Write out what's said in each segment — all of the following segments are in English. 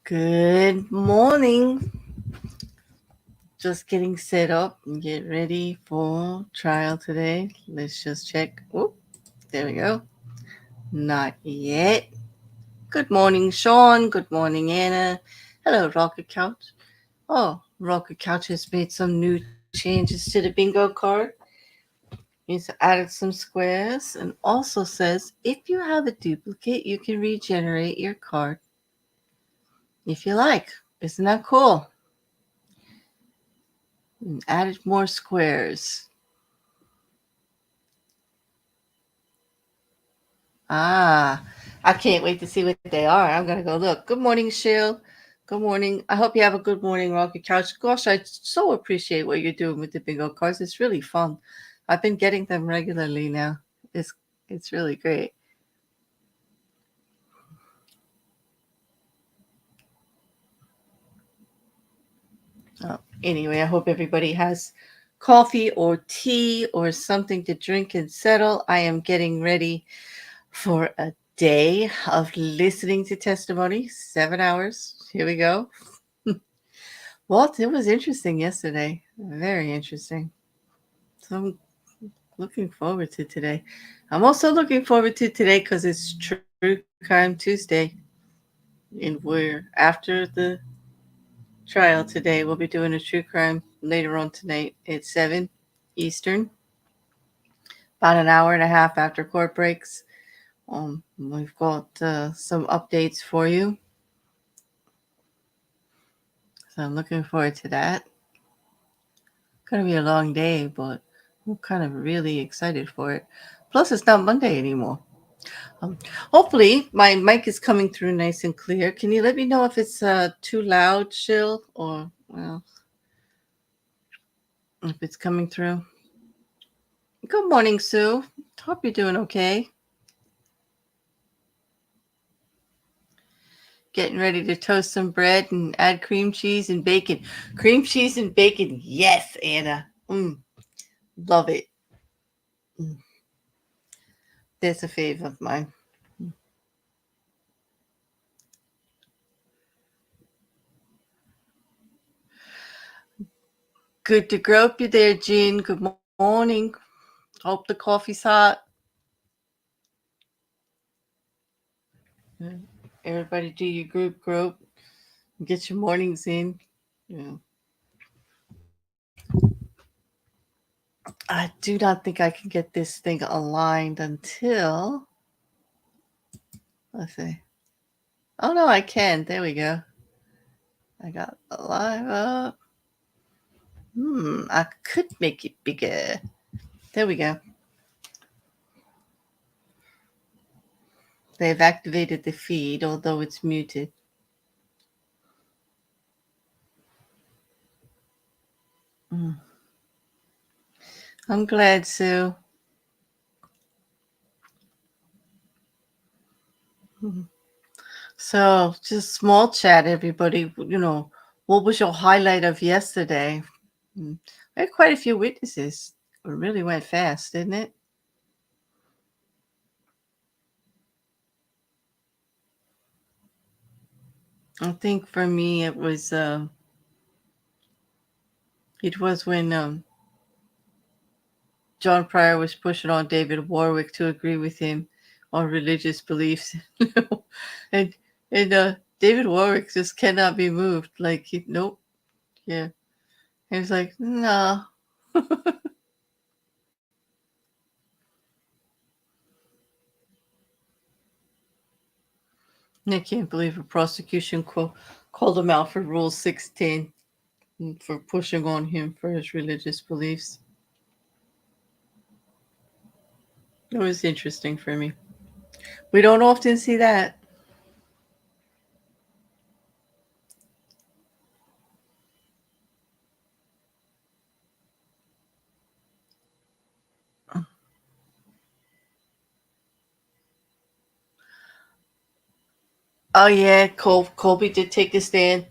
Good morning. Just getting set up and get ready for trial today. Let's just check. Whoop, there we go. Not yet. Good morning, Sean. Good morning, Anna. Hello, Rocket Couch. Oh, Rocket Couch has made some new changes to the bingo card. He's added some squares and also says if you have a duplicate, you can regenerate your card if you like. Isn't that cool? And added more squares. Ah, I can't wait to see what they are. I'm gonna go look. Good morning, Shill. Good morning. I hope you have a good morning, Rocket Couch. Gosh, I so appreciate what you're doing with the bingo cards. It's really fun. I've been getting them regularly now. It's it's really great. Anyway, I hope everybody has coffee or tea or something to drink and settle. I am getting ready for a day of listening to testimony. 7 hours. Here we go. Well, it was interesting yesterday. Very interesting. So I'm looking forward to today. I'm also looking forward to today because it's True Crime Tuesday. And we're after the trial today. We'll be doing a true crime later on tonight at 7 Eastern, about an hour and a half after court breaks. We've got some updates for you. So I'm looking forward to that. Gonna be a long day, but I'm kind of really excited for it. Plus, it's not Monday anymore. Um, Hopefully, my mic is coming through nice and clear. Can you let me know if it's too loud, Shill, or well, if it's coming through? Good morning, Sue. Hope you're doing okay. Getting ready to toast some bread and add cream cheese and bacon. Cream cheese and bacon, yes, Anna. Love it. Mm, that's a fave of mine. Good to grope you there, Jean. Good morning. Hope the coffee's hot. Yeah. Everybody do your group grope. Get your mornings in. Yeah. I do not think I can get this thing aligned until. Let's see. Oh no, I can. There we go. I got the live up. I could make it bigger. There we go. They've activated the feed, although it's muted. Mm. I'm glad, Sue. Mm. So, just small chat, everybody. What was your highlight of yesterday? We had quite a few witnesses. It really went fast, didn't it? I think for me, it was when John Pryor was pushing on David Warwick to agree with him on religious beliefs, and David Warwick just cannot be moved. Like, nope, yeah. He was like, no. I can't believe a prosecution called him out for Rule 16 for pushing on him for his religious beliefs. It was interesting for me. We don't often see that. Oh yeah, Colby did take a stand.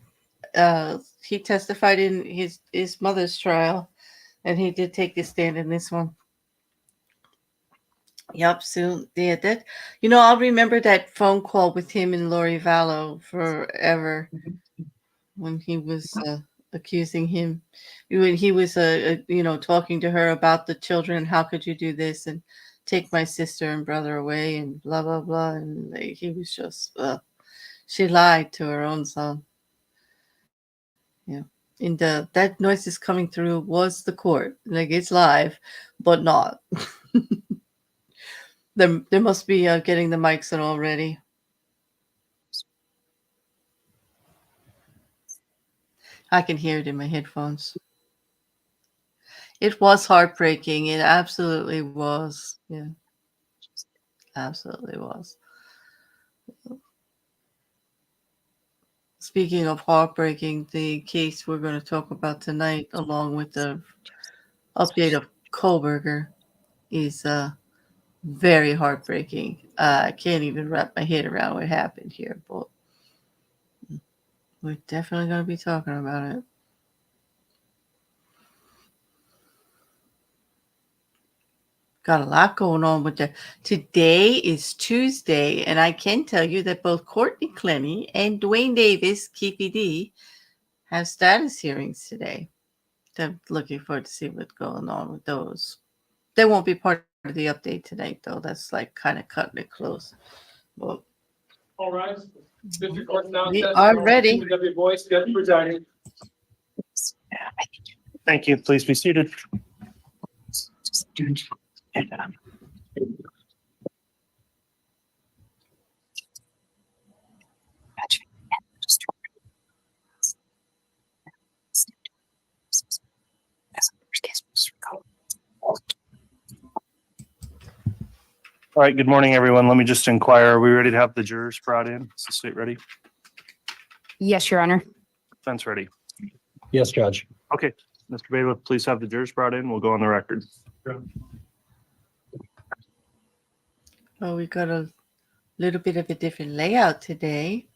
He testified in his mother's trial, and he did take a stand in this one. Yep, soon. Yeah, that I'll remember that phone call with him and Lori Vallow forever when he was accusing him, when he was talking to her about the children. How could you do this and take my sister and brother away and blah blah blah? And he was just she lied to her own son. Yeah, and that noise is coming through was the court. Like it's live, but not. They must be getting the mics in already. I can hear it in my headphones. It was heartbreaking. It absolutely was. Yeah, absolutely was. Speaking of heartbreaking, the case we're going to talk about tonight, along with the update of Kohlberger, is very heartbreaking. I can't even wrap my head around what happened here, but we're definitely going to be talking about it. Got a lot going on with that. Today is Tuesday, and I can tell you that both Courtney Clemmy and Dwayne Davis, Keefy D, have status hearings today. I'm looking forward to see what's going on with those. They won't be part of the update tonight, though. That's like kind of cutting it close. Well, all right. District Court now we are ready. Steven Boyce, presiding. Thank you. Please be seated. All right, good morning, everyone. Let me just inquire, are we ready to have the jurors brought in? Is the state ready? Yes, Your Honor. Defense ready? Yes, Judge. Okay, Mr. Bailiff, please have the jurors brought in. We'll go on the record. Oh, we got a little bit of a different layout today.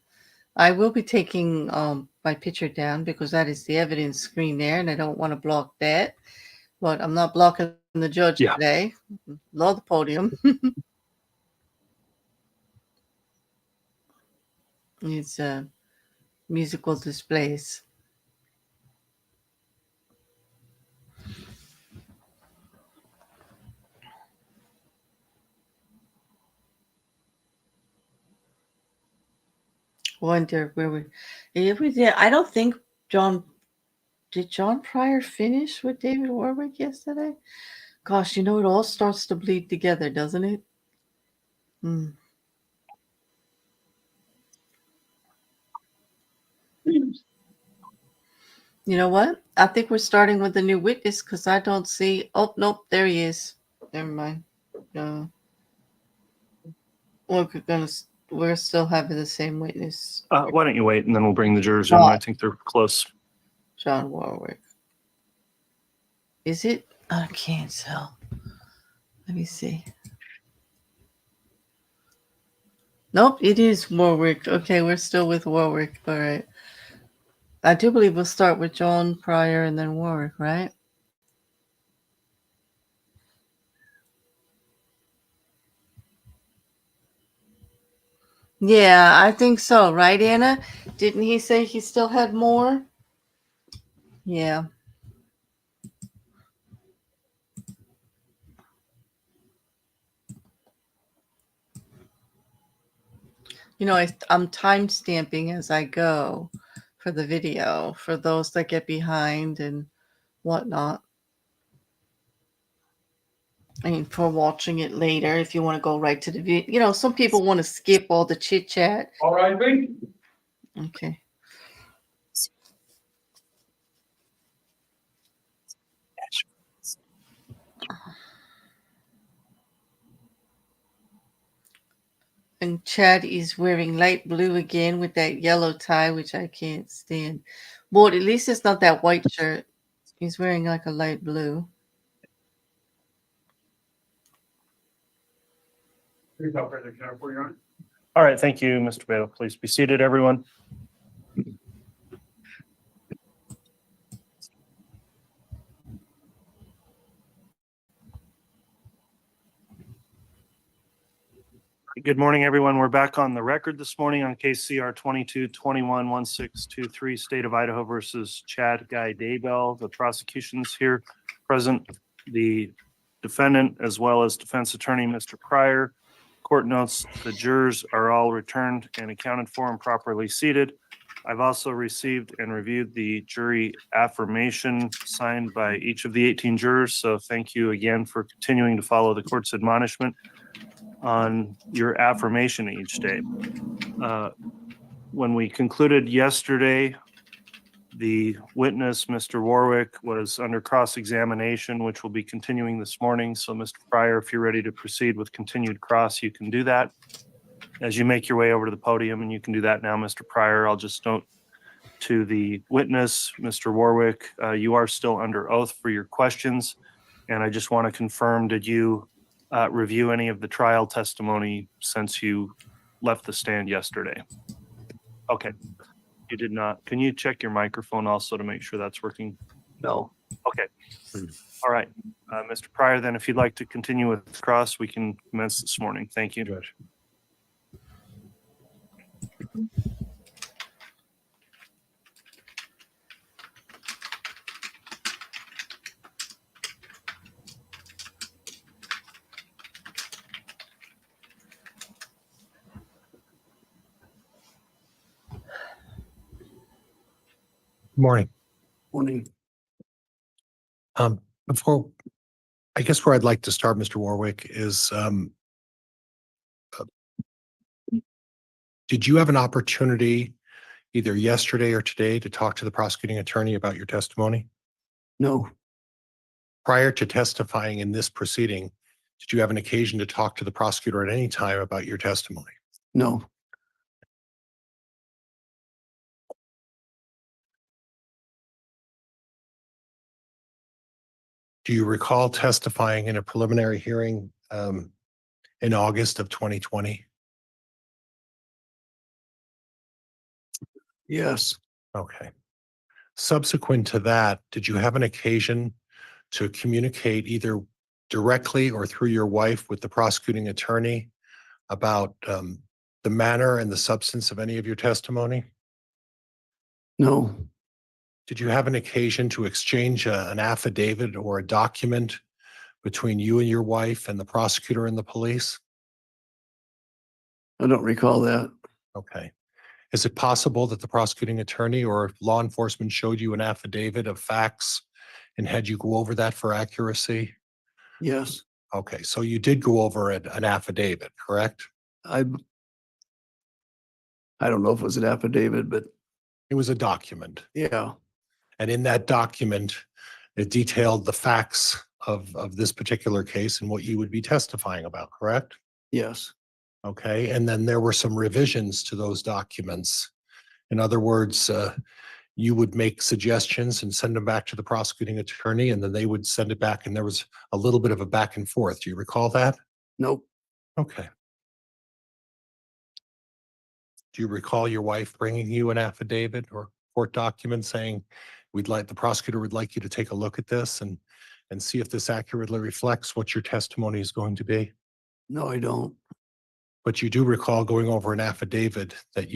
I will be taking my picture down because that is the evidence screen there, and I don't want to block that. But I'm not blocking the judge today. Love the podium. It's musical displays. Wonder where we I don't think did John Pryor finish with David Warwick yesterday? Gosh, it all starts to bleed together, doesn't it? Hmm. You know what? I think we're starting with the new witness because I don't see. Oh, nope, there he is. Never mind. We're still having the same witness. Why don't you wait and then we'll bring the jurors in. I think they're close. John Warwick. Is it? I can't tell. Let me see. Nope, it is Warwick. Okay, we're still with Warwick. All right. I do believe we'll start with John Pryor and then Warwick, right? Yeah, I think so. Right, Anna? Didn't he say he still had more? Yeah. I'm time stamping as I go for the video for those that get behind and whatnot. I mean, for watching it later, if you want to go right to the video. Some people want to skip all the chit chat. All right, wait. Okay. And Chad is wearing light blue again with that yellow tie, which I can't stand. Well, at least it's not that white shirt. He's wearing like a light blue. All right, thank you, Mr. Bailiff. Please be seated, everyone. Good morning, everyone. We're back on the record this morning on case CR 22-21-1623, State of Idaho versus Chad Daybell. The prosecution's here present, the defendant as well as defense attorney, Mr. Pryor. Court notes the jurors are all returned and accounted for and properly seated. I've also received and reviewed the jury affirmation signed by each of the 18 jurors. So thank you again for continuing to follow the court's admonishment on your affirmation each day. When we concluded yesterday, the witness, Mr. Warwick, was under cross-examination, which will be continuing this morning. So Mr. Pryor, if you're ready to proceed with continued cross, you can do that as you make your way over to the podium, and you can do that now, Mr. Pryor. I'll just note to the witness, Mr. Warwick, you are still under oath for your questions. And I just want to confirm, did you review any of the trial testimony since you left the stand yesterday? Okay, you did not. Can you check your microphone also to make sure that's working? No. Okay. All right. Mr. Pryor, then if you'd like to continue with cross, we can commence this morning. Thank you, Judge. Morning. Morning. Before, I guess where I'd like to start, Mr. Warwick, is did you have an opportunity either yesterday or today to talk to the prosecuting attorney about your testimony? No, Prior to testifying in this proceeding, did you have an occasion to talk to the prosecutor at any time about your testimony? no, Do you recall testifying in a preliminary hearing in August of 2020? yes, Okay. Subsequent to that, did you have an occasion to communicate either directly or through your wife with the prosecuting attorney about the manner and the substance of any of your testimony? no, Did you have an occasion to exchange an affidavit or a document between you and your wife and the prosecutor and the police? I don't recall that. Okay. Is it possible that the prosecuting attorney or law enforcement showed you an affidavit of facts and had you go over that for accuracy? Yes, Okay, so you did go over an affidavit, correct? I don't know if it was an affidavit, but It was a document. yeah, And in that document, it detailed the facts of this particular case and what you would be testifying about, correct? yes, Okay, and then there were some revisions to those documents. In other words, you would make suggestions and send them back to the prosecuting attorney, and then they would send it back, and there was a little bit of a back and forth. Do you recall that? nope, Okay. Do you recall your wife bringing you an affidavit or court document saying, the prosecutor would like you to take a look at this and see if this accurately reflects what your testimony is going to be? no, I don't. But you do recall going over an affidavit that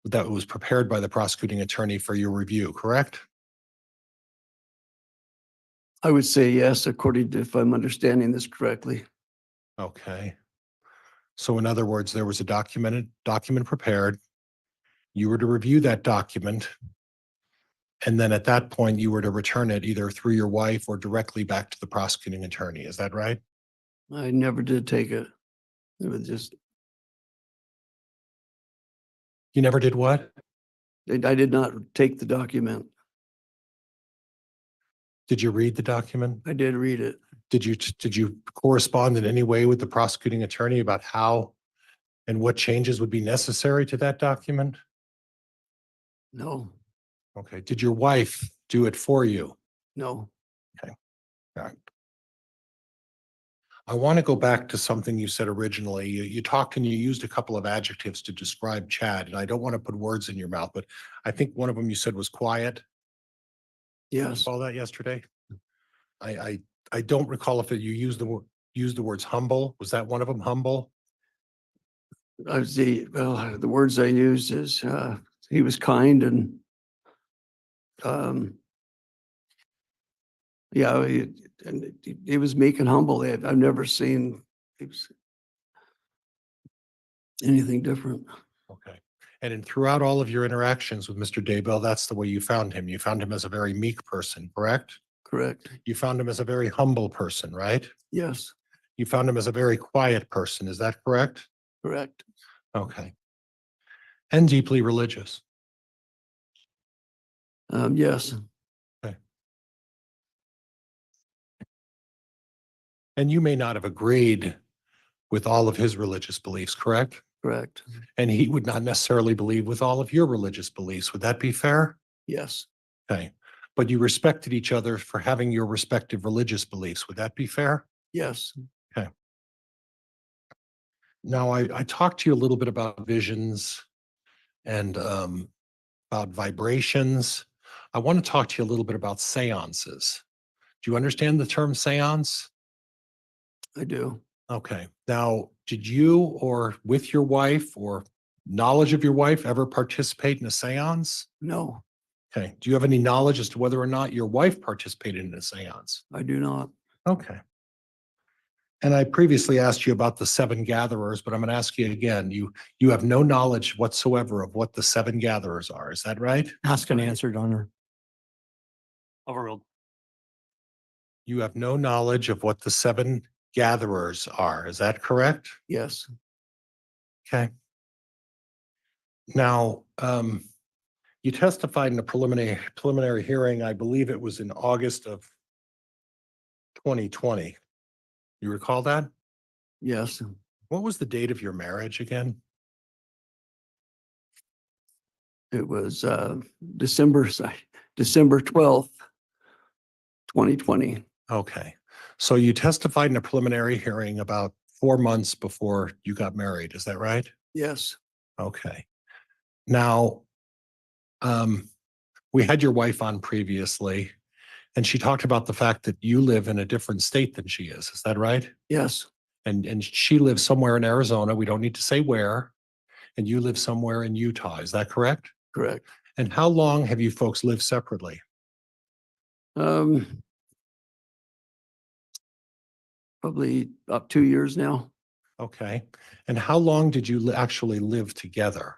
that was prepared by the prosecuting attorney for your review, correct? I would say yes, according to, if I'm understanding this correctly. Okay. So in other words, there was a document prepared. You were to review that document. And then at that point, you were to return it either through your wife or directly back to the prosecuting attorney. Is that right? I never did take it. It was just, You never did what? I did not take the document. Did you read the document? I did read it. Did you correspond in any way with the prosecuting attorney about how and what changes would be necessary to that document? No, Okay. Did your wife do it for you? no, All right. I want to go back to something you said originally. You talked and you used a couple of adjectives to describe Chad, and I don't want to put words in your mouth, but I think one of them you said was quiet. yes, Saw that yesterday. I don't recall if you used the words humble. Was that one of them, humble? The words I used is, he was kind and, yeah, he was meek and humble. I've never seen anything different. Okay. And throughout all of your interactions with Mr. Daybell, that's the way you found him. You found him as a very meek person, correct? Correct. You found him as a very humble person, right? Yes, You found him as a very quiet person. Is that correct? correct. Okay. And deeply religious. Yes, And you may not have agreed with all of his religious beliefs, correct? correct. And he would not necessarily believe with all of your religious beliefs. Would that be fair? Yes, Okay. But you respected each other for having your respective religious beliefs. Would that be fair? yes. Now, I talked to you a little bit about visions and about vibrations. I want to talk to you a little bit about seances. Do you understand the term seance? I do. Okay. Now, did you or with your wife or knowledge of your wife ever participate in a seance? No, Okay. Do you have any knowledge as to whether or not your wife participated in a seance? I do not. Okay. And I previously asked you about the seven gatherers, but I'm going to ask you again. You have no knowledge whatsoever of what the seven gatherers are. Is that right? Ask and answer, Honor. Overruled. You have no knowledge of what the seven gatherers are. Is that correct? Yes, Okay. Now, you testified in a preliminary hearing, I believe it was in August of 2020. You recall that? yes. What was the date of your marriage again? It was December 12th, 2020. Okay. So you testified in a preliminary hearing about 4 months before you got married. Is that right? Yes, Okay. Now, we had your wife on previously, and she talked about the fact that you live in a different state than she is. Is that right? yes. And she lives somewhere in Arizona. We don't need to say where. And you live somewhere in Utah. Is that correct? Correct. And how long have you folks lived separately? Probably about 2 years now. Okay. And how long did you actually live together?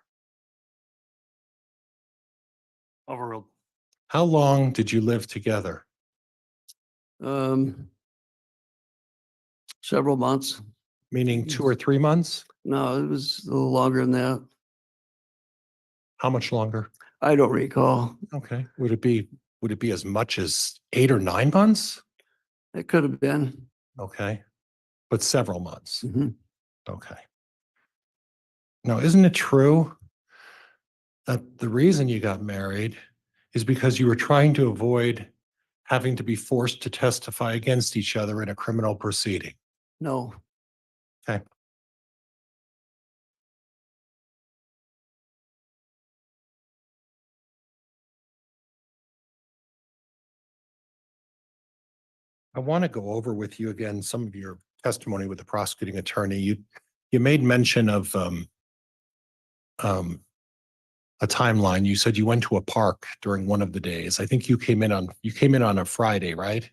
Overruled. How long did you live together? Several months. Meaning 2 or 3 months? No, it was a little longer than that. How much longer? I don't recall. Okay. Would it be as much as 8 or 9 months? It could have been. Okay. But several months. Mhm. Okay. Now, isn't it true that the reason you got married is because you were trying to avoid having to be forced to testify against each other in a criminal proceeding? No, Okay. I want to go over with you again some of your testimony with the prosecuting attorney. You made mention of a timeline. You said you went to a park during one of the days. I think you came in on a Friday, right?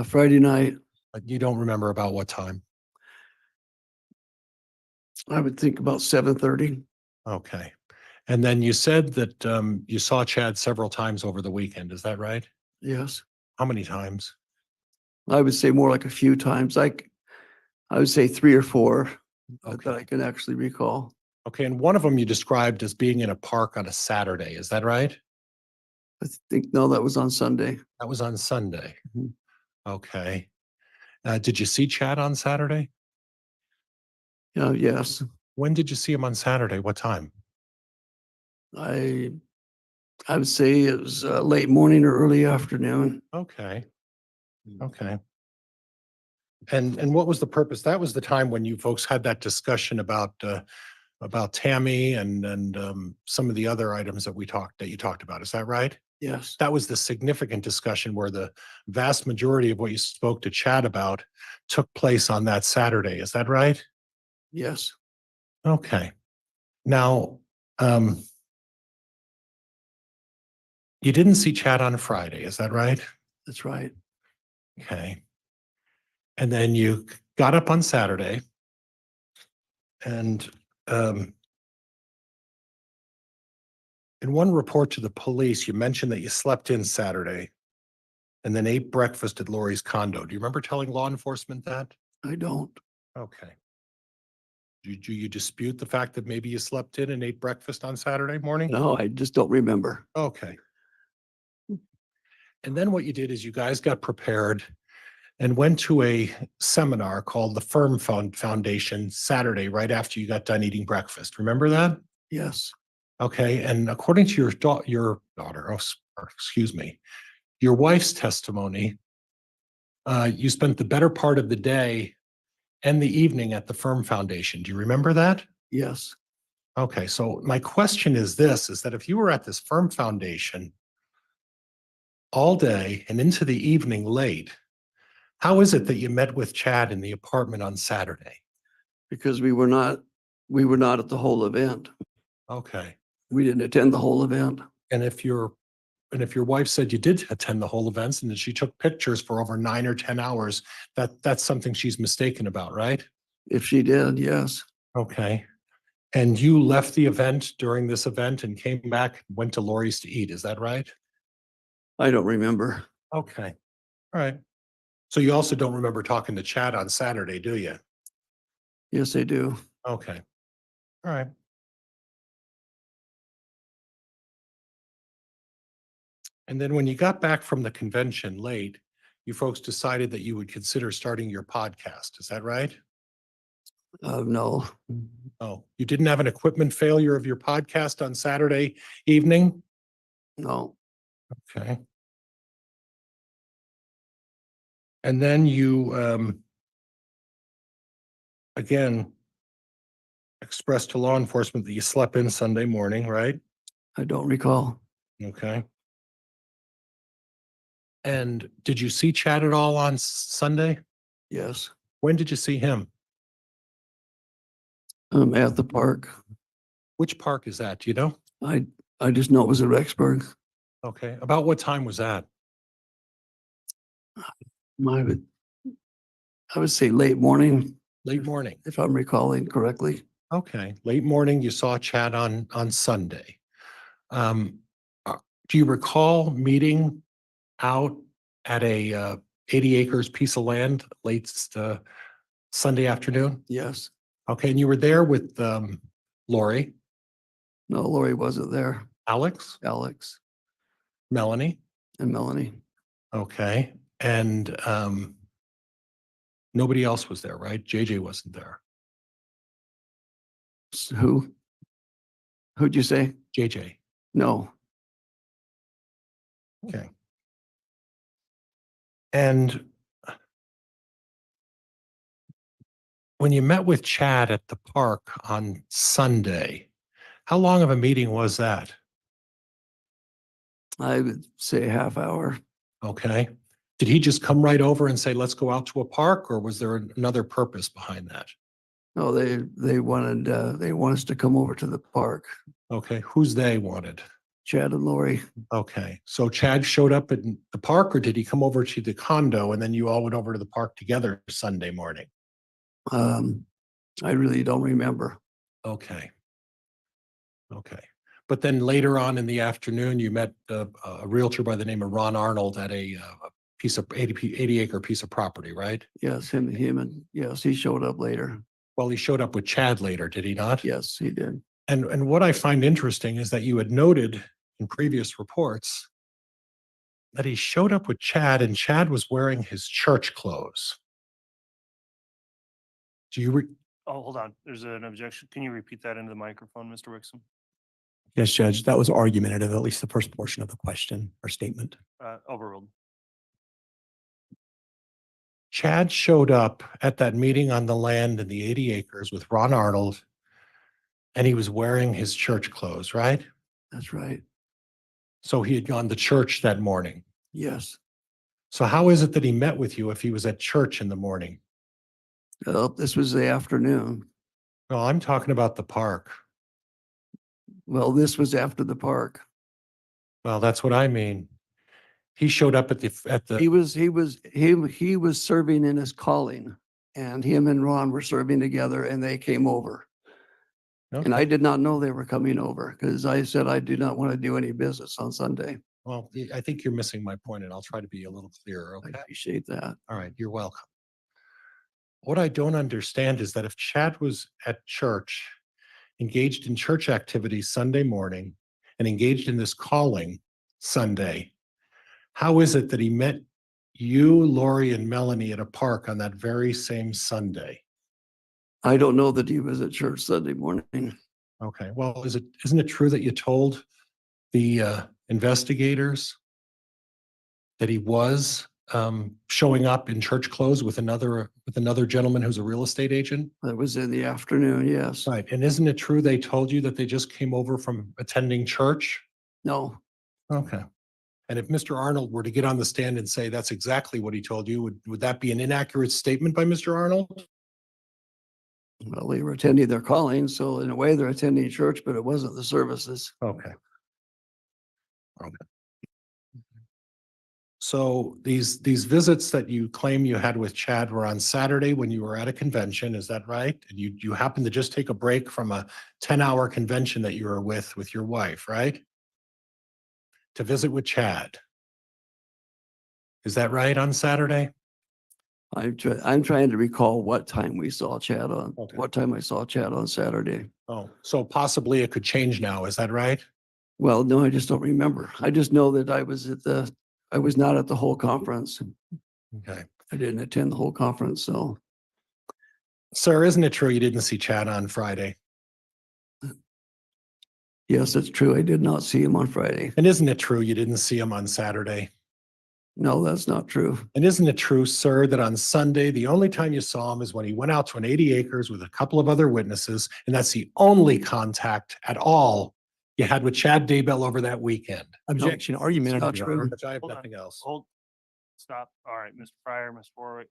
Friday night, But you don't remember about what time. I would think about 7:30. Okay. And then you said that you saw Chad several times over the weekend. Is that right? Yes, How many times? I would say more like a few times. I would say 3 or 4 that Okay. I can actually recall. Okay. And one of them you described as being in a park on a Saturday. Is that right? I think, no, that was on Sunday. That was on Sunday. Mhm. Okay. Did you see Chad on Saturday? Yeah, yes. When did you see him on Saturday? What time? I would say it was late morning or early afternoon. Okay. Okay. And what was the purpose? That was the time when you folks had that discussion about Tammy and some of the other items that you talked about. Is that right? Yes, That was the significant discussion where the vast majority of what you spoke to Chad about took place on that Saturday. Is that right? yes. Okay. Now, you didn't see Chad on Friday, is that right? That's right. Okay. And then you got up on Saturday and in one report to the police, you mentioned that you slept in Saturday and then ate breakfast at Lori's condo. Do you remember telling law enforcement that? I don't. Okay. Do you dispute the fact that maybe you slept in and ate breakfast on Saturday morning? No, I just don't remember. Okay. And then what you did is you guys got prepared and went to a seminar called the Firm Foundation Saturday, right after you got done eating breakfast. Remember that? Yes. Okay. And according to your daughter, excuse me, your wife's testimony, you spent the better part of the day and the evening at the Firm Foundation. Do you remember that? Yes. Okay. So my question is this, is that if you were at this Firm Foundation all day and into the evening late, how is it that you met with Chad in the apartment on Saturday? Because we were not at the whole event. Okay. We didn't attend the whole event. And if your wife said you did attend the whole events and that she took pictures for over 9 or 10 hours, that's something she's mistaken about, right? If she did, yes. Okay. And you left the event during this event and came back, went to Lori's to eat. Is that right? I don't remember. Okay. All right. So you also don't remember talking to Chad on Saturday, do you? Yes, I do. Okay. All right. And then when you got back from the convention late, you folks decided that you would consider starting your podcast. Is that right? No. Oh, you didn't have an equipment failure of your podcast on Saturday evening? No. Okay. And then you, again, expressed to law enforcement that you slept in Sunday morning, right? I don't recall. Okay. And did you see Chad at all on Sunday? Yes. When did you see him? At the park. Which park is that? Do you know? I just know it was at Rexburg. Okay. About what time was that? I would say late morning, Late morning. if I'm recalling correctly. Okay. Late morning, you saw Chad on Sunday. Do you recall meeting out at a 80 acres piece of land late Sunday afternoon? Yes. Okay. And you were there with Lori, No, Lori wasn't there. Alex, Alex Melanie. and Melanie. Okay. And nobody else was there, right? JJ wasn't there. Who? Who'd you say? JJ. No. Okay. And when you met with Chad at the park on Sunday, how long of a meeting was that? I would say a half hour. Okay. Did he just come right over and say, let's go out to a park, or was there another purpose behind that? No, they wanted us to come over to the park. Okay. Who's they wanted? Chad and Lori. Okay. So Chad showed up at the park, or did he come over to the condo and then you all went over to the park together Sunday morning? I really don't remember. Okay. Okay. But then later on in the afternoon, you met a realtor by the name of Ron Arnold at a piece of 80 acre piece of property, right? Yes, him and yes, he showed up later. Well, he showed up with Chad later, did he not? Yes, he did. And what I find interesting is that you had noted in previous reports that he showed up with Chad and Chad was wearing his church clothes. Do you Oh, hold on. There's an objection. Can you repeat that into the microphone, Mr. Wixom? Yes, Judge, that was argumentative, at least the first portion of the question or statement. Overruled. Chad showed up at that meeting on the land in the 80 acres with Ron Arnold, and he was wearing his church clothes, right? That's right. So he had gone to church that morning. Yes. So how is it that he met with you if he was at church in the morning? Well, this was the afternoon. No, I'm talking about the park. Well, this was after the park. Well, that's what I mean. He showed up at He was serving in his calling, and him and Ron were serving together, and they came over. And I did not know they were coming over because I said I do not want to do any business on Sunday. Well, I think you're missing my point, and I'll try to be a little clearer, I okay? appreciate that. All right, you're welcome. What I don't understand is that if Chad was at church, engaged in church activities Sunday morning, and engaged in this calling Sunday, how is it that he met you, Lori, and Melanie at a park on that very same Sunday? I don't know that he was at church Sunday morning. Okay, well, isn't it true that you told the investigators that he was showing up in church clothes with another gentleman who's a real estate agent? That was in the afternoon, yes. Right, and isn't it true they told you that they just came over from attending church? No, Okay. And if Mr. Arnold were to get on the stand and say that's exactly what he told you, would that be an inaccurate statement by Mr. Arnold? well, they were attending their calling, so in a way they're attending church, but it wasn't the services. Okay. Okay. So these visits that you claim you had with Chad were on Saturday when you were at a convention, is that right? And you happened to just take a break from a 10-hour convention that you were with your wife, right? To visit with Chad. Is that right, on Saturday? I'm trying to recall what time we saw Chad on, Okay. what time I saw Chad on Saturday. Oh, so possibly it could change now, is that right? Well, no, I just don't remember. I just know that I was not at the whole conference. Okay. I didn't attend the whole conference, so Sir, isn't it true you didn't see Chad on Friday? yes, it's true. I did not see him on Friday. And isn't it true you didn't see him on Saturday? No, that's not true. And isn't it true, sir, that on Sunday, the only time you saw him is when he went out to an 80 acres with a couple of other witnesses, and that's the only contact at all you had with Chad Daybell over that weekend? Objection, argumentative. not Your true. Honor. Which I have Hold on. nothing else. Stop. All right, Mr. Pryor, Mr. Warwick.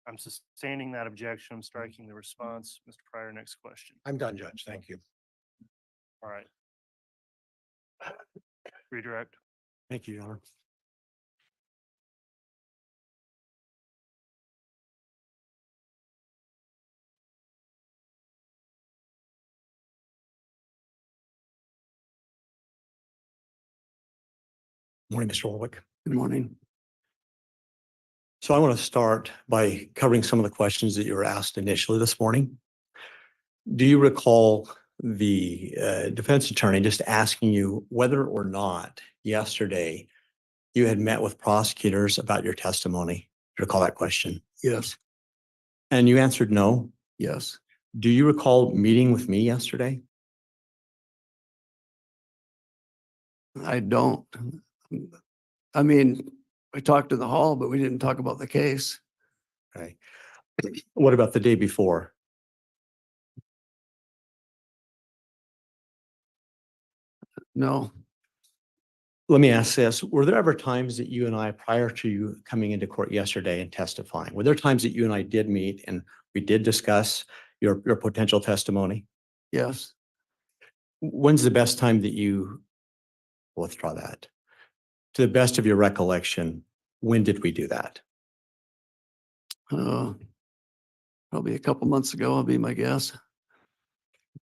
I'm sustaining that objection. I'm striking the response. Mr. Pryor, next question. I'm done, Judge. Thank you. All right. Redirect. Thank you, Your Honor. Morning, Mr. Warwick. Good morning. So I want to start by covering some of the questions that you were asked initially this morning. Do you recall the defense attorney just asking you whether or not yesterday you had met with prosecutors about your testimony? Do you recall that question? Yes, And you answered no. yes. Do you recall meeting with me yesterday? I don't. I mean, I talked in the hall, but we didn't talk about the case. Okay. What about the day before? No, Let me ask this. Were there ever times that you and I, prior to you coming into court yesterday and testifying, were there times that you and I did meet and we did discuss your potential testimony? yes. When's the best time that you, withdraw that? To the best of your recollection, when did we do that? Probably a couple months ago, will be my guess.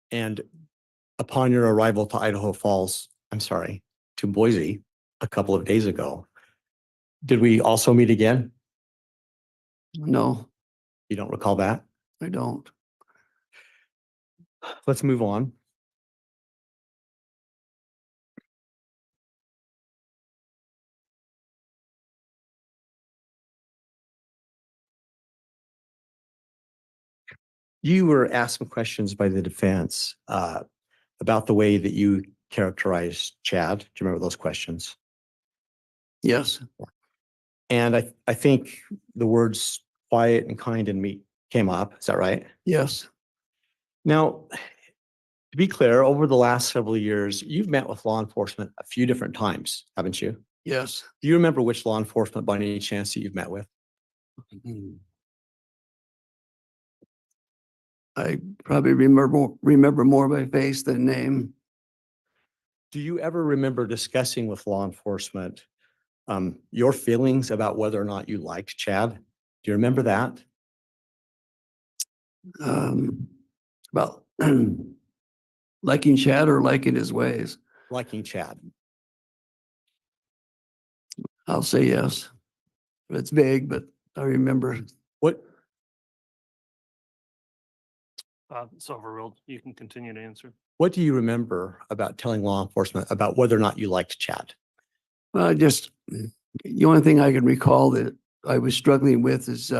And upon your arrival to Idaho Falls, to Boise a couple of days ago, did we also meet again? No, You don't recall that? I don't. Let's move on. You were asked some questions by the defense about the way that you characterized Chad. Do you remember those questions? Yes, And I think the words quiet and kind and meek came up. Is that right? yes, Now, to be clear, over the last several years, you've met with law enforcement a few different times, haven't you? yes. Do you remember which law enforcement by any chance that you've met with? I probably remember more by face than name. Do you ever remember discussing with law enforcement your feelings about whether or not you liked Chad? Do you remember that? About liking Chad or liking his ways? Liking Chad. I'll say yes. It's vague, but I remember. What It's overruled. You can continue to answer. What do you remember about telling law enforcement about whether or not you liked Chad? Well, just the only thing I can recall that I was struggling with is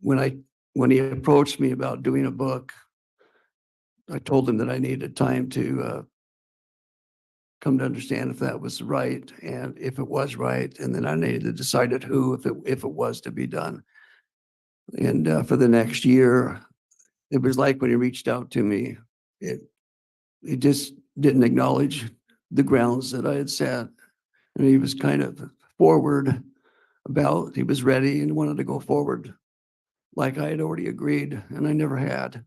when he approached me about doing a book. I told him that I needed time to come to understand if that was right and if it was right, and then I needed to decide who, if it was to be done. And for the next year, it was like when he reached out to me, he just didn't acknowledge the grounds that I had set. And he was kind of forward about, he was ready and wanted to go forward like I had already agreed, and I never had.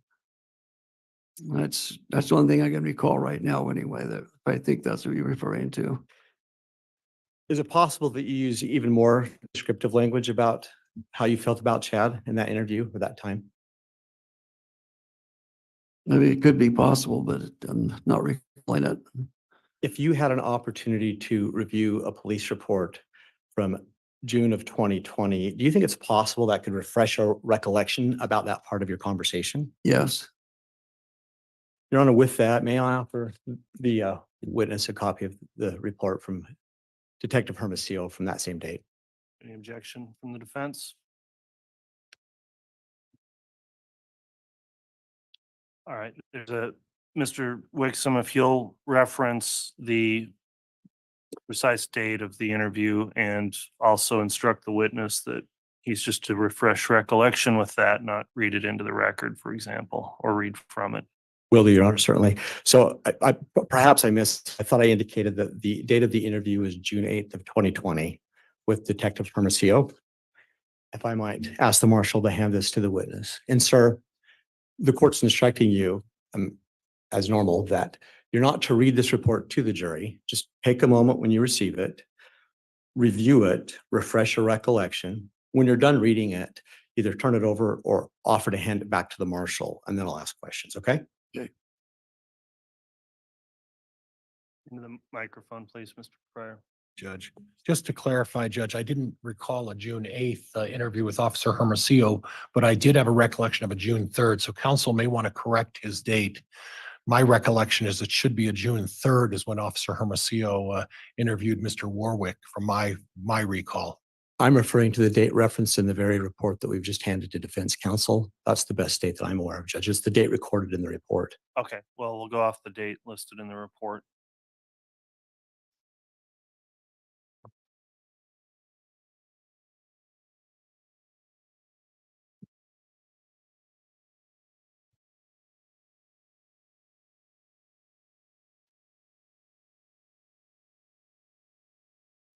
That's the only thing I can recall right now anyway, that I think that's what you're referring to. Is it possible that you use even more descriptive language about how you felt about Chad in that interview or that time? I mean, it could be possible, but I'm not recalling it. If you had an opportunity to review a police report from June of 2020, do you think it's possible that could refresh a recollection about that part of your conversation? Yes. Your Honor, with that, may I offer the witness a copy of the report from Detective Hermosillo from that same date? Any objection from the defense? All right, Mr. Wixom, if you'll reference the precise date of the interview and also instruct the witness that he's just to refresh recollection with that, not read it into the record, for example, or read from it. Will do, Your Honor, certainly. So perhaps I missed, I thought I indicated that the date of the interview was June 8th of 2020 with Detective Hermosillo. If I might ask the marshal to hand this to the witness. And sir, the court's instructing you, as normal, that you're not to read this report to the jury. Just take a moment when you receive it, review it, refresh your recollection. When you're done reading it, either turn it over or offer to hand it back to the marshal, and then I'll ask questions, okay? Okay. Into the microphone, please, Mr. Pryor. Judge, just to clarify, Judge, I didn't recall a June 8th interview with Officer Hermosillo, but I did have a recollection of a June 3rd. So counsel may want to correct his date. My recollection is it should be a June 3rd is when Officer Hermosillo interviewed Mr. Warwick from my recall. I'm referring to the date referenced in the very report that we've just handed to defense counsel. That's the best date that I'm aware of, Judge. It's the date recorded in the report. Okay, well, we'll go off the date listed in the report.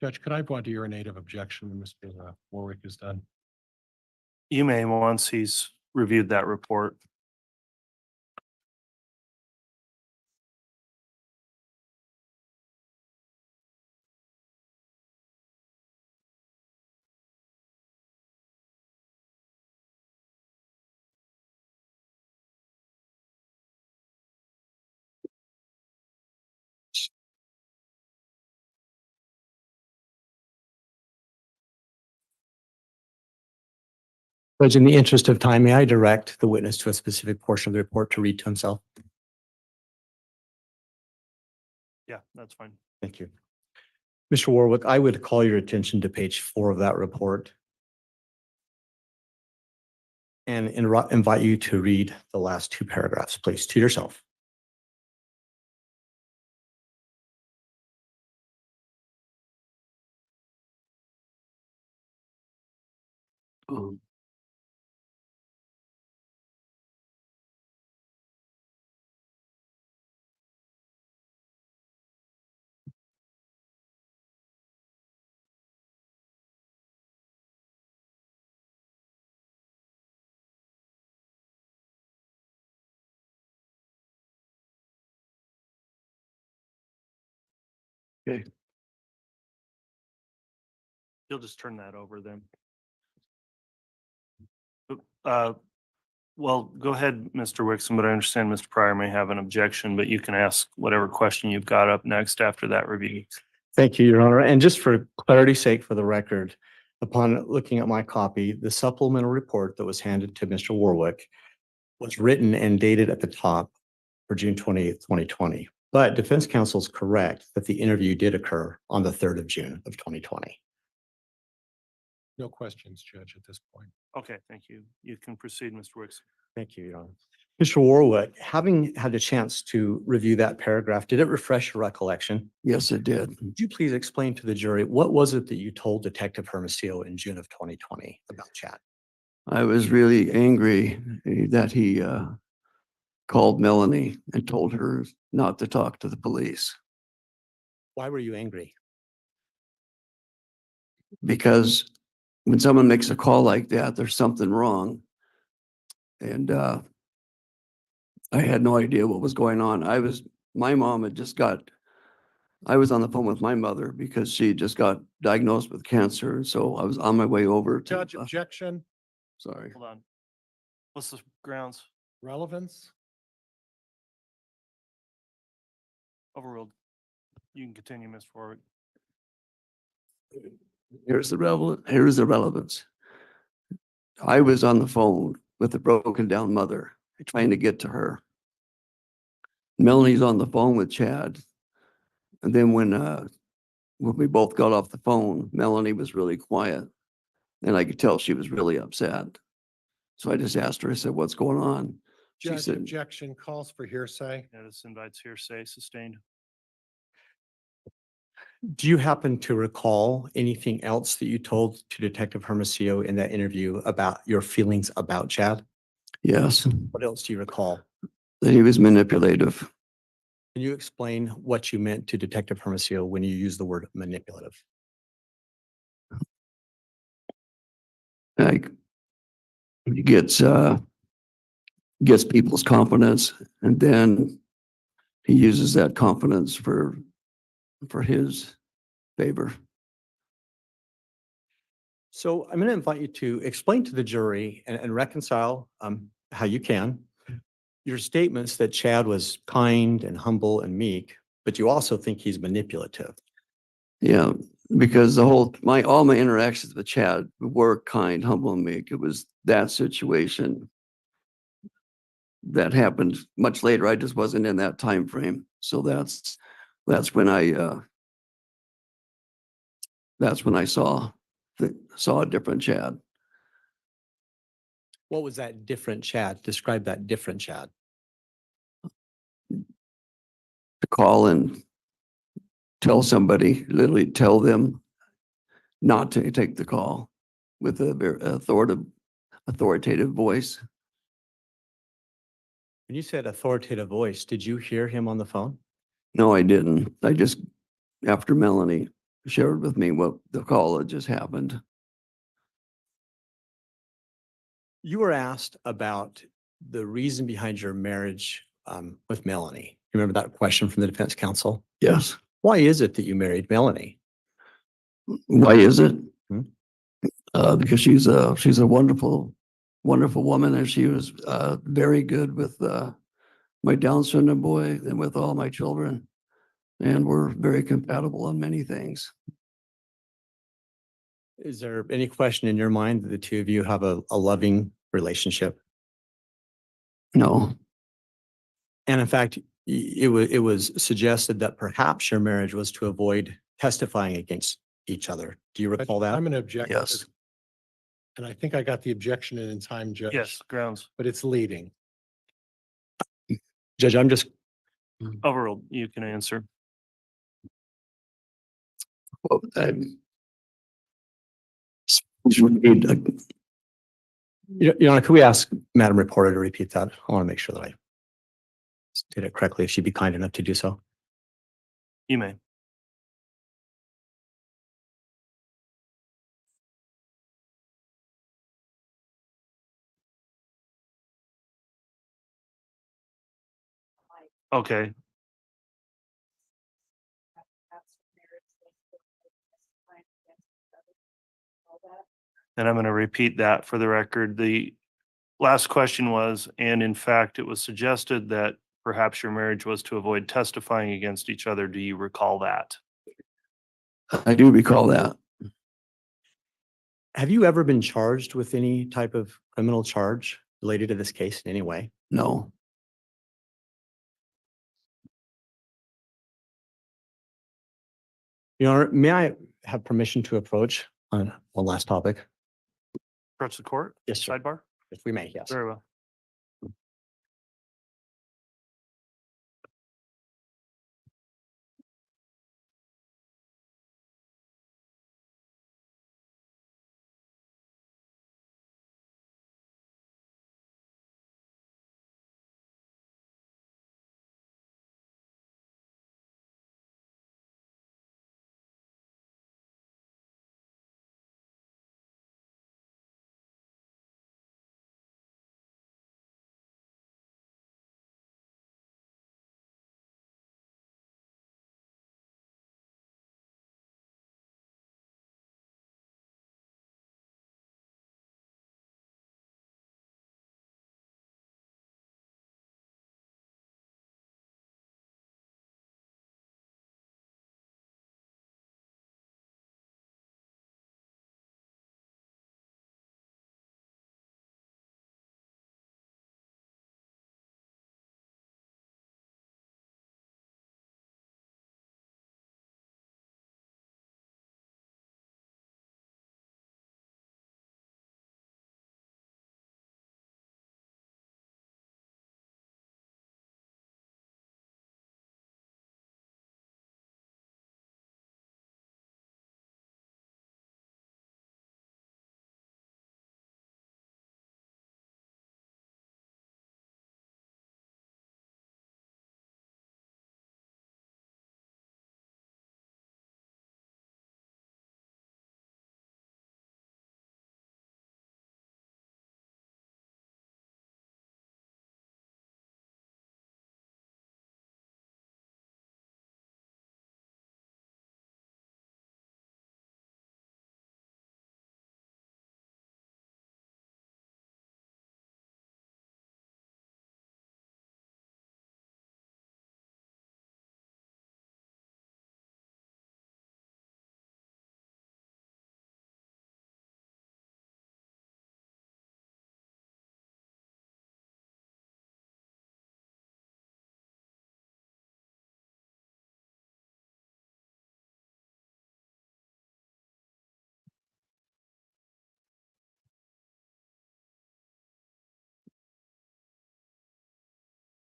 Judge, could I go on to your native objection when Mr. Warwick is done? You may once he's reviewed that report. Judge, in the interest of time, may I direct the witness to a specific portion of the report to read to himself? Yeah, that's fine. Thank you. Mr. Warwick, I would call your attention to page 4 of that report and invite you to read the last 2 paragraphs, please, to yourself. Um, Okay. You'll just turn that over then. Uh, well, go ahead, Mr. Wixom, but I understand Mr. Pryor may have an objection, but you can ask whatever question you've got up next after that review. Thank you, Your Honor. And just for clarity's sake, for the record, upon looking at my copy, the supplemental report that was handed to Mr. Warwick was written and dated at the top for June 28th, 2020. But defense counsel is correct that the interview did occur on the 3rd of June of 2020. No questions, Judge, at this point. Okay, thank you. You can proceed, Mr. Wixom. Thank you, Your Honor. Mr. Warwick, having had a chance to review that paragraph, did it refresh your recollection? Yes, it did. Could you please explain to the jury, what was it that you told Detective Hermosillo in June of 2020 about Chad? I was really angry that he called Melanie and told her not to talk to the police Why were you angry? because when someone makes a call like that, there's something wrong. And I had no idea what was going on. My mom had just I was on the phone with my mother because she just got diagnosed with cancer. And so I was on my way over to, Judge, objection, sorry. Hold on. What's the grounds? relevance. Overruled. You can continue, Mr. Warwick. Here's the relevance. I was on the phone with a broken down mother trying to get to her. Melanie's on the phone with Chad. And then when we both got off the phone, Melanie was really quiet and I could tell she was really upset. So I just asked her, I said, what's going on? She Judge, said, objection, calls for hearsay. Yeah, this invites hearsay sustained. Do you happen to recall anything else that you told to Detective Hermosillo in that interview about your feelings about Chad? yes, What else do you recall? that he was manipulative. Can you explain what you meant to Detective Hermosillo when you use the word manipulative? Like he gets people's confidence and then he uses that confidence for his favor. So I'm going to invite you to explain to the jury and reconcile how you can your statements that Chad was kind and humble and meek, but you also think he's manipulative. Yeah, because all my interactions with Chad were kind, humble, and meek. It was that situation that happened much later. I just wasn't in that time frame. So that's when I saw a different Chad. What was that different Chad? Describe that different Chad. To call and tell somebody, literally tell them not to take the call with a very authoritative voice. When you said authoritative voice, did you hear him on the phone? No, I didn't. I just, after Melanie shared with me what the call had just happened. You were asked about the reason behind your marriage with Melanie. You remember that question from the defense counsel? Yes. Why is it that you married Melanie? Why is it? Hmm. Because she's a wonderful, wonderful woman, and she was very good with my Down syndrome boy and with all my children, and we're very compatible on many things. Is there any question in your mind that the two of you have a loving relationship? No, And in fact, it was suggested that perhaps your marriage was to avoid testifying against each other. Do you recall that? I'm going to object. yes, And I think I got the objection in time, Judge. Yes, grounds. But it's leading. Judge, I'm just, Overruled. You can answer. well, you need Your Honor, could we ask Madam Reporter to repeat that? I want to make sure that I did it correctly, if she'd be kind enough to do so. You may. Okay. And I'm going to repeat that for the record. The last question was, and in fact, it was suggested that perhaps your marriage was to avoid testifying against each other. Do you recall that? I do recall that. Have you ever been charged with any type of criminal charge related to this case in any way? No. Your Honor, may I have permission to approach on one last topic? Approach the court? Yes, sir. Sidebar? If we may, yes. Very well.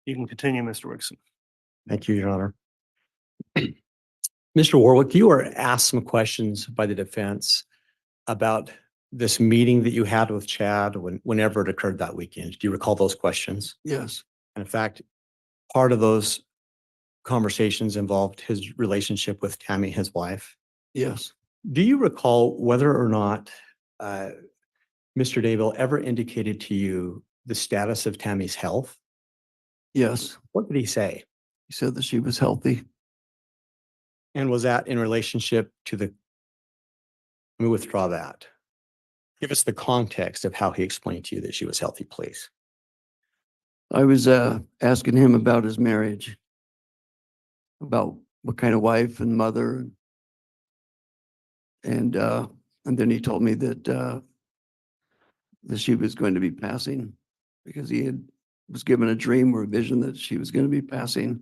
You can continue, Mr. Wixom. Thank you, Your Honor. Mr. Warwick, you were asked some questions by the defense about this meeting that you had with Chad whenever it occurred that weekend. Do you recall those questions? Yes. And in fact, part of those conversations involved his relationship with Tammy, his wife. Yes. Do you recall whether or not Mr. Daybell ever indicated to you the status of Tammy's health? Yes. What did he say? He said that she was healthy. And was that in relationship to let me withdraw that. Give us the context of how he explained to you that she was healthy, please. I was asking him about his marriage, about what kind of wife and mother, and then he told me that that she was going to be passing because he was given a dream or a vision that she was going to be passing.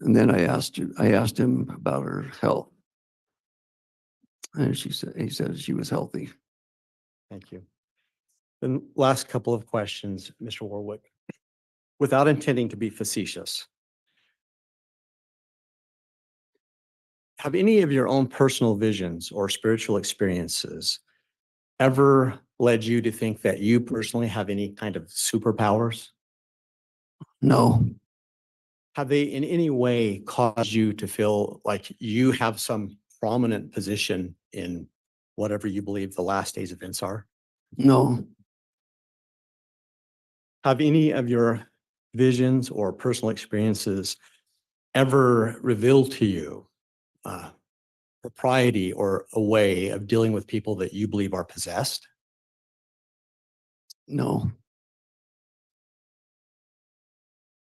And then I asked him about her health, and he said she was healthy. Thank you. The last couple of questions, Mr. Warwick, without intending to be facetious. Have any of your own personal visions or spiritual experiences ever led you to think that you personally have any kind of superpowers? No. Have they in any way caused you to feel like you have some prominent position in whatever you believe the last days events are? No. Have any of your visions or personal experiences ever revealed to you propriety or a way of dealing with people that you believe are possessed? No.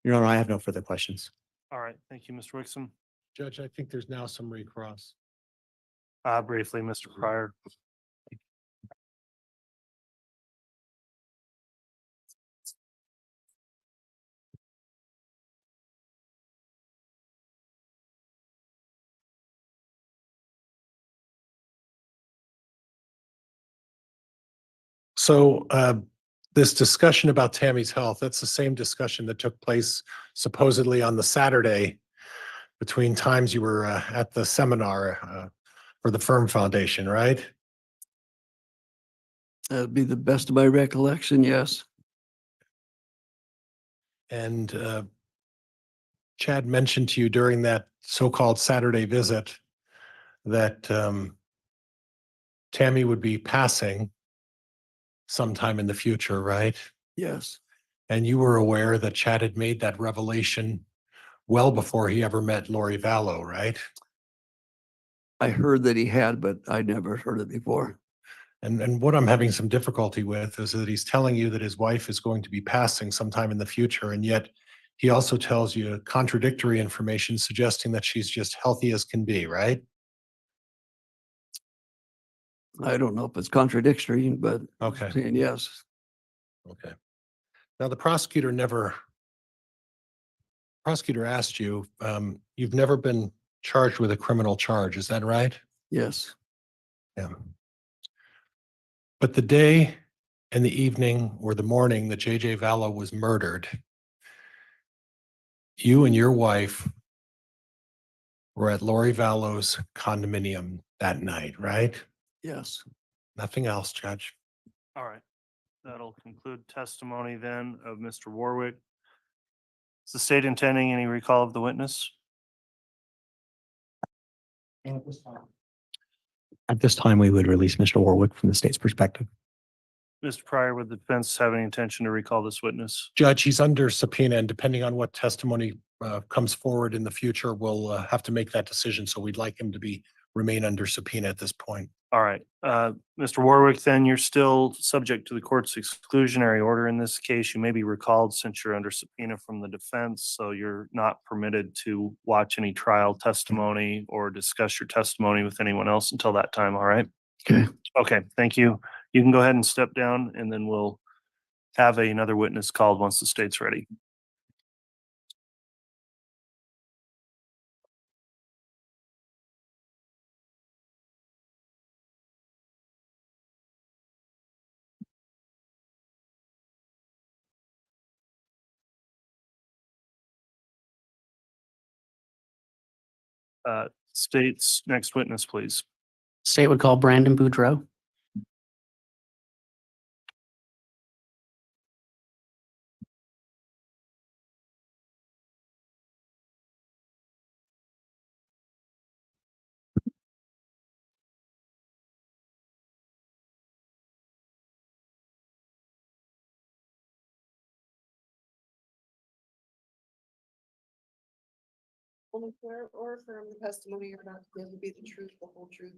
Your Honor, I have no further questions. All right, thank you, Mr. Wixom. Judge, I think there's now some recross. Briefly, Mr. Pryor. So this discussion about Tammy's health, that's the same discussion that took place supposedly on the Saturday between times you were at the seminar for the Firm Foundation, right? That'd be the best of my recollection, yes. And Chad mentioned to you during that so-called Saturday visit that Tammy would be passing sometime in the future, right? Yes. And you were aware that Chad had made that revelation well before he ever met Lori Vallow, right? I heard that he had, but I never heard it before. And what I'm having some difficulty with is that he's telling you that his wife is going to be passing sometime in the future, and yet he also tells you contradictory information suggesting that she's just healthy as can be, right? I don't know if it's contradictory, but Okay. saying yes. Okay. Now, the prosecutor asked you, you've never been charged with a criminal charge, is that right? Yes. Yeah. But the day and the evening or the morning that JJ Vallow was murdered, you and your wife were at Lori Vallow's condominium that night, right? Yes. Nothing else, Judge. All right, that'll conclude testimony then of Mr. Warwick. Is the state intending any recall of the witness? At this time, we would release Mr. Warwick from the state's perspective. Mr. Pryor, would the defense have any intention to recall this witness? Judge, he's under subpoena, and depending on what testimony comes forward in the future, we'll have to make that decision. So we'd like him to remain under subpoena at this point. All right, Mr. Warwick, then you're still subject to the court's exclusionary order in this case. You may be recalled since you're under subpoena from the defense, so you're not permitted to watch any trial testimony or discuss your testimony with anyone else until that time, all right? Okay. Okay, thank you. You can go ahead and step down, and then we'll have another witness called once the state's ready. State's next witness, please. State would call Brandon Boudreaux. Only swear or affirm the testimony you're about to give to be the truth, the whole truth.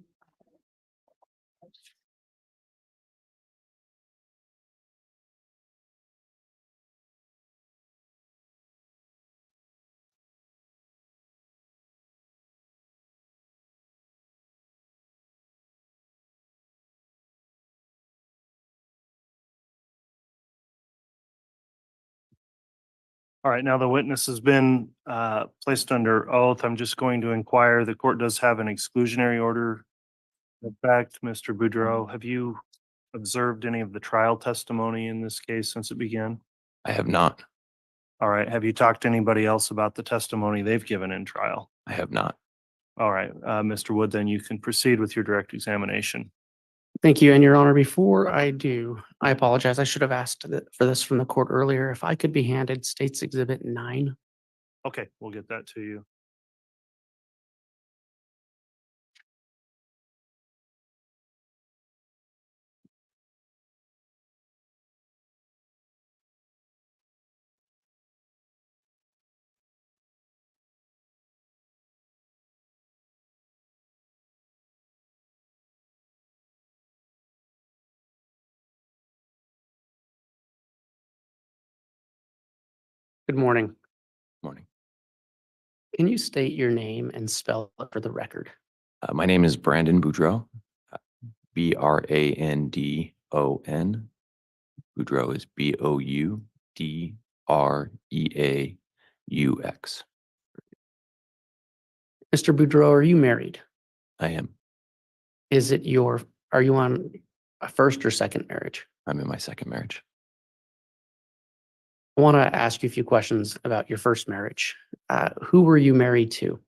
All right, now the witness has been placed under oath. I'm just going to inquire. The court does have an exclusionary order. In fact, Mr. Boudreaux, have you observed any of the trial testimony in this case since it began? I have not. All right, have you talked to anybody else about the testimony they've given in trial? I have not. All right, Mr. Wood, then you can proceed with your direct examination. Thank you. And Your Honor, before I do, I apologize. I should have asked for this from the court earlier. If I could be handed State's Exhibit 9. Okay, we'll get that to you. Good morning. Morning. Can you state your name and spell it for the record? My name is Brandon Boudreaux, Brandon. Boudreaux is Boudreaux. Mr. Boudreaux, are you married? I am. Are you on a first or second marriage? I'm in my second marriage. I want to ask you a few questions about your first marriage. Who were you married to?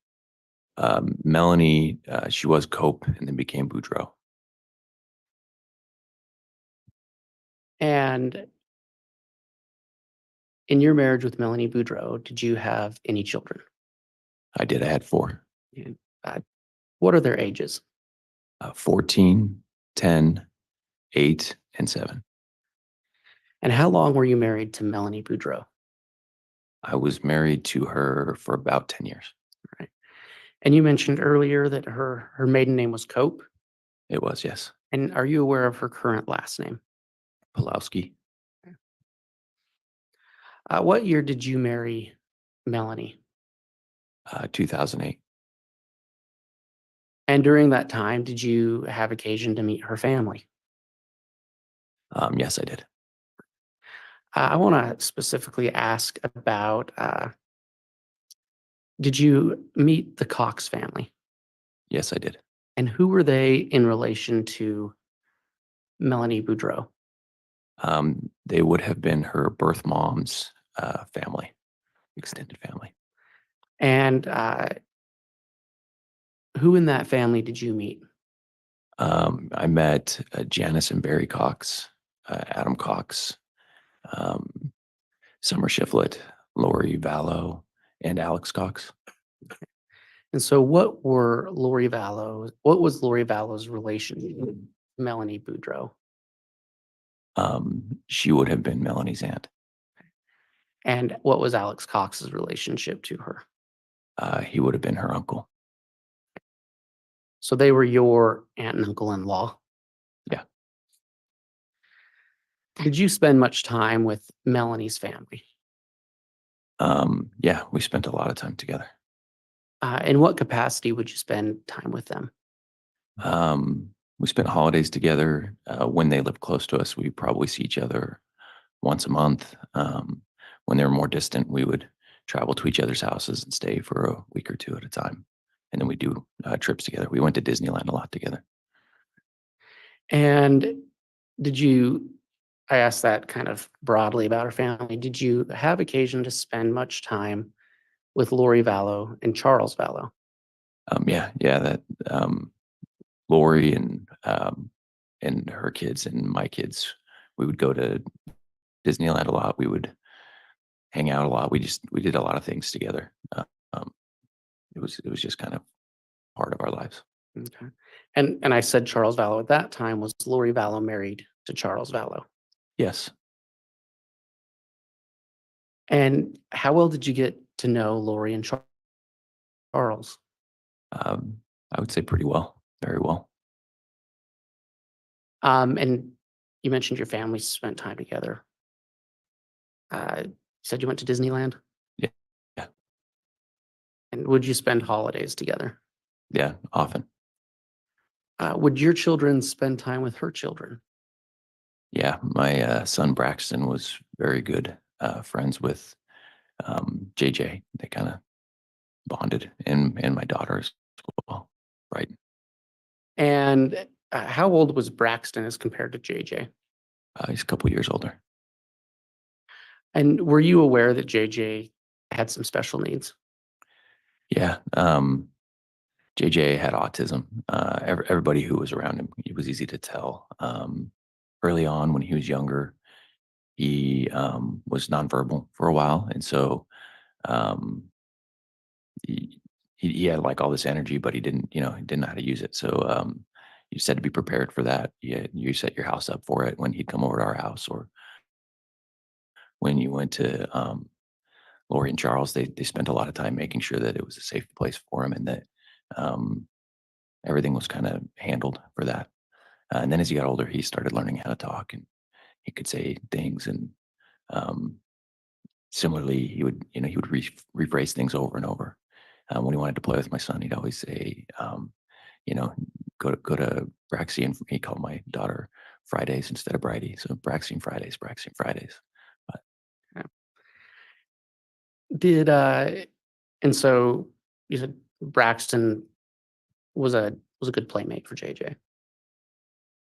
Melanie, she was Cope and then became Boudreaux. And in your marriage with Melanie Boudreaux, did you have any children? I did. I had 4. What are their ages? 14, 10, 8, and 7. And how long were you married to Melanie Boudreaux? I was married to her for about 10 years. Right. And you mentioned earlier that her maiden name was Cope. It was, yes. And are you aware of her current last name? Pulowski. What year did you marry Melanie? 2008. And during that time, did you have occasion to meet her family? Yes, I did. I want to specifically ask about, did you meet the Cox family? Yes, I did. And who were they in relation to Melanie Boudreaux? They would have been her birth mom's family, extended family. And who in that family did you meet? I met Janice and Barry Cox, Adam Cox, Summer Shiflett, Lori Vallow, and Alex Cox. And so what was Lori Vallow's relation to Melanie Boudreaux? She would have been Melanie's aunt. And what was Alex Cox's relationship to her? He would have been her uncle. So they were your aunt and uncle-in-law? Yeah. Did you spend much time with Melanie's family? Yeah, we spent a lot of time together. In what capacity would you spend time with them? We spent holidays together. When they lived close to us, we probably see each other once a month. When they were more distant, we would travel to each other's houses and stay for a week or two at a time. And then we do trips together. We went to Disneyland a lot together. And I asked that kind of broadly about her family. Did you have occasion to spend much time with Lori Vallow and Charles Vallow? Yeah, that Lori and her kids and my kids, we would go to Disneyland a lot. We would hang out a lot. We did a lot of things together. It was just kind of part of our lives. Okay. And I said Charles Vallow at that time. Was Lori Vallow married to Charles Vallow? Yes. And how well did you get to know Lori and Charles? I would say pretty well, very well. And you mentioned your family spent time together. You said you went to Disneyland? Yeah. And would you spend holidays together? Yeah, often. Would your children spend time with her children? Yeah, my son Braxton was very good friends with JJ. They kind of bonded, and my daughters as well, right? And how old was Braxton as compared to JJ? He's a couple years older. And were you aware that JJ had some special needs? Yeah, JJ had autism. Everybody who was around him, it was easy to tell. Early on, when he was younger, he was nonverbal for a while, and so he had like all this energy, but he didn't know how to use it. So you just had to be prepared for that. You set your house up for it when he'd come over to our house, or when you went to Lori and Charles, they spent a lot of time making sure that it was a safe place for him, and that everything was kind of handled for that. And then as he got older, he started learning how to talk, and he could say things and similarly, he would rephrase things over and over. When he wanted to play with my son, he'd always say, go to Braxy, and he called my daughter Fridays instead of Bridie. So Braxy and Fridays, Braxy and Fridays. Did and so you said Braxton was a good playmate for JJ.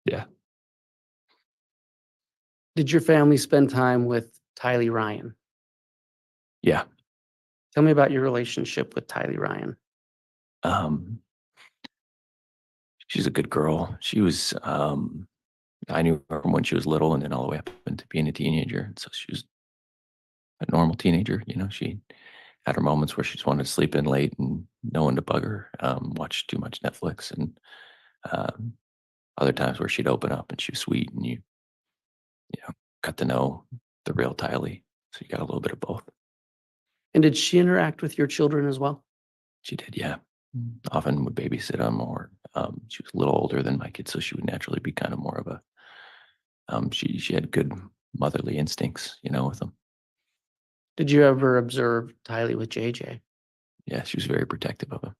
Yeah. Did your family spend time with Tylee Ryan? Yeah. Tell me about your relationship with Tylee Ryan. She's a good girl. She was, I knew her from when she was little and then all the way up into being a teenager. So she was a normal teenager. She had her moments where she just wanted to sleep in late and no one to bug her, watch too much Netflix, and other times where she'd open up and she was sweet, and you got to know the real Tylee. So you got a little bit of both. And did she interact with your children as well? She did, yeah. Often would babysit them, or she was a little older than my kids, so she would naturally be kind of more of a, she had good motherly instincts, with them. Did you ever observe Tylee with JJ? Yeah, she was very protective of him.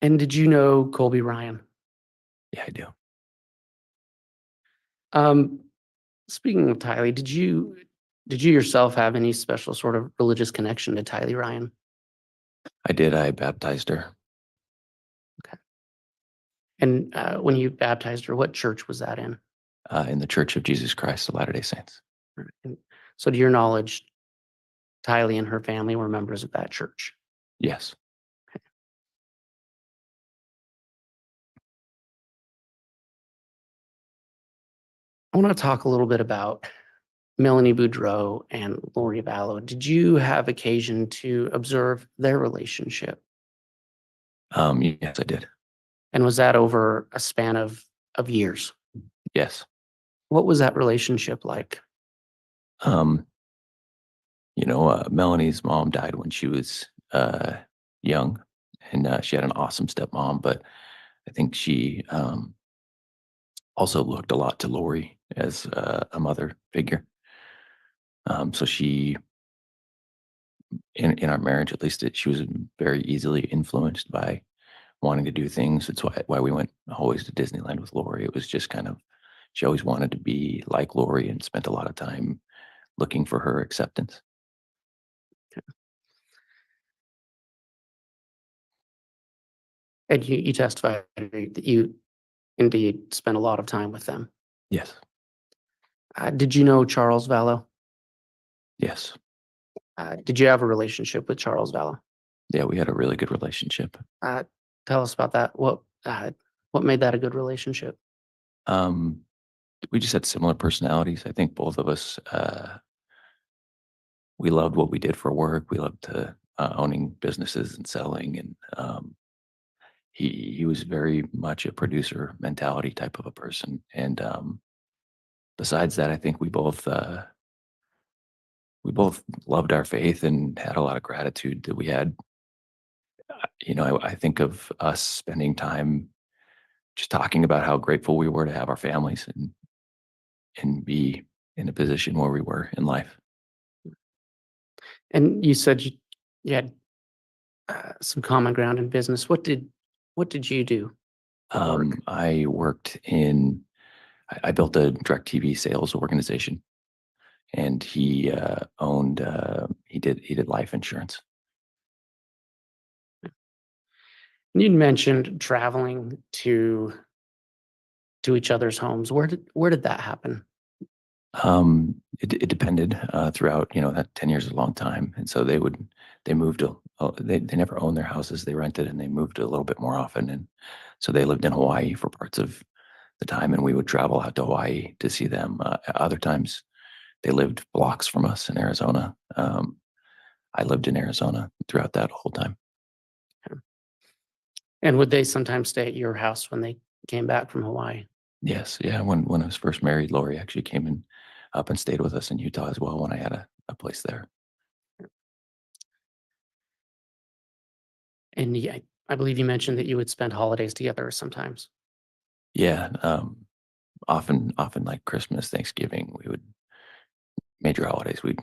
And did you know Colby Ryan? Yeah, I do. Speaking of Tylee, did you yourself have any special sort of religious connection to Tylee Ryan? I did. I baptized her. Okay. And when you baptized her, what church was that in? In the Church of Jesus Christ of Latter-day Saints. And so to your knowledge, Tylee and her family were members of that church? Yes. Okay. I want to talk a little bit about Melanie Boudreaux and Lori Vallow. Did you have occasion to observe their relationship? Yes, I did. And was that over a span of years? Yes. What was that relationship like? Melanie's mom died when she was young, and she had an awesome stepmom, but I think she also looked a lot to Lori as a mother figure. So she, in our marriage, at least, she was very easily influenced by wanting to do things. It's why we went always to Disneyland with Lori. It was just kind of, she always wanted to be like Lori and spent a lot of time looking for her acceptance. And you testified that you indeed spent a lot of time with them. Yes. Did you know Charles Vallow? Yes. Did you have a relationship with Charles Vallow? Yeah, we had a really good relationship. Tell us about that. What made that a good relationship? We just had similar personalities. I think both of us, we loved what we did for work. We loved owning businesses and selling, and he was very much a producer mentality type of a person. And besides that, I think we both loved our faith and had a lot of gratitude that we had. I think of us spending time just talking about how grateful we were to have our families and be in a position where we were in life. And you said you had some common ground in business. What did you do? I worked I built a direct TV sales organization, and he did life insurance. You mentioned traveling to each other's homes. Where did that happen? It depended throughout, that 10 years is a long time. And so they moved, they never owned their houses. They rented, and they moved a little bit more often. And so they lived in Hawaii for parts of the time, and we would travel out to Hawaii to see them. Other times they lived blocks from us in Arizona. I lived in Arizona throughout that whole time. And would they sometimes stay at your house when they came back from Hawaii? Yes. Yeah. When I was first married, Lori actually came up and stayed with us in Utah as well when I had a place there. And I believe you mentioned that you would spend holidays together sometimes. Yeah. often like Christmas, Thanksgiving, major holidays, we'd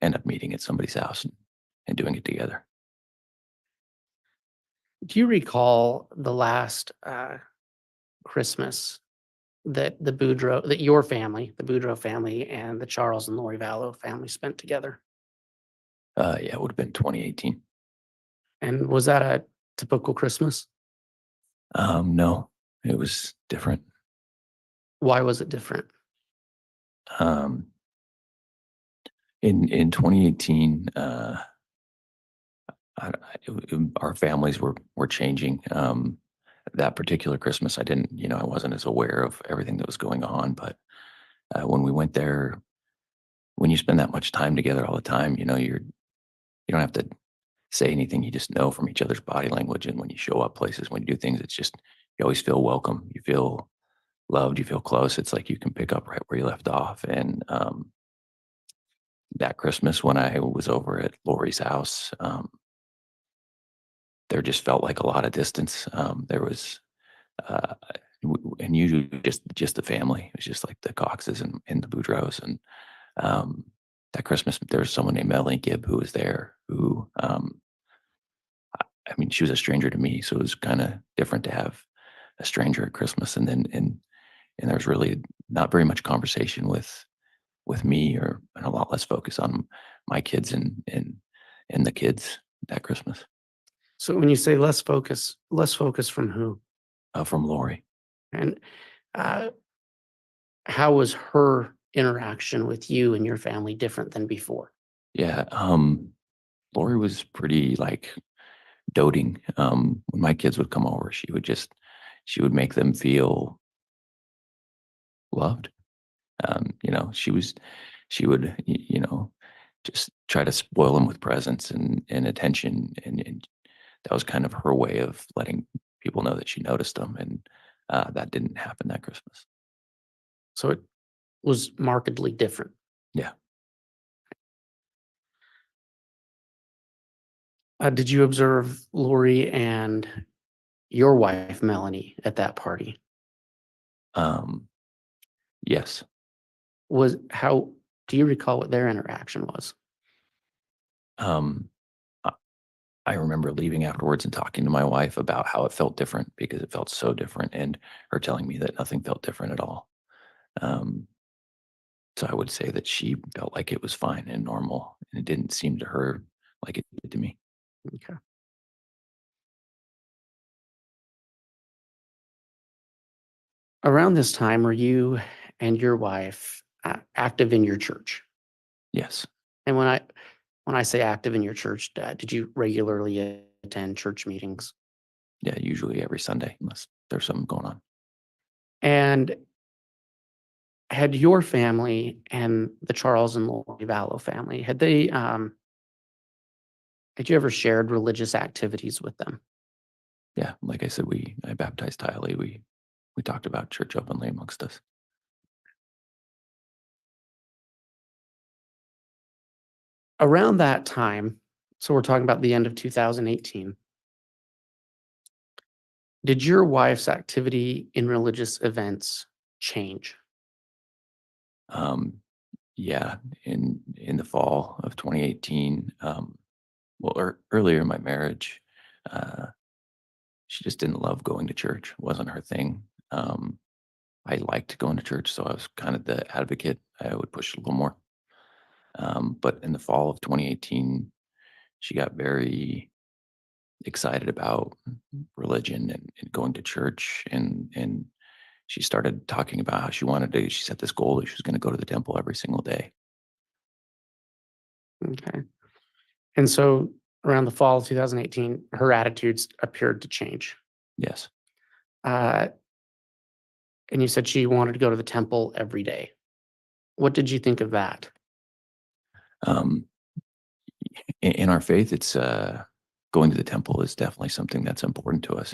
end up meeting at somebody's house and doing it together. Do you recall the last Christmas that your family, the Boudreaux family, and the Charles and Lori Vallow family spent together? Yeah, it would have been 2018. And was that a typical Christmas? No, it was different. Why was it different? Um, in 2018, our families were changing. That particular Christmas, I wasn't as aware of everything that was going on. But when we went there, when you spend that much time together all the time, you don't have to say anything. You just know from each other's body language. And when you show up places, when you do things, it's just, you always feel welcome. You feel loved. You feel close. It's like you can pick up right where you left off. And that Christmas, when I was over at Lori's house, there just felt like a lot of distance. There was, and usually just the family. It was just like the Coxes and the Boudreaux. And that Christmas, there was someone named Melanie Gibb who was there. Who, she was a stranger to me, so it was kind of different to have a stranger at Christmas. And then and there was really not very much conversation with me, and a lot less focus on my kids and the kids that Christmas. So when you say less focus from who? From Lori. And how was her interaction with you and your family different than before? Yeah, Lori was pretty doting. When my kids would come over, she would make them feel loved. She would just try to spoil them with presents and attention, and that was kind of her way of letting people know that she noticed them, and that didn't happen that Christmas. So it was markedly different. Yeah. Did you observe Lori and your wife, Melanie, at that party? Yes. Do you recall what their interaction was? I remember leaving afterwards and talking to my wife about how it felt different, because it felt so different, and her telling me that nothing felt different at all. So I would say that she felt like it was fine and normal, and it didn't seem to her like it did to me. Okay. Around this time, were you and your wife active in your church? Yes. And when I say active in your church, did you regularly attend church meetings? Yeah, usually every Sunday, unless there's something going on. And had your family and the Charles and Lori Vallow family, had you ever shared religious activities with them? Yeah, like I said, I baptized Tylee. We talked about church openly amongst us. Around that time, so we're talking about the end of 2018, did your wife's activity in religious events change? Yeah, in the fall of 2018, earlier in my marriage, she just didn't love going to church. It wasn't her thing. I liked going to church, so I was kind of the advocate. I would push a little more. But in the fall of 2018, she got very excited about religion and going to church, and she started talking about how she set this goal that she was going to go to the temple every single day. Okay. And so around the fall of 2018, her attitudes appeared to change. Yes. And you said she wanted to go to the temple every day. What did you think of that? In our faith, it's going to the temple is definitely something that's important to us.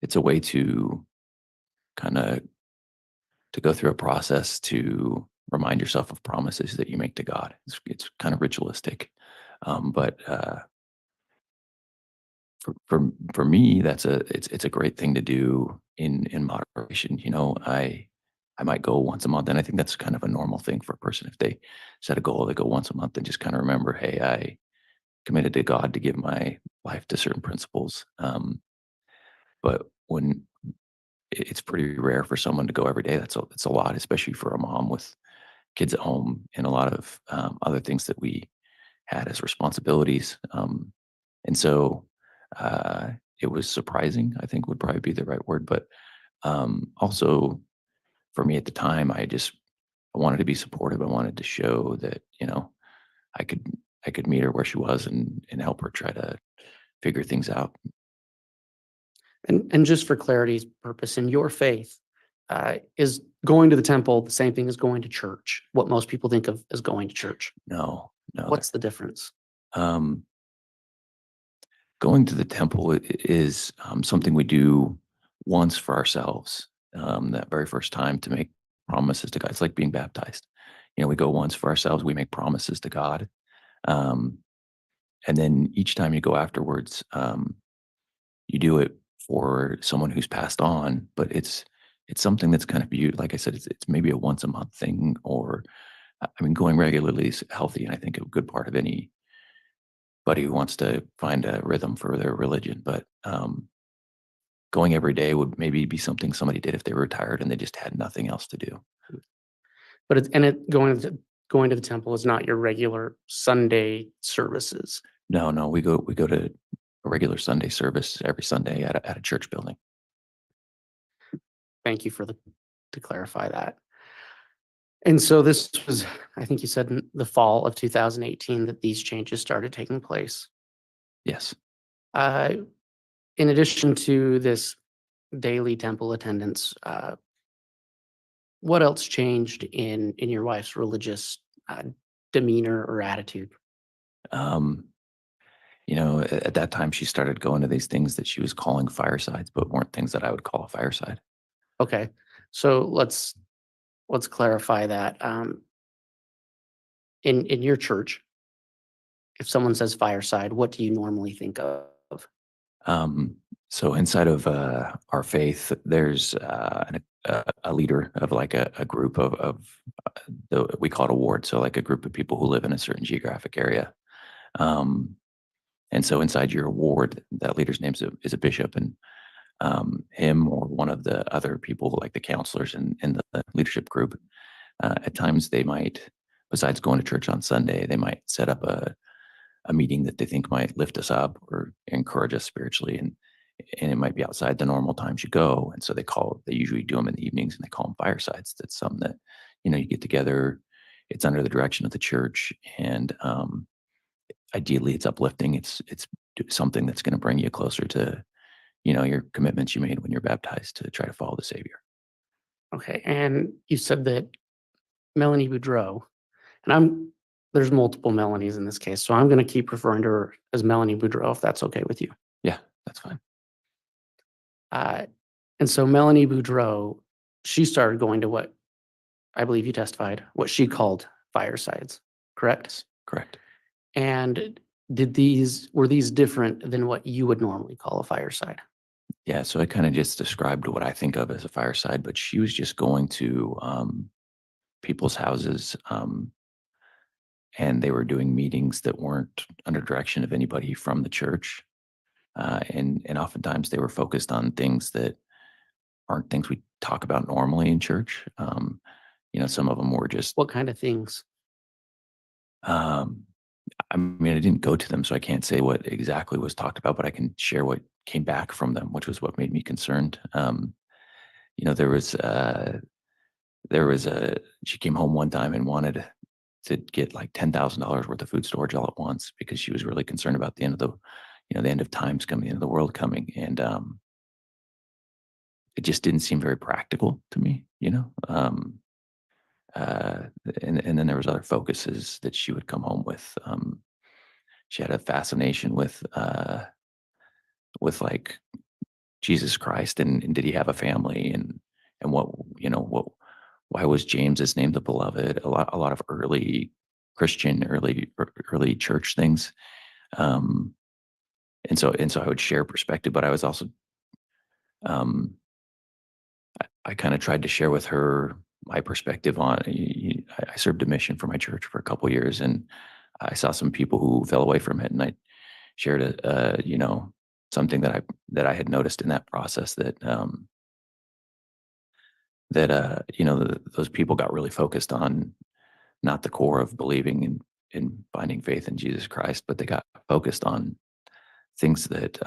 It's a way to kind of to go through a process to remind yourself of promises that you make to God. It's kind of ritualistic, but for me, it's a great thing to do in moderation. I might go once a month, and I think that's kind of a normal thing for a person. If they set a goal, they go once a month and just kind of remember, hey, I committed to God to give my life to certain principles. But when it's pretty rare for someone to go every day, that's a lot, especially for a mom with kids at home and a lot of other things that we had as responsibilities. And so it was surprising, I think would probably be the right word. But also for me at the time, I wanted to be supportive. I wanted to show that, I could meet her where she was and help her try to figure things out. And just for clarity's purpose, in your faith, is going to the temple the same thing as going to church? What most people think of as going to church? No. What's the difference? Going to the temple is something we do once for ourselves. That very first time to make promises to God. It's like being baptized. We go once for ourselves. We make promises to God. And then each time you go afterwards, you do it for someone who's passed on, but it's something that's kind of viewed, like I said, it's maybe a once a month thing, or going regularly is healthy. And I think a good part of anybody who wants to find a rhythm for their religion, but going every day would maybe be something somebody did if they were retired and they just had nothing else to do. But going to the temple is not your regular Sunday services. No, we go to a regular Sunday service every Sunday at a church building. Thank you to clarify that. And so this was, I think you said in the fall of 2018 that these changes started taking place. Yes. In addition to this daily temple attendance, what else changed in your wife's religious demeanor or attitude? At that time she started going to these things that she was calling firesides, but weren't things that I would call a fireside. Okay, so let's clarify that. In your church, if someone says fireside, what do you normally think of? So inside of our faith, there's a leader of like a group of we call it a ward. So like a group of people who live in a certain geographic area. And so inside your ward, that leader's name is a bishop, and him or one of the other people, like the counselors in the leadership group, at times they might, besides going to church on Sunday, they might set up a meeting that they think might lift us up or encourage us spiritually. And it might be outside the normal times you go. And so they usually do them in the evenings, and they call them firesides. That's something that, you get together, it's under the direction of the church. And ideally it's uplifting. It's something that's going to bring you closer to, your commitments you made when you're baptized to try to follow the Savior. Okay, and you said that Melanie Boudreaux, and there's multiple Melanies in this case, so I'm going to keep referring to her as Melanie Boudreaux, if that's okay with you. Yeah, that's fine. And so Melanie Boudreaux, she started going to what I believe you testified, what she called firesides, correct? Correct. And were these different than what you would normally call a fireside? Yeah, so I kind of just described what I think of as a fireside, but she was just going to people's houses, and they were doing meetings that weren't under direction of anybody from the church. And oftentimes they were focused on things that aren't things we talk about normally in church. Some of them were just. What kind of things? I didn't go to them, so I can't say what exactly was talked about, but I can share what came back from them, which was what made me concerned. She came home one time and wanted to get like $10,000 worth of food storage all at once because she was really concerned about the end of the end of times coming, the end of the world coming. And it just didn't seem very practical to me, and then there was other focuses that she would come home with. She had a fascination with like Jesus Christ and did he have a family and why was James's name the beloved? A lot of early Christian, early church things. And so I would share perspective, but I was also I kind of tried to share with her my perspective on. I served a mission for my church for a couple years, and I saw some people who fell away from it, and I shared something that I had noticed in that process that those people got really focused on not the core of believing in finding faith in Jesus Christ, but they got focused on things that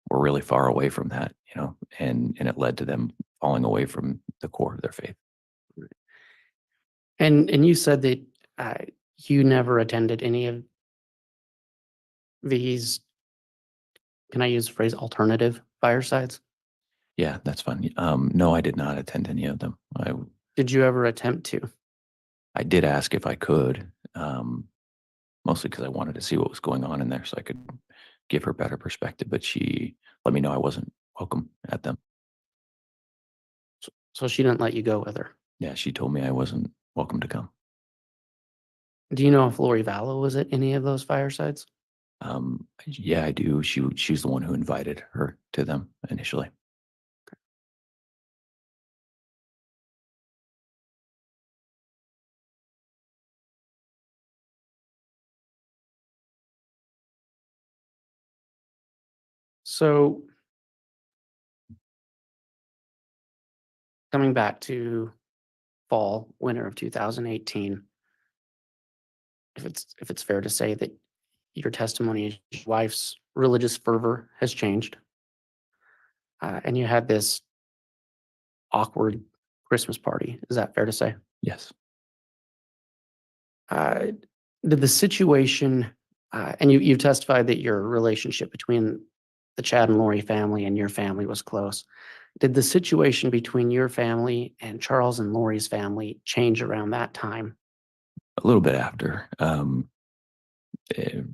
were really far away from that, and it led to them falling away from the core of their faith. And you said that you never attended any of these, can I use the phrase alternative firesides? Yeah, that's fun. No, I did not attend any of them. Did you ever attempt to? I did ask if I could, mostly because I wanted to see what was going on in there so I could give her better perspective, but she let me know I wasn't welcome at them. So she didn't let you go with her. Yeah, she told me I wasn't welcome to come. Do you know if Lori Vallow was at any of those firesides? Yeah, I do. She's the one who invited her to them initially. So coming back to fall, winter of 2018, if it's fair to say that your testimony, your wife's religious fervor has changed, and you had this awkward Christmas party. Is that fair to say? Yes. Did the situation, and you testified that your relationship between the Chad and Lori family and your family was close. Did the situation between your family and Charles and Lori's family change around that time? A little bit after,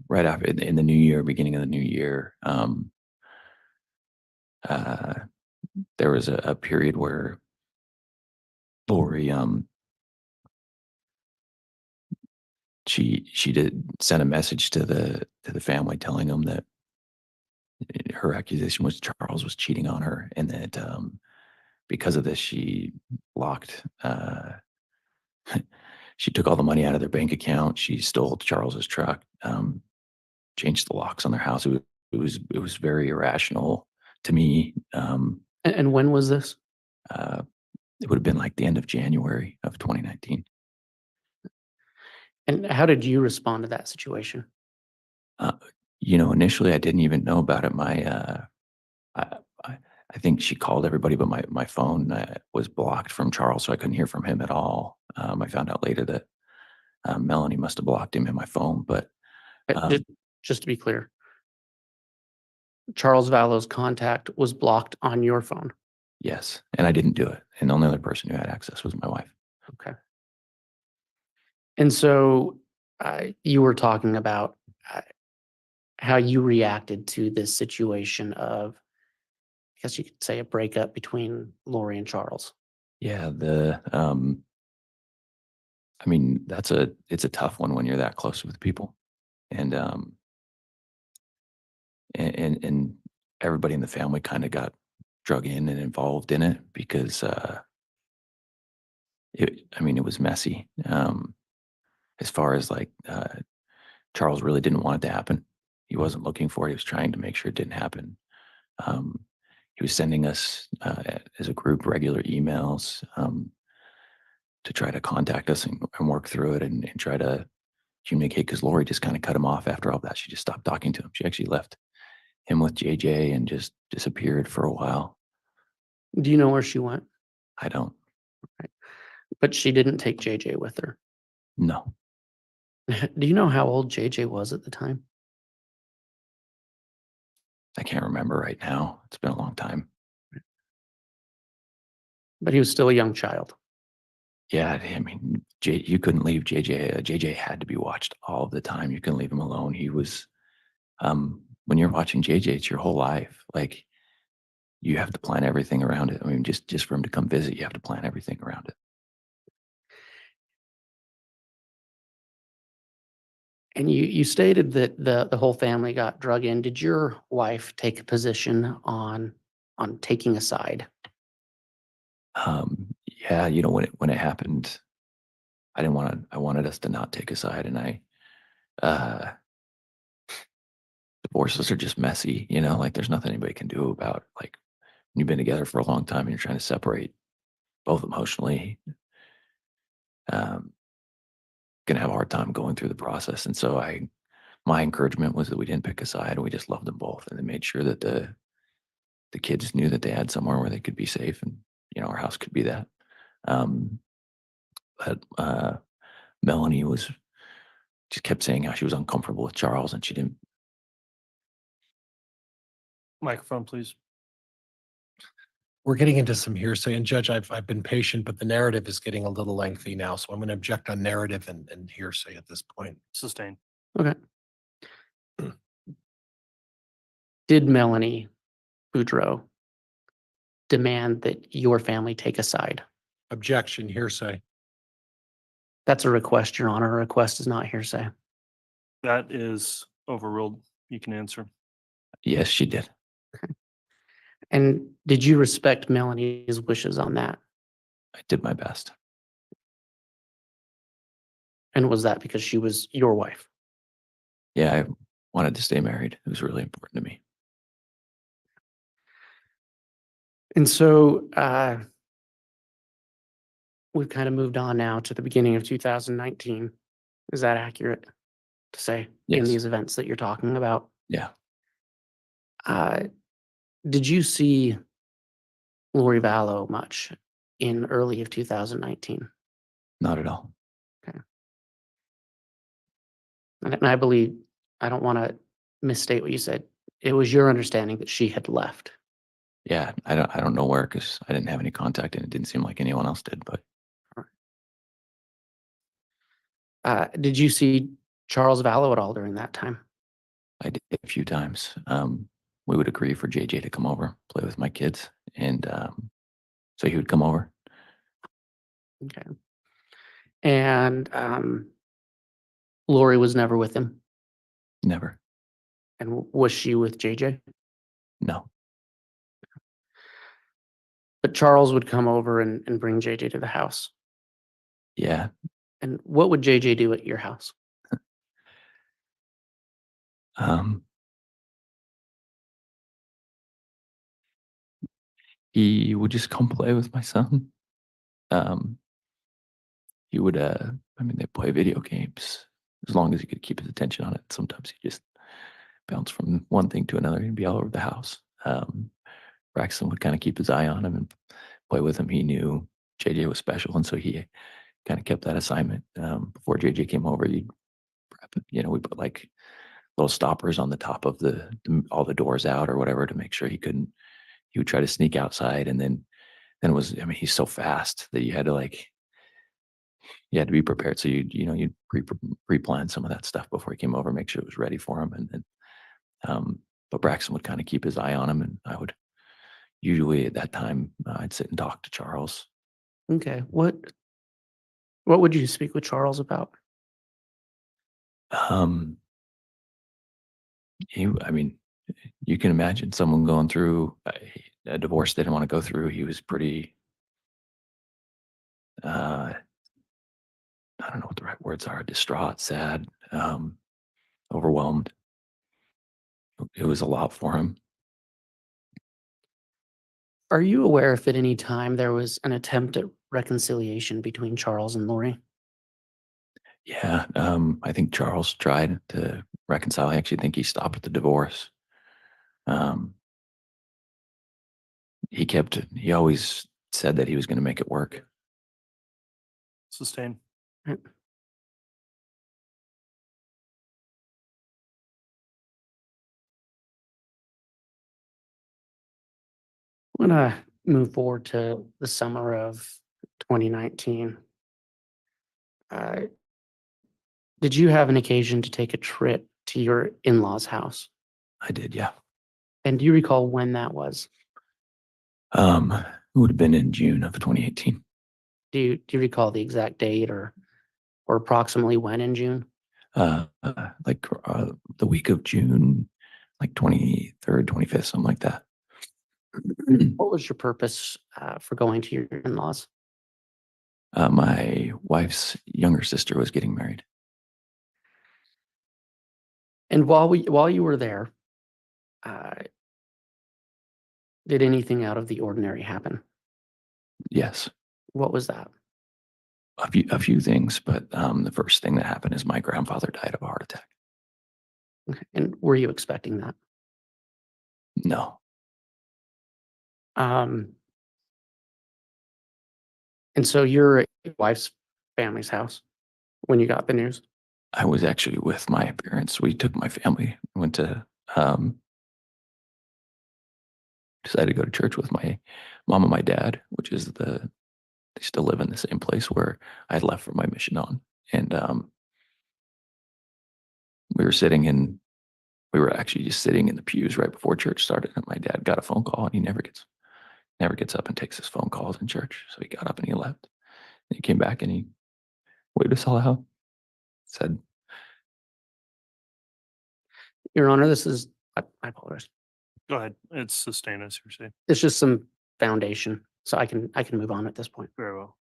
right after in the new year, beginning of the new year, there was a period where Lori, she did send a message to the family telling them that her accusation was Charles was cheating on her, and that because of this, she locked. She took all the money out of their bank account. She stole Charles's truck, changed the locks on their house. It was very irrational to me. And when was this? It would have been like the end of January of 2019. And how did you respond to that situation? Initially I didn't even know about it. I think she called everybody, but my phone was blocked from Charles, so I couldn't hear from him at all. I found out later that Melanie must have blocked him in my phone, but Just to be clear, Charles Vallow's contact was blocked on your phone. yes, and I didn't do it. And the only other person who had access was my wife. Okay. And so you were talking about how you reacted to this situation of, I guess you could say, a breakup between Lori and Charles. Yeah, I mean, it's a tough one when you're that close with people, and and everybody in the family kind of got drug in and involved in it because it was messy. As far as Charles really didn't want it to happen. He wasn't looking for it. He was trying to make sure it didn't happen. He was sending us as a group regular emails to try to contact us and work through it and try to communicate, because Lori just kind of cut him off after all that. She just stopped talking to him. She actually left him with JJ and just disappeared for a while. Do you know where she went? I don't. Right. But she didn't take JJ with her. No. Do you know how old JJ was at the time? I can't remember right now. It's been a long time. But he was still a young child. Yeah, I mean, you couldn't leave JJ. JJ had to be watched all the time. You couldn't leave him alone. He was, when you're watching JJ, it's your whole life. Like, you have to plan everything around it. I mean, just for him to come visit, you have to plan everything around it. And you stated that the whole family got drug in. Did your wife take a position on taking a side? Yeah, when it happened, I wanted us to not take a side, and uh, divorces are just messy, like there's nothing anybody can do about, like, when you've been together for a long time and you're trying to separate both emotionally, um, gonna have a hard time going through the process. And so my encouragement was that we didn't pick a side. We just loved them both, and they made sure that the kids knew that they had somewhere where they could be safe, and our house could be that. Um, but Melanie just kept saying how she was uncomfortable with Charles, and she didn't. Microphone, please. We're getting into some hearsay, and Judge, I've been patient, but the narrative is getting a little lengthy now, so I'm going to object on narrative and hearsay at this point. Sustained. Okay. Did Melanie Boudreaux demand that your family take a side? Objection, hearsay. That's a request, Your Honor. A request is not hearsay. That is overruled. You can answer. Yes, she did. And did you respect Melanie's wishes on that? I did my best. And was that because she was your wife? Yeah, I wanted to stay married. It was really important to me. And so we've kind of moved on now to the beginning of 2019. Is that accurate to say in Yes. these events that you're talking about? Yeah. Did you see Lori Vallow much in early of 2019? Not at all. And I believe, I don't want to misstate what you said. It was your understanding that she had left. Yeah, I don't know where, because I didn't have any contact, and it didn't seem like anyone else did. But Did you see Charles Vallow at all during that time? I did a few times. We would agree for JJ to come over, play with my kids, and so he would come over. Okay. And Lori was never with him? Never. And was she with JJ? No. But Charles would come over and bring JJ to the house. Yeah. And what would JJ do at your house? He would just come play with my son. He would, they play video games as long as he could keep his attention on it. Sometimes he just bounced from one thing to another. He'd be all over the house. Braxton would kind of keep his eye on him and play with him. He knew JJ was special, and so he kind of kept that assignment. Before JJ came over, we put like little stoppers on the top of all the doors out or whatever to make sure he would try to sneak outside. And then it was, he's so fast that you had to be prepared. So you'd pre-plan some of that stuff before he came over, make sure it was ready for him. And then, but Braxton would kind of keep his eye on him, and I would usually at that time, I'd sit and talk to Charles. Okay. What would you speak with Charles about? You can imagine someone going through a divorce they didn't want to go through. He was pretty, I don't know what the right words are, distraught, sad, overwhelmed. It was a lot for him. Are you aware if at any time there was an attempt at reconciliation between Charles and Lori? Yeah, I think Charles tried to reconcile. I actually think he stopped at the divorce. He always said that he was going to make it work. Sustain. Right. I'm going to move forward to the summer of 2019. Did you have an occasion to take a trip to your in-laws' house? I did, yeah. And do you recall when that was? It would have been in June of 2018. Do you recall the exact date or approximately when in June? The week of June, like 23rd, 25th, something like that. What was your purpose for going to your in-laws? My wife's younger sister was getting married. And while you were there, did anything out of the ordinary happen? Yes, What was that? a few things, but the first thing that happened is my grandfather died of a heart attack. Okay. And were you expecting that? No, And so you're at your wife's family's house when you got the news? I was actually with my parents. We took my family, went to, decided to go to church with my mom and my dad, which is they still live in the same place where I had left for my mission on. And we were actually just sitting in the pews right before church started. And my dad got a phone call and he never gets up and takes his phone calls in church. So he got up and he left. And he came back and he waved us all out, said, Your Honor, I apologize. Go ahead. It's sustained, as you're saying. It's just some foundation, so I can move on at this point. Very well.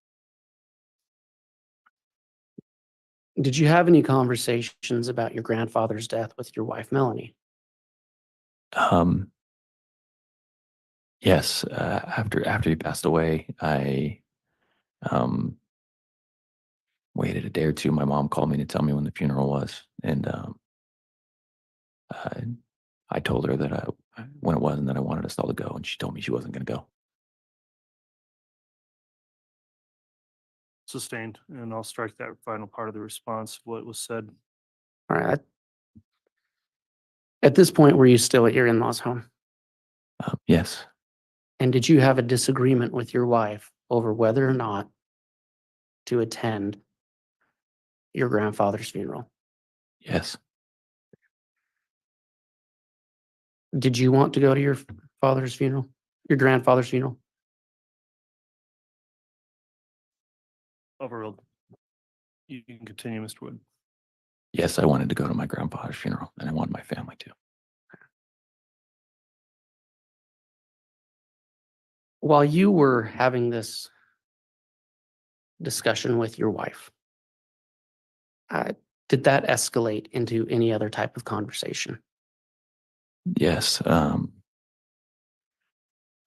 Did you have any conversations about your grandfather's death with your wife, Melanie? yes, after he passed away, I waited a day or two. My mom called me to tell me when the funeral was. And I told her that when it was and that I wanted us all to go, and she told me she wasn't going to go. Sustained, and I'll strike that final part of the response, what was said. All right. At this point, were you still at your in-laws' home? Yes, And did you have a disagreement with your wife over whether or not to attend your grandfather's funeral? yes, Did you want to go to your father's funeral, your grandfather's funeral? Overruled. You can continue, Mr. Wood. yes, I wanted to go to my grandfather's funeral and I wanted my family to. While you were having this discussion with your wife, did that escalate into any other type of conversation? Yes, it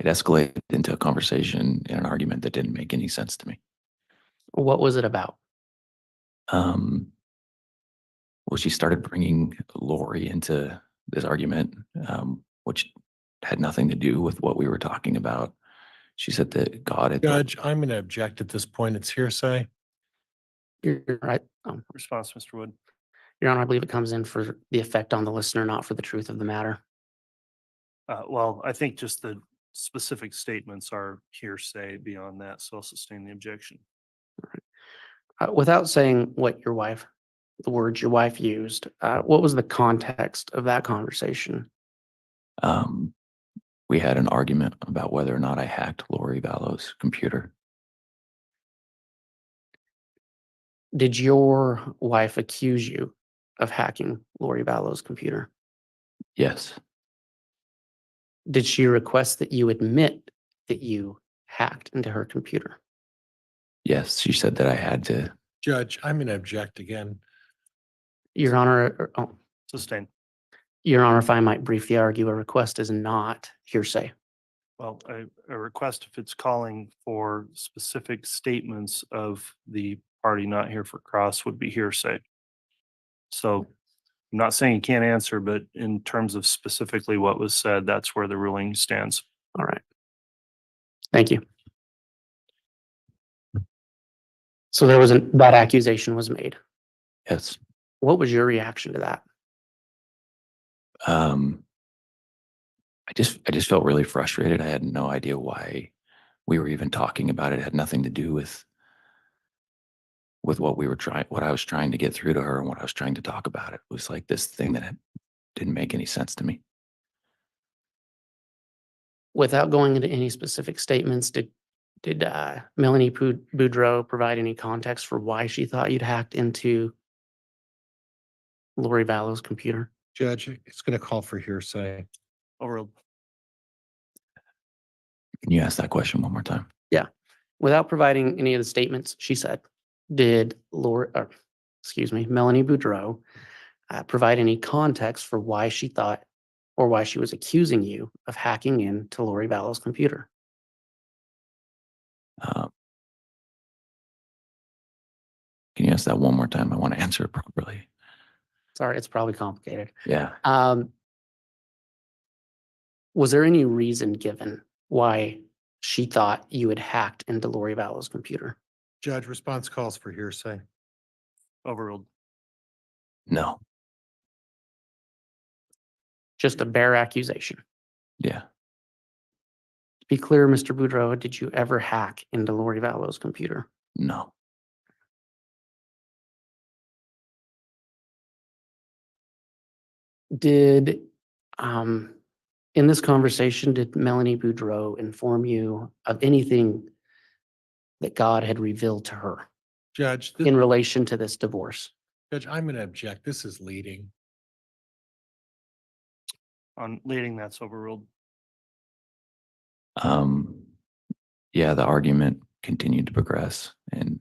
escalated into a conversation and an argument that didn't make any sense to me. What was it about? Well, she started bringing Lori into this argument, which had nothing to do with what we were talking about. She said that God had Judge, I'm going to object at this point. It's hearsay. You're right. Response, Mr. Wood. Your Honor, I believe it comes in for the effect on the listener, not for the truth of the matter. Well, I think just the specific statements are hearsay. Beyond that, so I'll sustain the objection. Without saying what the words your wife used, what was the context of that conversation? we had an argument about whether or not I hacked Lori Vallow's computer. Did your wife accuse you of hacking Lori Vallow's computer? Yes, Did she request that you admit that you hacked into her computer? yes, she said that I had to. Judge, I'm going to object again. Your Honor, Sustain. Your Honor, if I might briefly argue, a request is not hearsay. Well, a request, if it's calling for specific statements of the party not here for cross, would be hearsay. So I'm not saying you can't answer, but in terms of specifically what was said, that's where the ruling stands. All right. Thank you. So that accusation was made. Yes. What was your reaction to that? I just felt really frustrated. I had no idea why we were even talking about it. It had nothing to do with what I was trying to get through to her and what I was trying to talk about. It was like this thing that didn't make any sense to me. Without going into any specific statements, did Melanie Boudreaux provide any context for why she thought you'd hacked into Lori Vallow's computer? Judge, it's going to call for hearsay. Overruled. Can you ask that question one more time? Without providing any of the statements she said, did Melanie Boudreaux provide any context for why she thought or why she was accusing you of hacking into Lori Vallow's computer? Can you ask that one more time? I want to answer it properly. Sorry, it's probably complicated. Yeah. Was there any reason given why she thought you had hacked into Lori Vallow's computer? Judge, response calls for hearsay. Overruled. No. Just a bare accusation. Yeah. To be clear, Mr. Boudreaux, did you ever hack into Lori Vallow's computer? No. Did, in this conversation, did Melanie Boudreaux inform you of anything that God had revealed to her Judge, in relation to this divorce? Judge, I'm going to object. This is leading. On leading, that's overruled. Yeah, the argument continued to progress, and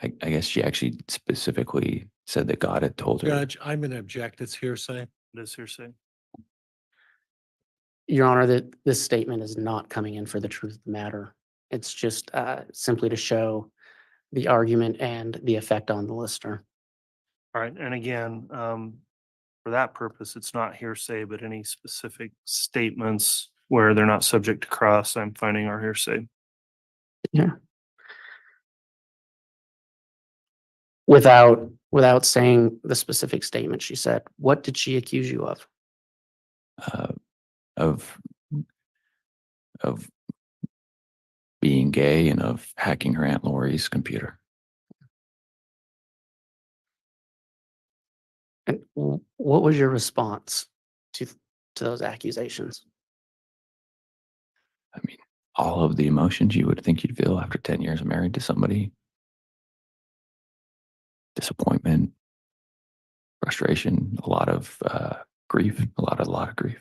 I guess she actually specifically said that God had told her. Judge, I'm going to object. It's hearsay. It is hearsay. Your Honor, that this statement is not coming in for the truth of the matter. It's just simply to show the argument and the effect on the listener. All right, and again, for that purpose, it's not hearsay, but any specific statements where they're not subject to cross, I'm finding are hearsay. Yeah. Without saying the specific statement she said, what did she accuse you of? Of being gay and of hacking her Aunt Lori's computer. And what was your response to those accusations? I mean, all of the emotions you would think you'd feel after 10 years married to somebody. Disappointment, frustration, a lot of grief, a lot of grief.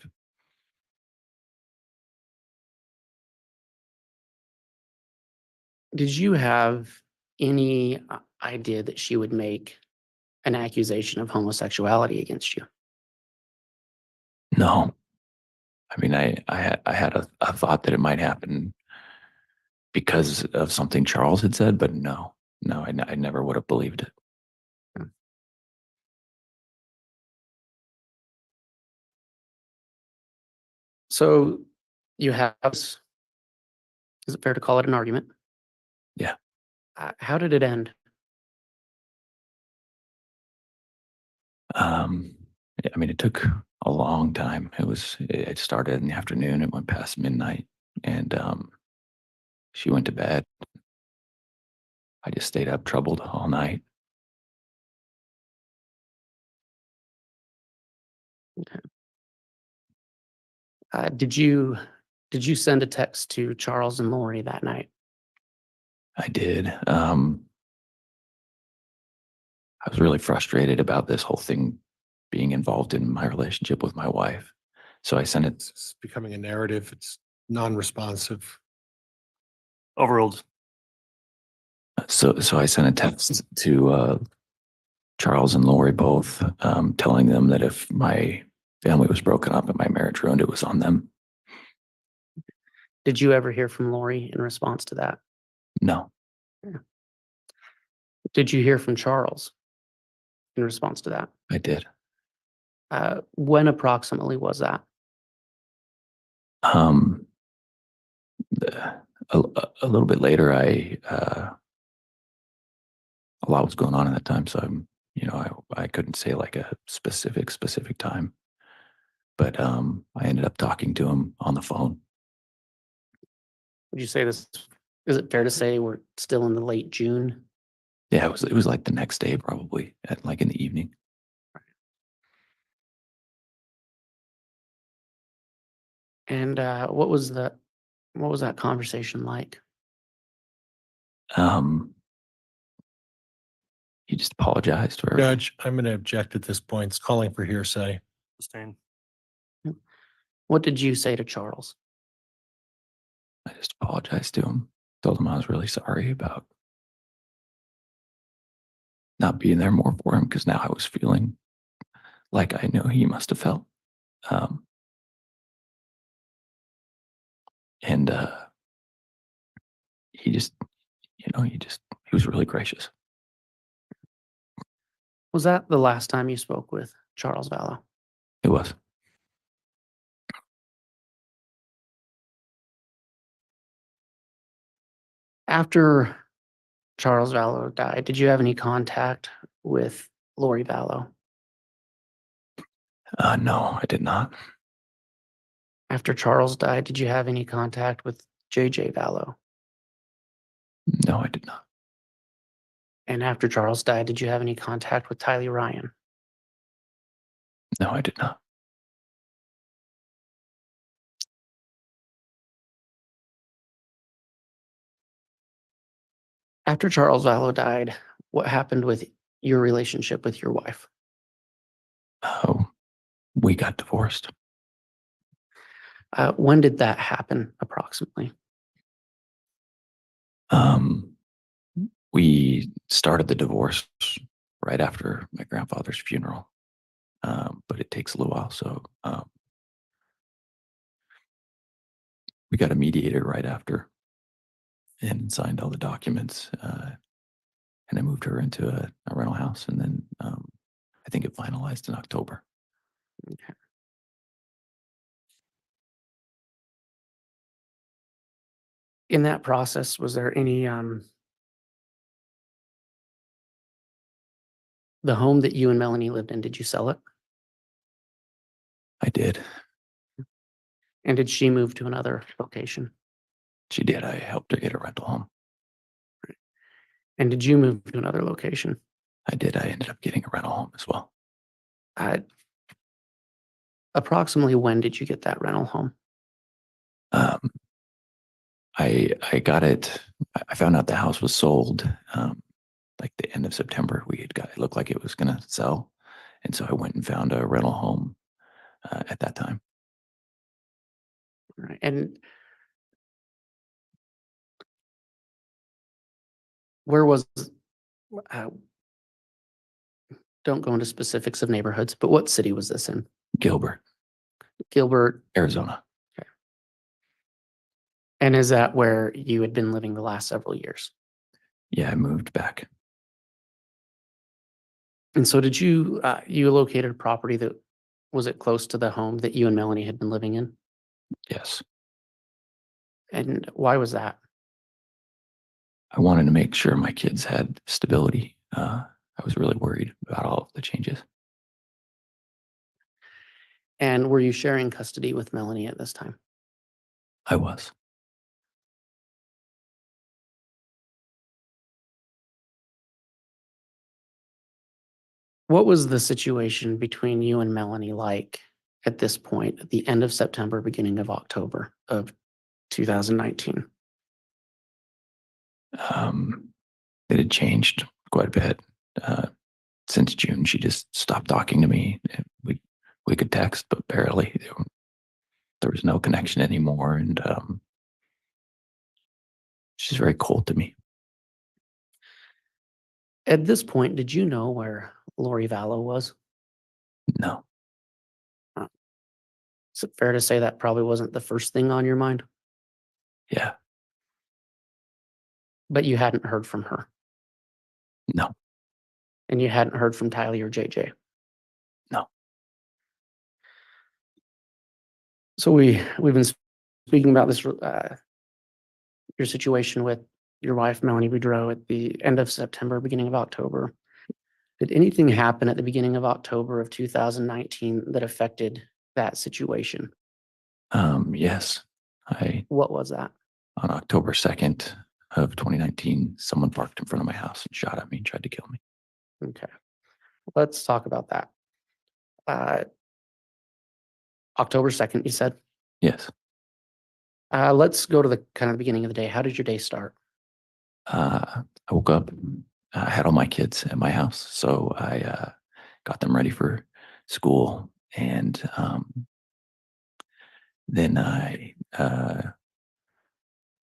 Did you have any idea that she would make an accusation of homosexuality against you? No. I mean, I had a thought that it might happen because of something Charles had said, but no, I never would have believed it. So you have, is it fair to call it an argument? Yeah. How did it end? Yeah, I mean, it took a long time. It started in the afternoon. It went past midnight, and she went to bed. I just stayed up troubled all night. Okay. Did you send a text to Charles and Lori that night? I did. I was really frustrated about this whole thing being involved in my relationship with my wife. So I sent it. It's becoming a narrative. It's non-responsive. Overruled. So I sent a text to Charles and Lori both, telling them that if my family was broken up and my marriage ruined, it was on them. Did you ever hear from Lori in response to that? No. Yeah. Did you hear from Charles in response to that? I did. When approximately was that? A little bit later, a lot was going on at that time, so I couldn't say like a specific time, but I ended up talking to him on the phone. Would you say this? Is it fair to say we're still in the late June? Yeah, it was like the next day, probably like in the evening. And what was that conversation like? He just apologized for. Judge, I'm going to object at this point. It's calling for hearsay. Sustained. What did you say to Charles? I just apologized to him. Told him I was really sorry about not being there more for him, because now I was feeling like I know he must have felt. Um, and he just, he was really gracious. Was that the last time you spoke with Charles Vallow? It was. After Charles Vallow died, did you have any contact with Lori Vallow? No, I did not. After Charles died, did you have any contact with JJ Vallow? No, I did not. And after Charles died, did you have any contact with Tylee Ryan? No, I did not. After Charles Vallow died, what happened with your relationship with your wife? Oh, we got divorced. When did that happen, approximately? We started the divorce right after my grandfather's funeral, but it takes a little while. So we got a mediator right after and signed all the documents. And I moved her into a rental house, and then I think it finalized in October. Okay. In that process, was there any the home that you and Melanie lived in, did you sell it? I did. And did she move to another location? She did. I helped her get a rental home. And did you move to another location? I did. I ended up getting a rental home as well. Approximately when did you get that rental home? I got it. I found out the house was sold like the end of September. It looked like it was going to sell. And so I went and found a rental home at that time. Right. And where was, don't go into specifics of neighborhoods, but what city was this in? Gilbert, Gilbert, Arizona. Okay. And is that where you had been living the last several years? Yeah, I moved back. And so did you, you located a property that, was it close to the home that you and Melanie had been living in? Yes. And why was that? I wanted to make sure my kids had stability. I was really worried about all of the changes. And were you sharing custody with Melanie at this time? I was. What was the situation between you and Melanie like at this point, at the end of September, beginning of October of 2019? It had changed quite a bit. Since June, she just stopped talking to me. We could text, but barely. There was no connection anymore, and she's very cold to me. At this point, did you know where Lori Vallow was? No. Is it fair to say that probably wasn't the first thing on your mind? Yeah. But you hadn't heard from her? No. And you hadn't heard from Tylee or JJ? No. So we've been speaking about this, your situation with your wife, Melanie Boudreaux, at the end of September, beginning of October. Did anything happen at the beginning of October of 2019 that affected that situation? Yes. What was that? On October 2nd of 2019, someone parked in front of my house and shot at me and tried to kill me. Okay. Let's talk about that. October 2nd, you said? Yes. Let's go to the kind of the beginning of the day. How did your day start? I woke up. I had all my kids at my house, so I got them ready for school, and then I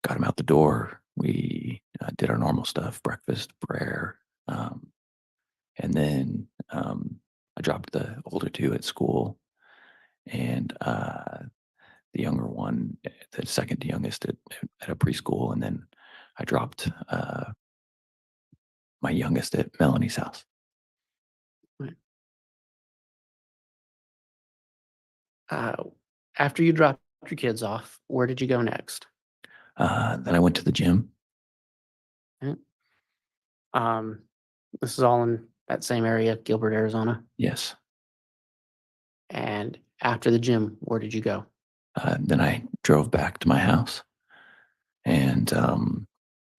got him out the door. We did our normal stuff, breakfast, prayer. And then I dropped the older two at school, and the younger one, the second youngest, at a preschool. And then I dropped my youngest at Melanie's house. After you dropped your kids off, where did you go next? Then I went to the gym. This is all in that same area, Gilbert, Arizona. Yes. And after the gym, where did you go? Then I drove back to my house, and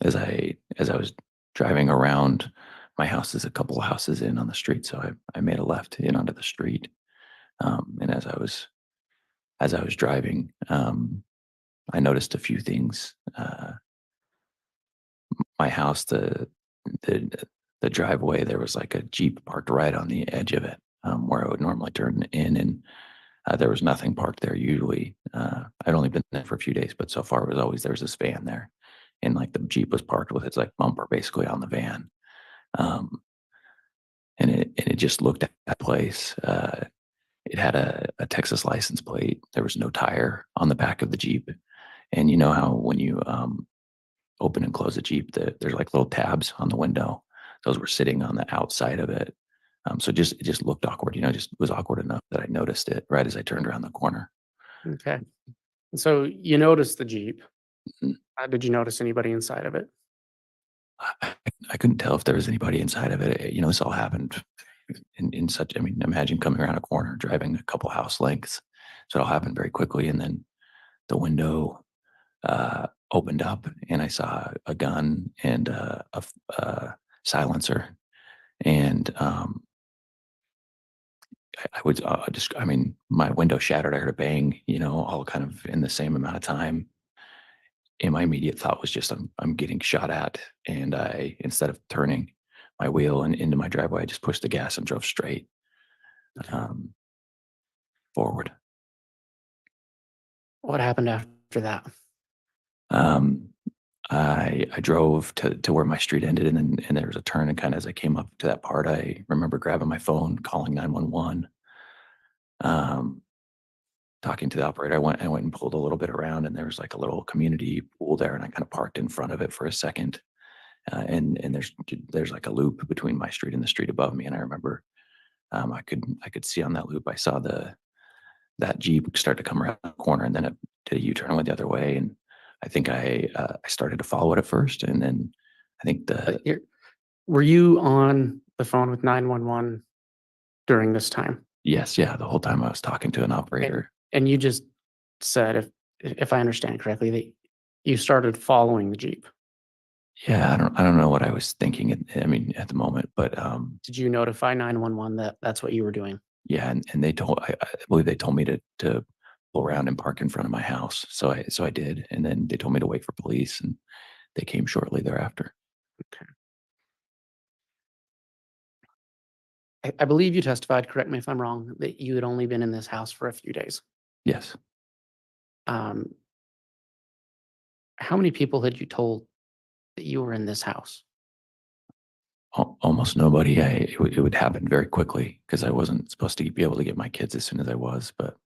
as I was driving around, my house is a couple of houses in on the street, so I made a left in onto the street. And as I was driving, I noticed a few things. My house, the driveway, there was like a Jeep parked right on the edge of it, where I would normally turn in, and there was nothing parked there usually. I'd only been there for a few days, but so far it was always, there's this van there, and like the Jeep was parked with its like bumper basically on the van. And it just looked at that place. It had a Texas license plate. There was no tire on the back of the Jeep. And you know how when you open and close a Jeep, there's like little tabs on the window. Those were sitting on the outside of it. So it just looked awkward, just was awkward enough that I noticed it right as I turned around the corner. Okay. So you noticed the Jeep. Mhm. Did you notice anybody inside of it? I couldn't tell if there was anybody inside of it. This all happened in such, imagine coming around a corner, driving a couple house lengths. So it all happened very quickly. And then the window opened up, and I saw a gun and a silencer. And I would my window shattered. I heard a bang, all kind of in the same amount of time. And my immediate thought was just, I'm getting shot at. And I, instead of turning my wheel and into my driveway, I just pushed the gas and drove straight forward. What happened after that? I drove to where my street ended, and there was a turn, and kind of as I came up to that part, I remember grabbing my phone, calling 911, talking to the operator. I went and pulled a little bit around, and there was like a little community pool there, and I kind of parked in front of it for a second. And there's like a loop between my street and the street above me, and I remember I could see on that loop. I saw that Jeep start to come around the corner, and then it did a U-turn and went the other way. And I think I started to follow it at first, and then I think Were you on the phone with 911 during this time? Yes, yeah, the whole time I was talking to an operator. And you just said, if I understand correctly, that you started following the Jeep. Yeah, I don't know what I was thinking at the moment, but Did you notify 911 that that's what you were doing? yeah, and I believe they told me to pull around and park in front of my house. So I did, and then they told me to wait for police, and they came shortly thereafter. Okay. I believe you testified, correct me if I'm wrong, that you had only been in this house for a few days. Yes. How many people had you told that you were in this house? Almost nobody. It would happen very quickly because I wasn't supposed to be able to get my kids as soon as I was, but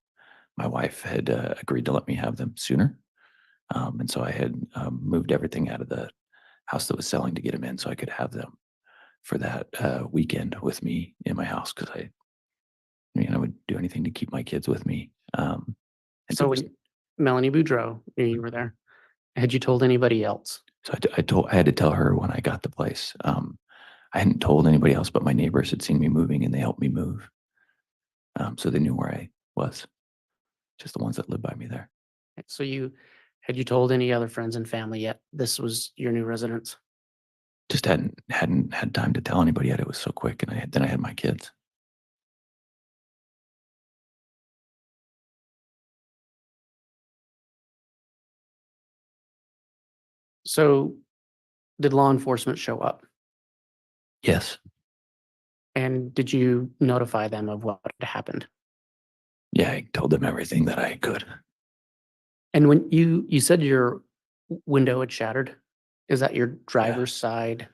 my wife had agreed to let me have them sooner. And so I had moved everything out of the house that was selling to get them in so I could have them for that weekend with me in my house, because I would do anything to keep my kids with me. And So when Melanie Boudreaux knew you were there, had you told anybody else? So I had to tell her when I got the place. I hadn't told anybody else, but my neighbors had seen me moving, and they helped me move. So they knew where I was, just the ones that lived by me there. So had you told any other friends and family yet this was your new residence? Just hadn't had time to tell anybody yet. It was so quick, and then I had my kids. So did law enforcement show up? Yes. And did you notify them of what had happened? Yeah, I told them everything that I could. And when you said your window had shattered? Is that your driver's side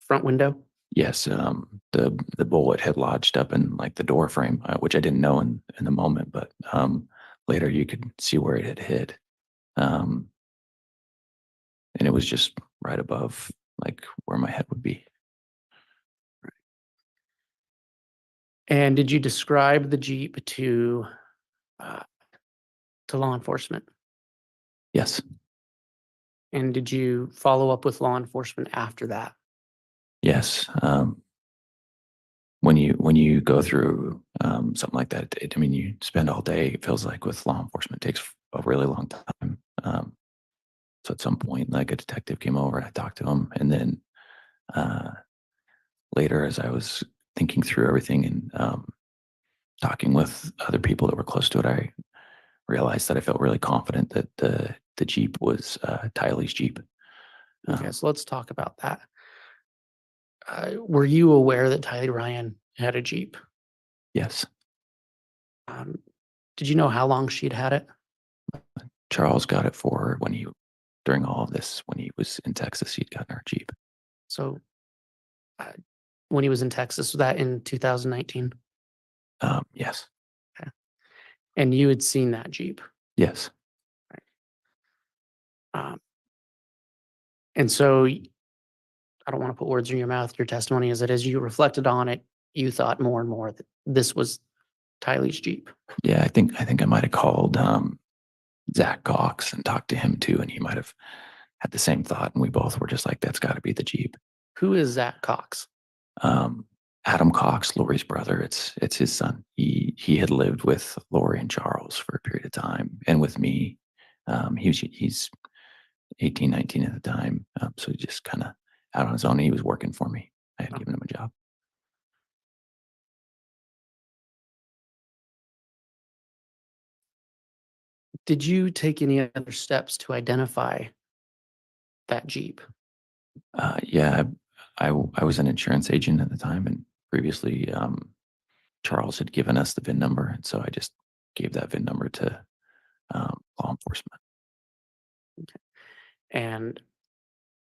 front window? Yes, the bullet had lodged up in like the door frame, which I didn't know in the moment, but later you could see where it had hit. And it was just right above like where my head would be. And did you describe the Jeep to law enforcement? Yes. And did you follow up with law enforcement after that? Yes. When you go through something like that, I mean, you spend all day, it feels like with law enforcement, it takes a really long time. So at some point, like a detective came over, I talked to him, and then later, as I was thinking through everything and talking with other people that were close to it, I realized that I felt really confident that the Jeep was Tylee's Jeep. Okay, so let's talk about that. Were you aware that Tylee Ryan had a Jeep? Yes. Did you know how long she'd had it? Charles got it for her during all of this, when he was in Texas, he'd gotten her Jeep. So when he was in Texas, was that in 2019? Yes. Okay. And you had seen that Jeep? Yes. And so I don't want to put words in your mouth. Your testimony is that as you reflected on it, you thought more and more that this was Tylee's Jeep. Yeah, I think I might have called Zach Cox and talked to him too, and he might have had the same thought, and we both were just like, that's got to be the Jeep. Who is Zach Cox? Adam Cox, Lori's brother. It's his son. He had lived with Lori and Charles for a period of time, and with me. He's 18, 19 at the time, so he just kind of out on his own. He was working for me. I had given him a job. Did you take any other steps to identify that Jeep? Yeah, I was an insurance agent at the time, and previously Charles had given us the VIN number, and so I just gave that VIN number to law enforcement. Okay. And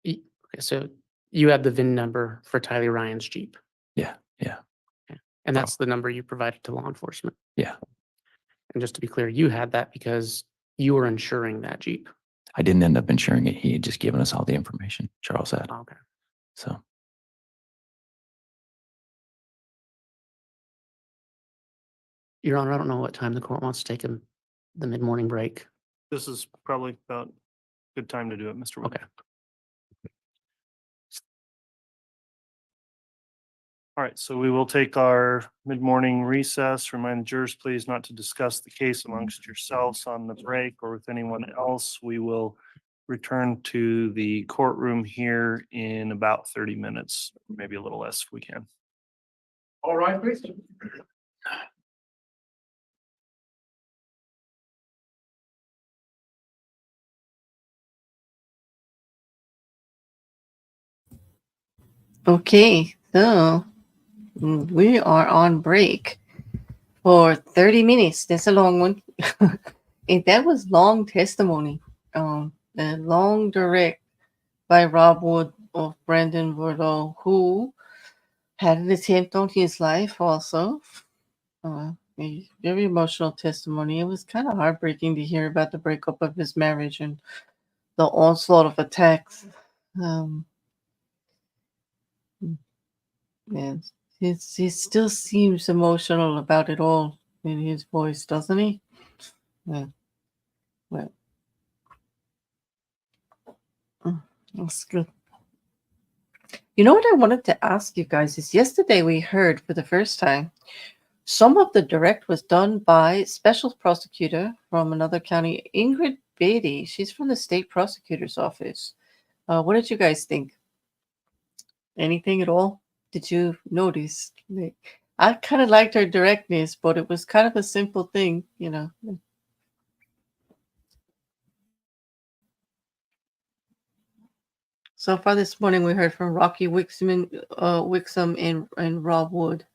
okay, so you had the VIN number for Tylee Ryan's Jeep. Yeah. Okay. And that's the number you provided to law enforcement. Yeah. And just to be clear, you had that because you were insuring that Jeep. I didn't end up insuring it. He had just given us all the information, Charles had. Okay. So. Your Honor, I don't know what time the court wants to take the mid-morning break. This is probably about a good time to do it, Mr. Wood. Okay. All right, so we will take our mid-morning recess. Remind the jurors, please, not to discuss the case amongst yourselves on the break or with anyone else. We will return to the courtroom here in about 30 minutes, maybe a little less if we can. All right, please. Okay, so we are on break for 30 minutes. That's a long one. And that was long testimony. The long direct by Rob Wood of Brandon Boudreaux, who had an attempt on his life also. A very emotional testimony. It was kind of heartbreaking to hear about the breakup of his marriage and the onslaught of attacks. And he still seems emotional about it all in his voice, doesn't he? Yeah. Well, that's good. You know what I wanted to ask you guys is yesterday we heard for the first time some of the direct was done by special prosecutor from another county, Ingrid Beaty. She's from the state prosecutor's office. What did you guys think? Anything at all? Did you notice? I kind of liked her directness, but it was kind of a simple thing, you know. So far this morning, we heard from Rocky Wixom and Rob Wood.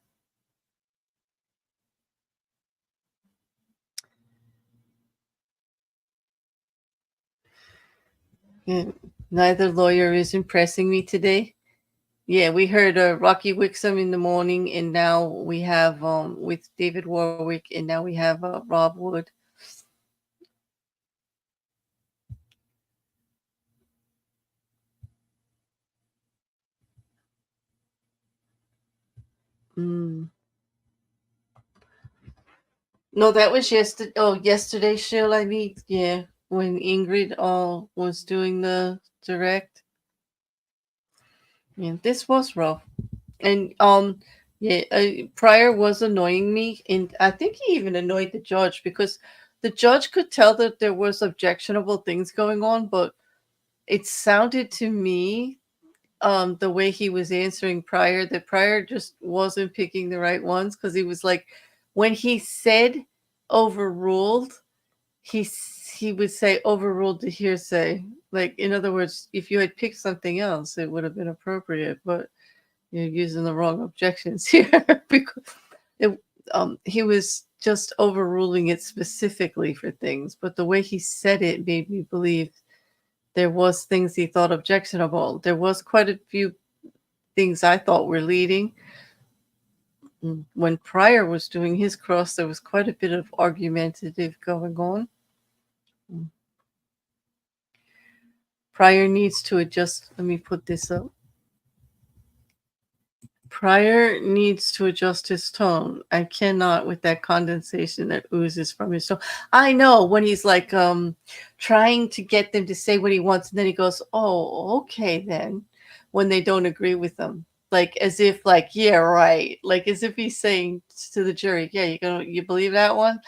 Yeah, neither lawyer is impressing me today. Yeah, we heard Rocky Wixom in the morning, and now we have with David Warwick, and now we have Rob Wood. Mm. No, that was yesterday. Oh, yesterday, Shil. I mean, yeah, when Ingrid was doing the direct. Yeah, this was rough, and yeah, Pryor was annoying me, and I think he even annoyed the judge because the judge could tell that there was objectionable things going on, but it sounded to me, the way he was answering Pryor, that Pryor just wasn't picking the right ones because he was like, when he said overruled, he would say overruled the hearsay. Like, in other words, if you had picked something else, it would have been appropriate, but you're using the wrong objections here because he was just overruling it specifically for things, but the way he said it made me believe there was things he thought objectionable. There was quite a few things I thought were leading. When Pryor was doing his cross, there was quite a bit of argumentative going on. Pryor needs to adjust. Let me put this up. Pryor needs to adjust his tone. I cannot with that condensation that oozes from his tone. I know when he's like trying to get them to say what he wants, and then he goes, "Oh, okay then," when they don't agree with him. Like as if like, yeah, right. Like as if he's saying to the jury, yeah, you believe that one?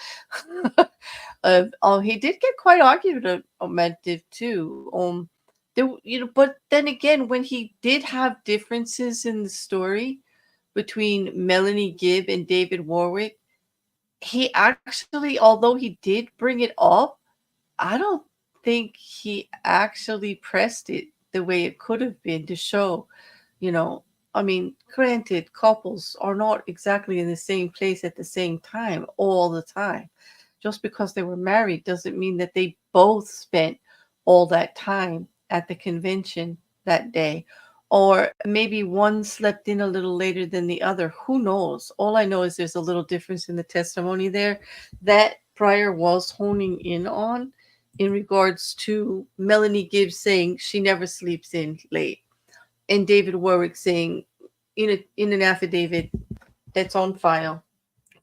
He did get quite argumentative too. But then again, when he did have differences in the story between Melanie Gibb and David Warwick, he actually, although he did bring it up, I don't think he actually pressed it the way it could have been to show, I mean, granted, couples are not exactly in the same place at the same time all the time. Just because they were married doesn't mean that they both spent all that time at the convention that day. Or maybe one slept in a little later than the other. Who knows? All I know is there's a little difference in the testimony there that Pryor was honing in on in regards to Melanie Gibbs saying she never sleeps in late, and David Warwick saying in an affidavit that's on file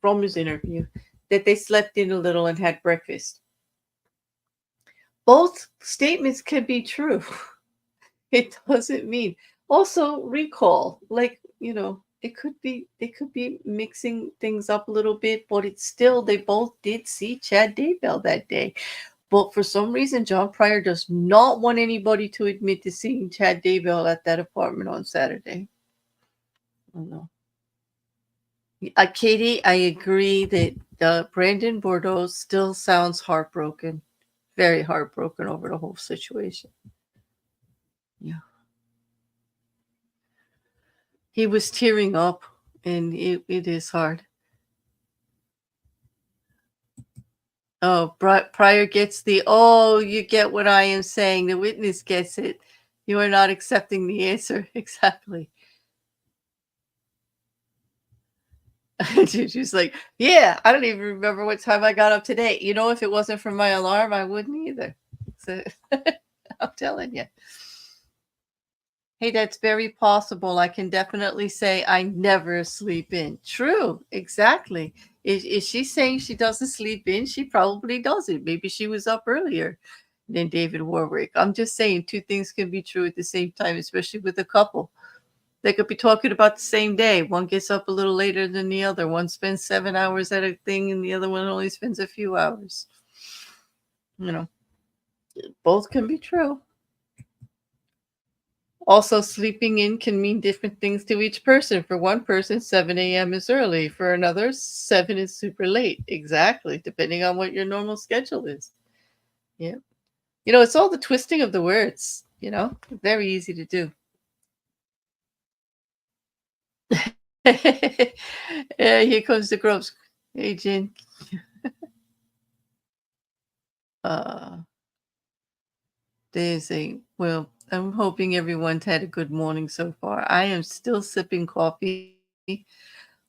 from his interview that they slept in a little and had breakfast. Both statements could be true. It doesn't mean. Also, recall, like, it could be, they could be mixing things up a little bit, but it's still, they both did see Chad Daybell that day. But for some reason, John Pryor does not want anybody to admit to seeing Chad Daybell at that apartment on Saturday. I don't know. Katie, I agree that Brandon Boudreaux still sounds heartbroken, very heartbroken over the whole situation. Yeah. He was tearing up, and it is hard. Oh, Pryor gets you get what I am saying. The witness gets it. You are not accepting the answer. Exactly. She's like, yeah, I don't even remember what time I got up today. If it wasn't for my alarm, I wouldn't either. So, I'm telling you. Hey, that's very possible. I can definitely say I never sleep in. True, exactly. Is she saying she doesn't sleep in? She probably doesn't. Maybe she was up earlier than David Warwick. I'm just saying two things can be true at the same time, especially with a couple. They could be talking about the same day. One gets up a little later than the other. One spends 7 hours at a thing, and the other one only spends a few hours. Both can be true. Also, sleeping in can mean different things to each person. For one person, 7 a.m. is early. For another, 7 is super late. Exactly, depending on what your normal schedule is. Yeah. It's all the twisting of the words, very easy to do. Yeah, here comes the grubs. Hey, Jen. well, I'm hoping everyone's had a good morning so far. I am still sipping coffee.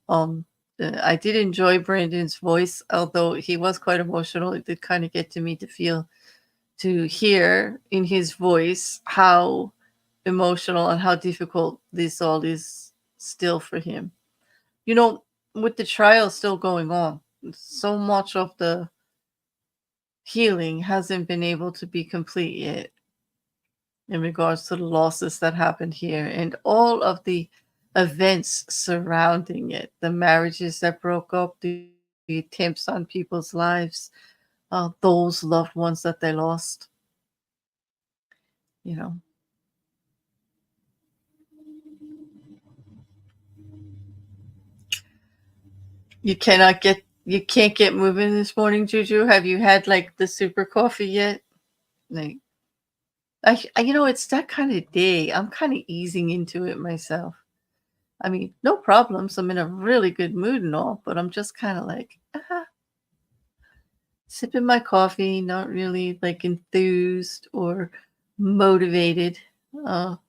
Um, I did enjoy Brandon's voice, although he was quite emotional. It did kind of get to me to hear in his voice how emotional and how difficult this all is still for him. You know, with the trial still going on, so much of the healing hasn't been able to be complete yet in regards to the losses that happened here and all of the events surrounding it, the marriages that broke up, the attempts on people's lives, those loved ones that they lost. You know, you can't get moving this morning, Juju. Have you had like the super coffee yet? Like, it's that kind of day. I'm kind of easing into it myself. I mean, no problems. I'm in a really good mood and all, but I'm just kind of like, sipping my coffee, not really like enthused or motivated. Although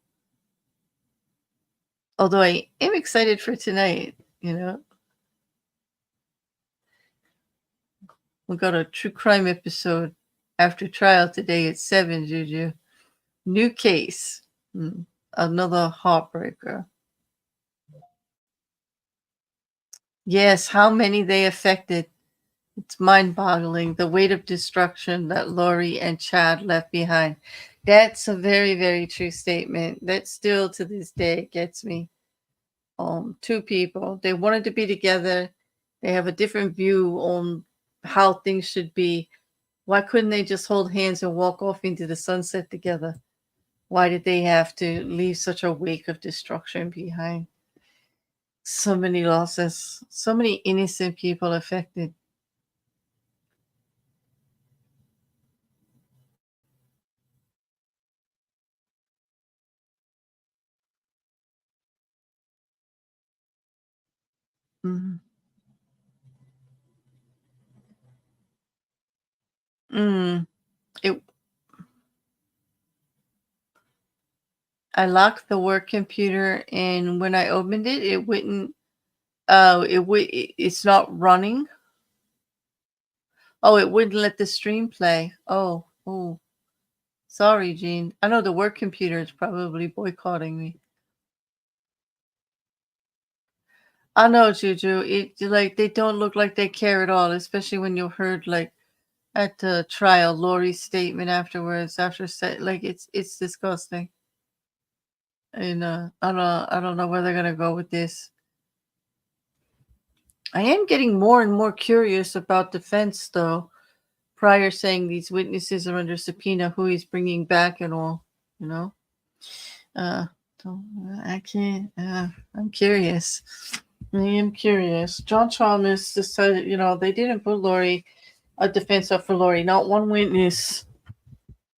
I am excited for tonight, We've got a true crime episode after trial today at 7, Juju. New case. Another heartbreaker. Yes, how many they affected. It's mind-boggling, the weight of destruction that Lori and Chad left behind. That's a very, very true statement. That still to this day gets me. Two people, they wanted to be together. They have a different view on how things should be. Why couldn't they just hold hands and walk off into the sunset together? Why did they have to leave such a wake of destruction behind? So many losses, so many innocent people affected. Mm. It. I locked the work computer, and when I opened it, it wouldn't. It's not running. Oh, it wouldn't let the stream play. Oh. Sorry, Jean. I know the work computer is probably boycotting me. I know, Juju. They don't look like they care at all, especially when you heard at the trial Lori's statement afterwards. It's disgusting. And I don't know where they're gonna go with this. I am getting more and more curious about defense, though. Pryor saying these witnesses are under subpoena, who he's bringing back and all, So I can't. I'm curious. I am curious. John Chalmers decided, they didn't put a defense up for Lori. Not one witness.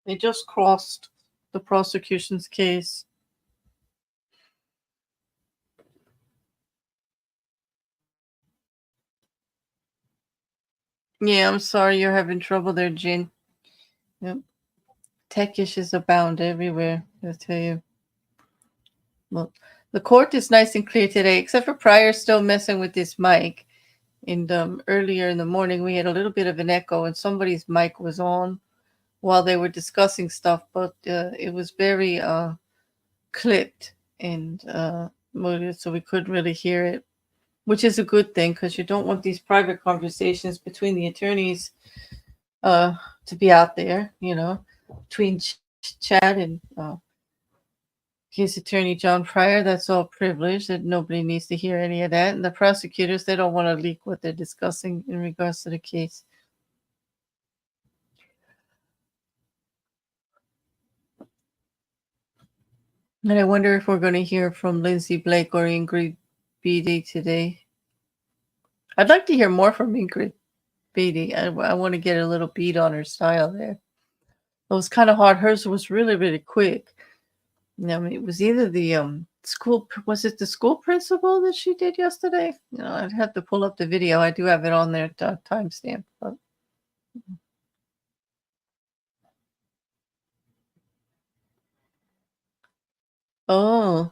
They just crossed the prosecution's case. Yeah, I'm sorry you're having trouble there, Jen. Yep. Tech issues abound everywhere, I'll tell you. Well, the court is nice and clear today, except for Pryor still messing with this mic. And earlier in the morning, we had a little bit of an echo, and somebody's mic was on while they were discussing stuff, but it was very clipped and muted, so we couldn't really hear it, which is a good thing because you don't want these private conversations between the attorneys to be out there, between Chad and his attorney, John Pryor. That's all privileged. That nobody needs to hear any of that. And the prosecutors, they don't want to leak what they're discussing in regards to the case. And I wonder if we're going to hear from Lyndsey Blake or Ingrid Beaty today. I'd like to hear more from Ingrid Beaty. I want to get a little beat on her style there. It was kind of hard. Hers was really, really quick. I mean, it was either the was it the school principal that she did yesterday? I'd have to pull up the video. I do have it on there, timestamp. But Oh,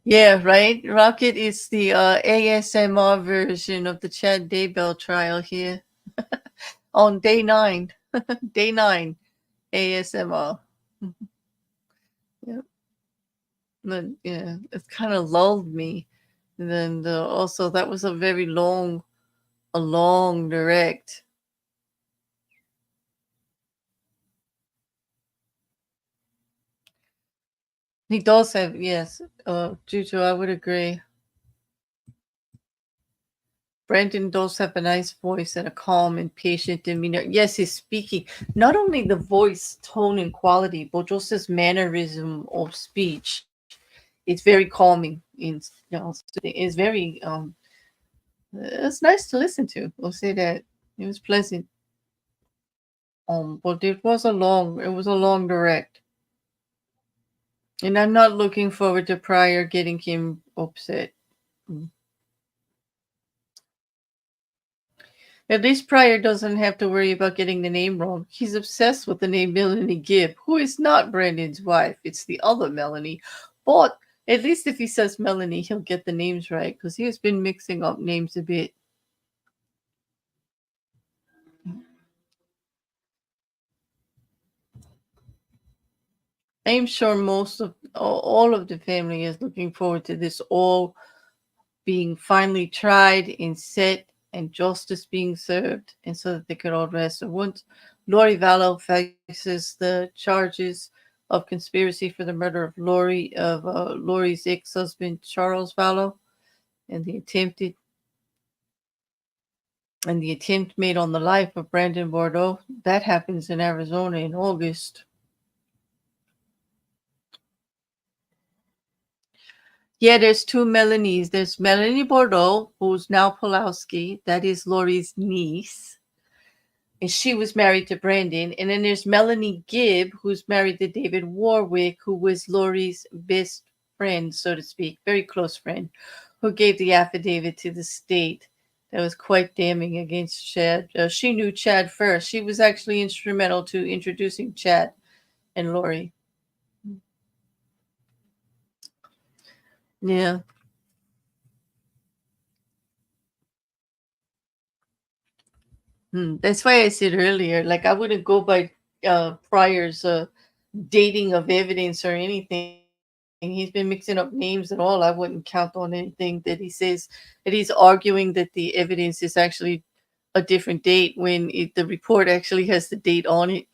yeah, right. Rocket is the ASMR version of the Chad Daybell trial here on day 9. Day 9 ASMR. Yeah, but yeah, it kind of lulled me. And then also that was a long direct. He does have, yes, Juju, I would agree. Brandon does have a nice voice and a calm and patient demeanor. Yes, he's speaking. Not only the voice, tone, and quality, but just his mannerism of speech. It's very calming. It's very it's nice to listen to. We'll say that. It was pleasant. But it was a long direct. And I'm not looking forward to Pryor getting him upset. At least Pryor doesn't have to worry about getting the name wrong. He's obsessed with the name Melanie Gibb, who is not Brandon's wife. It's the other Melanie. But at least if he says Melanie, he'll get the names right, because he has been mixing up names a bit. I'm sure all of the family is looking forward to this all being finally tried and set and justice being served, and so that they could all rest. So once Lori Vallow faces the charges of conspiracy for the murder of Lori's ex-husband Charles Vallow, and the attempt made on the life of Brandon Boudreaux, that happens in Arizona in August. Yeah, there's two Melanies. There's Melanie Boudreaux, who's now Pulowski. That is Lori's niece. And she was married to Brandon. And then there's Melanie Gibb, who's married to David Warwick, who was Lori's best friend, so to speak, very close friend, who gave the affidavit to the state that was quite damning against Chad. She knew Chad first. She was actually instrumental to introducing Chad and Lori. Yeah. That's why I said earlier, like I wouldn't go by Pryor's dating of evidence or anything. He's been mixing up names and all. I wouldn't count on anything that he says, that he's arguing that the evidence is actually a different date when the report actually has the date on it.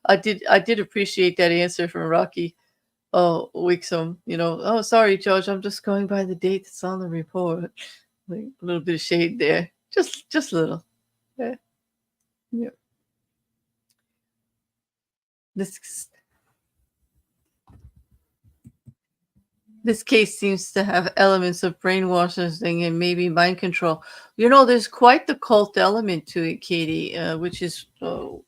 I did appreciate that answer from Rocky Wixom. Oh, sorry, Judge, I'm just going by the date that's on the report. Like a little bit of shade there, just a little. Yeah. Yeah. This case seems to have elements of brainwashing and maybe mind control. There's quite the cult element to it, Katie, which is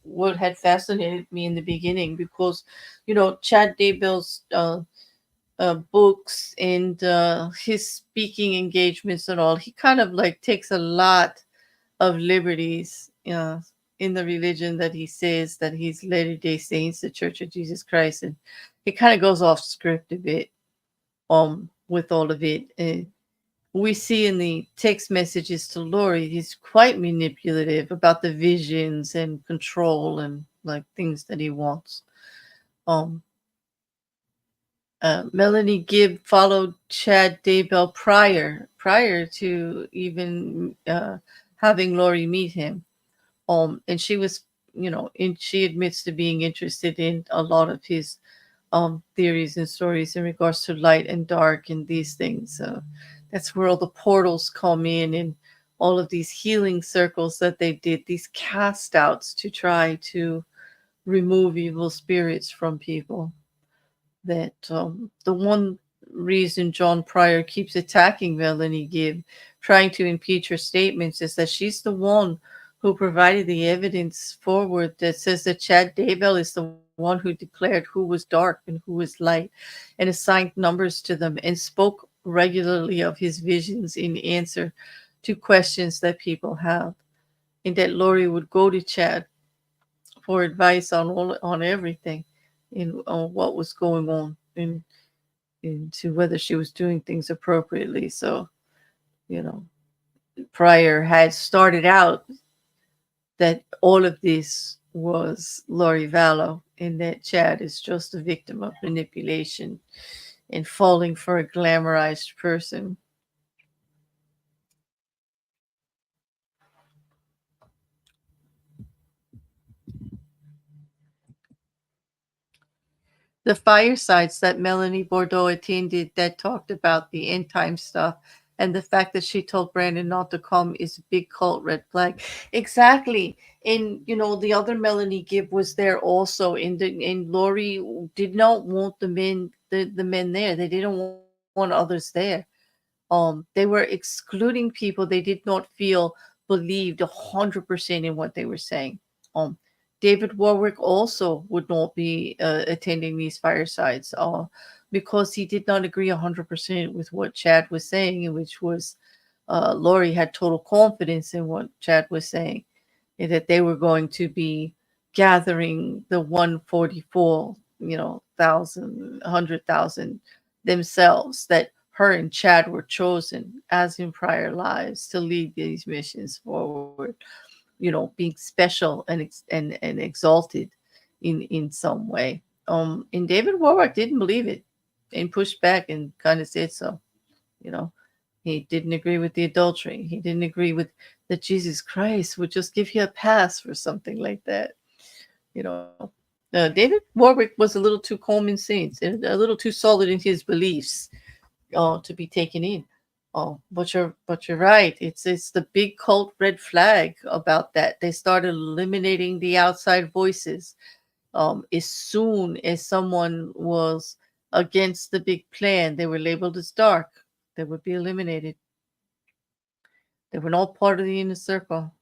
what had fascinated me in the beginning, because, Chad Daybell's books and his speaking engagements and all, he kind of like takes a lot of liberties in the religion that he says that he's Latter-day Saints, the Church of Jesus Christ, and it kind of goes off script a bit with all of it. And we see in the text messages to Lori, he's quite manipulative about the visions and control and like things that he wants. Melanie Gibb followed Chad Daybell prior to even having Lori meet him. And she was, and she admits to being interested in a lot of his theories and stories in regards to light and dark and these things. That's where all the portals come in and all of these healing circles that they did, these cast outs to try to remove evil spirits from people. That the one reason John Pryor keeps attacking Melanie Gibb, trying to impeach her statements, is that she's the one who provided the evidence forward that says that Chad Daybell is the one who declared who was dark and who was light, and assigned numbers to them, and spoke regularly of his visions in answer to questions that people have, and that Lori would go to Chad for advice on everything. in on what was going on into whether she was doing things appropriately. So, Pryor had started out that all of this was Lori Vallow and that Chad is just a victim of manipulation and falling for a glamorized person. The firesides that Melanie Boudreaux attended that talked about the end time stuff and the fact that she told Brandon not to come is a big cult red flag. Exactly. And the other Melanie Gibb was there also. And Lori did not want the men there. They didn't want others there. They were excluding people they did not feel believed 100% in what they were saying. David Warwick also would not be attending these firesides because he did not agree 100% with what Chad was saying, which was Lori had total confidence in what Chad was saying, and that they were going to be gathering the 144, 100,000 themselves, that her and Chad were chosen, as in prior lives, to lead these missions forward. Being special and exalted in some way. And David Warwick didn't believe it and pushed back and kind of said so. He didn't agree with the adultery. He didn't agree with that Jesus Christ would just give you a pass for something like that. David Warwick was a little too common sense and a little too solid in his beliefs to be taken in. Oh, but you're right. It's the big cult red flag about that. They started eliminating the outside voices. As soon as someone was against the big plan, they were labeled as dark. They would be eliminated. They were not part of the inner circle.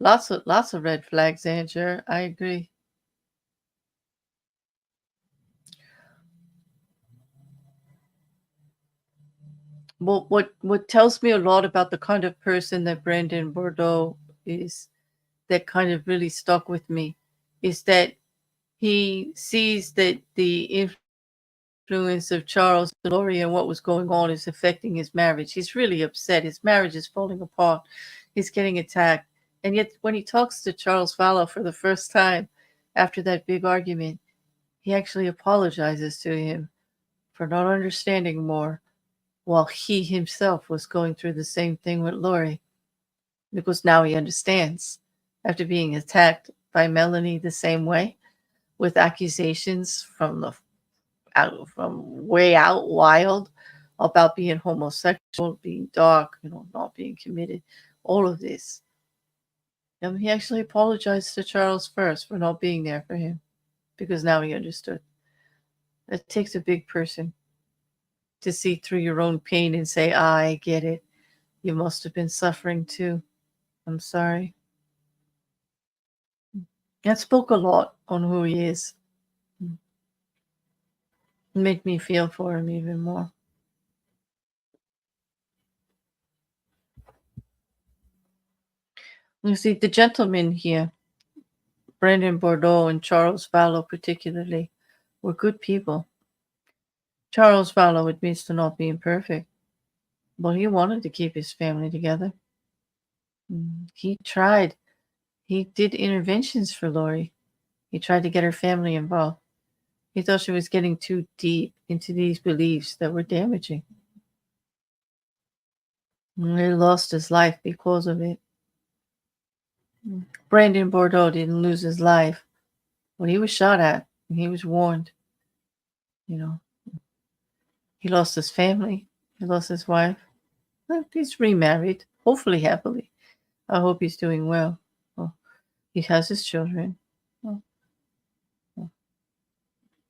Lots of red flags, Andrew. I agree. Well, what tells me a lot about the kind of person that Brandon Boudreaux is, that kind of really stuck with me, is that he sees that the influence of Charles and Lori and what was going on is affecting his marriage. He's really upset. His marriage is falling apart. He's getting attacked. And yet when he talks to Charles Vallow for the first time after that big argument, he actually apologizes to him for not understanding more, while he himself was going through the same thing with Lori, because now he understands after being attacked by Melanie the same way, with accusations from way out wild about being homosexual, being dark, not being committed, all of this. And he actually apologized to Charles first for not being there for him, because now he understood. It takes a big person to see through your own pain and say, I get it. You must have been suffering too. I'm sorry. That spoke a lot on who he is. It made me feel for him even more. You see, the gentlemen here, Brandon Boudreaux and Charles Vallow particularly, were good people. Charles Vallow admits to not being perfect, but he wanted to keep his family together. He tried. He did interventions for Lori. He tried to get her family involved. He thought she was getting too deep into these beliefs that were damaging. And he lost his life because of it. Brandon Boudreaux didn't lose his life. Well, he was shot at and he was warned. He lost his family. He lost his wife. He's remarried, hopefully happily. I hope he's doing well. He has his children.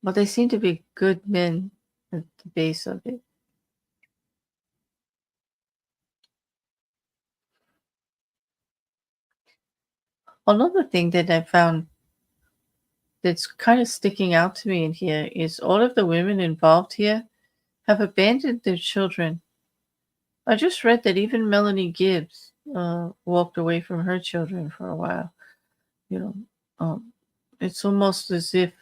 But they seem to be good men at the base of it. Another thing that I found that's kind of sticking out to me in here is all of the women involved here have abandoned their children. I just read that even Melanie Gibbs walked away from her children for a while. it's almost as if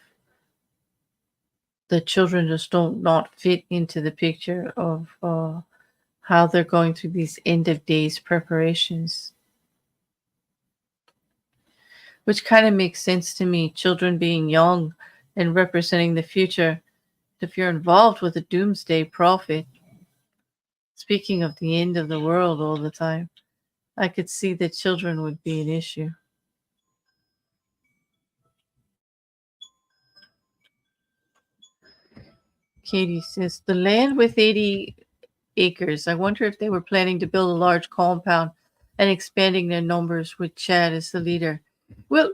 the children just don't not fit into the picture of how they're going through these end of days preparations, which kind of makes sense to me. Children being young and representing the future. If you're involved with a doomsday prophet, speaking of the end of the world all the time, I could see that children would be an issue. Katie says, the land with 80 acres. I wonder if they were planning to build a large compound and expanding their numbers with Chad as the leader. Well,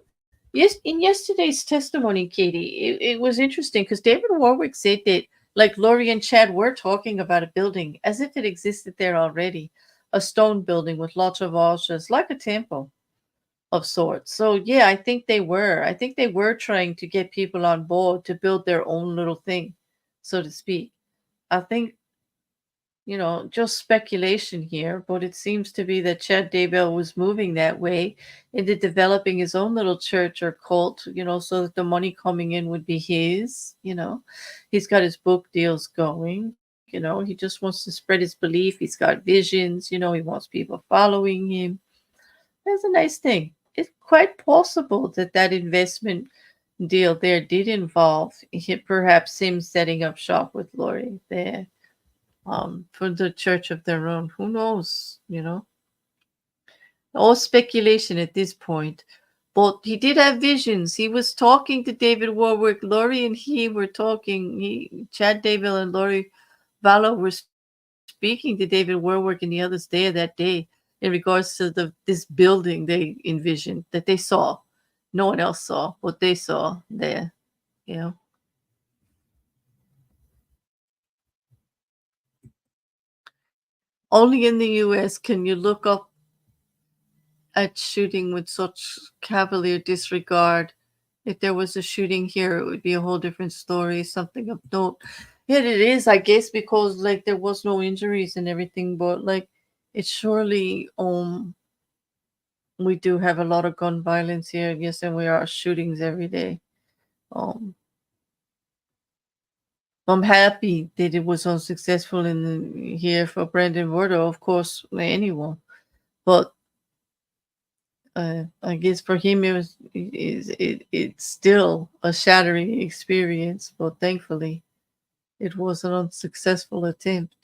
yes, in yesterday's testimony, Katie, it was interesting because David Warwick said that like Lori and Chad were talking about a building as if it existed there already, a stone building with lots of altars, like a temple of sorts. So yeah, I think they were. I think they were trying to get people on board to build their own little thing, so to speak. I think, just speculation here, but it seems to be that Chad Daybell was moving that way into developing his own little church or cult, so that the money coming in would be his. He's got his book deals going. He just wants to spread his belief. He's got visions. He wants people following him. That's a nice thing. It's quite possible that that investment deal there did involve perhaps him setting up shop with Lori there. For the church of their own. Who knows, All speculation at this point. But he did have visions. He was talking to David Warwick. Lori and he were talking. Chad Daybell and Lori Vallow were speaking to David Warwick and the others there that day in regards to this building they envisioned, that they saw. No one else saw what they saw there, Only in the U.S. can you look up at shooting with such cavalier disregard. If there was a shooting here, it would be a whole different story, something of note. Yet it is, I guess, because like there was no injuries and everything, but like it's surely we do have a lot of gun violence here, yes, and we are shootings every day. I'm happy that it was unsuccessful here for Brandon Boudreaux, of course, anyone. But I guess for him it's still a shattering experience, but thankfully it was an unsuccessful attempt.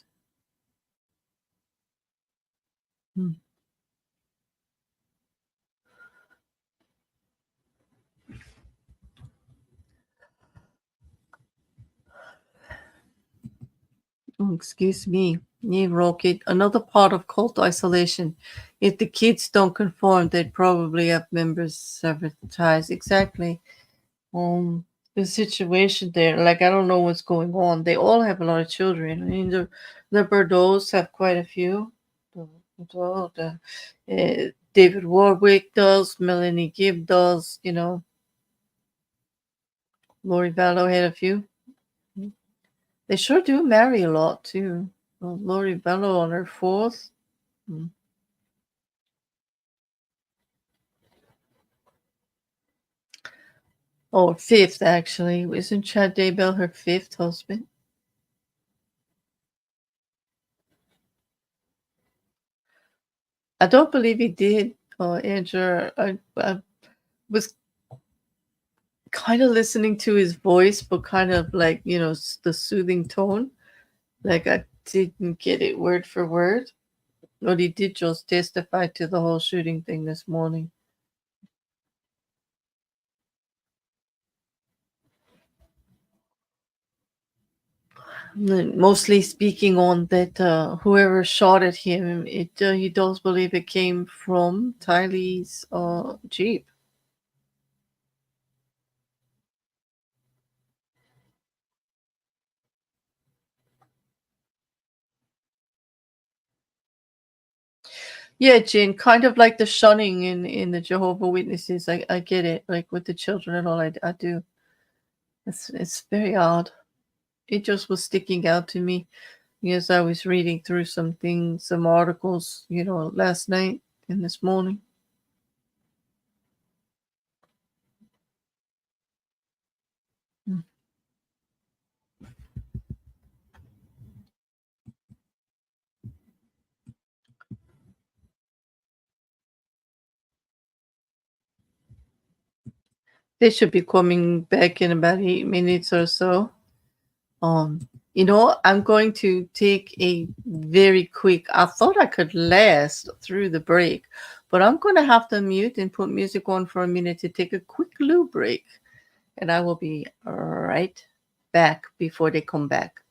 Oh, excuse me. Yeah, Rocket. Another part of cult isolation. If the kids don't conform, they'd probably have members sever ties. Exactly. The situation there, like I don't know what's going on. They all have a lot of children. I mean, the Boudreaux have quite a few. David Warwick does. Melanie Gibb does. Lori Vallow had a few. They sure do marry a lot too. Lori Vallow on her fourth. Oh, fifth, actually. Isn't Chad Daybell her fifth husband? I don't believe he did, Andrew. I was kind of listening to his voice, but kind of like, the soothing tone. Like I didn't get it word for word. But he did just testify to the whole shooting thing this morning. Mostly speaking on that whoever shot at him, he does believe it came from Tylee's Jeep. Yeah, Jen, kind of like the shunning in the Jehovah Witnesses. I get it, like with the children and all. I do. It's very odd. It just was sticking out to me. Yes, I was reading through some articles, last night and this morning. They should be coming back in about 8 minutes or so. I'm going to take a very quick. I thought I could last through the break, but I'm going to have to mute and put music on for a minute to take a quick loo break. And I will be right back before they come back.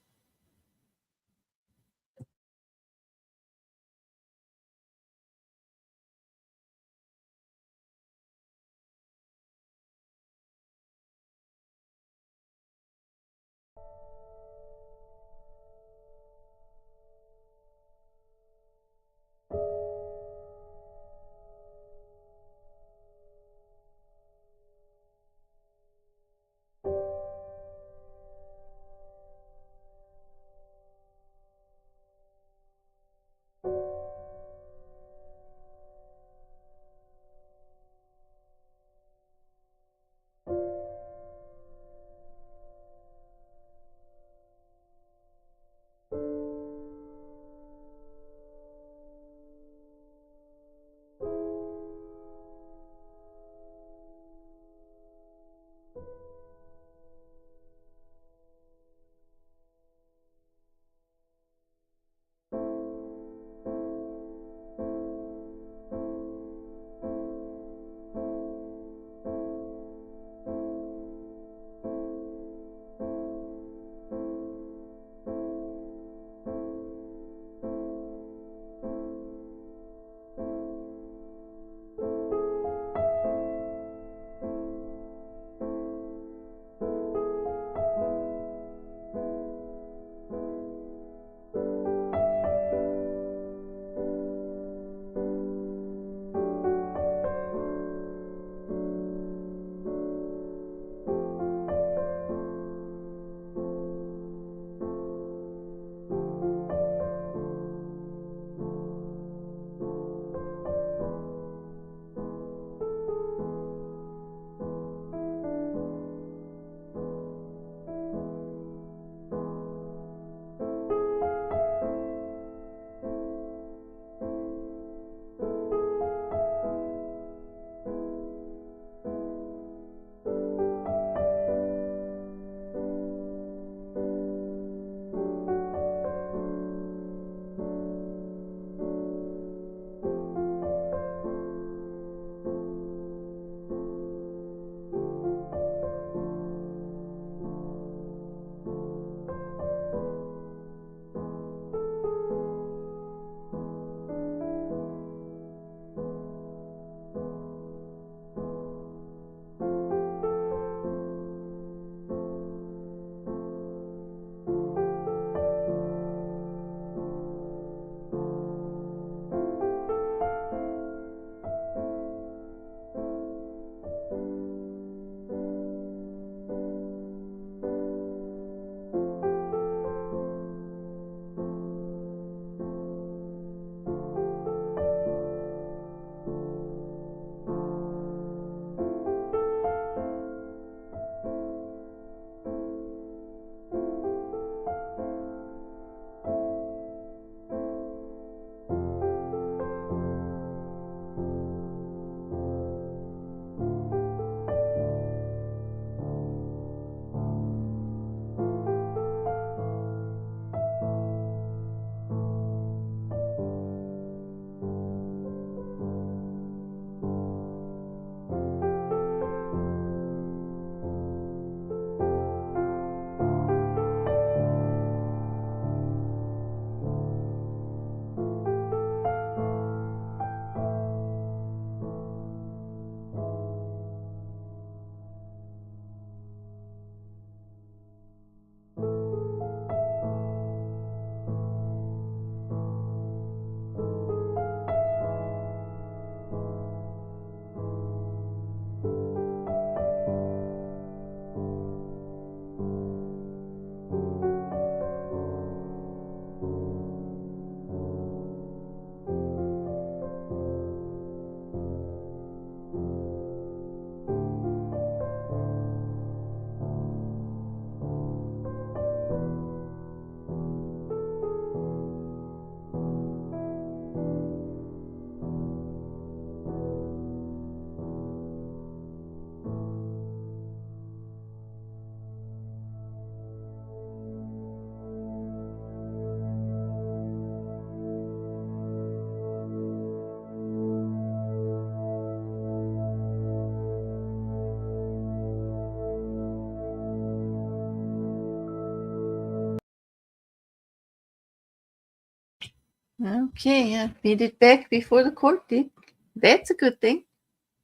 Okay, I made it back before the court did. That's a good thing.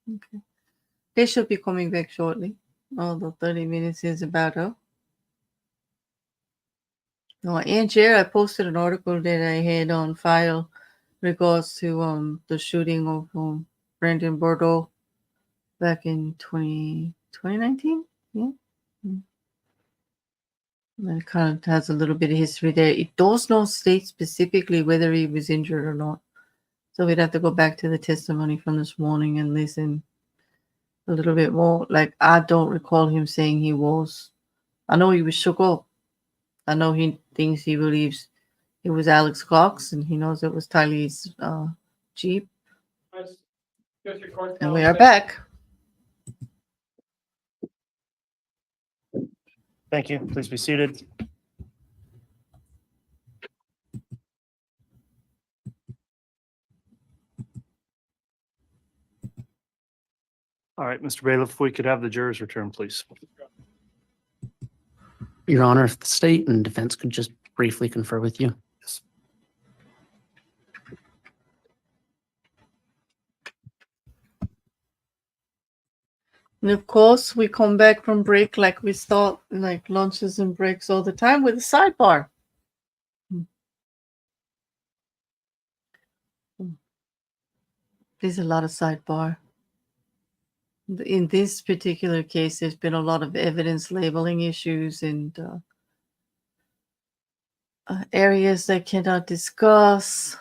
Okay. They should be coming back shortly. Although 30 minutes is about up. No, and Jer, I posted an article that I had on file regards to the shooting of Brandon Boudreaux back in 2019. Yeah. And it kind of has a little bit of history there. It does not state specifically whether he was injured or not. So we'd have to go back to the testimony from this morning and listen a little bit more. Like, I don't recall him saying he was. I know he was shook up. I know he believes it was Alex Cox, and he knows it was Tylee's Jeep. And we are back. Thank you. Please be seated. All right, Mr. Bailiff, if we could have the jurors return, please. Your Honor, if the state and defense could just briefly confer with you. And of course, we come back from break like we start like lunches and breaks all the time with a sidebar. There's a lot of sidebar. In this particular case, there's been a lot of evidence labeling issues and areas they cannot discuss.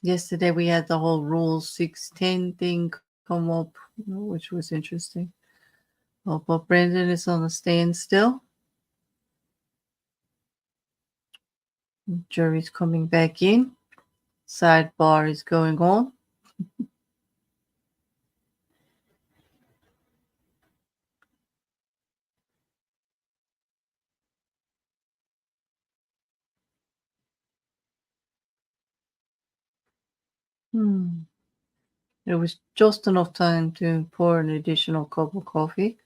Yesterday, we had the whole Rule 610 thing come up, which was interesting. Oh, but Brandon is on the stand still. Jury's coming back in. Sidebar is going on. There was just enough time to pour an additional cup of coffee.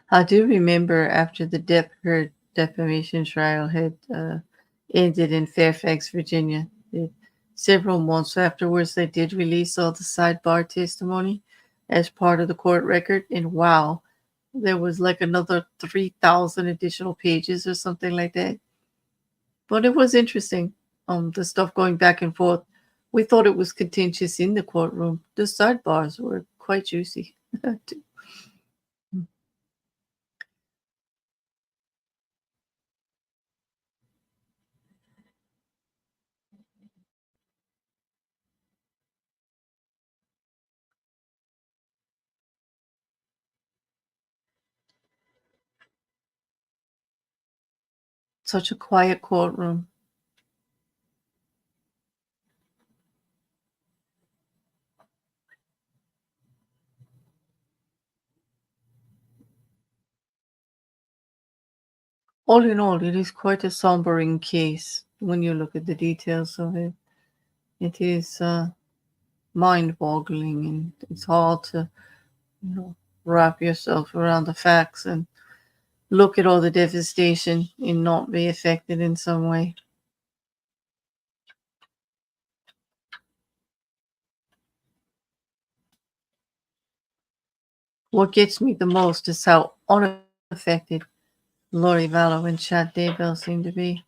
I do remember after the her defamation trial had ended in Fairfax, Virginia, several months afterwards, they did release all the sidebar testimony as part of the court record. And wow, there was like another 3,000 additional pages or something like that. But it was interesting, the stuff going back and forth. We thought it was contentious in the courtroom. The sidebars were quite juicy. Such a quiet courtroom. All in all, it is quite a sombering case when you look at the details of it. It is mind-boggling, and it's hard to, wrap yourself around the facts and look at all the devastation and not be affected in some way. What gets me the most is how unaffected Lori Vallow and Chad Daybell seem to be.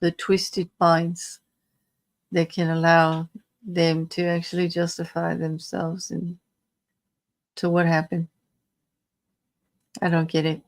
The twisted minds that can allow them to actually justify themselves and to what happened. I don't get it.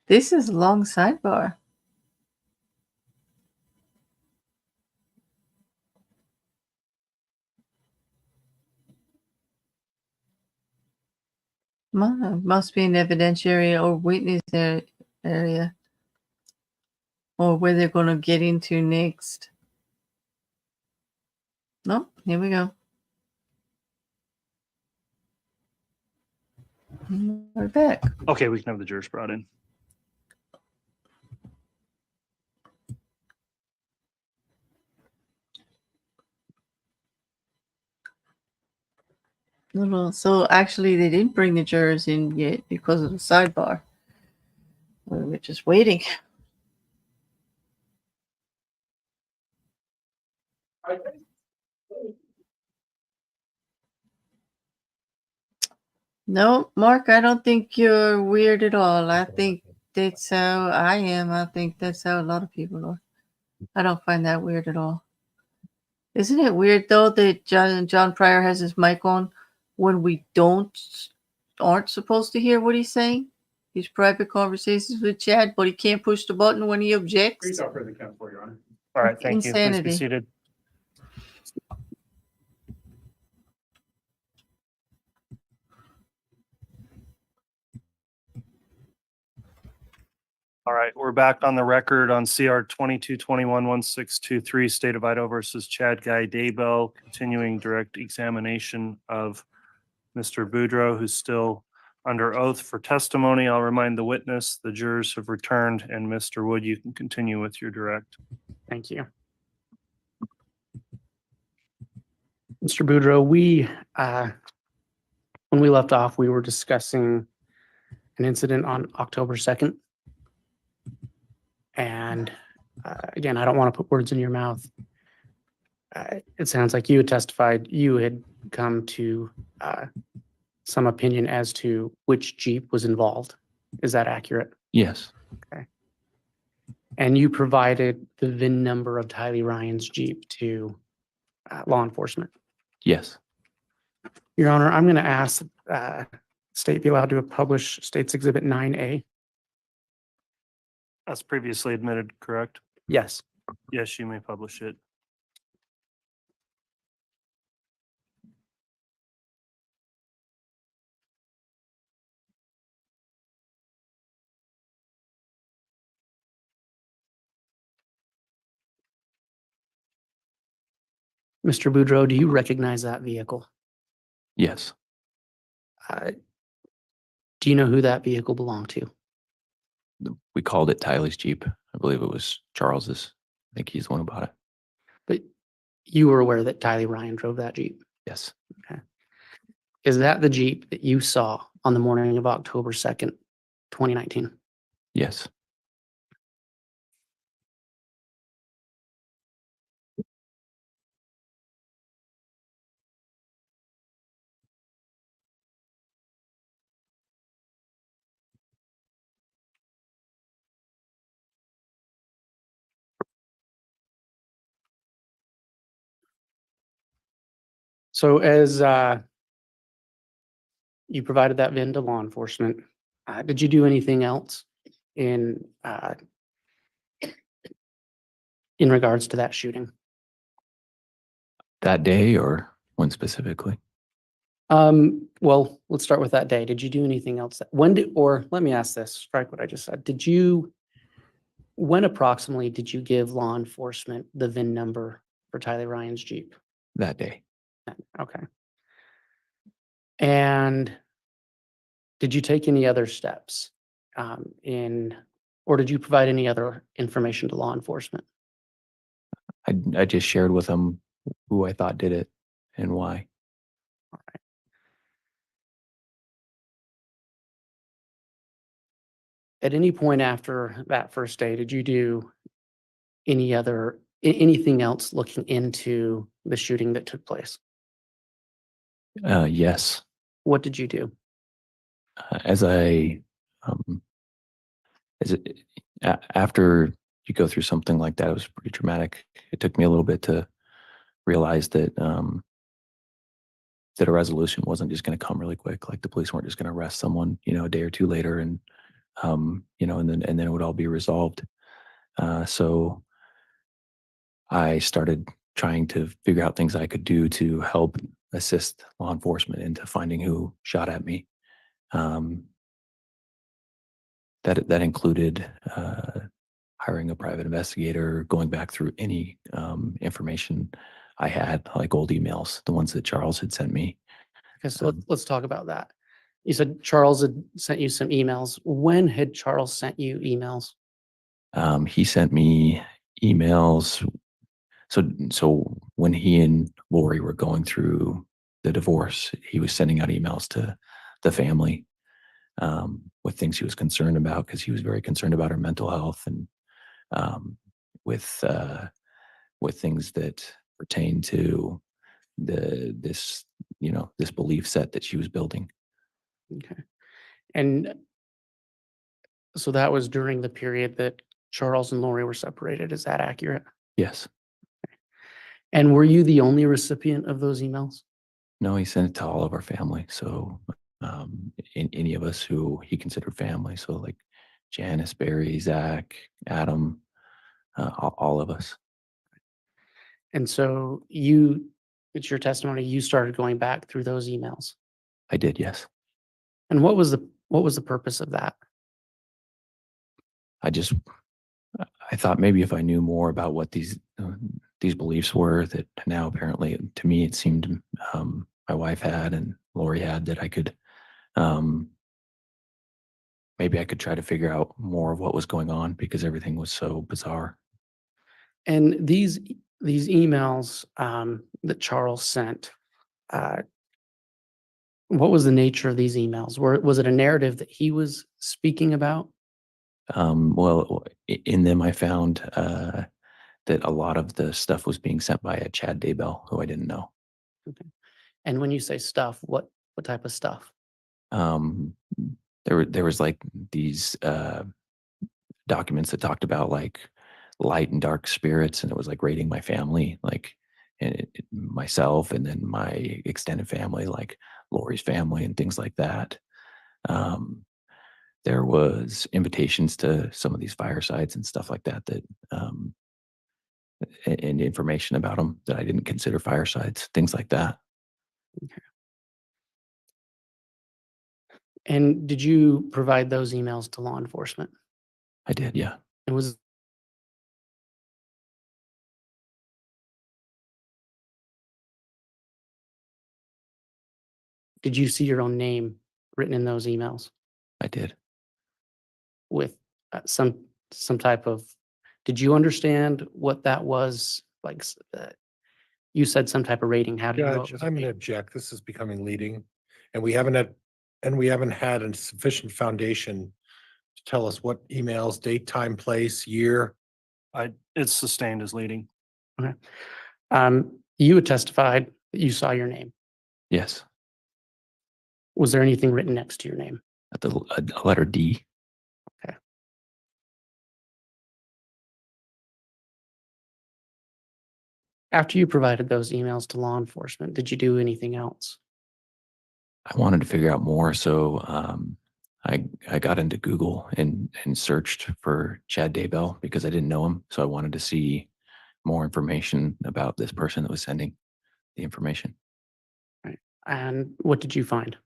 This is a long sidebar. Must be an evidentiary or witness area. or where they're going to get into next. No, here we go. We're back. Okay, we can have the jurors brought in. No. So actually, they didn't bring the jurors in yet because of the sidebar. We're just waiting. No, Mark, I don't think you're weird at all. I think that's how I am. I think that's how a lot of people are. I don't find that weird at all. Isn't it weird though that John Pryor has his mic on when we aren't supposed to hear what he's saying? His private conversations with Chad, but he can't push the button when he objects. Please offer the count for Your Honor. All right, thank you. Please Insanity. be seated. All right, we're back on the record on CR 2221-1623, State of Idaho versus Chad Daybell, continuing direct examination of Mr. Boudreaux, who's still under oath for testimony. I'll remind the witness, the jurors have returned, and Mr. Wood, you can continue with your direct. Thank you. Mr. Boudreaux, when we left off, we were discussing an incident on October 2nd. And again, I don't want to put words in your mouth. It sounds like you had testified, you had come to some opinion as to which Jeep was involved. Is that accurate? Yes. Okay. And you provided the VIN number of Tylee Ryan's Jeep to law enforcement. Yes. Your Honor, I'm going to ask state be allowed to publish State's Exhibit 9A. As previously admitted, correct? Yes. Yes, you may publish it. Mr. Boudreaux, do you recognize that vehicle? Yes. Do you know who that vehicle belonged to? We called it Tylee's Jeep. I believe it was Charles's. I think he's the one who bought it. But you were aware that Tylee Ryan drove that Jeep? Yes. Okay. Is that the Jeep that you saw on the morning of October 2nd, 2019? Yes. So as you provided that VIN to law enforcement, did you do anything else in regards to that shooting? That day or when specifically? Well, let's start with that day. Did you do anything else? Or let me ask this, strike what I just said. When approximately did you give law enforcement the VIN number for Tylee Ryan's Jeep? That day. Okay. And did you take any other steps or did you provide any other information to law enforcement? I just shared with them who I thought did it and why. All right. At any point after that first day, did you do anything else looking into the shooting that took place? Yes. What did you do? After you go through something like that, it was pretty traumatic. It took me a little bit to realize that that a resolution wasn't just going to come really quick. Like the police weren't just going to arrest someone, a day or two later, and and then it would all be resolved. So I started trying to figure out things I could do to help assist law enforcement into finding who shot at me. That included hiring a private investigator, going back through any information I had, like old emails, the ones that Charles had sent me. Okay, so let's talk about that. You said Charles had sent you some emails. When had Charles sent you emails? He sent me emails. So when he and Lori were going through the divorce, he was sending out emails to the family with things he was concerned about, because he was very concerned about her mental health, and um, with things that pertain to this this belief set that she was building. Okay. And so that was during the period that Charles and Lori were separated. Is that accurate? Yes. And were you the only recipient of those emails? No, he sent it to all of our family. So any of us who he considered family. So like Janice, Barry, Zach, Adam, all of us. And so it's your testimony, you started going back through those emails. I did, yes. And what was the purpose of that? I thought maybe if I knew more about what these beliefs were, that now apparently to me it seemed my wife had and Lori had, that I could maybe I could try to figure out more of what was going on, because everything was so bizarre. And these emails that Charles sent, what was the nature of these emails? Was it a narrative that he was speaking about? Well, in them I found that a lot of the stuff was being sent by a Chad Daybell, who I didn't know. Okay. And when you say stuff, what type of stuff? There was like these documents that talked about like light and dark spirits, and it was like rating my family, like myself, and then my extended family, like Lori's family and things like that. There was invitations to some of these firesides and stuff like that, and information about them that I didn't consider firesides, things like that. Okay. And did you provide those emails to law enforcement? I did, yeah. And did you see your own name written in those emails I did. with some type of, did you understand what that was? Like, you said some type of rating. How did you know? Judge, I'm going to object. This is becoming leading, and we haven't had a sufficient foundation to tell us what emails, date, time, place, year. It's sustained as leading. Okay. You had testified that you saw your name. Yes. Was there anything written next to your name? At a letter D. Okay. After you provided those emails to law enforcement, did you do anything else? I wanted to figure out more, so I got into Google and searched for Chad Daybell, because I didn't know him, so I wanted to see more information about this person that was sending the information. Right. And what did you find?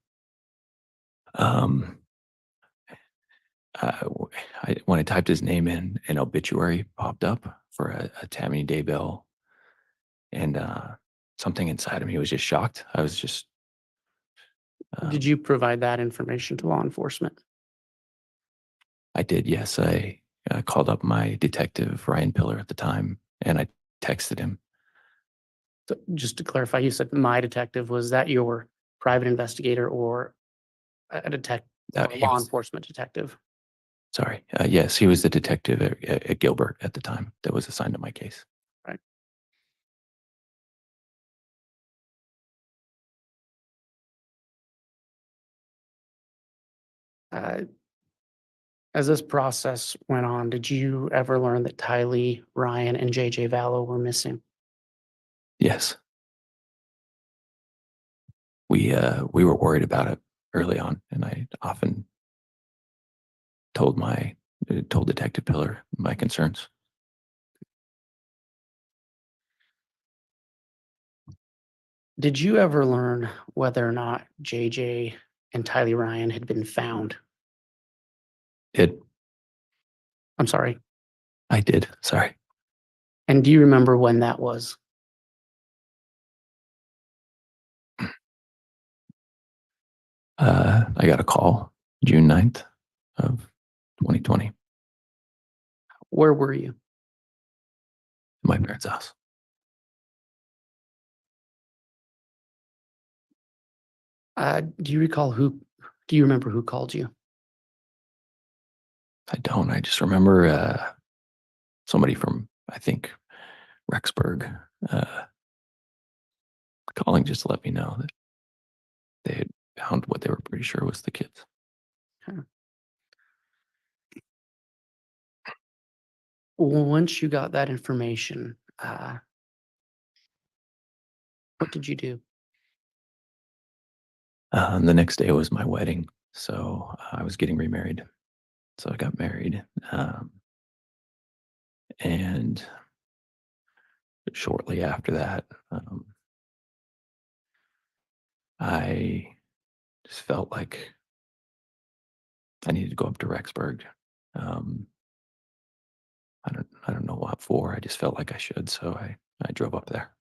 When I typed his name in, an obituary popped up for a Tammy Daybell, and something inside of me was just shocked. I was just. Did you provide that information to law enforcement? I did, yes. I called up my detective, Ryan Pillar, at the time, and I texted him. So just to clarify, you said my detective. Was that your private investigator or a detective, law enforcement detective? Sorry. Yes, he was the detective at Gilbert at the time that was assigned to my case. Right. As this process went on, did you ever learn that Tylee, Ryan, and JJ Vallow were missing? Yes. We were worried about it early on, and I often told Detective Pillar my concerns. Did you ever learn whether or not JJ and Tylee Ryan had been found? I'm sorry. I did. Sorry. And do you remember when that was? I got a call June 9th of 2020. Where were you? My parents' house. Do you recall do you remember who called you? I don't. I just remember somebody from, I think, Rexburg calling just to let me know that they had found what they were pretty sure was the kids. Okay. Once you got that information, what did you do? And the next day was my wedding. So I was getting remarried. So I got married. And shortly after that, I just felt like I needed to go up to Rexburg. I don't know what for. I just felt like I should. So I drove up there.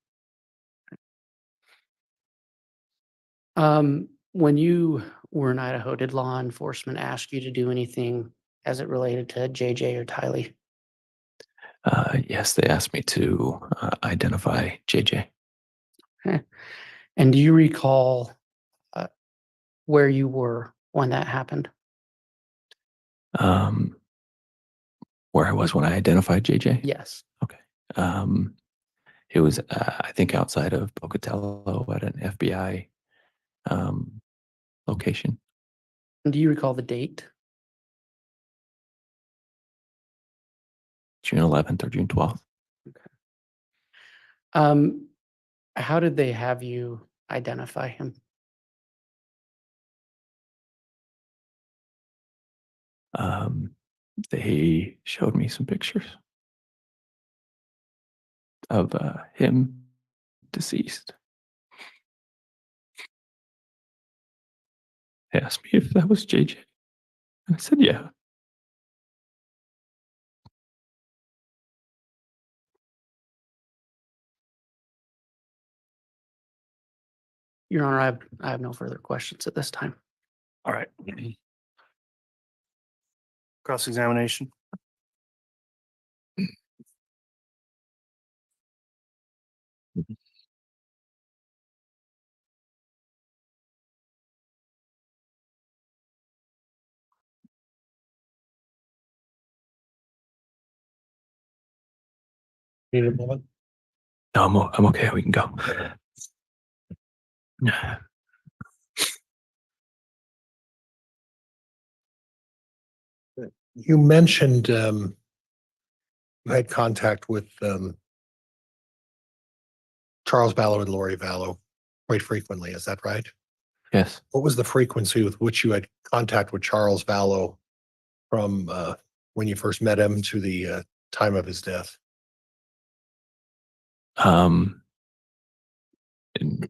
When you were in Idaho, did law enforcement ask you to do anything as it related to JJ or Tylee? Yes, they asked me to identify JJ. And do you recall where you were when that happened? Where I was when I identified JJ? Yes. Okay. It was, I think, outside of Pocatello at an FBI location. And do you recall the date? June 11th or June 12th. How did they have you identify him? They showed me some pictures of him deceased. They asked me if that was JJ. And I said, yeah. Your Honor, I have no further questions at this time. All right. Cross-examination. Need a moment? No, I'm okay. We can go. You mentioned you had contact with Charles Vallow and Lori Vallow quite frequently. Is that right? Yes. What was the frequency with which you had contact with Charles Vallow from when you first met him to the time of his death?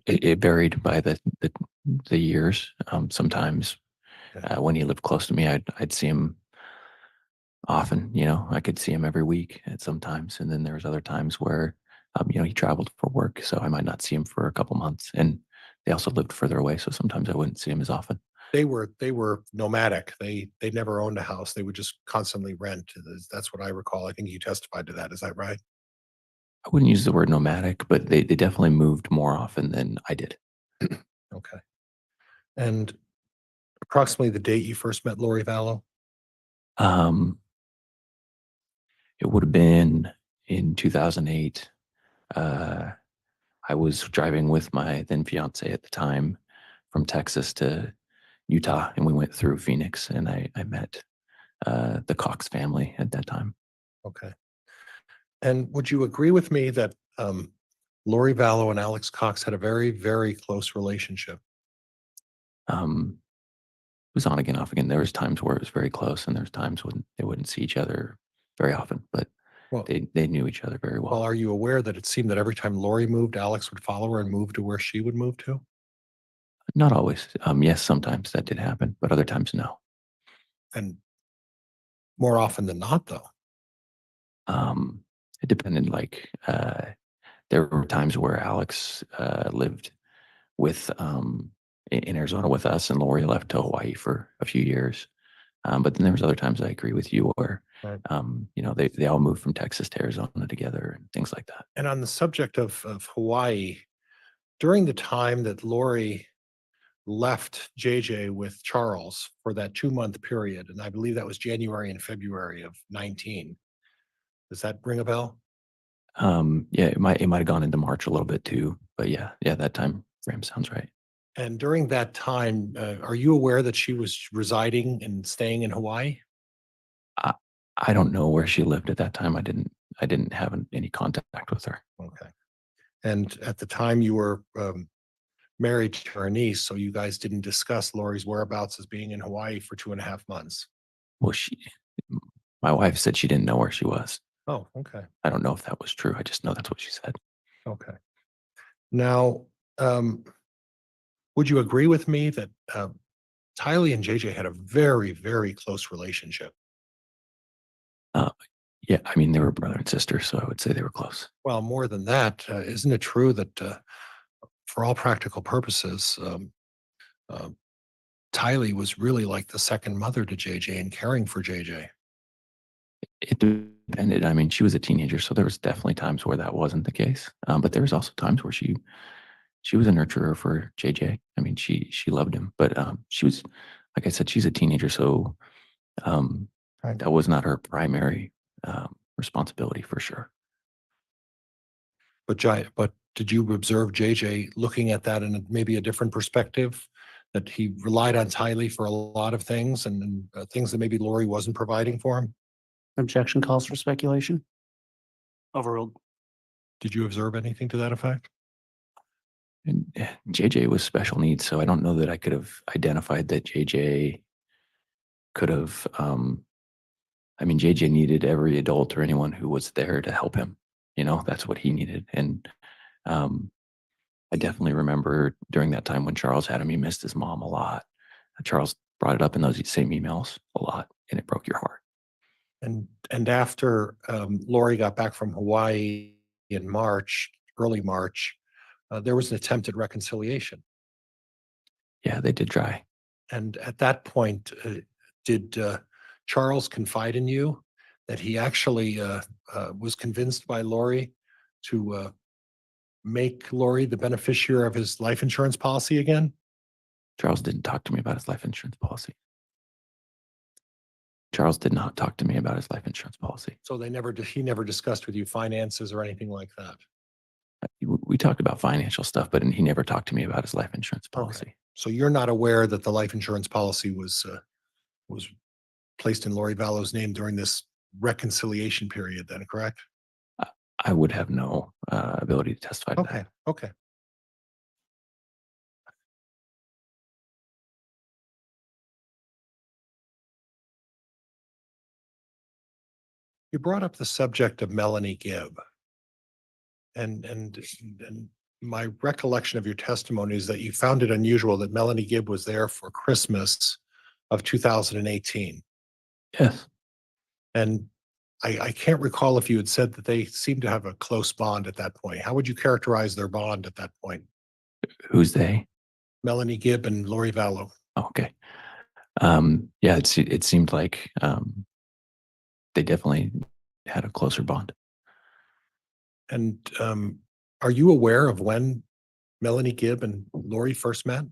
It varied by the years. Sometimes when he lived close to me, I'd see him often. You know, I could see him every week at sometimes, and then there was other times where you know, he traveled for work, so I might not see him for a couple months. And they also lived further away, so sometimes I wouldn't see him as often. They were nomadic. They never owned a house. They would just constantly rent. That's what I recall. I think you testified to that. Is that right? I wouldn't use the word nomadic, but they definitely moved more often than I did. Okay. And approximately the date you first met Lori Vallow? It would have been in 2008. I was driving with my then fiance at the time from Texas to Utah, and we went through Phoenix, and I met the Cox family at that time. Okay. And would you agree with me that Lori Vallow and Alex Cox had a very, very close relationship? It was on again, off again. There was times where it was very close, and there's times when they wouldn't see each other very often, but they knew each other very well. Well, are you aware that it seemed that every time Lori moved, Alex would follow her and move to where she would move to? Not always. Yes, sometimes that did happen, but other times no. And more often than not, though. It depended, like, there were times where Alex lived with in Arizona with us, and Lori left to Hawaii for a few years. But then there was other times, I agree with you, where Right. they all moved from Texas to Arizona together and things like that. And on the subject of Hawaii, during the time that Lori left JJ with Charles for that 2-month period, and I believe that was January and February of 19. Does that ring a bell? Yeah, it might have gone into March a little bit too, but yeah, that time frame sounds right. And during that time, are you aware that she was residing and staying in Hawaii? I don't know where she lived at that time. I didn't have any contact with her. Okay. And at the time you were married to her niece, so you guys didn't discuss Lori's whereabouts as being in Hawaii for 2.5 months. Well, my wife said she didn't know where she was. Oh, okay. I don't know if that was true. I just know that's what she said. Okay. Now, would you agree with me that Tylee and JJ had a very, very close relationship? Yeah, I mean, they were brother and sister, so I would say they were close. Well, more than that, isn't it true that for all practical purposes, Tylee was really like the second mother to JJ and caring for JJ? It depended. I mean, she was a teenager, so there was definitely times where that wasn't the case. But there was also times where she was a nurturer for JJ. I mean, she loved him, but she was, like I said, she's a teenager, so Right. that was not her primary responsibility for sure. But did you observe JJ looking at that in maybe a different perspective? That he relied on Tylee for a lot of things and things that maybe Lori wasn't providing for him? Objection calls for speculation. Overruled. Did you observe anything to that effect? And JJ was special needs, so I don't know that I could have identified that JJ could have. I mean, JJ needed every adult or anyone who was there to help him. That's what he needed. And I definitely remember during that time when Charles had him, he missed his mom a lot. Charles brought it up in those same emails a lot, and it broke your heart. And after Lori got back from Hawaii in March, early March, there was an attempt at reconciliation. Yeah, they did try. And at that point, did Charles confide in you that he actually was convinced by Lori to make Lori the beneficiary of his life insurance policy again? Charles didn't talk to me about his life insurance policy. Charles did not talk to me about his life insurance policy. So he never discussed with you finances or anything like that? We talked about financial stuff, but he never talked to me about his life insurance policy. Okay. So you're not aware that the life insurance policy was placed in Lori Vallow's name during this reconciliation period then, correct? I would have no ability to testify to that. Okay. You brought up the subject of Melanie Gibb. And my recollection of your testimony is that you found it unusual that Melanie Gibb was there for Christmas of 2018. Yes. And I can't recall if you had said that they seemed to have a close bond at that point. How would you characterize their bond at that point? Who's they? Melanie Gibb and Lori Vallow. Okay. Yeah, it seemed like they definitely had a closer bond. And are you aware of when Melanie Gibb and Lori first met?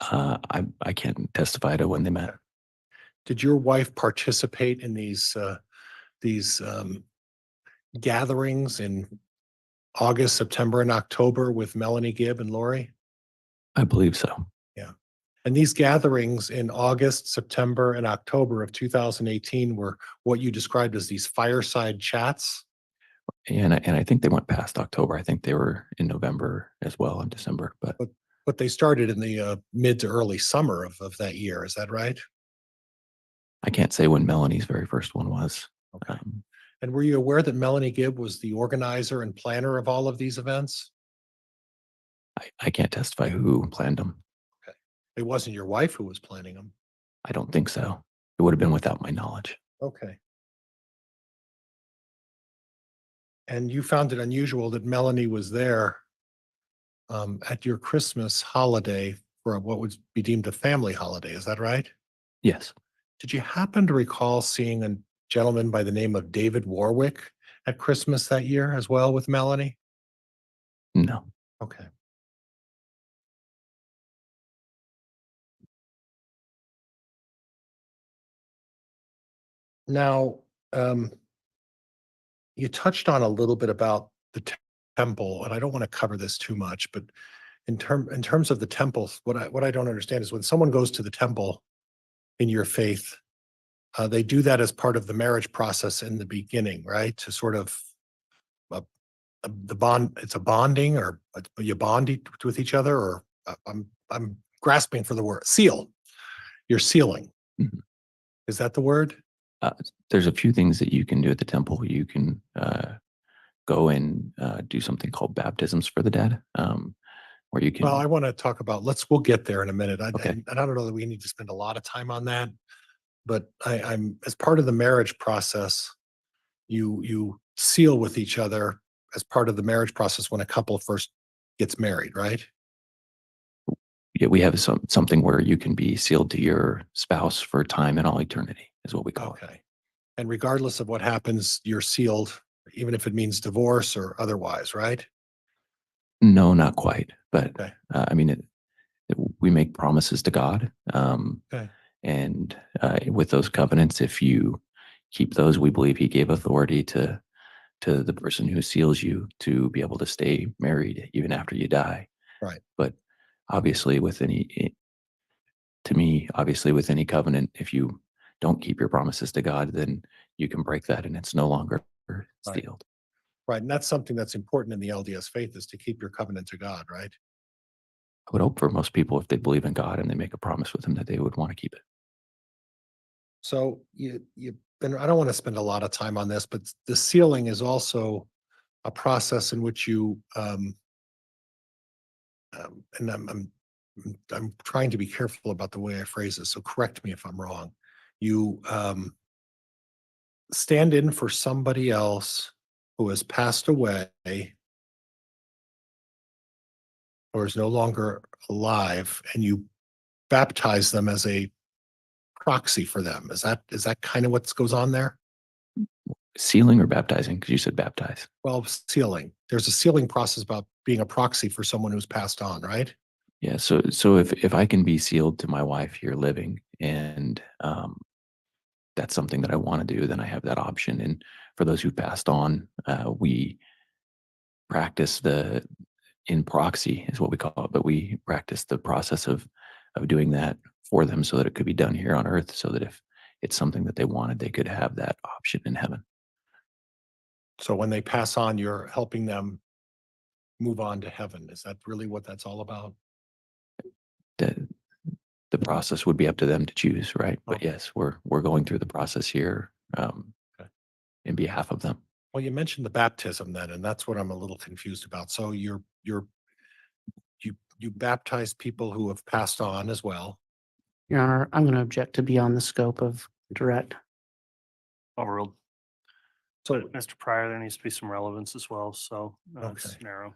I can't testify to when they met. Did your wife participate in these gatherings in August, September, and October with Melanie Gibb and Lori? I believe so. Yeah. And these gatherings in August, September, and October of 2018 were what you described as these fireside chats? And I think they went past October. I think they were in November as well, in December. But they started in the mid to early summer of that year. Is that right? I can't say when Melanie's very first one was. Okay. And were you aware that Melanie Gibb was the organizer and planner of all of these events? I can't testify who planned them. Okay. It wasn't your wife who was planning them? I don't think so. It would have been without my knowledge. Okay. And you found it unusual that Melanie was there at your Christmas holiday for what would be deemed a family holiday. Is that right? Yes. Did you happen to recall seeing a gentleman by the name of David Warwick at Christmas that year as well with Melanie? No. Okay. Now, you touched on a little bit about the temple, and I don't want to cover this too much, but in terms of the temples, what I don't understand is when someone goes to the temple in your faith, they do that as part of the marriage process in the beginning, right? To sort of the bond, it's a bonding, or you bond with each other, or I'm grasping for the word seal. You're sealing. Mhm. Is that the word? There's a few things that you can do at the temple. You can go and do something called baptisms for the dead, where you can. Well, I want to talk about, we'll get there in a minute. Okay. And I don't know that we need to spend a lot of time on that, but I'm, as part of the marriage process, you seal with each other as part of the marriage process when a couple first gets married, right? Yeah, we have something where you can be sealed to your spouse for time and all eternity, is what we call it. Okay. And regardless of what happens, you're sealed, even if it means divorce or otherwise, right? No, not quite. But Okay. I mean, we make promises to God. Okay. And with those covenants, if you keep those, we believe He gave authority to the person who seals you to be able to stay married even after you die. Right. But obviously, with any covenant, if you don't keep your promises to God, then you can break that, and it's no longer sealed. Right. And that's something that's important in the LDS faith, is to keep your covenant to God, right? I would hope for most people, if they believe in God and they make a promise with Him, that they would want to keep it. So I don't want to spend a lot of time on this, but the sealing is also a process in which you, and I'm trying to be careful about the way I phrase this, so correct me if I'm wrong. You stand in for somebody else who has passed away or is no longer alive, and you baptize them as a proxy for them. Is that kind of what goes on there? Sealing or baptizing? Because you said baptize. Well, sealing. There's a sealing process about being a proxy for someone who's passed on, right? Yeah. So if I can be sealed to my wife here living, and that's something that I want to do, then I have that option. And for those who passed on, we practice in proxy is what we call it, but we practice the process of doing that for them so that it could be done here on earth, so that if it's something that they wanted, they could have that option in heaven. So when they pass on, you're helping them move on to heaven. Is that really what that's all about? The process would be up to them to choose, right? But Okay. yes, we're going through the process here in behalf of them. Well, you mentioned the baptism then, and that's what I'm a little confused about. So you baptize people who have passed on as well. Your Honor, I'm going to object to beyond the scope of direct. Overruled. So But Mr. Pryor, there needs to be some relevance as well, so it's Okay. narrow.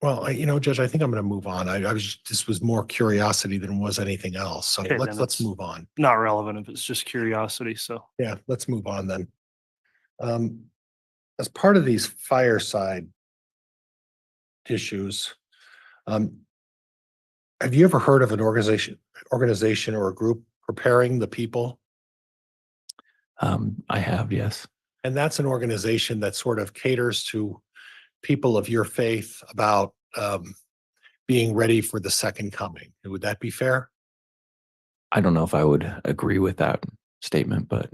well, Judge, I think I'm going to move on. This was more curiosity than was anything else. So Okay, then let's it's- move on. Not relevant if it's just curiosity, so. Yeah, let's move on then. As part of these fireside issues, have you ever heard of an organization or a group preparing the people? I have, yes. And that's an organization that sort of caters to people of your faith about being ready for the second coming. Would that be fair? I don't know if I would agree with that statement, but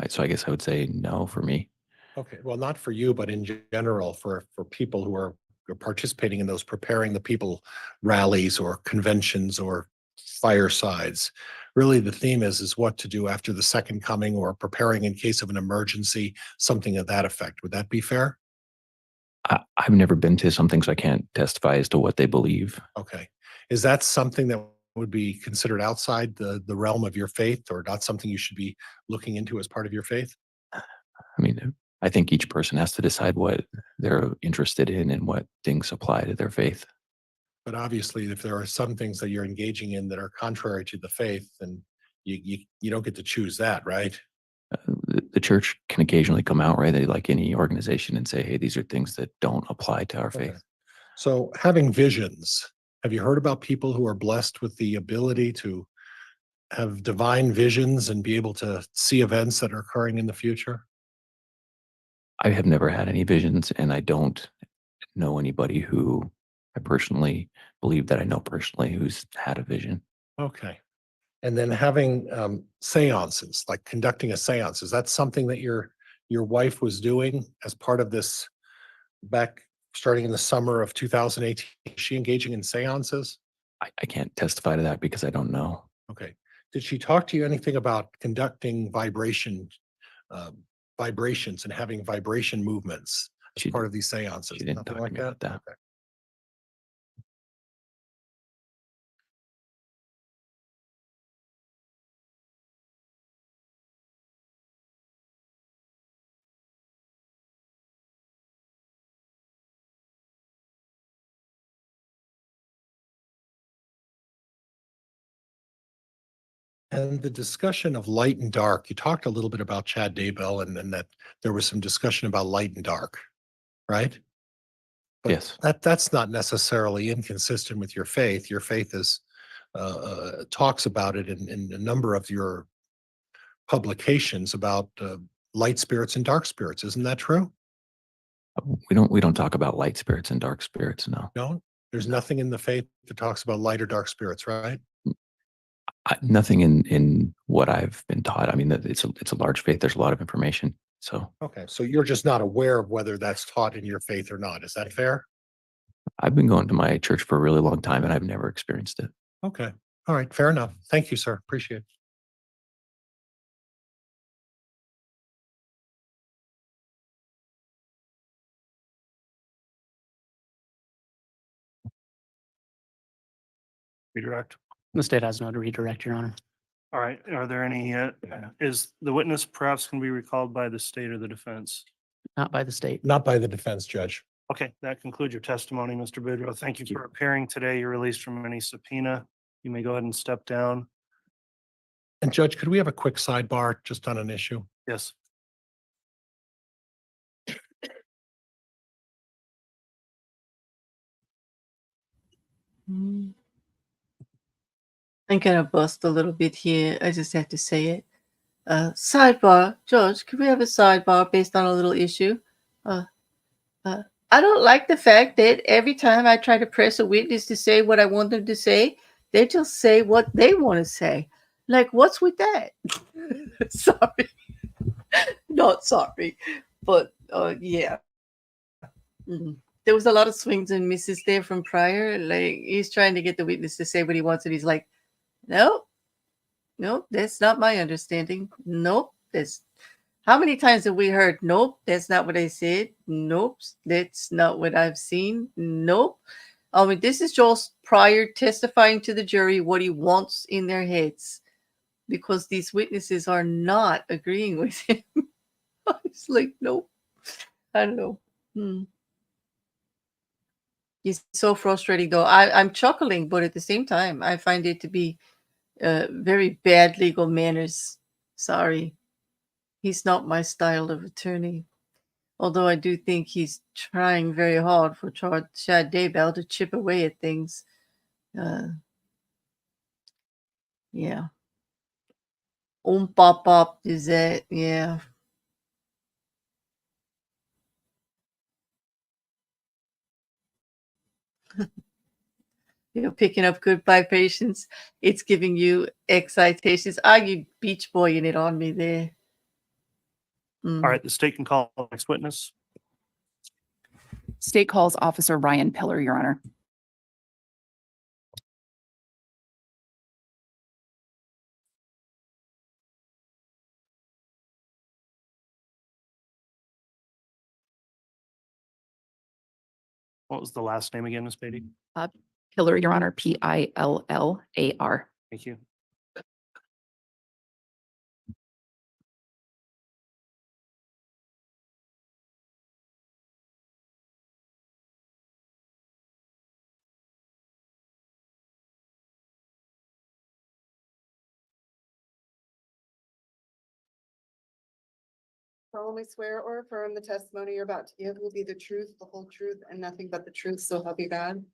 so I guess I would say no for me. Okay, well, not for you, but in general, for people who are participating in those preparing the people rallies or conventions or firesides. Really, the theme is what to do after the second coming, or preparing in case of an emergency, something of that effect. Would that be fair? I've never been to something, so I can't testify as to what they believe. Okay. Is that something that would be considered outside the realm of your faith or not something you should be looking into as part of your faith? I mean, I think each person has to decide what they're interested in and what things apply to their faith. But obviously, if there are some things that you're engaging in that are contrary to the faith, then you don't get to choose that, right? The church can occasionally come out, right? They, like any organization, and say, hey, these are things that don't apply to our Okay. faith. So having visions, have you heard about people who are blessed with the ability to have divine visions and be able to see events that are occurring in the future? I have never had any visions, and I don't know anybody who I personally believe that I know personally who's had a vision. Okay. And then having seances, like conducting a seance, is that something that your wife was doing as part of this back starting in the summer of 2018? Is she engaging in seances? I can't testify to that because I don't know. Okay. Did she talk to you anything about conducting vibrations and having vibration movements as She part of these seances? she didn't Nothing talk like to me about that. Okay. And the discussion of light and dark, you talked a little bit about Chad Daybell and then that there was some discussion about light and dark, right? But Yes. that's not necessarily inconsistent with your faith. Your faith is talks about it in a number of your publications about light spirits and dark spirits. Isn't that true? We don't talk about light spirits and dark spirits. No. No, there's nothing in the faith that talks about light or dark spirits, right? Nothing in what I've been taught. I mean, it's a large faith. There's a lot of information. So Okay, so you're just not aware of whether that's taught in your faith or not. Is that fair? I've been going to my church for a really long time, and I've never experienced it. Okay, all right, fair enough. Thank you, sir. Appreciate it. Redirect. The state has no redirect, Your Honor. All right. Are there any, is the witness perhaps can be recalled by the state or the defense? Not by the state. Not by the defense, Judge. Okay, that concludes your testimony, Mr. Boudreaux. Thank you for appearing today. You're released from any subpoena. You may go ahead and step down. And Judge, could we have a quick sidebar just on an issue? Yes. I'm gonna bust a little bit here. I just have to say it. Sidebar, George, could we have a sidebar based on a little issue? I don't like the fact that every time I try to press a witness to say what I want them to say, they just say what they want to say. Like, what's with that? Sorry. Not sorry. But yeah. There was a lot of swings and misses there from Pryor. Like, he's trying to get the witness to say what he wants, and he's like, nope, that's not my understanding. Nope, that's how many times have we heard, nope, that's not what I said. Nope, that's not what I've seen. Nope. I mean, this is just Pryor testifying to the jury what he wants in their heads because these witnesses are not agreeing with him. It's like, nope. I don't know. It's so frustrating, though. I'm chuckling, but at the same time, I find it to be very bad legal manners. Sorry. He's not my style of attorney. Although I do think he's trying very hard for Chad Daybell to chip away at things. Yeah. Pop pop is that, yeah. Picking up good vibrations. It's giving you excitations. You beach boying it on me there. All right, the state can call the next witness. State calls Officer Ryan Pillar, Your Honor. What was the last name again, Ms. Beaty? Pillar, Your Honor, Pillar. Thank you. Solemnly swear or affirm the testimony you're about to give will be the truth, the whole truth, and nothing but the truth, so help you God.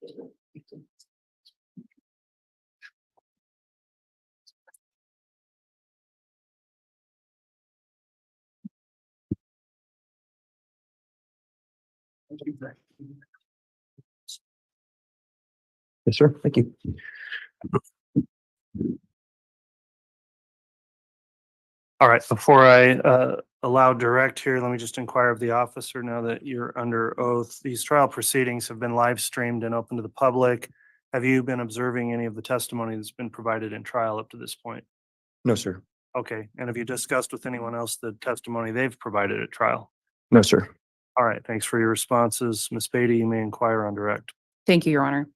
Yes, sir. Thank you. All right, before I allow direct here, let me just inquire of the officer now that you're under oath. These trial proceedings have been live streamed and open to the public. Have you been observing any of the testimony that's been provided in trial up to this point? No, sir. Okay, and have you discussed with anyone else the testimony they've provided at trial? No, sir. All right, thanks for your responses. Ms. Beaty, you may inquire on direct. Thank you, Your Honor.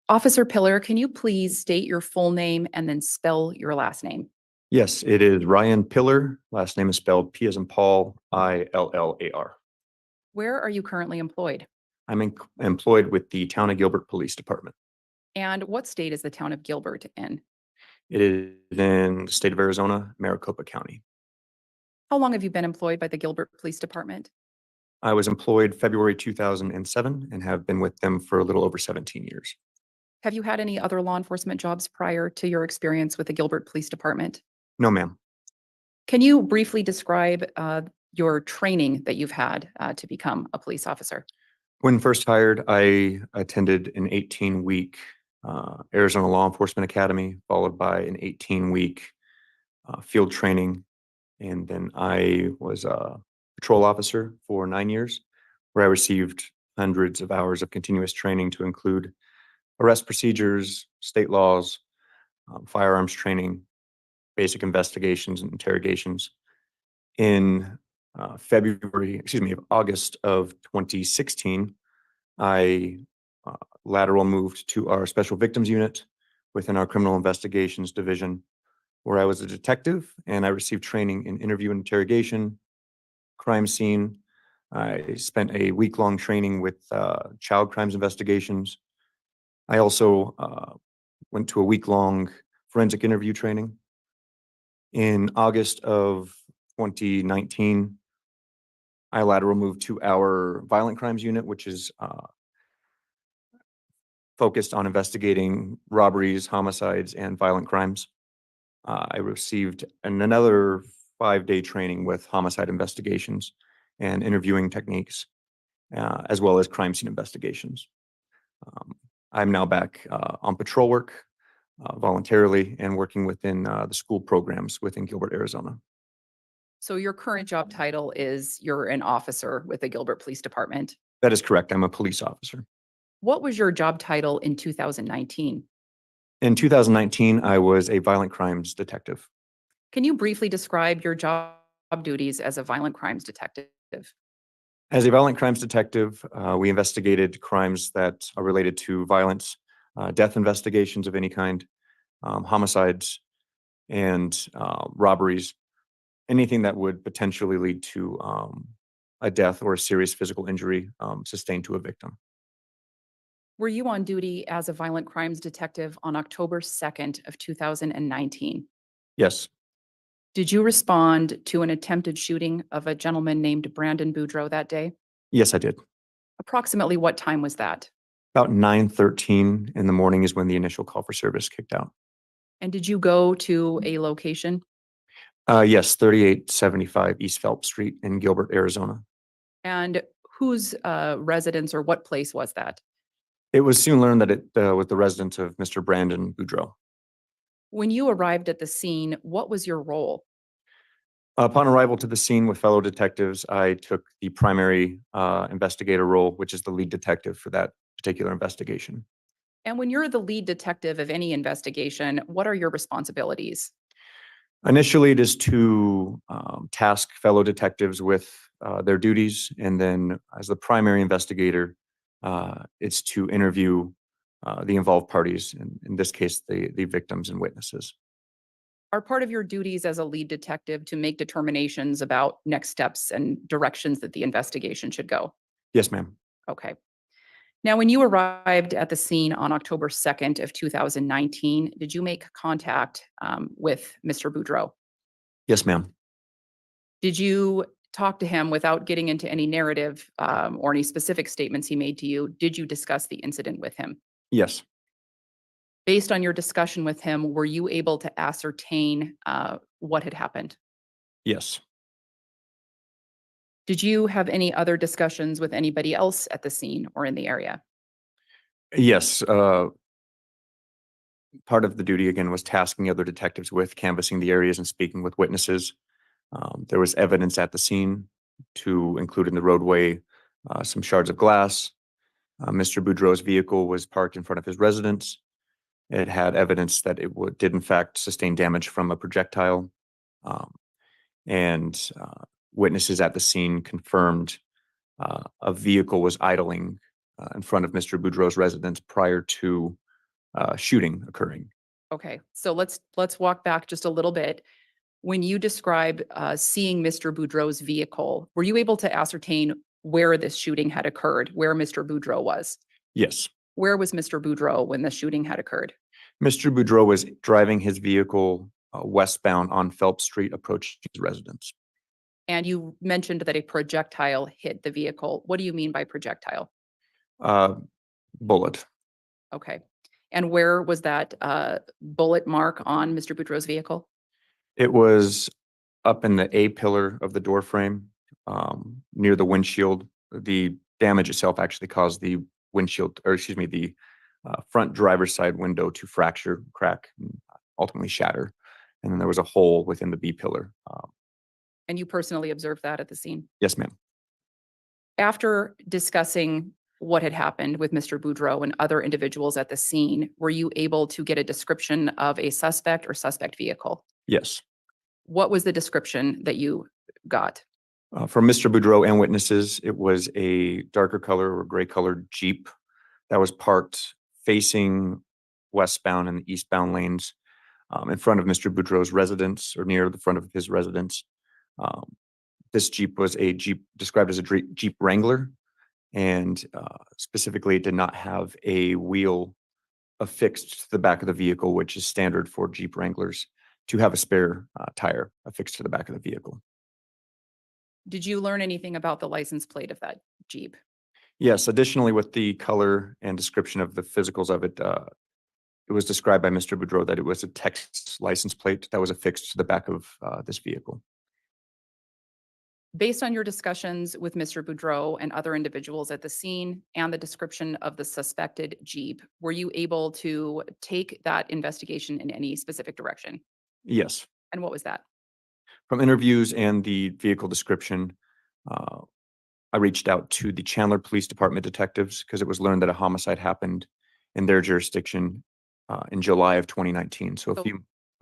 Officer Pillar, can you please state your full name and then spell your last name? Yes, it is Ryan Pillar. Last name is spelled P as in Paul, Illar. Where are you currently employed? I'm employed with the Town of Gilbert Police Department. And what state is the town of Gilbert in? It is in the state of Arizona, Maricopa County. How long have you been employed by the Gilbert Police Department? I was employed February 2007 and have been with them for a little over 17 years. Have you had any other law enforcement jobs prior to your experience with the Gilbert Police Department? No, ma'am. Can you briefly describe your training that you've had to become a police officer? When first hired, I attended an 18-week Arizona Law Enforcement Academy, followed by an 18-week field training. And then I was a patrol officer for 9 years, where I received hundreds of hours of continuous training to include arrest procedures, state laws, firearms training, basic investigations and interrogations. In August of 2016, I lateral moved to our Special Victims Unit within our Criminal Investigations Division, where I was a detective and I received training in interview and interrogation, crime scene. I spent a week-long training with child crimes investigations. I also went to a week-long forensic interview training. In August of 2019, I lateral moved to our Violent Crimes Unit, which is focused on investigating robberies, homicides, and violent crimes. I received another 5-day training with homicide investigations and interviewing techniques, as well as crime scene investigations. I'm now back on patrol work voluntarily and working within the school programs within Gilbert, Arizona. So your current job title is you're an officer with the Gilbert Police Department. That is correct. I'm a police officer. What was your job title in 2019? In 2019, I was a violent crimes detective. Can you briefly describe your job duties as a violent crimes detective? As a violent crimes detective, we investigated crimes that are related to violence, death investigations of any kind, homicides, and robberies, anything that would potentially lead to a death or a serious physical injury sustained to a victim. Were you on duty as a violent crimes detective on October 2nd of 2019? Yes, Did you respond to an attempted shooting of a gentleman named Brandon Boudreaux that day? yes, I did. Approximately what time was that? About 9:13 in the morning is when the initial call for service kicked out. And did you go to a location? Yes, 3875 East Phelps Street in Gilbert, Arizona. And whose residence or what place was that? It was soon learned that it was the residence of Mr. Brandon Boudreaux. When you arrived at the scene, what was your role? Upon arrival to the scene with fellow detectives, I took the primary investigator role, which is the lead detective for that particular investigation. And when you're the lead detective of any investigation, what are your responsibilities? Initially, it is to task fellow detectives with their duties, and then as the primary investigator, it's to interview the involved parties, in this case, the victims and witnesses. Are part of your duties as a lead detective to make determinations about next steps and directions that the investigation should go? Yes, ma'am. Okay. Now, when you arrived at the scene on October 2nd of 2019, did you make contact with Mr. Boudreaux? Yes, ma'am. Did you talk to him without getting into any narrative or any specific statements he made to you? Did you discuss the incident with him? Yes. Based on your discussion with him, were you able to ascertain what had happened? Yes. Did you have any other discussions with anybody else at the scene or in the area? Yes. Part of the duty, again, was tasking other detectives with canvassing the areas and speaking with witnesses. There was evidence at the scene to include in the roadway some shards of glass. Mr. Boudreaux's vehicle was parked in front of his residence. It had evidence that it did in fact sustain damage from a projectile. And witnesses at the scene confirmed a vehicle was idling in front of Mr. Boudreaux's residence prior to shooting occurring. Okay, so let's walk back just a little bit. When you describe seeing Mr. Boudreaux's vehicle, were you able to ascertain where this shooting had occurred, where Mr. Boudreaux was? Yes. Where was Mr. Boudreaux when the shooting had occurred? Mr. Boudreaux was driving his vehicle westbound on Phelps Street, approaching his residence. And you mentioned that a projectile hit the vehicle. What do you mean by projectile? Bullet. Okay. And where was that bullet mark on Mr. Boudreaux's vehicle? It was up in the A pillar of the door frame, near the windshield. The damage itself actually caused the windshield, or excuse me, the front driver's side window to fracture, crack, and ultimately shatter. And then there was a hole within the B pillar. And you personally observed that at the scene? Yes, ma'am. After discussing what had happened with Mr. Boudreaux and other individuals at the scene, were you able to get a description of a suspect or suspect vehicle? Yes. What was the description that you got? From Mr. Boudreaux and witnesses, it was a darker color or gray colored Jeep that was parked facing westbound and eastbound lanes in front of Mr. Boudreaux's residence, or near the front of his residence. This Jeep was a Jeep described as a Jeep Wrangler, and specifically it did not have a wheel affixed to the back of the vehicle, which is standard for Jeep Wranglers to have a spare tire affixed to the back of the vehicle. Did you learn anything about the license plate of that Jeep? Yes, additionally, with the color and description of the physicals of it, it was described by Mr. Boudreaux that it was a Texas license plate that was affixed to the back of this vehicle. Based on your discussions with Mr. Boudreaux and other individuals at the scene and the description of the suspected Jeep, were you able to take that investigation in any specific direction? Yes. And what was that? From interviews and the vehicle description, I reached out to the Chandler Police Department detectives because it was learned that a homicide happened in their jurisdiction in July of 2019. So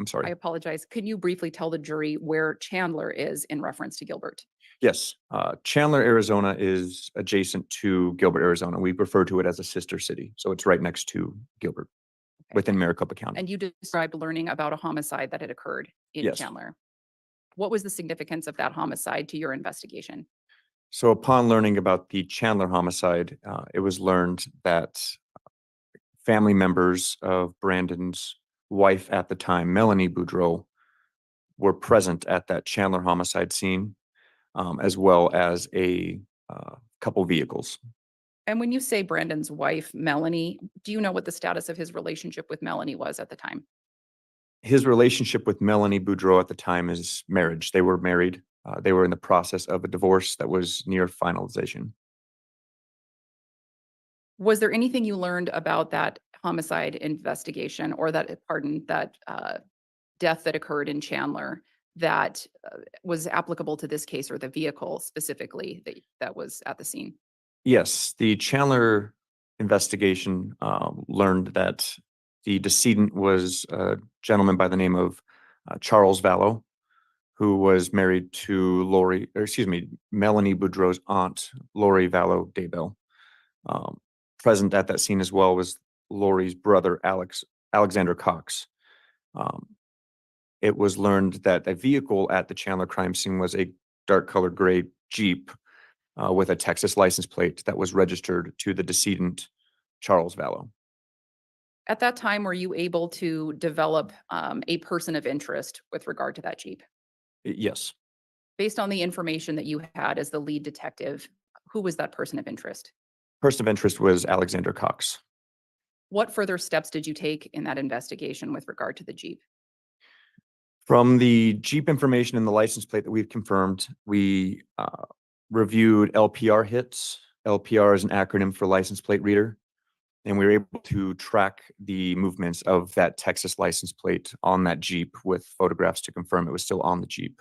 I'm sorry. I apologize. Can you briefly tell the jury where Chandler is in reference to Gilbert? Yes. Chandler, Arizona is adjacent to Gilbert, Arizona. We refer to it as a sister city. So it's right next to Gilbert, within Maricopa County. And you described learning about a homicide that had occurred in Yes. Chandler. What was the significance of that homicide to your investigation? So upon learning about the Chandler homicide, it was learned that family members of Brandon's wife at the time, Melanie Boudreaux, were present at that Chandler homicide scene, as well as a couple vehicles. And when you say Brandon's wife, Melanie, do you know what the status of his relationship with Melanie was at the time? His relationship with Melanie Boudreaux at the time is marriage. They were married. They were in the process of a divorce that was near finalization. Was there anything you learned about that homicide investigation or that death that occurred in Chandler that was applicable to this case or the vehicle specifically that was at the scene? Yes, the Chandler investigation learned that the decedent was a gentleman by the name of Charles Vallow, who was married to Melanie Boudreaux's aunt, Lori Vallow Daybell. Present at that scene as well was Lori's brother, Alexander Cox. It was learned that a vehicle at the Chandler crime scene was a dark colored gray Jeep with a Texas license plate that was registered to the decedent, Charles Vallow. At that time, were you able to develop a person of interest with regard to that Jeep? Yes. Based on the information that you had as the lead detective, who was that person of interest? Person of interest was Alexander Cox. What further steps did you take in that investigation with regard to the Jeep? From the Jeep information and the license plate that we've confirmed, we reviewed LPR hits. LPR is an acronym for license plate reader. And we were able to track the movements of that Texas license plate on that Jeep with photographs to confirm it was still on the Jeep,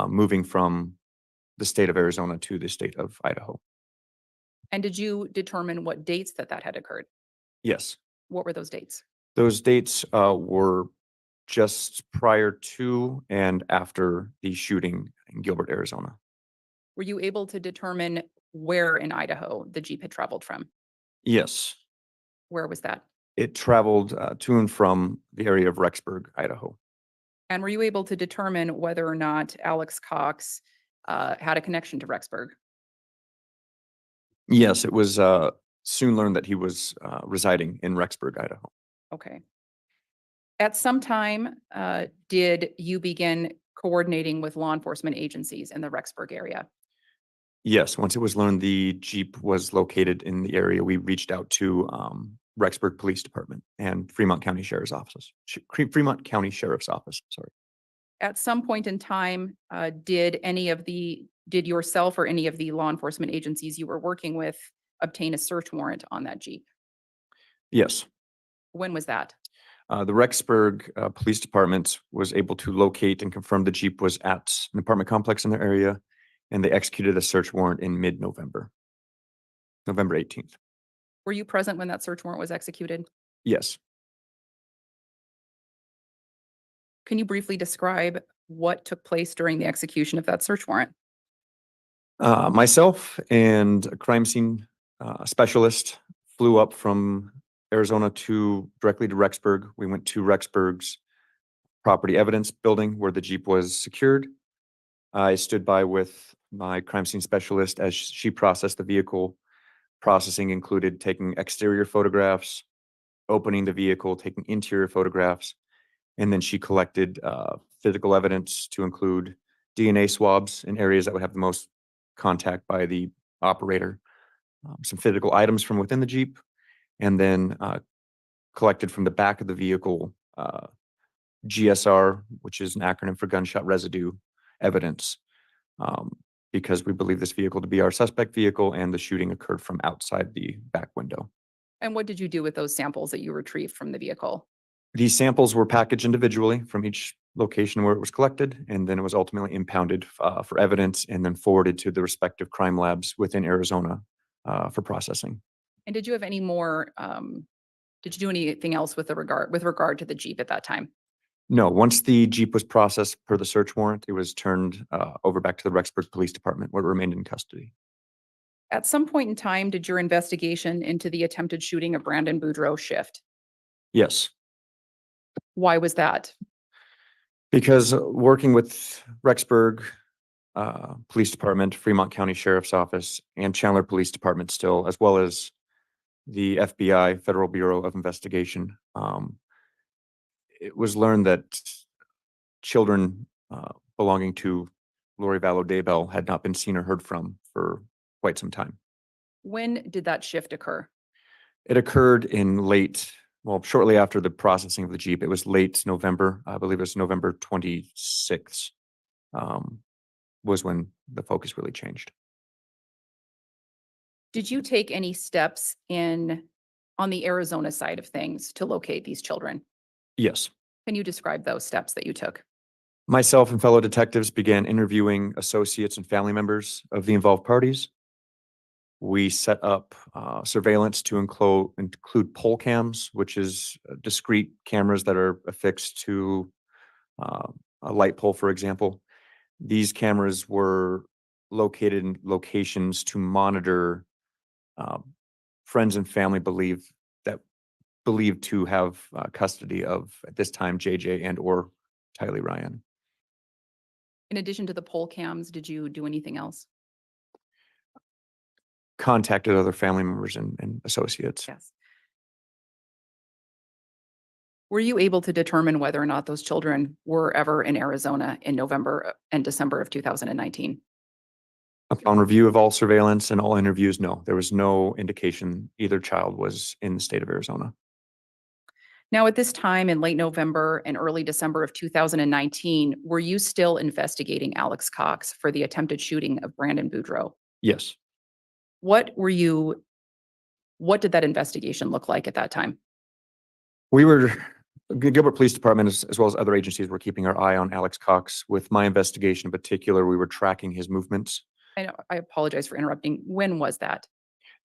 moving from the state of Arizona to the state of Idaho. And did you determine what dates that had occurred? Yes. What were those dates? Those dates were just prior to and after the shooting in Gilbert, Arizona. Were you able to determine where in Idaho the Jeep had traveled from? Yes. Where was that? It traveled to and from the area of Rexburg, Idaho. And were you able to determine whether or not Alex Cox had a connection to Rexburg? Yes, it was soon learned that he was residing in Rexburg, Idaho. Okay. At some time, did you begin coordinating with law enforcement agencies in the Rexburg area? Yes, once it was learned the Jeep was located in the area, we reached out to Rexburg Police Department and Fremont County Sheriff's Office. Fremont County Sheriff's Office, sorry. At some point in time, did yourself or any of the law enforcement agencies you were working with obtain a search warrant on that Jeep? Yes. When was that? The Rexburg Police Department was able to locate and confirm the Jeep was at an apartment complex in their area, and they executed a search warrant in mid-November, November 18th. Were you present when that search warrant was executed? Yes. Can you briefly describe what took place during the execution of that search warrant? Myself and a crime scene specialist flew up from Arizona directly to Rexburg. We went to Rexburg's property evidence building where the Jeep was secured. I stood by with my crime scene specialist as she processed the vehicle. Processing included taking exterior photographs, opening the vehicle, taking interior photographs, and then she collected physical evidence to include DNA swabs in areas that would have the most contact by the operator, some physical items from within the Jeep, and then collected from the back of the vehicle GSR, which is an acronym for gunshot residue evidence, because we believe this vehicle to be our suspect vehicle and the shooting occurred from outside the back window. And what did you do with those samples that you retrieved from the vehicle? These samples were packaged individually from each location where it was collected, and then it was ultimately impounded for evidence and then forwarded to the respective crime labs within Arizona for processing. And did you have any more, did you do anything else with regard to the Jeep at that time? No, once the Jeep was processed per the search warrant, it was turned over back to the Rexburg Police Department where it remained in custody. At some point in time, did your investigation into the attempted shooting of Brandon Boudreaux shift? Yes. Why was that? Because working with Rexburg Police Department, Fremont County Sheriff's Office, and Chandler Police Department still, as well as the FBI, Federal Bureau of Investigation, it was learned that children belonging to Lori Vallow Daybell had not been seen or heard from for quite some time. When did that shift occur? It occurred in shortly after the processing of the Jeep. It was late November. I believe it was November 26th, was when the focus really changed. Did you take any steps on the Arizona side of things to locate these children? Yes. Can you describe those steps that you took? Myself and fellow detectives began interviewing associates and family members of the involved parties. We set up surveillance to include pole cams, which is discrete cameras that are affixed to a light pole, for example. These cameras were located in locations to monitor friends and family believe that believed to have custody of, at this time, JJ and or Tylee Ryan. In addition to the poll cams, did you do anything else? Contacted other family members and associates. Yes. Were you able to determine whether or not those children were ever in Arizona in November and December of 2019? Upon review of all surveillance and all interviews, no, there was no indication either child was in the state of Arizona. Now, at this time in late November and early December of 2019, were you still investigating Alex Cox for the attempted shooting of Brandon Boudreaux? Yes. What did that investigation look like at that time? Gilbert Police Department, as well as other agencies, were keeping our eye on Alex Cox. With my investigation in particular, we were tracking his movements. I know, I apologize for interrupting. When was that?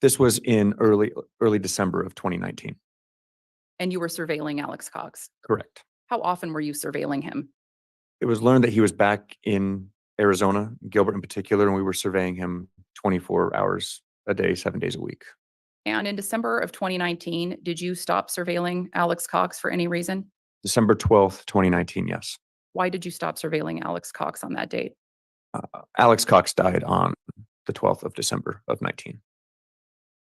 This was in early December of 2019. And you were surveilling Alex Cox? Correct. How often were you surveilling him? It was learned that he was back in Arizona, Gilbert in particular, and we were surveying him 24 hours a day, 7 days a week. And in December of 2019, did you stop surveilling Alex Cox for any reason? December 12th, 2019, yes. Why did you stop surveilling Alex Cox on that date? Alex Cox died on the 12th of December of 19.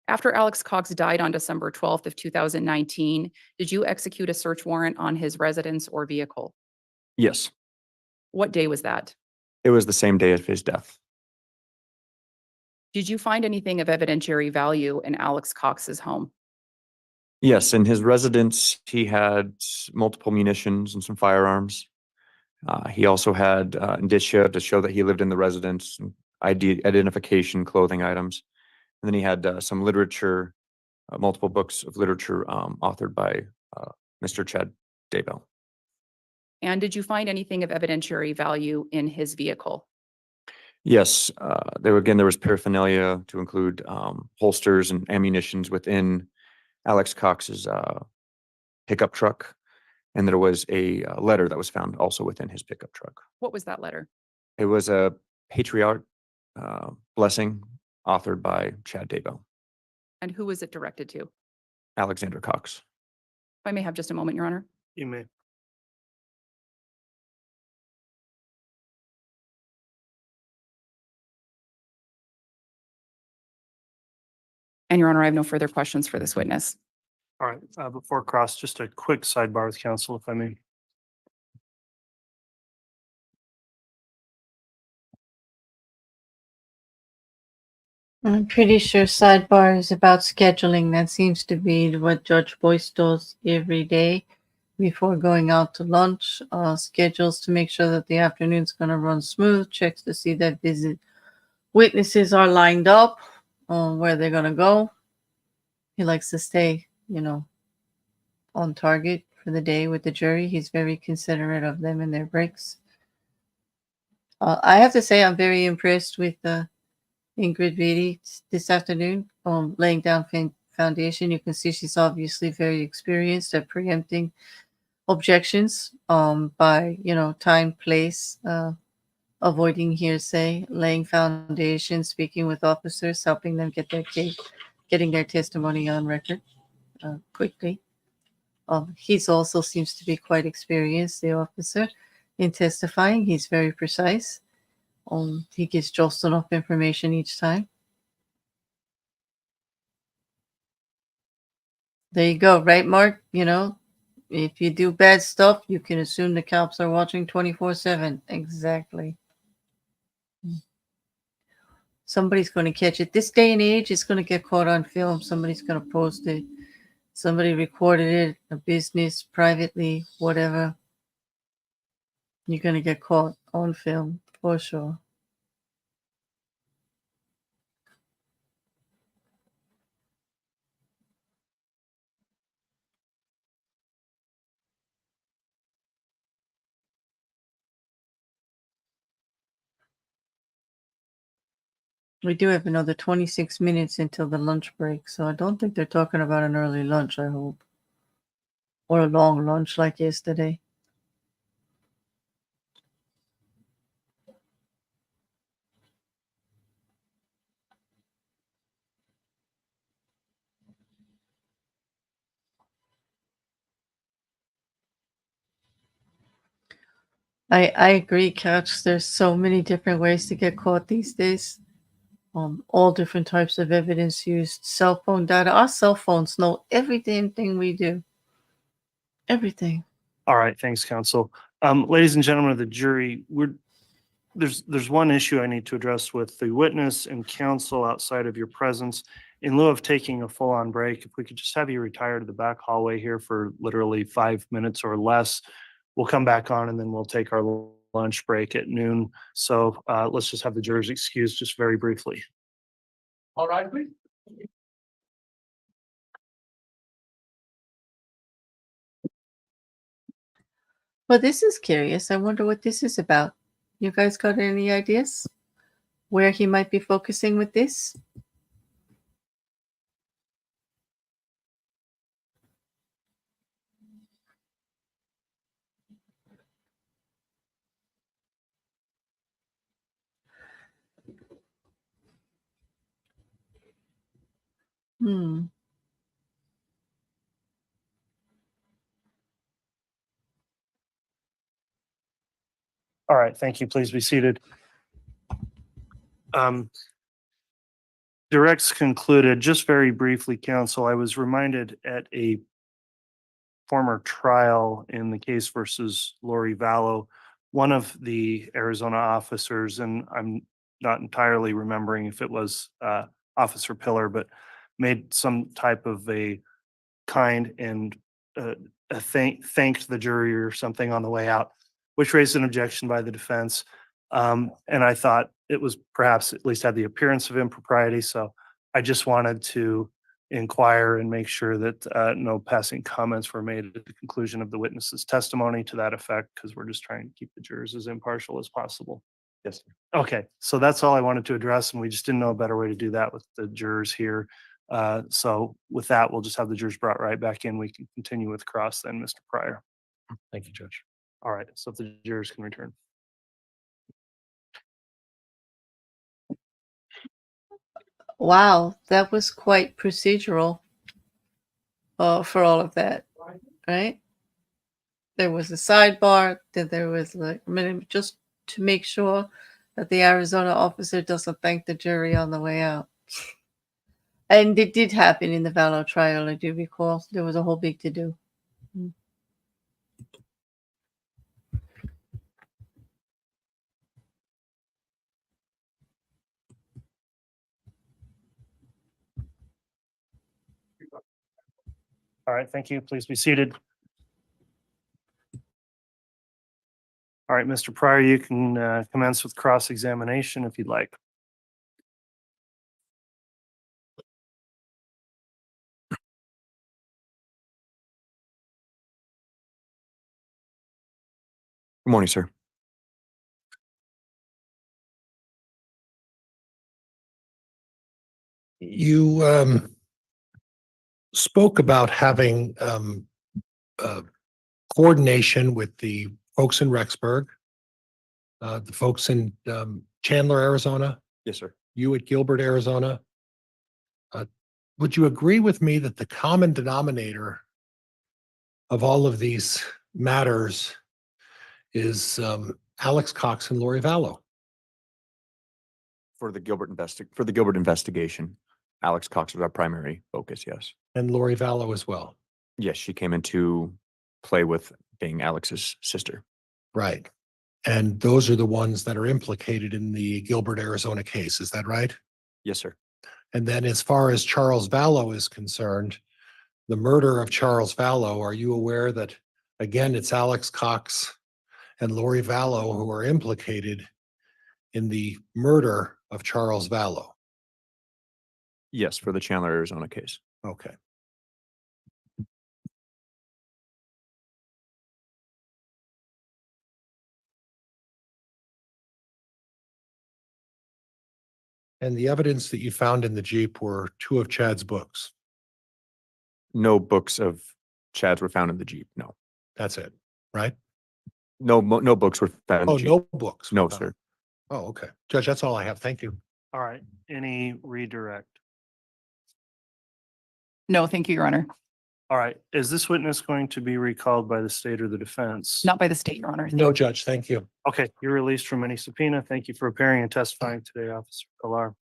After Alex Cox died on December 12th of 2019, did you execute a search warrant on his residence or vehicle? Yes, What day was that? it was the same day of his death. Did you find anything of evidentiary value in Alex Cox's home? Yes, in his residence, he had multiple munitions and some firearms. He also had indicia to show that he lived in the residence, ID identification, clothing items. And then he had some literature, multiple books of literature authored by Mr. Chad Daybell. And did you find anything of evidentiary value in his vehicle? Yes, there was paraphernalia to include holsters and ammunitions within Alex Cox's pickup truck. And there was a letter that was found also within his pickup truck. What was that letter? It was a patriarch blessing authored by Chad Daybell. And who was it directed to? If Alexander Cox. I may have just a moment, Your Honor. You may. And Your Honor, I have no further questions for this witness. All right, before cross, just a quick sidebar with counsel, if I may. I'm pretty sure sidebar is about scheduling. That seems to be what Judge Boyce does every day before going out to lunch. Schedules to make sure that the afternoon's going to run smooth. Checks to see that witnesses are lined up on where they're going to go. He likes to stay, on target for the day with the jury. He's very considerate of them and their breaks. I have to say I'm very impressed with Ingrid Beaty this afternoon, laying down foundation. You can see she's obviously very experienced at preempting objections by, time, place, avoiding hearsay, laying foundation, speaking with officers, helping them get their case, getting their testimony on record quickly. He's also seems to be quite experienced, the officer, in testifying. He's very precise. He gives just enough information each time. There you go, right, Mark? If you do bad stuff, you can assume the cops are watching 24/7. Exactly. Somebody's going to catch it. This day and age, it's going to get caught on film. Somebody's going to post it. Somebody recorded it, a business, privately, whatever. You're going to get caught on film, for sure. We do have another 26 minutes until the lunch break, so I don't think they're talking about an early lunch, I hope. Or a long lunch like yesterday. I agree, Couch. There's so many different ways to get caught these days. All different types of evidence used. Cell phone data. Our cell phones know every damn thing we do. Everything. All right, thanks, counsel. Ladies and gentlemen of the jury, there's one issue I need to address with the witness and counsel outside of your presence. In lieu of taking a full-on break, if we could just have you retire to the back hallway here for literally 5 minutes or less, we'll come back on and then we'll take our lunch break at noon. So let's just have the jurors excused just very briefly. All right, please. Well, this is curious. I wonder what this is about. You guys got any ideas where he might be focusing with this? Hmm. All right, thank you. Please be seated. Directs concluded. Just very briefly, counsel, I was reminded at a former trial in the case versus Lori Vallow, one of the Arizona officers, and I'm not entirely remembering if it was Officer Pillar, but made some type of a kind and thanked the jury or something on the way out, which raised an objection by the defense. And I thought it was perhaps at least had the appearance of impropriety. So I just wanted to inquire and make sure that no passing comments were made at the conclusion of the witness's testimony to that effect, because we're just trying to keep the jurors as impartial as possible. Yes. Okay, so that's all I wanted to address, and we just didn't know a better way to do that with the jurors here. So with that, we'll just have the jurors brought right back in. We can continue with cross then, Mr. Pryor. Thank you, Judge. All right, so if the jurors can return. Wow, that was quite procedural for all of that, right? There was a sidebar, then there was like a minute just to make sure that the Arizona officer doesn't thank the jury on the way out. And it did happen in the Vallow trial, I do recall. There was a whole big to-do. All right, thank you. Please be seated. All right, Mr. Pryor, you can commence with cross-examination if you'd like. Good morning, sir. You spoke about having coordination with the folks in Rexburg, the folks in Chandler, Arizona, Yes, sir. you at Gilbert, Arizona. Would you agree with me that the common denominator of all of these matters is Alex Cox and Lori Vallow? For the Gilbert investigation, Alex Cox was our primary focus. Yes. And Lori Vallow as well. Yes, she came into play with being Alex's sister. Right. And those are the ones that are implicated in the Gilbert, Arizona case. Is that right? Yes, sir. And then as far as Charles Vallow is concerned, the murder of Charles Vallow, are you aware that, again, it's Alex Cox and Lori Vallow who are implicated in the murder of Charles Vallow? Yes, for the Chandler, Arizona case. Okay. And the evidence that you found in the Jeep were 2 of Chad's books. No books of Chad's were found in the Jeep. No. That's it, right? No books were found in the Oh, Jeep. no books. No, were found. sir. Oh, okay. Judge, that's all I have. Thank you. All right, any redirect? No, thank you, Your Honor. All right. Is this witness going to be recalled by the state or the defense? Not by the state, Your Honor. No, Judge, thank you. Okay, you're released from any subpoena. Thank you for appearing and testifying today, Officer Colter.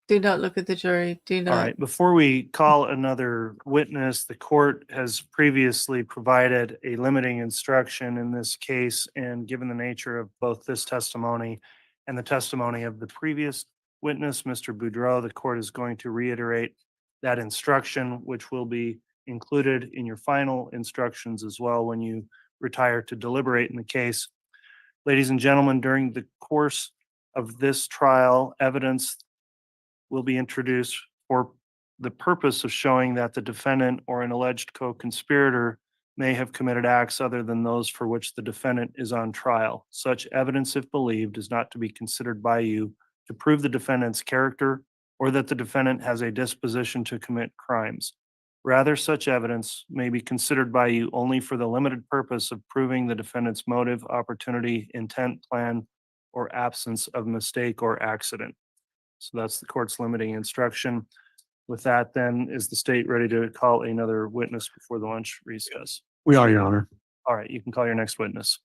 Do not look at the jury. Do All not. right, before we call another witness, the court has previously provided a limiting instruction in this case, and given the nature of both this testimony and the testimony of the previous witness, Mr. Boudreaux, the court is going to reiterate that instruction, which will be included in your final instructions as well when you retire to deliberate in the case. Ladies and gentlemen, during the course of this trial, evidence will be introduced for the purpose of showing that the defendant or an alleged co-conspirator may have committed acts other than those for which the defendant is on trial. Such evidence, if believed, is not to be considered by you to prove the defendant's character or that the defendant has a disposition to commit crimes. Rather, such evidence may be considered by you only for the limited purpose of proving the defendant's motive, opportunity, intent, plan, or absence of mistake or accident. So that's the court's limiting instruction. With that, then, is the state ready to call another witness before the lunch recess? We are, Your Honor. All right, you can call your next witness.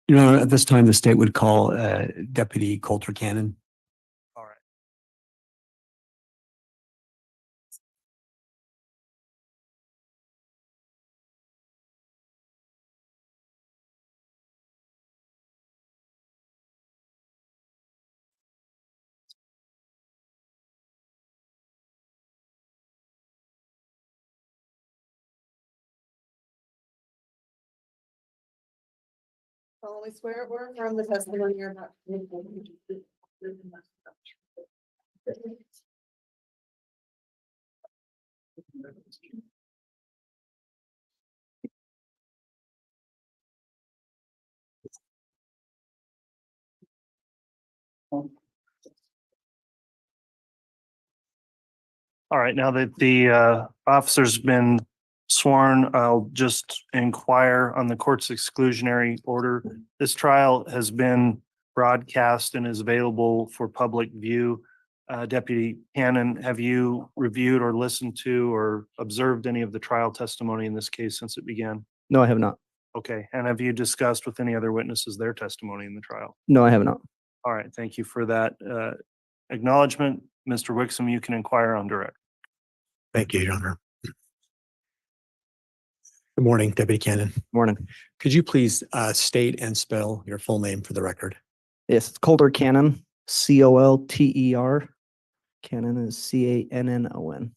Your Honor, at this time, the state would call Deputy Colter Cannon. All right. solemnly swear or affirm the testimony you're about to give. All right, now that the officer's been sworn, I'll just inquire on the court's exclusionary order. This trial has been broadcast and is available for public view. Deputy Cannon, have you reviewed or listened to or observed any of the trial testimony in this case since it began? No, I have not. Okay, and have you discussed with any other witnesses their testimony in the trial? No, I have not. All right, thank you for that acknowledgement. Mr. Wixom, you can inquire on direct. Thank you, Your Honor. Good morning, Deputy Cannon. Morning. Could you please state and spell your full name for the record? Yes, it's Colter Cannon, Colter. Cannon is Cannon.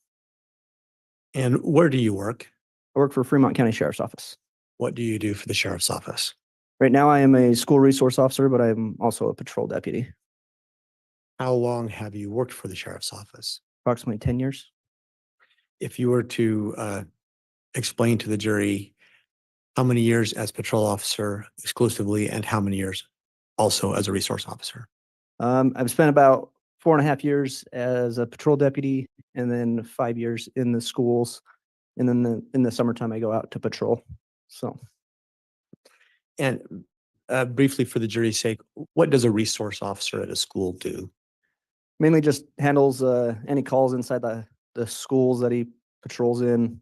And where do you work? I work for Fremont County Sheriff's Office. What do you do for the Sheriff's Office? Right now, I am a school resource officer, but I'm also a patrol deputy. How long have you worked for the Sheriff's Office? Approximately 10 years. If you were to explain to the jury how many years as patrol officer exclusively and how many years also as a resource officer? I've spent about 4.5 years as a patrol deputy and then 5 years in the schools. And then in the summertime, I go out to patrol. So. And briefly for the jury's sake, what does a resource officer at a school do? Mainly just handles any calls inside the schools that he patrols in,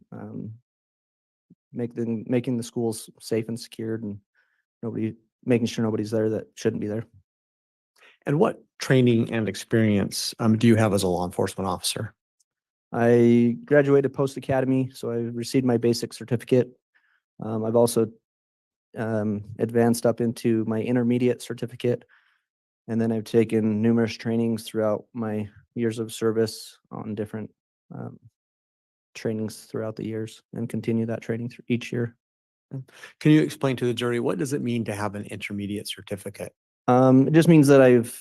making the schools safe and secured and making sure nobody's there that shouldn't be there. And what training and experience do you have as a law enforcement officer? I graduated post academy, so I received my basic certificate. I've also advanced up into my intermediate certificate, and then I've taken numerous trainings throughout my years of service on different trainings throughout the years and continue that training through each year. Can you explain to the jury, what does it mean to have an intermediate certificate? It just means that I've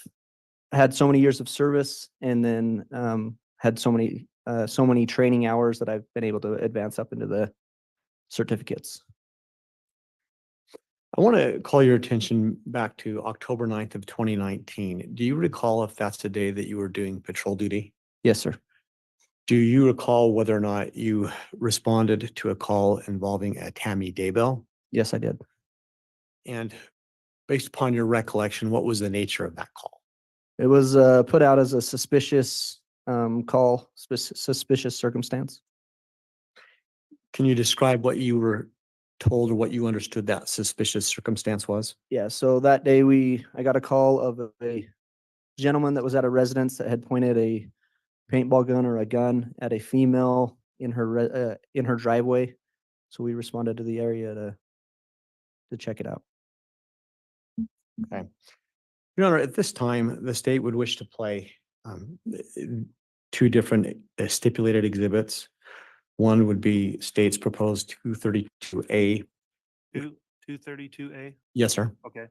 had so many years of service and then had so many training hours that I've been able to advance up into the certificates. I want to call your attention back to October 9th of 2019. Do you recall if that's the day that you were doing patrol duty? Yes, sir. Do you recall whether or not you responded to a call involving a Chad Daybell? Yes, I did. And based upon your recollection, what was the nature of that call? It was put out as a suspicious call, suspicious circumstance. Can you describe what you were told or what you understood that suspicious circumstance was? Yeah, so that day I got a call of a gentleman that was at a residence that had pointed a paintball gun or a gun at a female in her driveway. So we responded to the area to check it out. Okay. Your Honor, at this time, the state would wish to play two different stipulated exhibits. One would be state's proposed 232A. 232A? Yes, sir. Okay.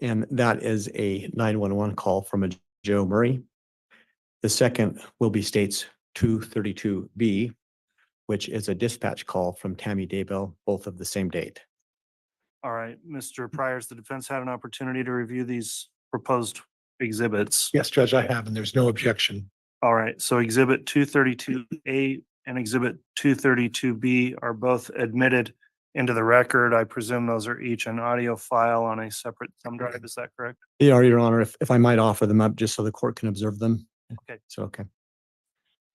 And that is a 911 call from a Joe Murray. The second will be state's 232B, which is a dispatch call from Tammy Daybell, both of the same date. All right, Mr. Pryor, has the defense had an opportunity to review these proposed exhibits? Yes, Judge, I have, and there's no objection. All right, so exhibit 232A and exhibit 232B are both admitted into the record. I presume those are each an audio file on a separate thumb drive. Is that correct? They are, Your Honor, if I might offer them up just so the court can observe them. Okay. So, okay.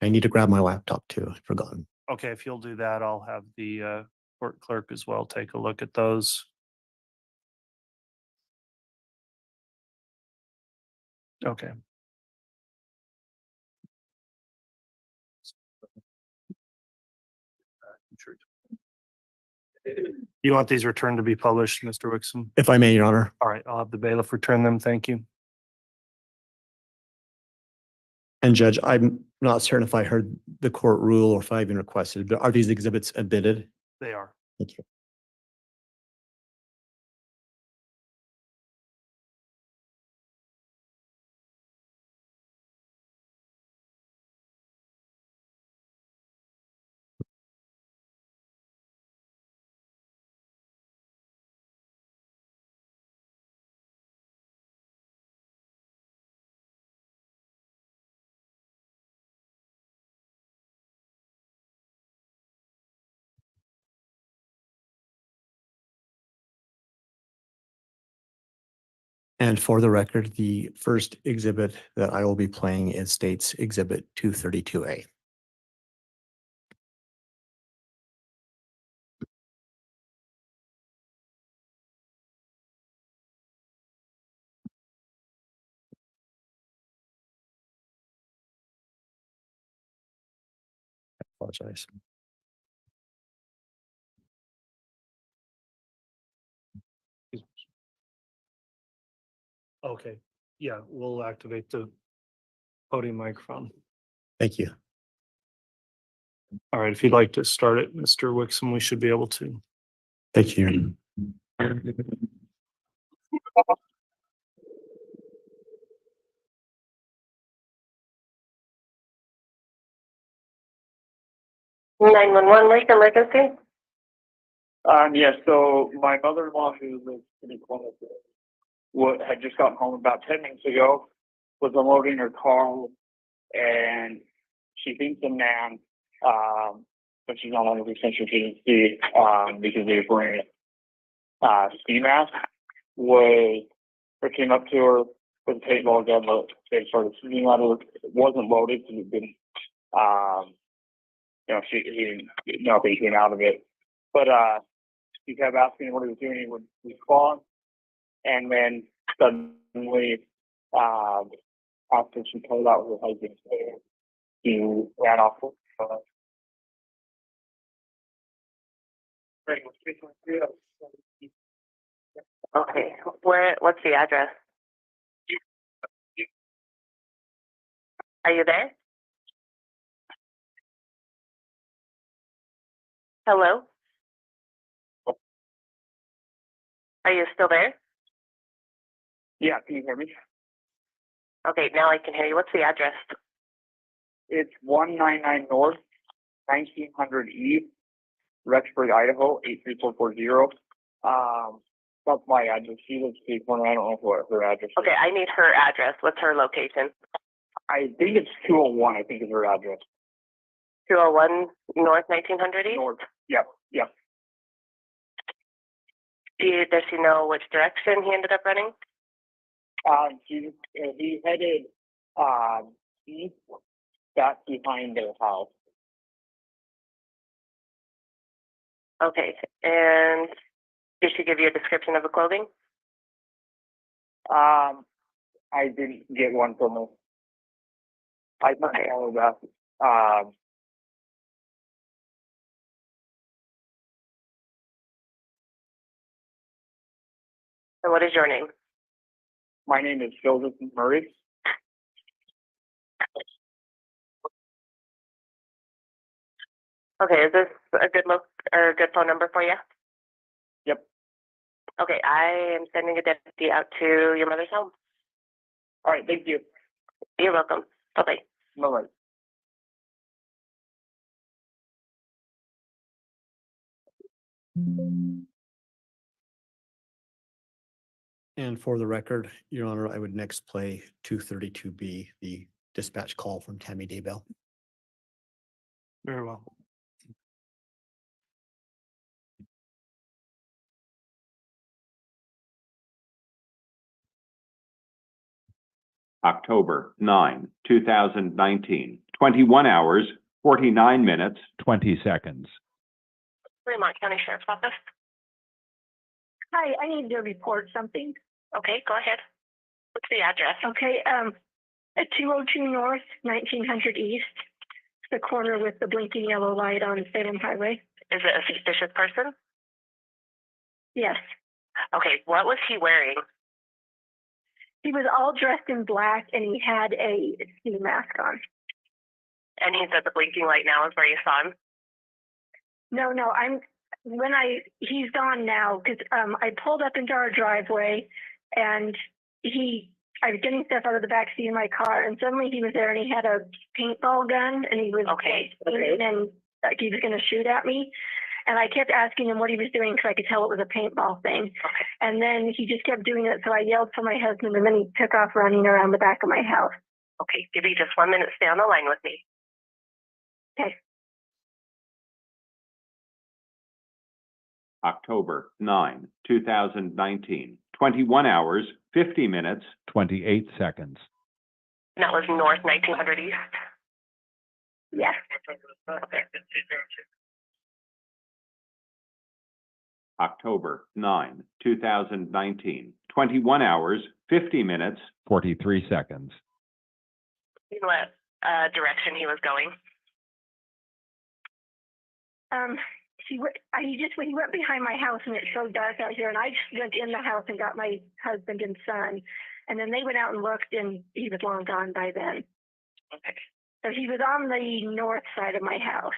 I need to grab my laptop too. I've forgotten. Okay, if you'll do that, I'll have the court clerk as well take a look at those. Okay. You want these returned to be published, Mr. Wixom? If I may, Your Honor. All right, I'll have the bailiff return them. Thank you. And Judge, I'm not certain if I heard the court rule or if I even requested, but are these exhibits admitted? They are. Thank you. And for the record, the first exhibit that I will be playing is state's exhibit 232A. I apologize. Okay, yeah, we'll activate the podium microphone. Thank you. All right, if you'd like to start it, Mr. Wixom, we should be able to. Thank you, Your Honor. 911, like emergency? Yes, so my mother-in-law who lives in Cont had just gotten home about 10 minutes ago, was unloading her car, and she thinks the man, but she's not 100% sure she didn't see, because they were wearing ski mask, came up to her with a paintball gun, but they started shooting at her. It wasn't loaded, so it didn't, he didn't know if he came out of it. But he kept asking what he was doing. He would respond, and then suddenly, after she pulled out her husband's hair, he ran off. Okay, what's the address? Are you there? Hello? Are you still there? Yeah, can you hear me? Okay, now I can hear you. What's the address? It's 199 North, 1900 East, Rexburg, Idaho, 83440. That's my address. She lives in the corner. I don't know what her address is. Okay, I need her address. What's her location? I think it's 201, I think is her address. 201 North 1900 East? North, yep. Does he know which direction he ended up running? He headed east, back behind their house. Okay, and did she give you a description of the clothing? I didn't get one from her. I took all of that. And what is your name? My name is Joseph Murray. Okay, is this a good look or a good phone number for you? Yep. Okay, I am sending a deputy out to your mother's home. All right, thank you. You're welcome. Bye-bye. Bye-bye. And for the record, Your Honor, I would next play 232B, the dispatch call from Tammy Daybell. Very well. October 9, 2019, 21 hours, 49 minutes, 20 seconds. Fremont County Sheriff's Office. Hi, I need to report something. Okay, go ahead. What's the address? Okay, at 202 North, 1900 East, the corner with the blinking yellow light on Salem Highway. Is it a suspicious person? Yes. Okay, what was he wearing? He was all dressed in black and he had a ski mask on. And he said the blinking light now is where you saw him? No, he's gone now because I pulled up into our driveway and I was getting stuff out of the back seat of my car and suddenly he was there and he had a paintball gun and he was and like he was going to shoot at me. And I kept asking him what he was doing because I could tell it was a paintball thing. Okay. And then he just kept doing it. So I yelled for my husband and then he took off running around the back of my house. Okay, give me just 1 minute. Stay on the line with me. Okay. October 9, 2019, 21 hours, 50 minutes, 28 seconds. And that was north 1900 East? Yes. Okay. October 9, 2019, 21 hours, 50 minutes, 43 seconds. You know what direction he was going? He went behind my house and it's so dark out here and I just went in the house and got my husband and son and then they went out and looked and he was long gone by then. Okay. So he was on the north side of my house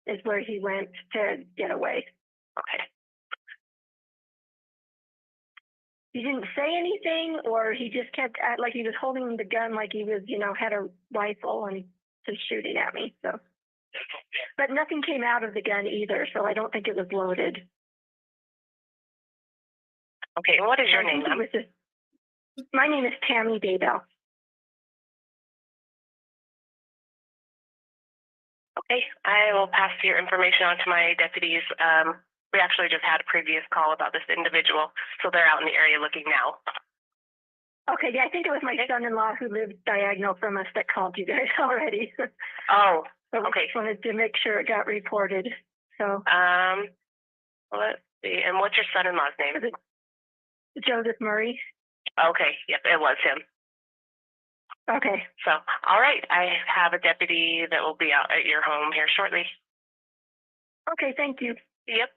is where he went to get away. Okay. He didn't say anything or he just kept like he was holding the gun like he was, had a rifle and just shooting at me. So, but nothing came out of the gun either. So I don't think it was loaded. Okay. And what is your name, ma'am? My name is Tammy Daybell. Okay. I will pass your information on to my deputies. We actually just had a previous call about this individual, so they're out in the area looking now. Okay, yeah, I think it was my son-in-law who lived diagonal from us that called you guys already. Oh, so okay. I wanted to make sure it got reported. So, let's see. And what's your son-in-law's name? Joseph Murray. Okay, yep, it was him. Okay. So, all right, I have a deputy that will be out at your home here shortly. Okay, thank you. Yep.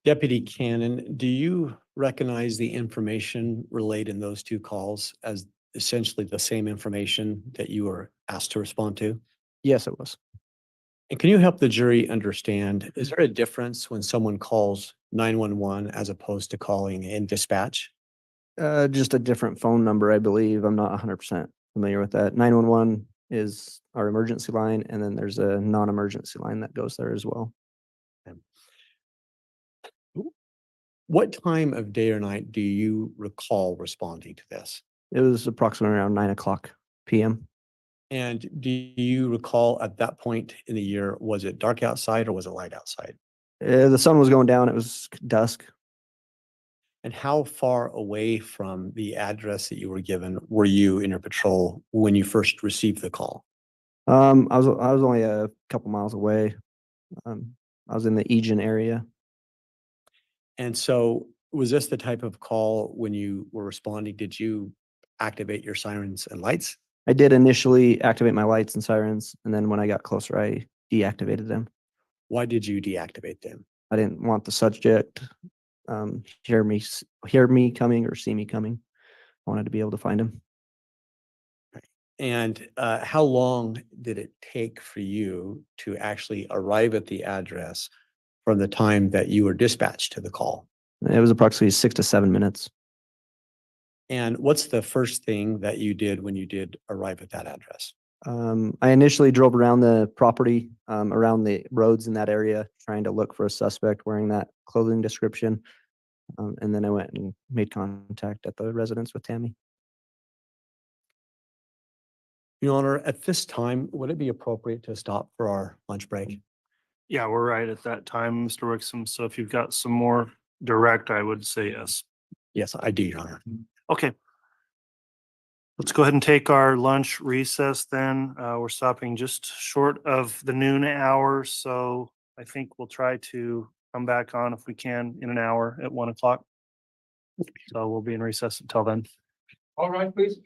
Deputy Cannon, do you recognize the information relayed in those two calls as essentially the same information that you were asked to respond to? Yes, it was. And can you help the jury understand, is there a difference when someone calls 911 as opposed to calling in dispatch? Just a different phone number, I believe. I'm not 100% familiar with that. 911 is our emergency line, and then there's a non-emergency line that goes there as well. What time of day or night do you recall responding to this? It was approximately around 9 o'clock p.m. And do you recall at that point in the year, was it dark outside or was it light outside? The sun was going down. It was dusk. And how far away from the address that you were given were you in your patrol when you first received the call? I was only a couple miles away. I was in the Egan area. And so was this the type of call when you were responding? Did you activate your sirens and lights? I did initially activate my lights and sirens, and then when I got closer, I deactivated them. Why did you deactivate them? I didn't want the subject hear me coming or see me coming. I wanted to be able to find him. And how long did it take for you to actually arrive at the address from the time that you were dispatched to the call? It was approximately 6 to 7 minutes. And what's the first thing that you did when you did arrive at that address? I initially drove around the property, around the roads in that area, trying to look for a suspect wearing that clothing description. And then I went and made contact at the residence with Tammy. Your Honor, at this time, would it be appropriate to stop for our lunch break? Yeah, we're right at that time, Mr. Wixom. So if you've got some more direct, I would say yes. Yes, I do, Your Honor. Okay. Let's go ahead and take our lunch recess then. We're stopping just short of the noon hour. So I think we'll try to come back on if we can in an hour at 1 o'clock. So we'll be in recess until then. All right, please.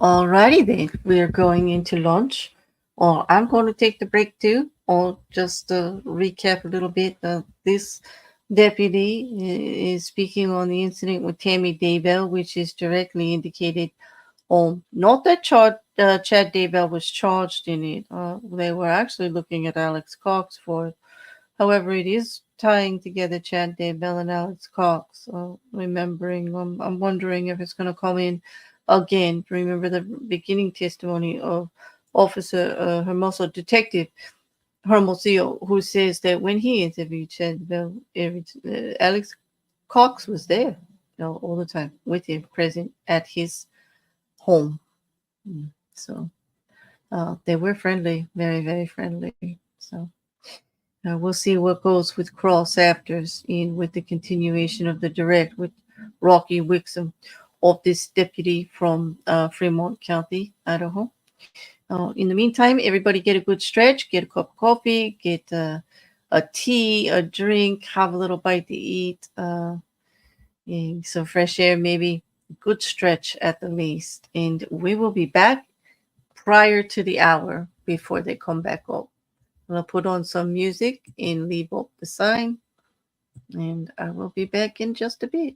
All righty then, we are going into lunch. Or I'm going to take the break too, or just recap a little bit. This deputy is speaking on the incident with Tammy Daybell, which is directly indicated. Not that Chad Daybell was charged in it. They were actually looking at Alex Cox for it. However, it is tying together Chad Daybell and Alex Cox. Remembering, I'm wondering if it's going to come in again. Remember the beginning testimony of Officer Hermoso, Detective Hermosillo, who says that when he interviewed Chad Daybell, Alex Cox was there, all the time with him, present at his home. So they were friendly, very, very friendly. So we'll see what goes with Cross afters in with the continuation of the direct with Rocky Wixom of this deputy from Fremont County, Idaho. In the meantime, everybody get a good stretch, get a cup of coffee, get a tea, a drink, have a little bite to eat, some fresh air, maybe good stretch at the least. And we will be back prior to the hour before they come back up. I'm going to put on some music and leave up the sign. And I will be back in just a bit.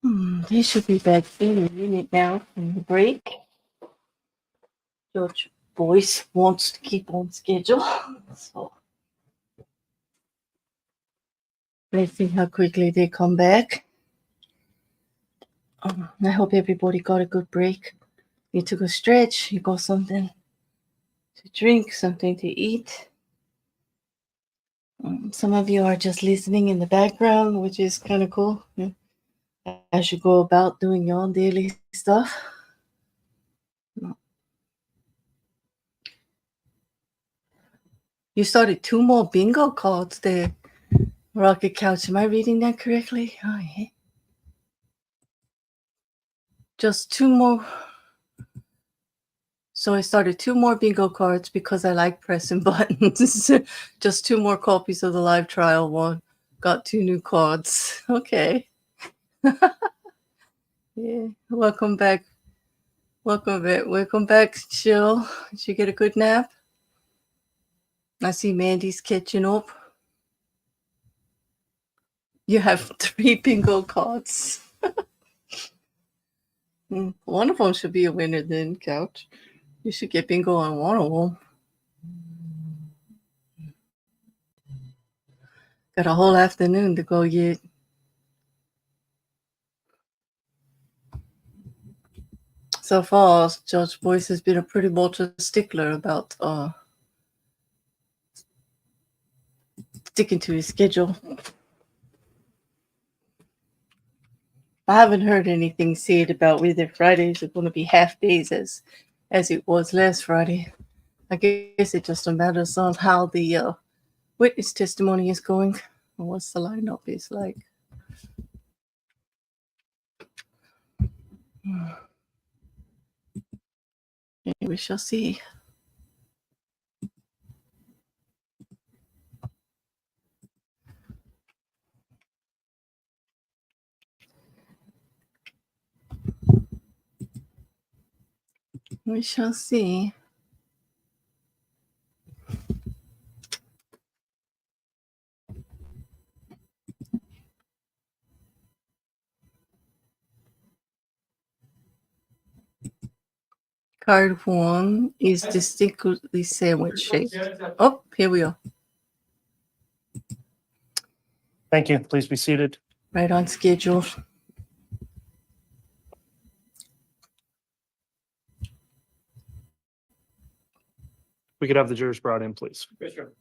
They should be back in a minute now from the break. Judge Boyce wants to keep on schedule, so let's see how quickly they come back. I hope everybody got a good break. You took a stretch, you got something to drink, something to eat. Some of you are just listening in the background, which is kind of cool. As you go about doing your own daily stuff. You started 2 more bingo cards there, Rocket Couch. Am I reading that correctly? Oh, yeah. Just 2 more. So I started 2 more bingo cards because I like pressing buttons. Just 2 more copies of the live trial one. Got 2 new cards. Okay. Yeah. Welcome back. Welcome back, Jill. Did you get a good nap? I see Mandy's catching up. You have 3 bingo cards. One of them should be a winner then, Couch. You should get bingo on one of them. Got a whole afternoon to go yet. So far, Judge Boyce has been a pretty much a stickler about sticking to his schedule. I haven't heard anything said about whether Fridays are going to be half days as it was last Friday. I guess it just matters on how the witness testimony is going and what's the lineup is like. We shall see. We shall see. Card 1 is distinctly sandwich shaped. Oh, here we are. Thank you. Please be seated. Right on schedule. We could have the jurors brought in, please. Sure.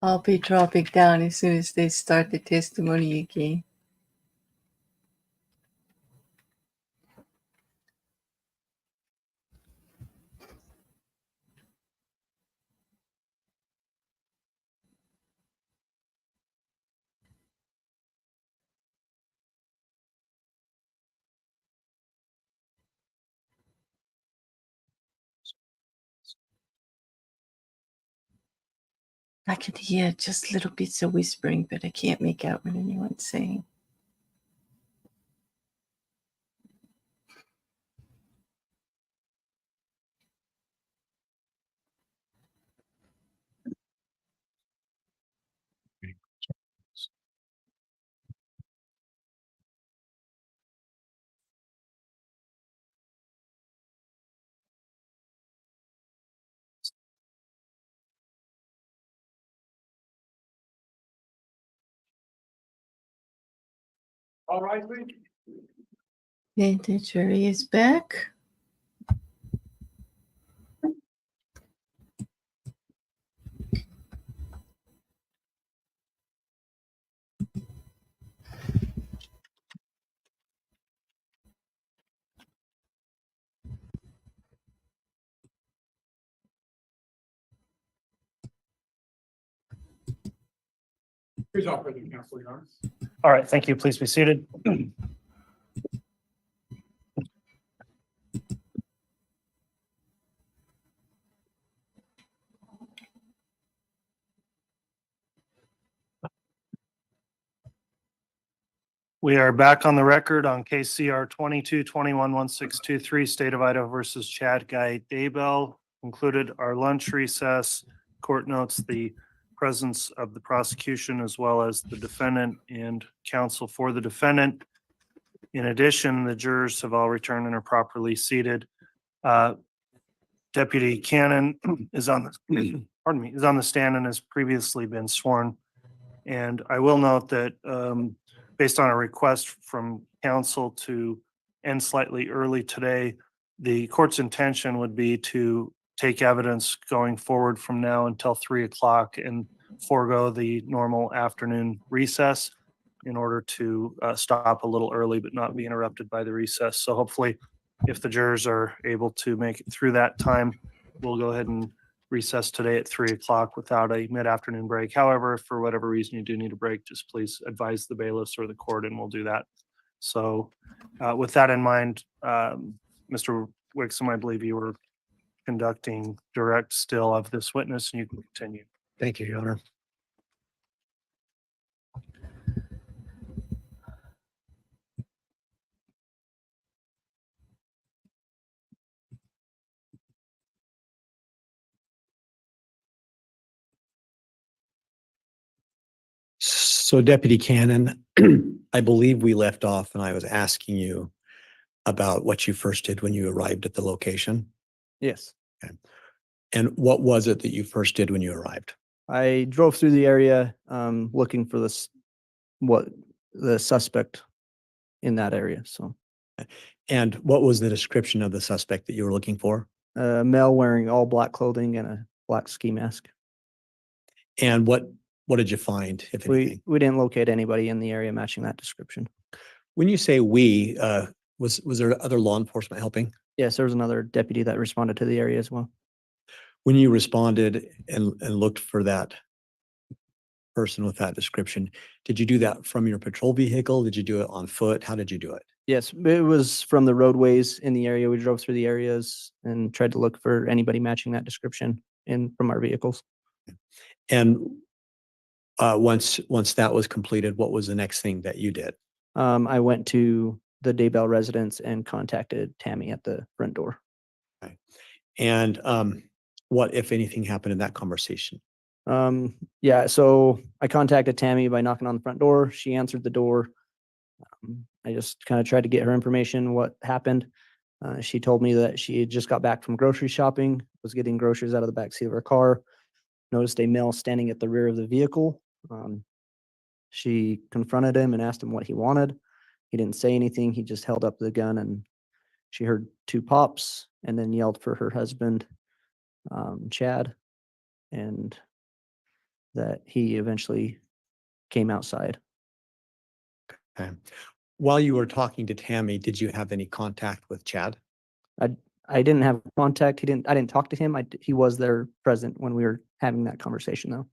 I'll be dropping down as soon as they start the testimony again. I can hear just little bits of whispering, but I can't make out what anyone's saying. All right, please. Okay, the jury is back. Here's our president, counsel, Your Honor. All right, thank you. Please be seated. We are back on the record on case CR 22-21-1623, State of Idaho versus Chad Daybell. Concluded our lunch recess. Court notes the presence of the prosecution as well as the defendant and counsel for the defendant. In addition, the jurors have all returned and are properly seated. Deputy Cannon is on the, pardon me, is on the stand and has previously been sworn. And I will note that based on a request from counsel to end slightly early today, the court's intention would be to take evidence going forward from now until 3 o'clock and forego the normal afternoon recess in order to stop a little early but not be interrupted by the recess. So hopefully, if the jurors are able to make it through that time, we'll go ahead and recess today at 3 o'clock without a mid-afternoon break. However, if for whatever reason you do need a break, just please advise the bailiffs or the court and we'll do that. So with that in mind, Mr. Wixom, I believe you were conducting direct still of this witness and you can continue. Thank you, Your Honor. So Deputy Cannon, I believe we left off and I was asking you about what you first did when you arrived at the location. Yes. Okay. And what was it that you first did when you arrived? I drove through the area looking for the suspect in that area. So, and what was the description of the suspect that you were looking for? a male wearing all black clothing and a black ski mask. And what did you find, if anything? We didn't locate anybody in the area matching that description. When you say we, was there other law enforcement helping? Yes, there was another deputy that responded to the area as well. When you responded and looked for that person with that description, did you do that from your patrol vehicle? Did you do it on foot? How did you do it? Yes, it was from the roadways in the area. We drove through the areas and tried to look for anybody matching that description from our vehicles. And once that was completed, what was the next thing that you did? I went to the Daybell residence and contacted Tammy at the front door. Okay. And what, if anything, happened in that conversation? Yeah, so I contacted Tammy by knocking on the front door. She answered the door. I just kind of tried to get her information, what happened. She told me that she had just got back from grocery shopping, was getting groceries out of the backseat of her car, noticed a male standing at the rear of the vehicle. She confronted him and asked him what he wanted. He didn't say anything. He just held up the gun, and she heard 2 pops and then yelled for her husband, Chad, and that he eventually came outside. Okay. While you were talking to Tammy, did you have any contact with Chad? I didn't have contact. I didn't talk to him. He was there present when we were having that conversation though.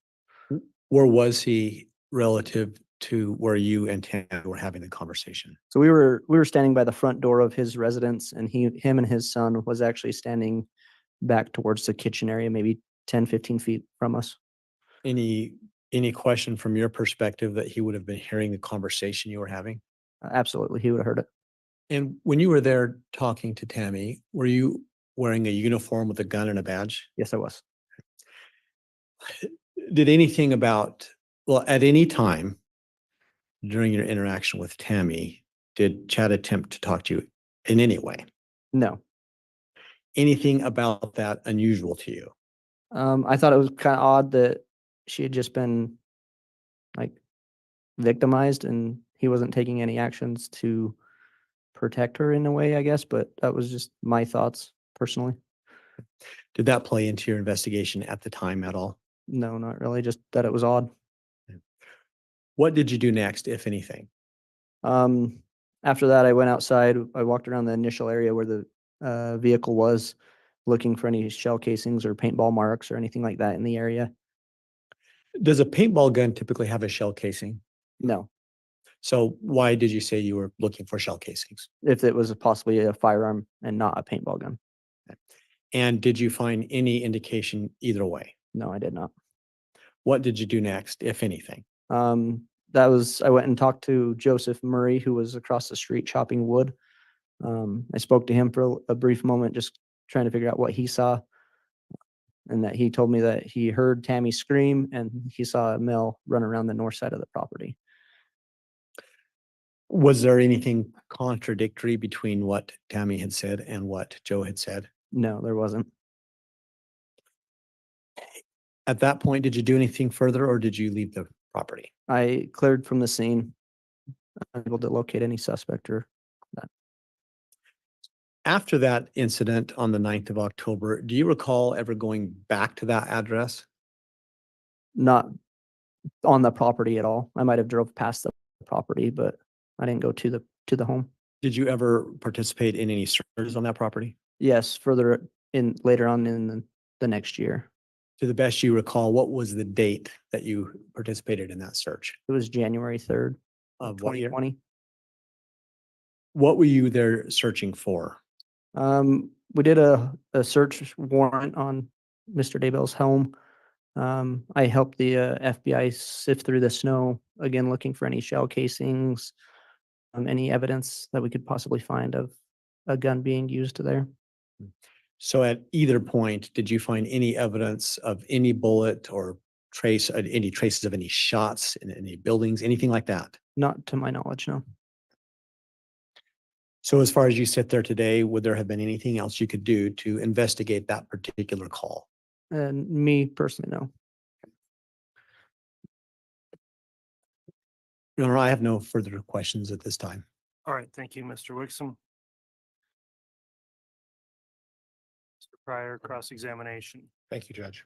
Where was he relative to where you and Tammy were having the conversation? So we were standing by the front door of his residence, and him and his son was actually standing back towards the kitchen area, maybe 10, 15 feet from us. Any question from your perspective that he would have been hearing the conversation you were having? Absolutely. He would have heard it. And when you were there talking to Tammy, were you wearing a uniform with a gun and a badge? Yes, I was. Did anything at any time during your interaction with Tammy, did Chad attempt to talk to you in any way? No. Anything about that unusual to you? I thought it was kind of odd that she had just been like victimized and he wasn't taking any actions to protect her in a way, I guess, but that was just my thoughts personally. Did that play into your investigation at the time at all? No, not really, just that it was odd. What did you do next, if anything? After that, I went outside. I walked around the initial area where the vehicle was, looking for any shell casings or paintball marks or anything like that in the area. Does a paintball gun typically have a shell casing? No. So why did you say you were looking for shell casings? If it was possibly a firearm and not a paintball gun. And did you find any indication either way? No, I did not. What did you do next, if anything? I went and talked to Joseph Murray, who was across the street chopping wood. I spoke to him for a brief moment, just trying to figure out what he saw. And that he told me that he heard Tammy scream and he saw a male run around the north side of the property. Was there anything contradictory between what Tammy had said and what Joe had said? No, there wasn't. At that point, did you do anything further or did you leave the property? I cleared from the scene, unable to locate any suspect or that. After that incident on the 9th of October, do you recall ever going back to that address? Not on the property at all. I might have drove past the property, but I didn't go to the home. Did you ever participate in any searches on that property? Yes, later on in the next year. To the best you recall, what was the date that you participated in that search? It was January 3rd Of what year? 2020. What were you there searching for? We did a search warrant on Mr. Daybell's home. I helped the FBI sift through the snow, again, looking for any shell casings, any evidence that we could possibly find of a gun being used there. So at either point, did you find any evidence of any bullet or any traces of any shots in any buildings, anything like that? Not to my knowledge, no. So as far as you sit there today, would there have been anything else you could do to investigate that particular call? And me personally, no. Your Honor, I have no further questions at this time. All right, thank you, Mr. Wixom. Mr. Pryor, cross-examination. Thank you, Judge.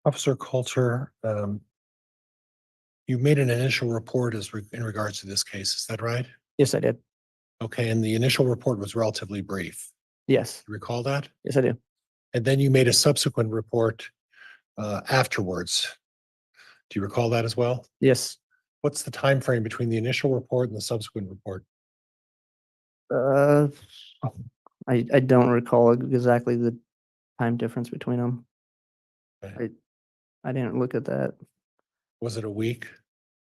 Officer Colter, you made an initial report in regards to this case. Is that right? Yes, I did. Okay, and the initial report was relatively brief. Yes. You recall that? Yes, I do. And then you made a subsequent report afterwards. Do you recall that as well? Yes. What's the time frame between the initial report and the subsequent report? I don't recall exactly the time difference between them. Okay. I didn't look at that. Was it a week?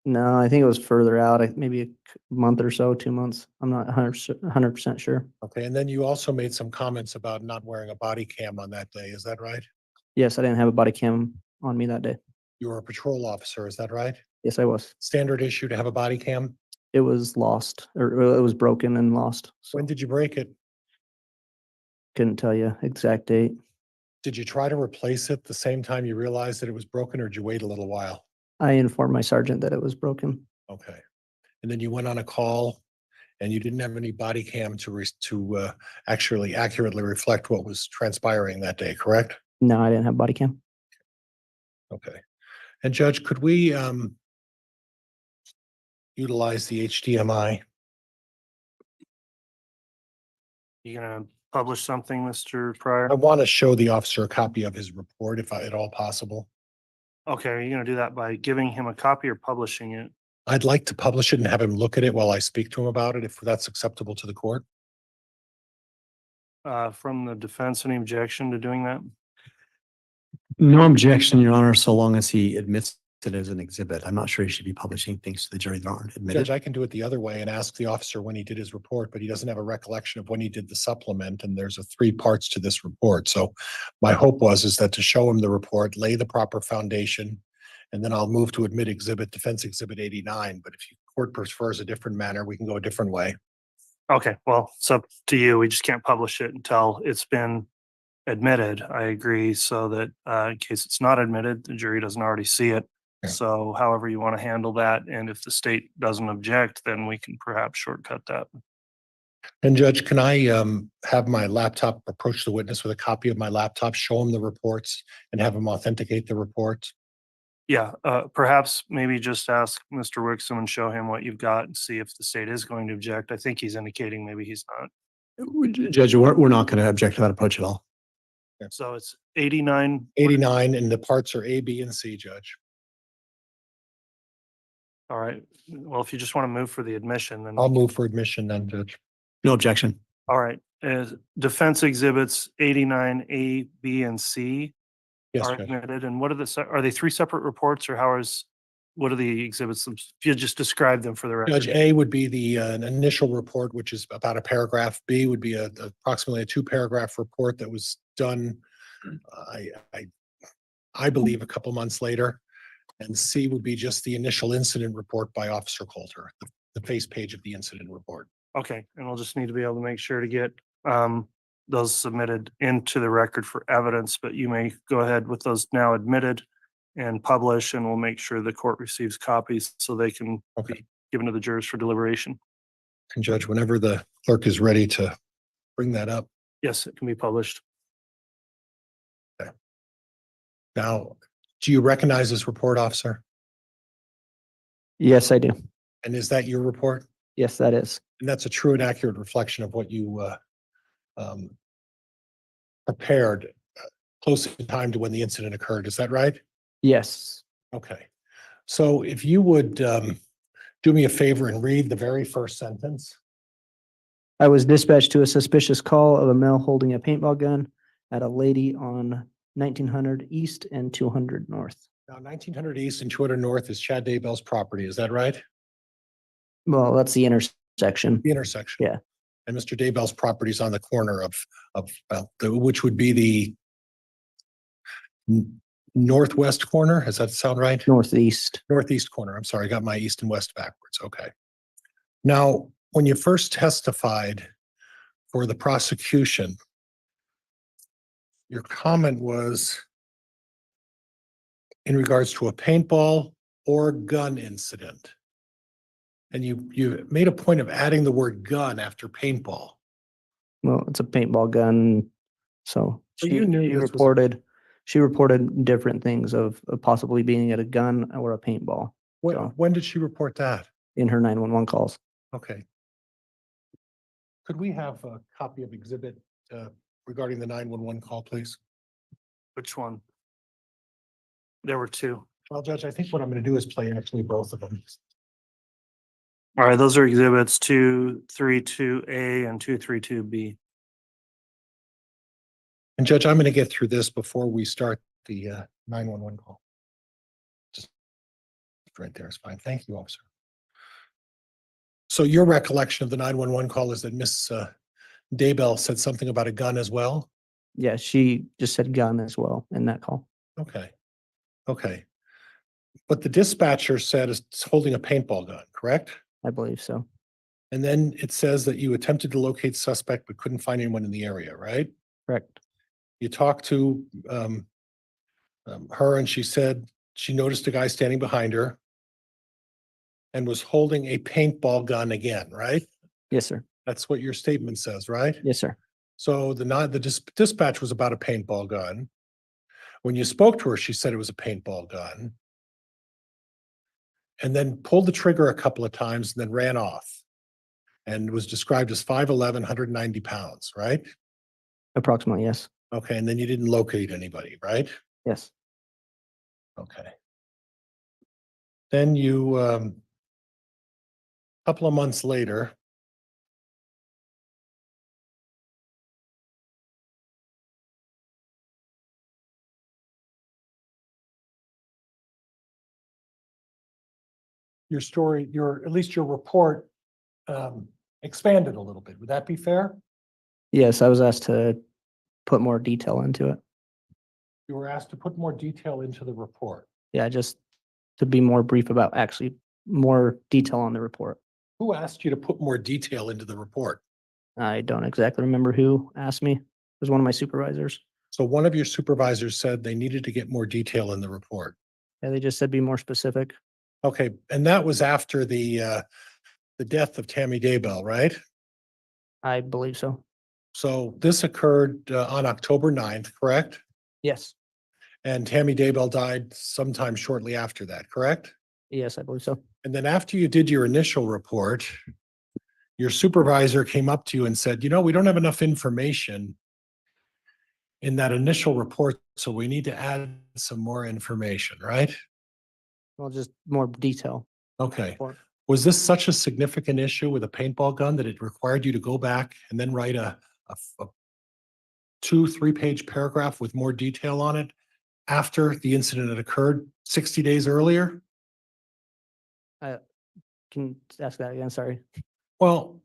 No, I think it was further out, maybe a month or so, 2 months. I'm not 100% sure. Okay, and then you also made some comments about not wearing a body cam on that day. Is that right? Yes, I didn't have a body cam on me that day. You were a patrol officer, is that right? Yes, I was. Standard issue to have a body cam? It was lost, or it was broken and lost. So When did you break it? couldn't tell you exact date. Did you try to replace it the same time you realized that it was broken, or did you wait a little while? I informed my sergeant that it was broken. Okay. And then you went on a call and you didn't have any body cam to actually accurately reflect what was transpiring that day, correct? No, I didn't have body cam. Okay. And Judge, could we utilize the HDMI? You gonna publish something, Mr. Pryor? I want to show the officer a copy of his report if at all possible. Okay, are you gonna do that by giving him a copy or publishing it? I'd like to publish it and have him look at it while I speak to him about it, if that's acceptable to the court. From the defense, any objection to doing that? No objection, Your Honor, so long as he admits it as an exhibit. I'm not sure he should be publishing things to the jury that aren't admitted. Judge, I can do it the other way and ask the officer when he did his report, but he doesn't have a recollection of when he did the supplement, and there's 3 parts to this report. So my hope is that to show him the report, lay the proper foundation, and then I'll move to admit defense exhibit 89. But if the court prefers a different manner, we can go a different way. Okay, well, it's up to you. We just can't publish it until it's been admitted. I agree, so that in case it's not admitted, the jury doesn't already see it. Okay. So however you want to handle that, and if the state doesn't object, then we can perhaps shortcut that. And Judge, can I have my laptop approach the witness with a copy of my laptop, show him the reports, and have him authenticate the reports? Yeah, perhaps maybe just ask Mr. Wixom and show him what you've got and see if the state is going to object. I think he's indicating maybe he's not. Judge, we're not going to object to that approach at all. So it's 89. 89, and the parts are A, B, and C, Judge. All right. Well, if you just want to move for the admission, then I'll move for admission then, Judge. No objection. all right. Defense exhibits 89, A, B, and C Yes, are Judge. admitted. And what are are they 3 separate reports, or what are the exhibits? If you just describe them for the record. Judge, A would be the an initial report, which is about a paragraph. B would be approximately a 2-paragraph report that was done, I believe, a couple months later. And C would be just the initial incident report by Officer Colter, the face page of the incident report. Okay, and we'll just need to be able to make sure to get those submitted into the record for evidence, but you may go ahead with those now admitted and publish, and we'll make sure the court receives copies so they can be given to the jurors for deliberation. And Judge, whenever the clerk is ready to bring that up. Yes, it can be published. Okay. Now, do you recognize this report, officer? Yes, I do. And is that your report? Yes, that is. And that's a true and accurate reflection of what you prepared close in time to when the incident occurred. Is that right? Yes. Okay. So if you would do me a favor and read the very first sentence. I was dispatched to a suspicious call of a male holding a paintball gun at a lady on 1900 East and 200 North. Now, 1900 East and 200 North is Chad Daybell's property. Is that right? Well, that's the intersection. The intersection. Yeah. And Mr. Daybell's property is on the corner of which would be the northwest corner. Does that sound right? Northeast. Northeast corner. I'm sorry, I got my east and west backwards. Okay. Now, when you first testified for the prosecution, your comment was in regards to a paintball or gun incident. And you made a point of adding the word gun after paintball. Well, it's a paintball gun. So So you knew this was- she reported different things of possibly being at a gun or a paintball. When did she report that? In her 911 calls. Okay. Could we have a copy of exhibit regarding the 911 call, please? Which one? There were 2. Well, Judge, I think what I'm going to do is play actually both of them. All right, those are exhibits 232A and 232B. And Judge, I'm going to get through this before we start the 911 call. Just right there is fine. Thank you, officer. So your recollection of the 911 call is that Miss Daybell said something about a gun as well? Yeah, she just said gun as well in that call. Okay. Okay. But the dispatcher said it's holding a paintball gun, correct? I believe so. And then it says that you attempted to locate suspect but couldn't find anyone in the area, right? Correct. You talked to her and she said she noticed a guy standing behind her and was holding a paintball gun again, right? Yes, sir. That's what your statement says, right? Yes, sir. So the dispatch was about a paintball gun. When you spoke to her, she said it was a paintball gun. And then pulled the trigger a couple of times and then ran off. And was described as 5'11", 190 pounds, right? Approximately, yes. Okay, and then you didn't locate anybody, right? Yes. Okay. Then you Couple of months later, your story, at least your report expanded a little bit. Would that be fair? Yes, I was asked to put more detail into it. You were asked to put more detail into the report. Yeah, just to be more brief about actually more detail on the report. Who asked you to put more detail into the report? I don't exactly remember who asked me. It was one of my supervisors. So one of your supervisors said they needed to get more detail in the report. Yeah, they just said be more specific. Okay, and that was after the death of Tammy Daybell, right? I believe so. So this occurred on October 9th, correct? Yes. And Tammy Daybell died sometime shortly after that, correct? Yes, I believe so. And then after you did your initial report, your supervisor came up to you and said, we don't have enough information in that initial report, so we need to add some more information, right? Well, just more detail. Okay. Report. Was this such a significant issue with a paintball gun that it required you to go back and then write a 2-3-page paragraph with more detail on it after the incident had occurred 60 days earlier? Can you ask that again? Sorry. Well,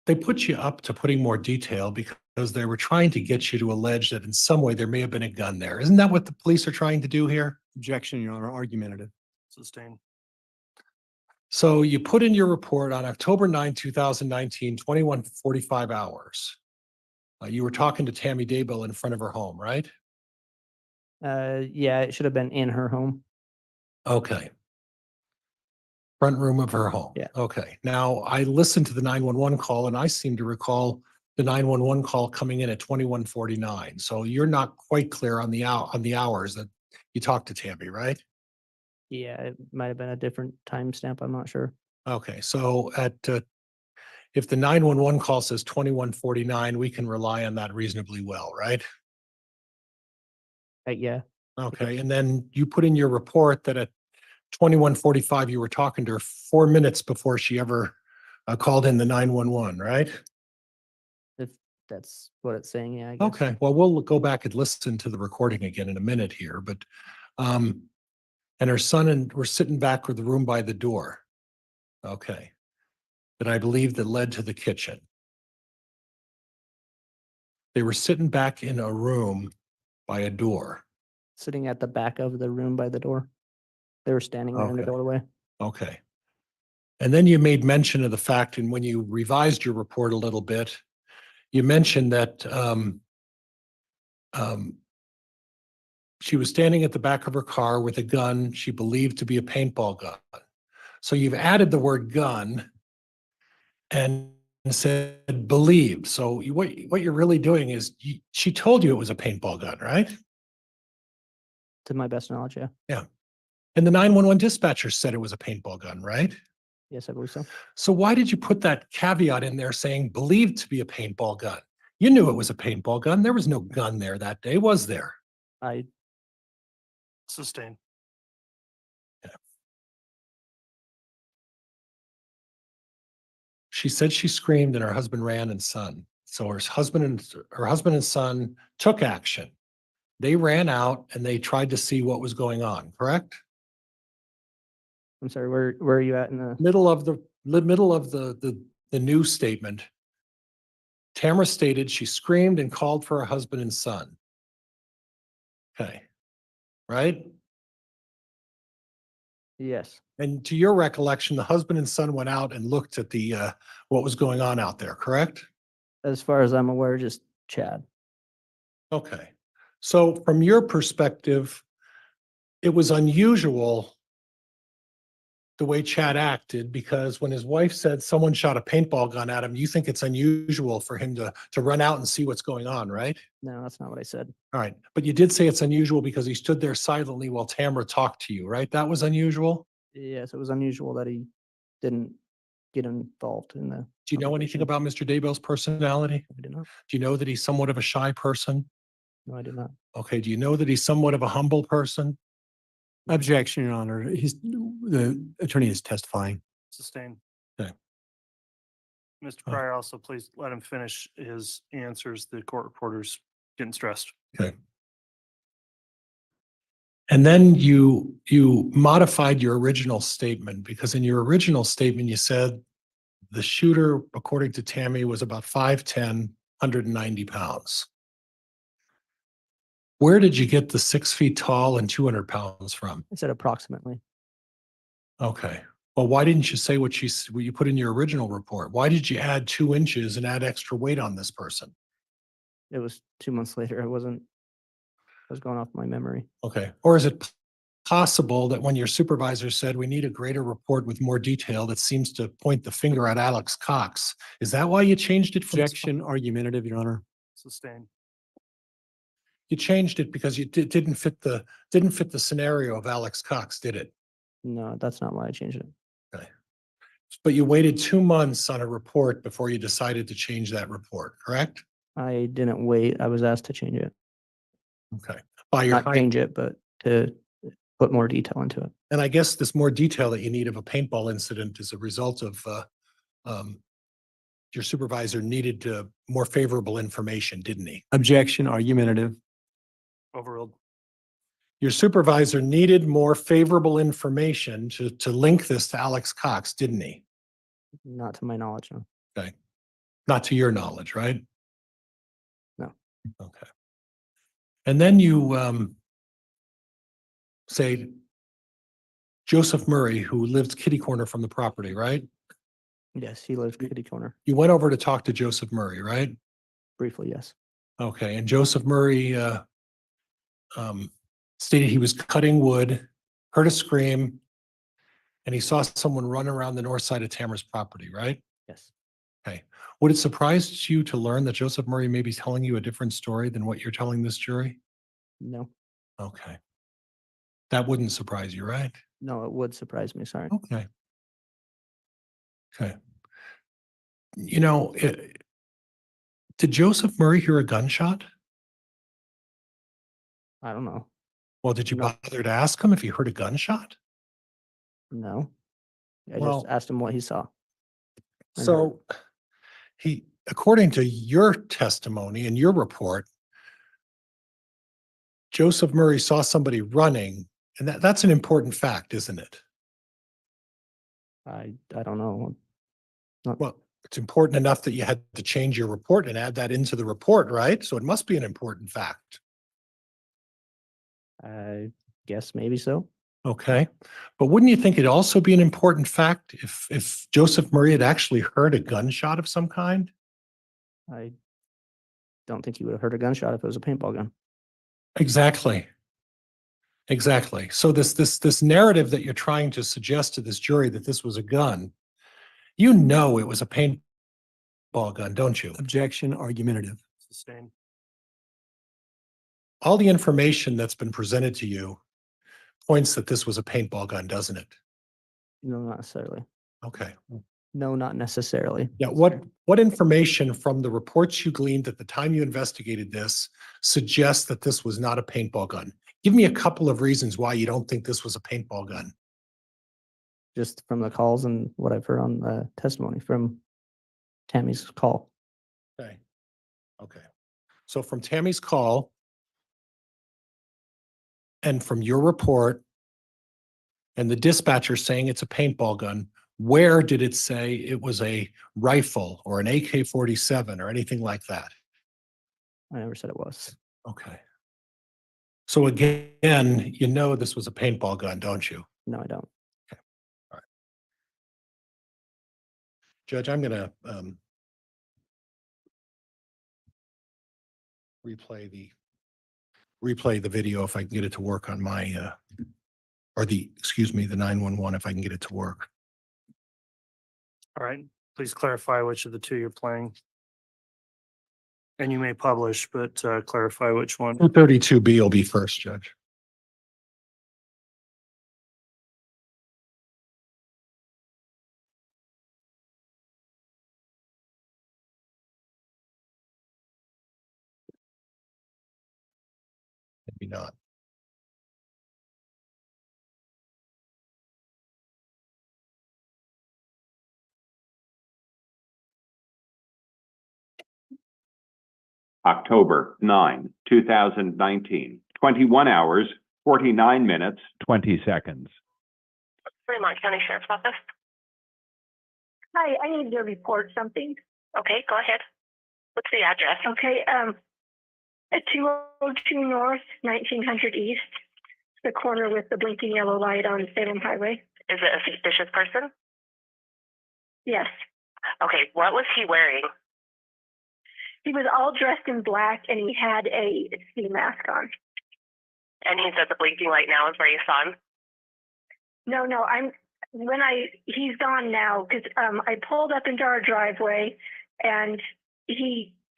they put you up to putting more detail because they were trying to get you to allege that in some way there may have been a gun there. Isn't that what the police are trying to do here? Objection, Your Honor, argumentative. Sustained. So you put in your report on October 9, 2019, 21:45 hours. You were talking to Tammy Daybell in front of her home, right? Yeah, it should have been in her home. Okay. Front room of her home. Yeah. Okay. Now I listened to the 911 call and I seem to recall the 911 call coming in at 21:49. So you're not quite clear on the hours that you talked to Tammy, right? Yeah, it might have been a different timestamp. I'm not sure. Okay. So if the 911 call says 21:49, we can rely on that reasonably well, right? Yeah. Okay. And then you put in your report that at 21:45, you were talking to her 4 minutes before she ever called in the 911, right? If that's what it's saying, yeah, I guess. Okay, well, we'll go back and listen to the recording again in a minute here, but, and her son were sitting back with the room by the door. Okay. That I believe that led to the kitchen. They were sitting back in a room by a door. Sitting at the back of the room by the door. They were standing there in the Okay. doorway. Okay. And then you made mention of the fact, and when you revised your report a little bit, you mentioned that she was standing at the back of her car with a gun she believed to be a paintball gun. So you've added the word gun and said believed. So what you're really doing is she told you it was a paintball gun, right? To my best knowledge, yeah. Yeah. And the 911 dispatcher said it was a paintball gun, right? Yes, I believe so. So why did you put that caveat in there saying believed to be a paintball gun? You knew it was a paintball gun. There was no gun there that day, was there? Sustained. She said she screamed and her husband ran and son. So her husband and son took action. They ran out and they tried to see what was going on, correct? I'm sorry, where are you at in the Middle of the news statement. Tamara stated she screamed and called for her husband and son. Okay. Right? Yes. And to your recollection, the husband and son went out and looked at what was going on out there, correct? As far as I'm aware, just Chad. Okay. So from your perspective, it was unusual the way Chad acted, because when his wife said someone shot a paintball gun at him, you think it's unusual for him to run out and see what's going on, right? No, that's not what I said. All right. But you did say it's unusual because he stood there silently while Tamara talked to you, right? That was unusual? Yes, it was unusual that he didn't get involved in the. Do you know anything about Mr. Daybell's personality? I did not. Do you know that he's somewhat of a shy person? No, I did not. Okay. Do you know that he's somewhat of a humble person? Objection, Your Honor. The attorney is testifying. Sustained. Mr. Pryor, also please let him finish his answers. The court reporter's getting stressed. Okay. And then you modified your original statement, because in your original statement, you said the shooter, according to Tammy, was about 5'10", 190 pounds. Where did you get the 6 feet tall and 200 pounds from? I said approximately. Okay. Well, why didn't you say what you put in your original report? Why did you add 2 inches and add extra weight on this person? It was 2 months later. I was going off my memory. Okay. Or is it possible that when your supervisor said we need a greater report with more detail, that seems to point the finger at Alex Cox? Is that why you changed it? Objection, argumentative, Your Honor. Sustained. You changed it because you didn't fit the scenario of Alex Cox, did it? No, that's not why I changed it. Okay. But you waited 2 months on a report before you decided to change that report, correct? I didn't wait. I was asked to change it. Okay. By your Not change it, but to put more detail into it. And I guess this more detail that you need of a paintball incident is a result of your supervisor needed more favorable information, didn't he? Objection, argumentative. Overruled. Your supervisor needed more favorable information to link this to Alex Cox, didn't he? Not to my knowledge, no. Okay. Not to your knowledge, right? No. Okay. And then you say Joseph Murray, who lives kitty corner from the property, right? Yes, he lives kitty corner. You went over to talk to Joseph Murray, right? Briefly, yes. Okay, and Joseph Murray stated he was cutting wood, heard a scream, and he saw someone run around the north side of Tamara's property, right? Yes. Okay. Would it surprise you to learn that Joseph Murray may be telling you a different story than what you're telling this jury? No. Okay. That wouldn't surprise you, right? No, it would surprise me. Sorry. Okay. Okay. You know, did Joseph Murray hear a gunshot? I don't know. Well, did you No. bother to ask him if he heard a gunshot? No. I Well- just asked him what he saw. And So according to your testimony and your report, Joseph Murray saw somebody running, and that's an important fact, isn't it? I don't know. Well, it's important enough that you had to change your report and add that into the report, right? So it must be an important fact. I guess maybe so. Okay. But wouldn't you think it'd also be an important fact if Joseph Murray had actually heard a gunshot of some kind? I don't think he would have heard a gunshot if it was a paintball gun. Exactly. Exactly. So this narrative that you're trying to suggest to this jury that this was a gun, you know it was a paintball gun, don't you? Objection, argumentative. Sustained. All the information that's been presented to you points that this was a paintball gun, doesn't it? No, not necessarily. Okay. No, not necessarily. Yeah, what information from the reports you gleaned at the time you investigated this suggests that this was not a paintball gun? Give me a couple of reasons why you don't think this was a paintball gun. Just from the calls and what I've heard on the testimony from Tammy's call. Okay. Okay. So from Tammy's call and from your report and the dispatcher saying it's a paintball gun, where did it say it was a rifle or an AK-47 or anything like that? I never said it was. Okay. So again, you know this was a paintball gun, don't you? No, I don't. All right. Judge, I'm gonna replay the video if I can get it to work on my the 911 if I can get it to work. All right, please clarify which of the two you're playing. And you may publish, but clarify which one. 232B will be first, Judge. Maybe not. October 9, 2019, 21 hours, 49 minutes, 20 seconds. Fremont County Sheriff's Office. Hi, I need to report something. Okay, go ahead. What's the address? Okay, at 202 North, 1900 East, the corner with the blinking yellow light on Salem Highway. Is it a suspicious person? Yes. Okay, what was he wearing? He was all dressed in black and he had a ski mask on. And he said the blinking light now is where you saw him? No, he's gone now because I pulled up into our driveway and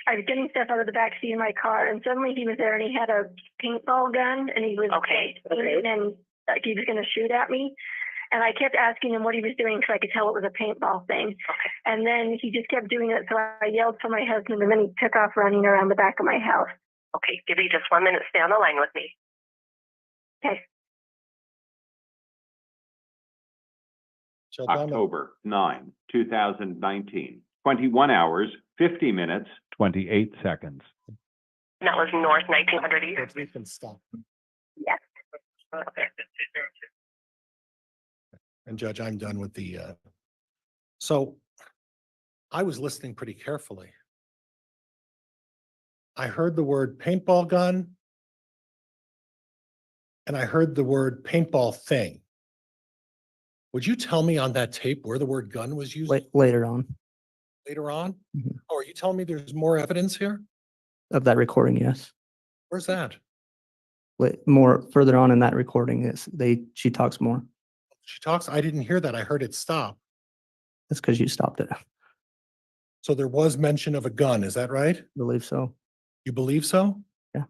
I was getting stuff out of the back seat of my car and suddenly he was there and he had a paintball gun and he was and like he was going to shoot at me. And I kept asking him what he was doing because I could tell it was a paintball thing. Okay. And then he just kept doing it. So I yelled for my husband and then he took off running around the back of my house. Okay, give me just 1 minute. Stay on the line with me. Okay. October 9, 2019, 21 hours, 50 minutes, 28 seconds. And that was North 1900 East? We can stop. Yes. Okay. And Judge, I'm done with the, so I was listening pretty carefully. I heard the word paintball gun. And I heard the word paintball thing. Would you tell me on that tape where the word gun was used Later on later on? Mhm. Oh, are you telling me there's more evidence here? of that recording, yes. Where's that? More further on in that recording she talks more. She talks, I didn't hear that. I heard it stop. That's because you stopped it. I So there was mention of a gun, is that right? believe so. You believe so? Yeah.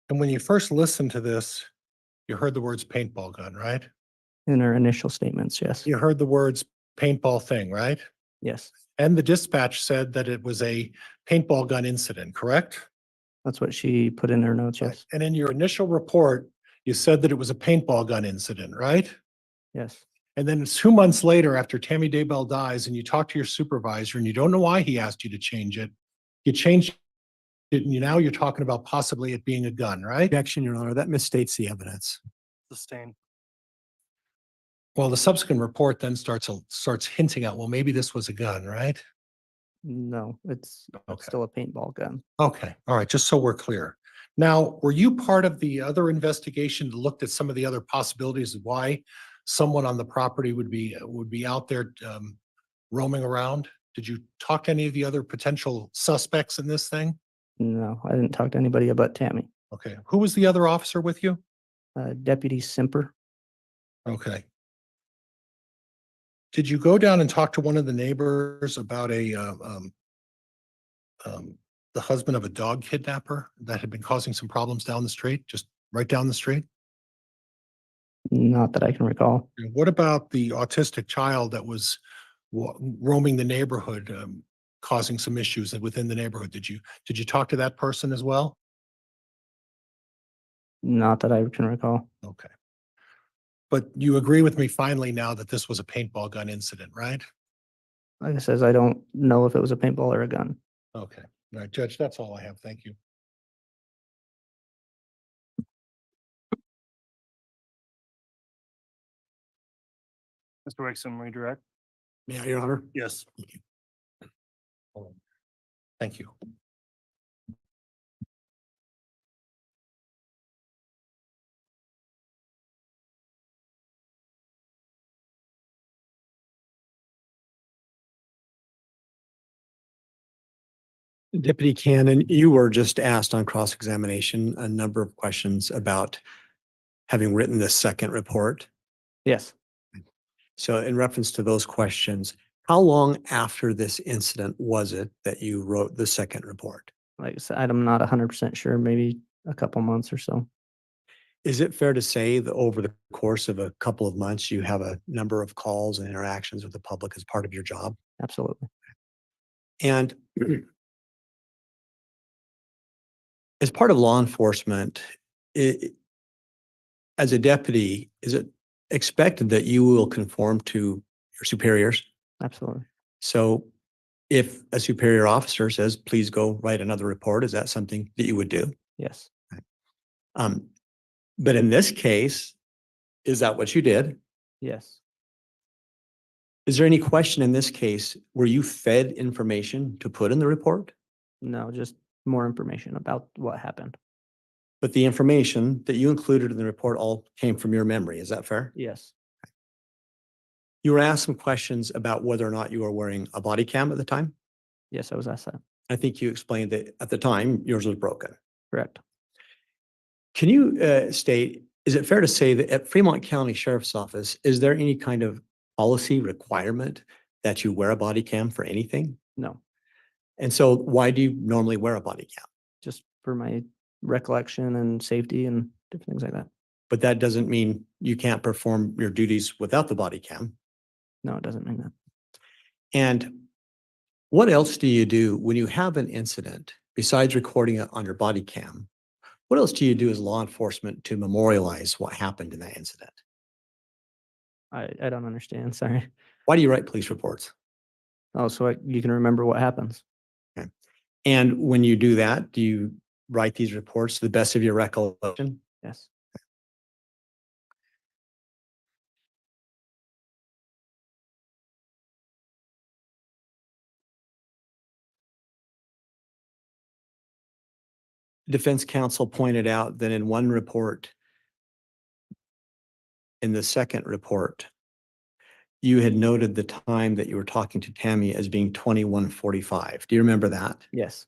And when you first listened to this, you heard the words paintball gun, right? In her initial statements, yes. You heard the words paintball thing, right? Yes. And the dispatch said that it was a paintball gun incident, correct? That's what she put in her notes, yes. And in your initial report, you said that it was a paintball gun incident, right? Yes. And then 2 months later, after Tammy Daybell dies and you talk to your supervisor and you don't know why he asked you to change it, you changed it and now you're talking about possibly it being a gun, right? Objection, Your Honor, that misstates the evidence. Sustained. Well, the subsequent report then starts hinting at, well, maybe this was a gun, right? No, it's Okay. still a paintball gun. Okay, all right, just so we're clear. Now, were you part of the other investigation that looked at some of the other possibilities of why someone on the property would be out there roaming around? Did you talk to any of the other potential suspects in this thing? No, I didn't talk to anybody about Tammy. Okay, who was the other officer with you? Deputy Simper. Okay. Did you go down and talk to one of the neighbors about the husband of a dog kidnapper that had been causing some problems down the street, just right down the street? Not that I can recall. And what about the autistic child that was roaming the neighborhood, causing some issues within the neighborhood? Did you talk to that person as well? Not that I can recall. Okay. But you agree with me finally now that this was a paintball gun incident, right? Like I says, I don't know if it was a paintball or a gun. Okay. All right, Judge, that's all I have. Thank you. Mr. Wixom, redirect. May I, Your Honor? Yes. Thank you. Deputy Cannon, you were just asked on cross-examination a number of questions about having written this second report. Yes. So in reference to those questions, how long after this incident was it that you wrote the second report? Like I said, I'm not 100% sure, maybe a couple months or so. Is it fair to say that over the course of a couple of months, you have a number of calls and interactions with the public as part of your job? Absolutely. And as part of law enforcement, as a deputy, is it expected that you will conform to your superiors. Absolutely. So if a superior officer says, please go write another report, is that something that you would do? Yes. But in this case, is that what you did? Yes. Is there any question in this case, were you fed information to put in the report? No, just more information about what happened. But the information that you included in the report all came from your memory. Is that fair? Yes. You were asked some questions about whether or not you were wearing a body cam at the time. Yes, I was asked that. I think you explained that at the time yours was broken. Correct. Can you state, is it fair to say that at Fremont County Sheriff's Office, is there any kind of policy requirement that you wear a body cam for anything? No, And so why do you normally wear a body cam? just for my recollection and safety and different things like that. But that doesn't mean you can't perform your duties without the body cam. No, it doesn't mean that. And what else do you do when you have an incident besides recording it on your body cam? What else do you do as law enforcement to memorialize what happened in that incident? I don't understand. Sorry. Why do you write police reports? Oh, so you can remember what happens. Okay. And when you do that, do you write these reports to the best of your recollection? Yes. Defense counsel pointed out that in one report, in the second report, you had noted the time that you were talking to Tammy as being 21:45. Do you remember that? Yes.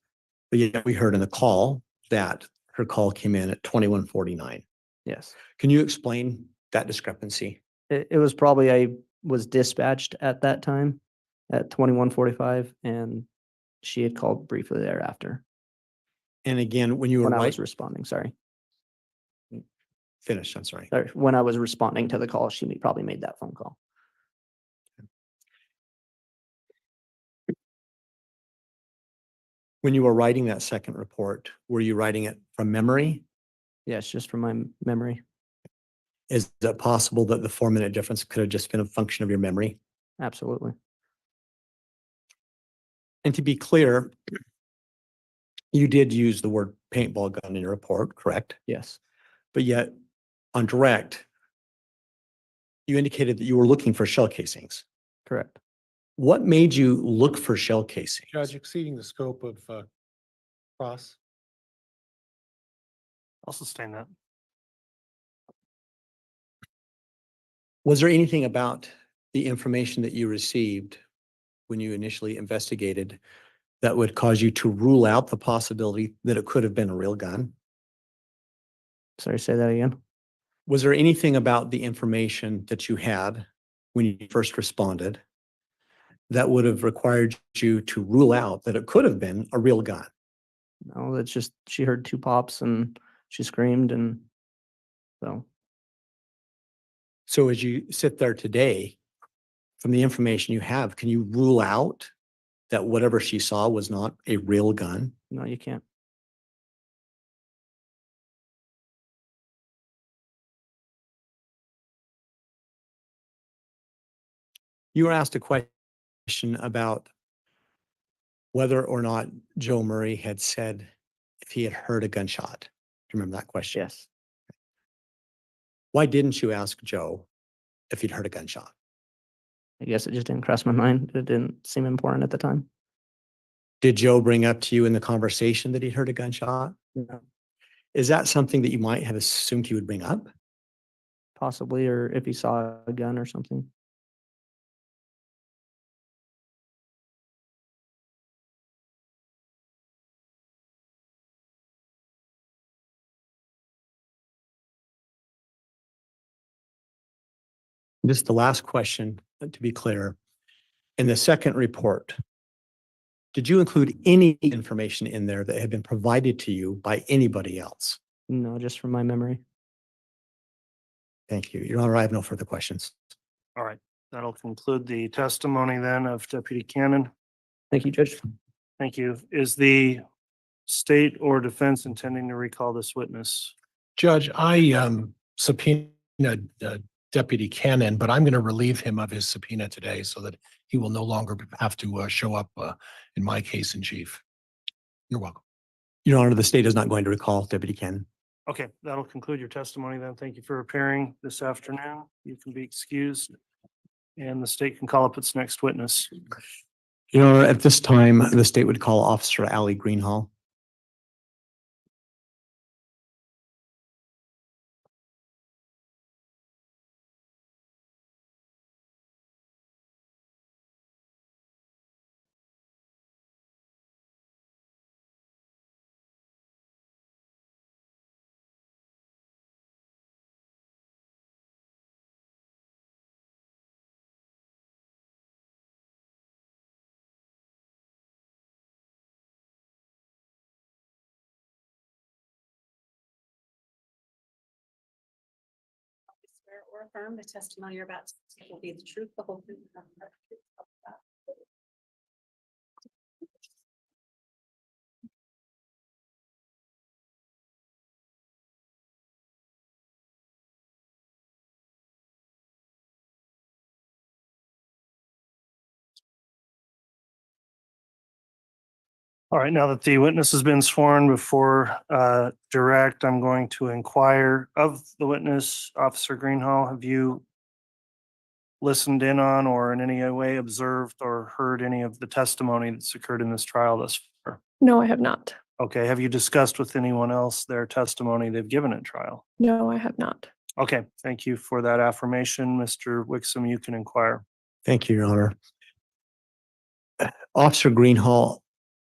But yet we heard in the call that her call came in at 21:49. Yes. Can you explain that discrepancy? It was probably, I was dispatched at that time at 21:45 and she had called briefly thereafter And again, when you were when I was right, responding. Sorry. finished, I'm sorry. Sorry. When I was responding to the call, she probably made that phone call. When you were writing that second report, were you writing it from memory? Yes, just from my memory. Is it possible that the 4-minute difference could have just been a function of your memory? Absolutely. And to be clear, you did use the word paintball gun in your report, correct? Yes. But yet on direct, you indicated that you were looking for shell casings. Correct. What made you look for shell casings? Judge, exceeding the scope of cross. I'll sustain that. Was there anything about the information that you received when you initially investigated that would cause you to rule out the possibility that it could have been a real gun? Sorry, say that again. Was there anything about the information that you had when you first responded that would have required you to rule out that it could have been a real gun? No, that's just, she heard 2 pops and she screamed and so. So as you sit there today, from the information you have, can you rule out that whatever she saw was not a real gun? No, you can't. You were asked a question about whether or not Joe Murray had said if he had heard a gunshot. Do you remember that question? Yes. Why didn't you ask Joe if he'd heard a gunshot? I guess it just didn't cross my mind. It didn't seem important at the time. Did Joe bring up to you in the conversation that he'd heard a gunshot? No. Is that something that you might have assumed he would bring up? Possibly, or if he saw a gun or something. Just the last question, to be clear. In the second report, did you include any information in there that had been provided to you by anybody else? No, just from my memory. Thank you. Your Honor, I have no further questions. All right, that'll conclude the testimony then of Deputy Cannon. Thank you, Judge. Thank you. Is the state or defense intending to recall this witness? Judge, I subpoenaed Deputy Cannon, but I'm going to relieve him of his subpoena today so that he will no longer have to show up in my case in chief. You're welcome. Your Honor, the state is not going to recall Deputy Cannon. Okay, that'll conclude your testimony then. Thank you for appearing this afternoon. You can be excused. And the state can call up its next witness. Your Honor, at this time, the state would call Officer Greenhalgh. Swear or affirm the testimony you're about to say will be the truth, the whole truth, and nothing but the truth. All right, now that the witness has been sworn before direct, I'm going to inquire of the witness, Officer Greenhalgh. Have you listened in on or in any way observed or heard any of the testimony that's occurred in this trial thus far? No, I have not. Okay, have you discussed with anyone else their testimony they've given at trial? No, I have not. Okay, thank you for that affirmation. Mr. Wixom, you can inquire. Thank you, Your Honor. Officer Greenhalgh,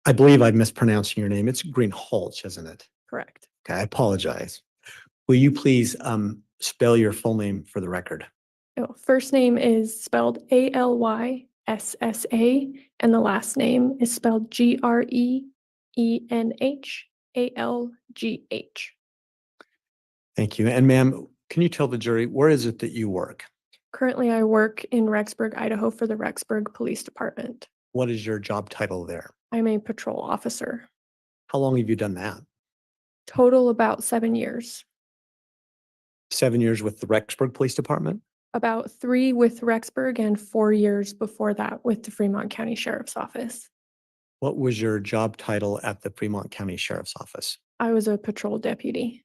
I believe I'm mispronouncing your name. It's Greenhalgh, isn't it? Correct. Okay, I apologize. Will you please spell your full name for the record? Oh, first name is spelled Alyssa, and the last name is spelled Greenhalgh. Thank you. And ma'am, can you tell the jury, where is it that you work? Currently, I work in Rexburg, Idaho for the Rexburg Police Department. What is your job title there? I'm a patrol officer. How long have you done that? Total about 7 years. 7 years with the Rexburg Police Department? About 3 with Rexburg and 4 years before that with the Fremont County Sheriff's Office. What was your job title at the Fremont County Sheriff's Office? I was a patrol deputy.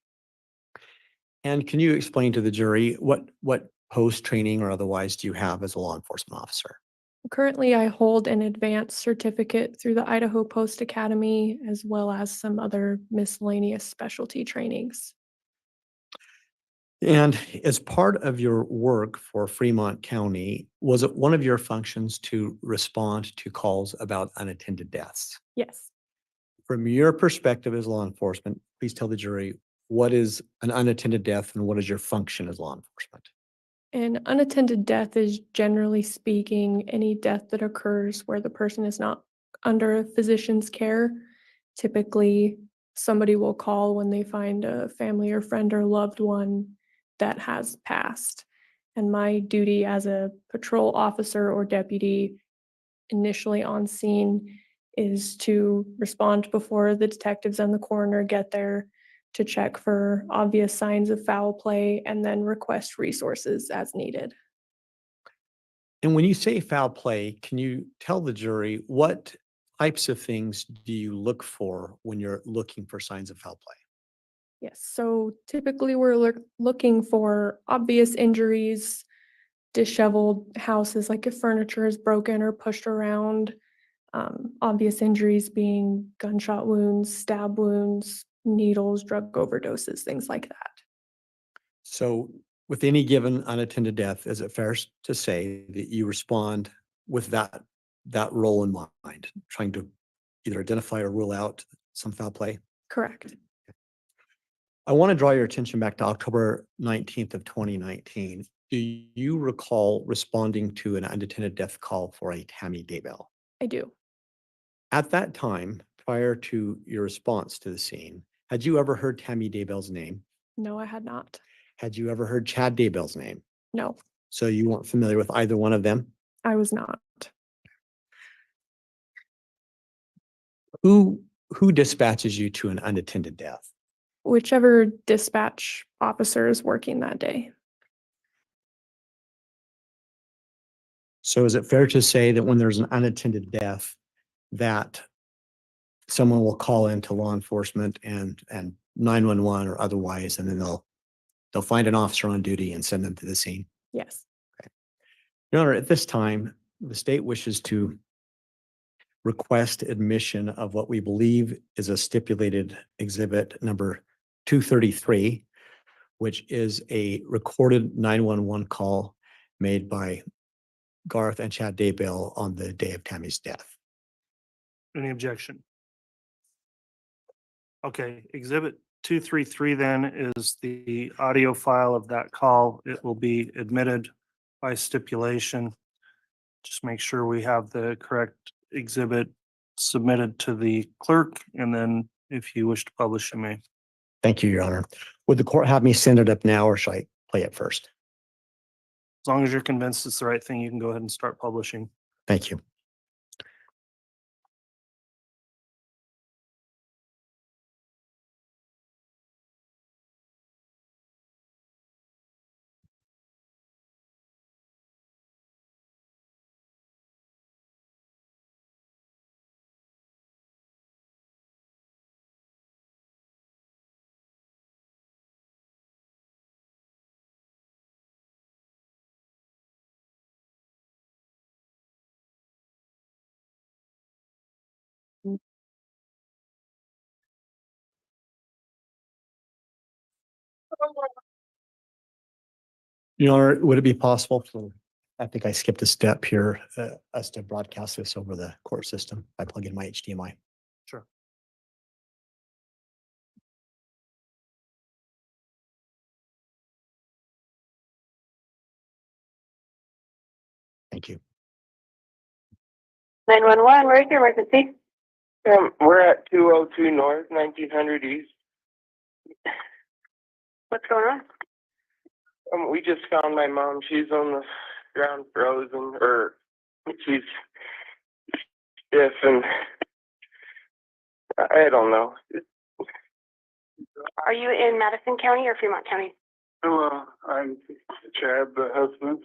And can you explain to the jury what post training or otherwise do you have as a law enforcement officer? Currently, I hold an advanced certificate through the Idaho Post Academy, as well as some other miscellaneous specialty trainings. And as part of your work for Fremont County, was it one of your functions to respond to calls about unattended deaths? Yes. From your perspective as law enforcement, please tell the jury, what is an unattended death and what is your function as law enforcement? An unattended death is, generally speaking, any death that occurs where the person is not under a physician's care. Typically, somebody will call when they find a family or friend or loved one that has passed. And my duty as a patrol officer or deputy initially on scene is to respond before the detectives and the coroner get there, to check for obvious signs of foul play, and then request resources as needed. And when you say foul play, can you tell the jury what types of things do you look for when you're looking for signs of foul play? Yes, so typically we're looking for obvious injuries, disheveled houses, like if furniture is broken or pushed around, obvious injuries being gunshot wounds, stab wounds, needles, drug overdoses, things like that. So with any given unattended death, is it fair to say that you respond with that role in mind, trying to either identify or rule out some foul play? Correct. I want to draw your attention back to October 19th of 2019. Do you recall responding to an unattended death call for a Tammy Daybell? I do. At that time, prior to your response to the scene, had you ever heard Tammy Daybell's name? No, I had not. Had you ever heard Chad Daybell's name? No, So you weren't familiar with either one of them? I was not. Who dispatches you to an unattended death? Whichever dispatch officer is working that day. So is it fair to say that when there's an unattended death, that someone will call into law enforcement and 911 or otherwise, and then they'll find an officer on duty and send them to the scene? Yes. Your Honor, at this time, the state wishes to request admission of what we believe is a stipulated exhibit number 233, which is a recorded 911 call made by Garth and Chad Daybell on the day of Tammy's death. Any objection? Okay, exhibit 233 then is the audio file of that call. It will be admitted by stipulation. Just make sure we have the correct exhibit submitted to the clerk, and then if you wish to publish, you may. Thank you, Your Honor. Would the court have me send it up now, or should I play it first? As long as you're convinced it's the right thing, you can go ahead and start publishing. Thank you. Your Honor, would it be possible for, I think I skipped a step here, us to broadcast this over the court system by plugging my HDMI? Sure. Thank you. 911, where's your emergency? We're at 202 North, 1900 East. What's going on? We just found my mom. She's on the ground frozen, or she's stiff, and I don't know. Are you in Madison County or Fremont County? Hello, I'm Chad, the husband.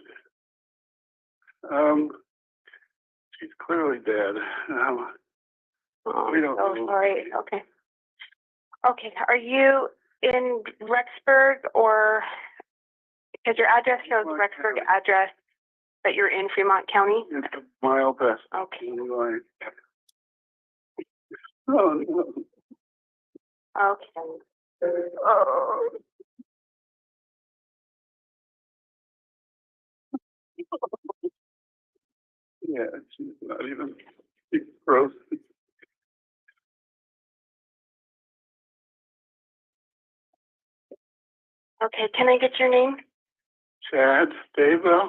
She's clearly dead. We don't know. Sorry. Okay. Okay. Are you in Rexburg, or because your address shows Rexburg address, but you're in Fremont County? It's a mile past. Okay. Oh no. Okay. Oh. Yeah, she's not even. She's frozen. Okay. Can I get your name? Chad Daybell.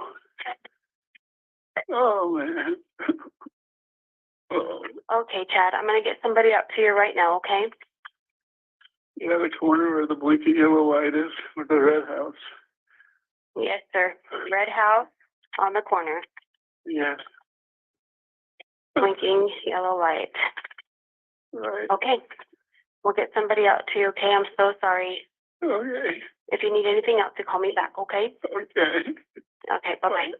Oh man. Oh. Okay, Chad. I'm gonna get somebody up to you right now. Okay. Yeah, the corner where the blinking yellow light is with the red house. Yes, sir. Red house on the corner. Yes. Blinking yellow light. Right. Okay. We'll get somebody out to you. Okay. I'm so sorry. Okay. If you need anything else, to call me back. Okay. Okay. Okay. Bye bye.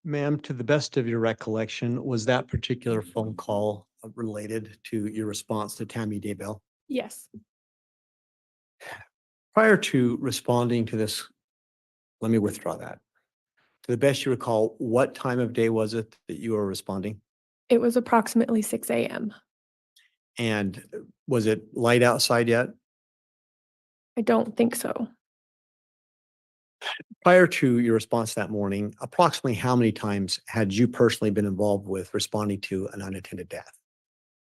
Ma'am, to the best of your recollection, was that particular phone call related to your response to Tammy Daybell? Yes. Prior to responding to this, let me withdraw that. To the best you recall, what time of day was it that you were responding? It was approximately 6 a.m. And was it light outside yet? I don't think so. Prior to your response that morning, approximately how many times had you personally been involved with responding to an unattended death?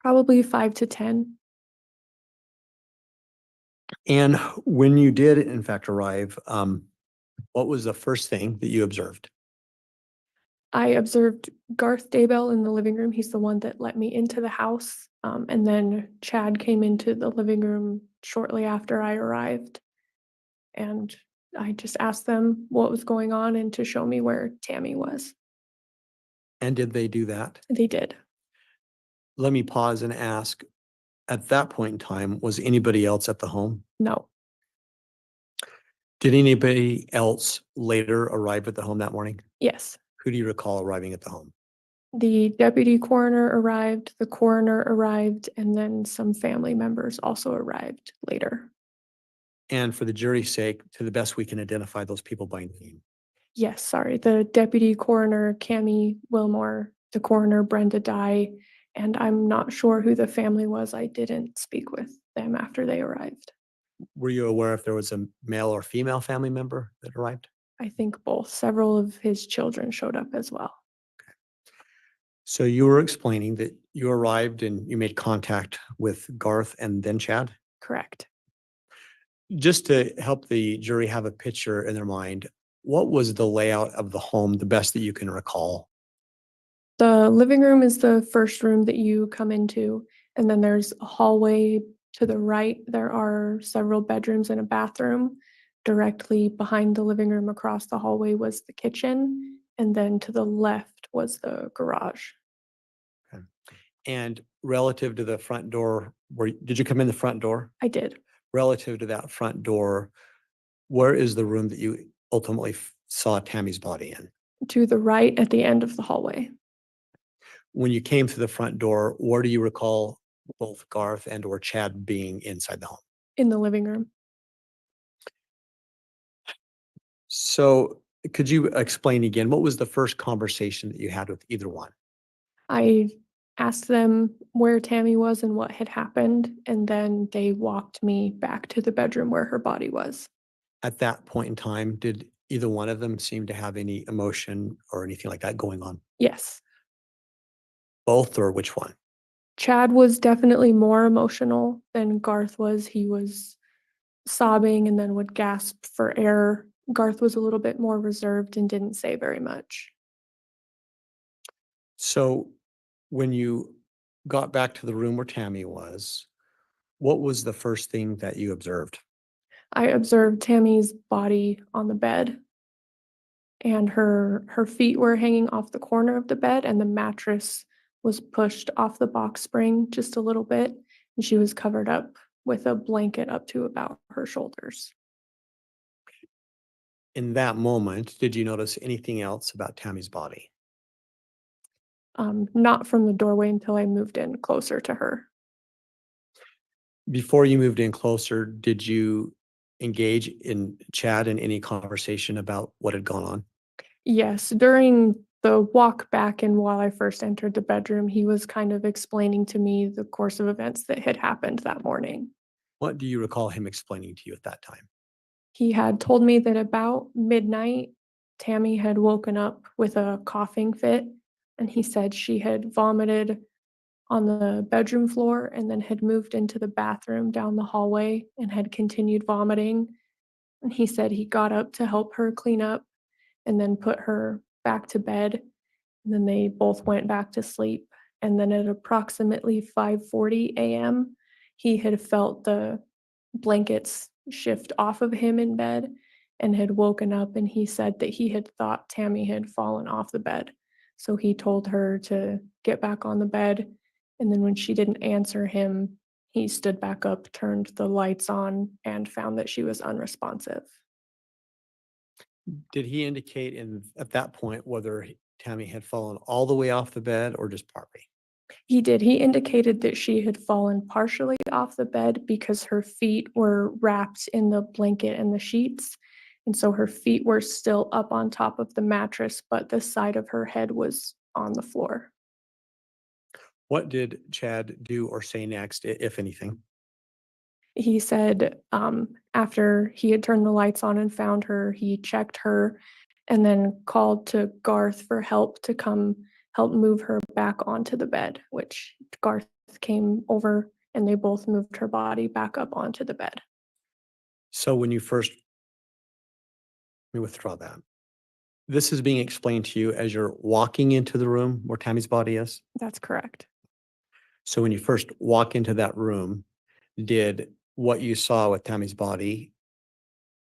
Probably 5 to 10. And when you did, in fact, arrive, what was the first thing that you observed? I observed Garth Daybell in the living room. He's the one that let me into the house. And then Chad came into the living room shortly after I arrived. And I just asked them what was going on and to show me where Tammy was. And did they do that? They did. Let me pause and ask, at that point in time, was anybody else at the home? No. Did anybody else later arrive at the home that morning? Yes. Who do you recall arriving at the home? The deputy coroner arrived, the coroner arrived, and then some family members also arrived later. And for the jury's sake, to the best we can identify those people by name. Yes, sorry, the deputy coroner, Cammie Wilmore, the coroner, Brenda Dye, and I'm not sure who the family was. I didn't speak with them after they arrived. Were you aware if there was a male or female family member that arrived? I think both. Several of his children showed up as well. So you were explaining that you arrived and you made contact with Garth and then Chad? Correct. Just to help the jury have a picture in their mind, what was the layout of the home, the best that you can recall? The living room is the first room that you come into, and then there's a hallway to the right. There are several bedrooms and a bathroom. Directly behind the living room across the hallway was the kitchen, and then to the left was the garage. Okay. And relative to the front door, did you come in the front door? I did. Relative to that front door, where is the room that you ultimately saw Tammy's body in? To the right at the end of the hallway. When you came through the front door, where do you recall both Garth and or Chad being inside the home? In the living room. So could you explain again, what was the first conversation that you had with either one? I asked them where Tammy was and what had happened, and then they walked me back to the bedroom where her body was. At that point in time, did either one of them seem to have any emotion or anything like that going on? Yes. Both, or which one? Chad was definitely more emotional than Garth was. He was sobbing and then would gasp for air. Garth was a little bit more reserved and didn't say very much. So when you got back to the room where Tammy was, what was the first thing that you observed? I observed Tammy's body on the bed, and her feet were hanging off the corner of the bed, and the mattress was pushed off the box spring just a little bit, and she was covered up with a blanket up to about her shoulders. In that moment, did you notice anything else about Tammy's body? Not from the doorway until I moved in closer to her. Before you moved in closer, did you engage in Chad in any conversation about what had gone on? Yes, during the walk back and while I first entered the bedroom, he was kind of explaining to me the course of events that had happened that morning. What do you recall him explaining to you at that time? He had told me that about midnight, Tammy had woken up with a coughing fit, and he said she had vomited on the bedroom floor and then had moved into the bathroom down the hallway and had continued vomiting. And he said he got up to help her clean up and then put her back to bed. And then they both went back to sleep. And then at approximately 5:40 a.m., he had felt the blankets shift off of him in bed and had woken up, and he said that he had thought Tammy had fallen off the bed. So he told her to get back on the bed, and then when she didn't answer him, he stood back up, turned the lights on, and found that she was unresponsive. Did he indicate at that point whether Tammy had fallen all the way off the bed or just partly? He did. He indicated that she had fallen partially off the bed because her feet were wrapped in the blanket and the sheets. And so her feet were still up on top of the mattress, but the side of her head was on the floor. What did Chad do or say next, if anything? He said after he had turned the lights on and found her, he checked her and then called to Garth for help to come help move her back onto the bed, which Garth came over and they both moved her body back up onto the bed. So when you first, let me withdraw that. This is being explained to you as you're walking into the room where Tammy's body is? That's correct. So when you first walk into that room, did what you saw with Tammy's body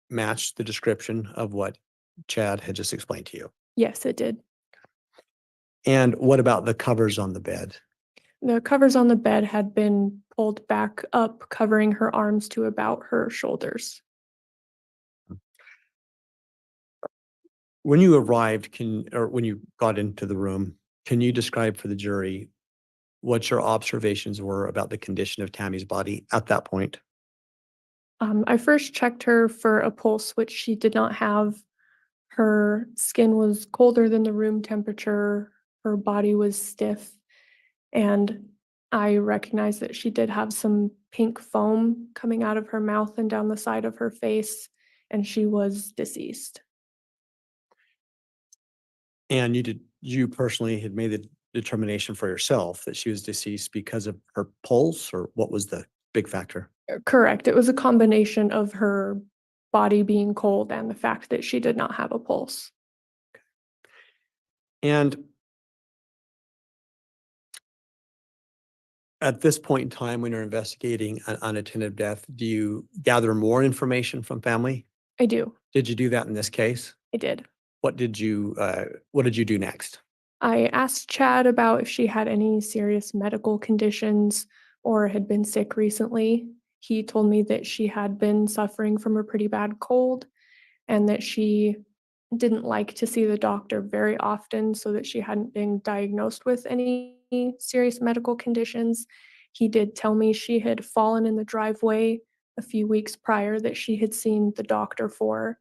match the description of what Chad had just explained to you? Yes, it did. And what about the covers on the bed? The covers on the bed had been pulled back up, covering her arms to about her shoulders. When you arrived, or when you got into the room, can you describe for the jury what your observations were about the condition of Tammy's body at that point? I first checked her for a pulse, which she did not have. Her skin was colder than the room temperature. Her body was stiff. And I recognized that she did have some pink foam coming out of her mouth and down the side of her face, and she was deceased. And you personally had made the determination for yourself that she was deceased because of her pulse, or what was the big factor? Correct. It was a combination of her body being cold and the fact that she did not have a pulse. And at this point in time, when you're investigating an unattended death, do you gather more information from family? I do. Did you do that in this case? I did. What did you do next? I asked Chad about if she had any serious medical conditions or had been sick recently. He told me that she had been suffering from a pretty bad cold and that she didn't like to see the doctor very often, so that she hadn't been diagnosed with any serious medical conditions. He did tell me she had fallen in the driveway a few weeks prior that she had seen the doctor for,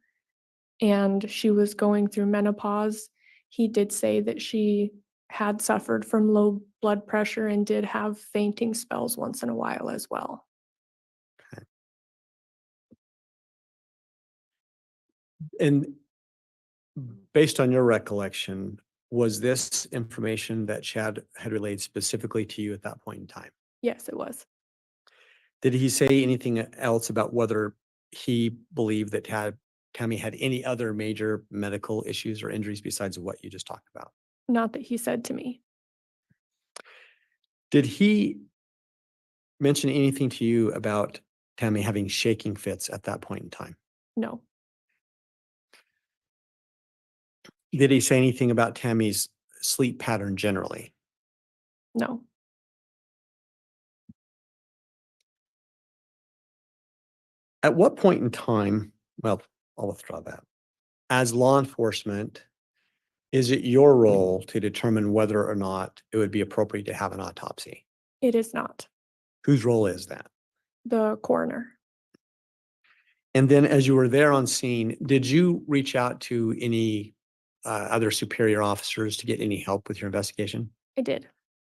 and she was going through menopause. He did say that she had suffered from low blood pressure and did have fainting spells once in a while as well. And based on your recollection, was this information that Chad had relayed specifically to you at that point in time? Yes, it was. Did he say anything else about whether he believed that Tammy had any other major medical issues or injuries besides what you just talked about? Not that he said to me. Did he mention anything to you about Tammy having shaking fits at that point in time? No. Did he say anything about Tammy's sleep pattern generally? No. At what point in time, well, I'll withdraw that. As law enforcement, is it your role to determine whether or not it would be appropriate to have an autopsy? It is not. Whose role is that? The coroner. And then as you were there on scene, did you reach out to any other superior officers to get any help with your investigation? I did.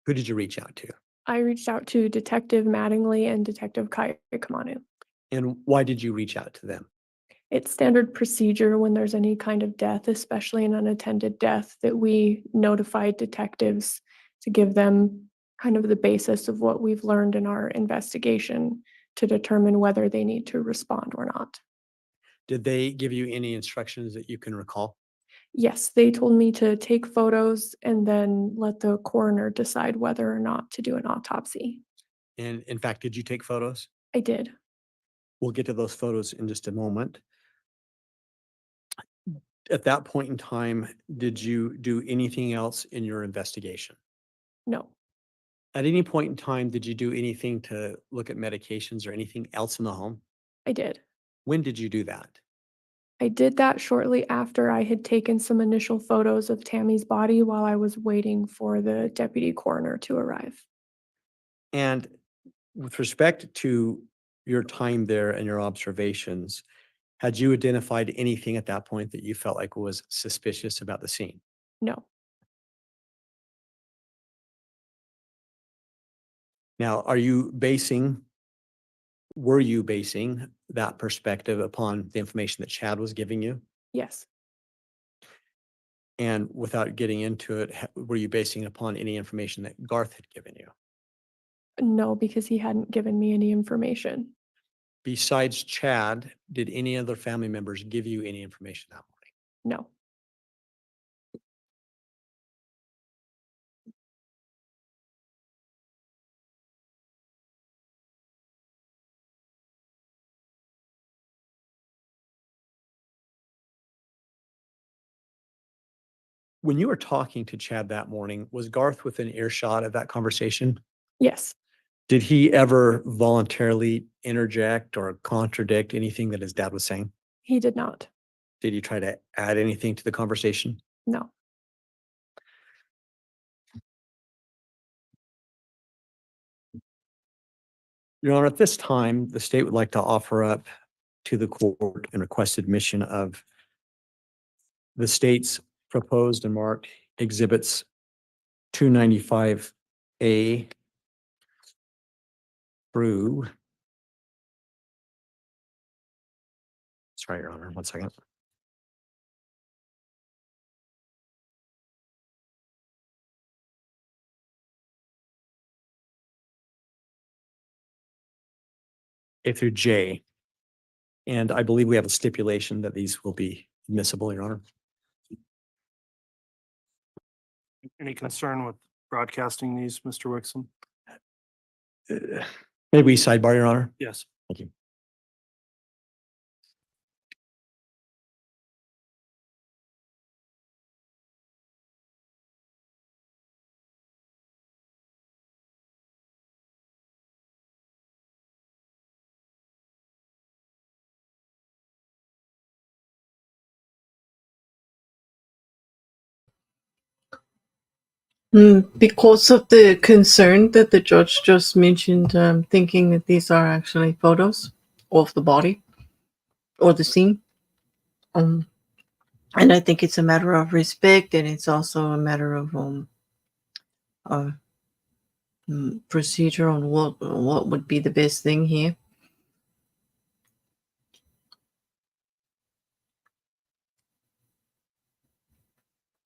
Who did you reach out to? I reached out to Detective Mattingly and Detective Kamanu. And why did you reach out to them? It's standard procedure when there's any kind of death, especially an unattended death, that we notify detectives to give them kind of the basis of what we've learned in our investigation to determine whether they need to respond or not. Did they give you any instructions that you can recall? Yes, they told me to take photos and then let the coroner decide whether or not to do an autopsy. And in fact, did you take photos? I did. We'll get to those photos in just a moment. At that point in time, did you do anything else in your investigation? No. At any point in time, did you do anything to look at medications or anything else in the home? I did. When did you do that? I did that shortly after I had taken some initial photos of Tammy's body while I was waiting for the deputy coroner to arrive. And with respect to your time there and your observations, had you identified anything at that point that you felt like was suspicious about the scene? No. Now, were you basing that perspective upon the information that Chad was giving you? Yes. And without getting into it, were you basing it upon any information that Garth had given you? No, because he hadn't given me any information. Besides Chad, did any other family members give you any information that morning? No. When you were talking to Chad that morning, was Garth within earshot of that conversation? Yes. Did he ever voluntarily interject or contradict anything that his dad was saying? He did not. Did you try to add anything to the conversation? No. Your Honor, at this time, the state would like to offer up to the court and request admission of the state's proposed and marked exhibits 295A through. Sorry, Your Honor, 1 second. A through J. And I believe we have a stipulation that these will be admissible, Your Honor. Any concern with broadcasting these, Mr. Wixom? May we sidebar, Your Honor? Yes. Thank you. Because of the concern that the judge just mentioned, thinking that these are actually photos of the body or the scene. And I think it's a matter of respect, and it's also a matter of procedure on what would be the best thing here.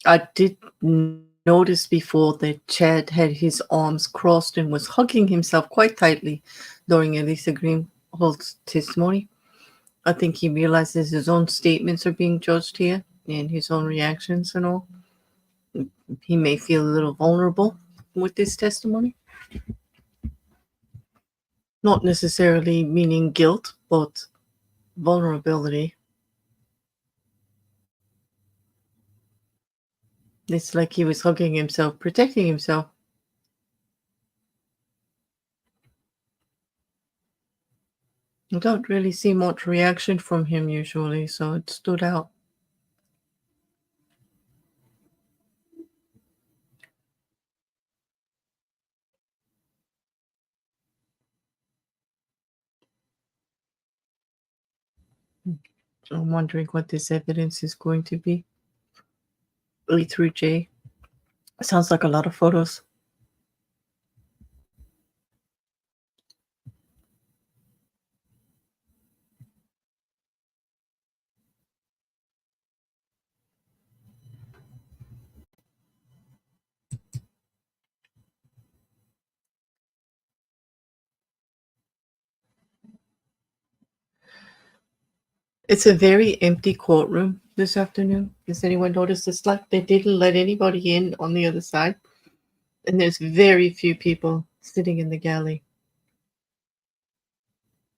I did notice before that Chad had his arms crossed and was hugging himself quite tightly during Alyssa Greenhalgh's testimony. I think he realizes his own statements are being judged here and his own reactions and all. He may feel a little vulnerable with this testimony. Not necessarily meaning guilt, but vulnerability. It's like he was hugging himself, protecting himself. I don't really see much reaction from him usually, so it stood out. I'm wondering what this evidence is going to be. E through J. Sounds like a lot of photos. It's a very empty courtroom this afternoon. Does anyone notice it's like they didn't let anybody in on the other side? And there's very few people sitting in the galley.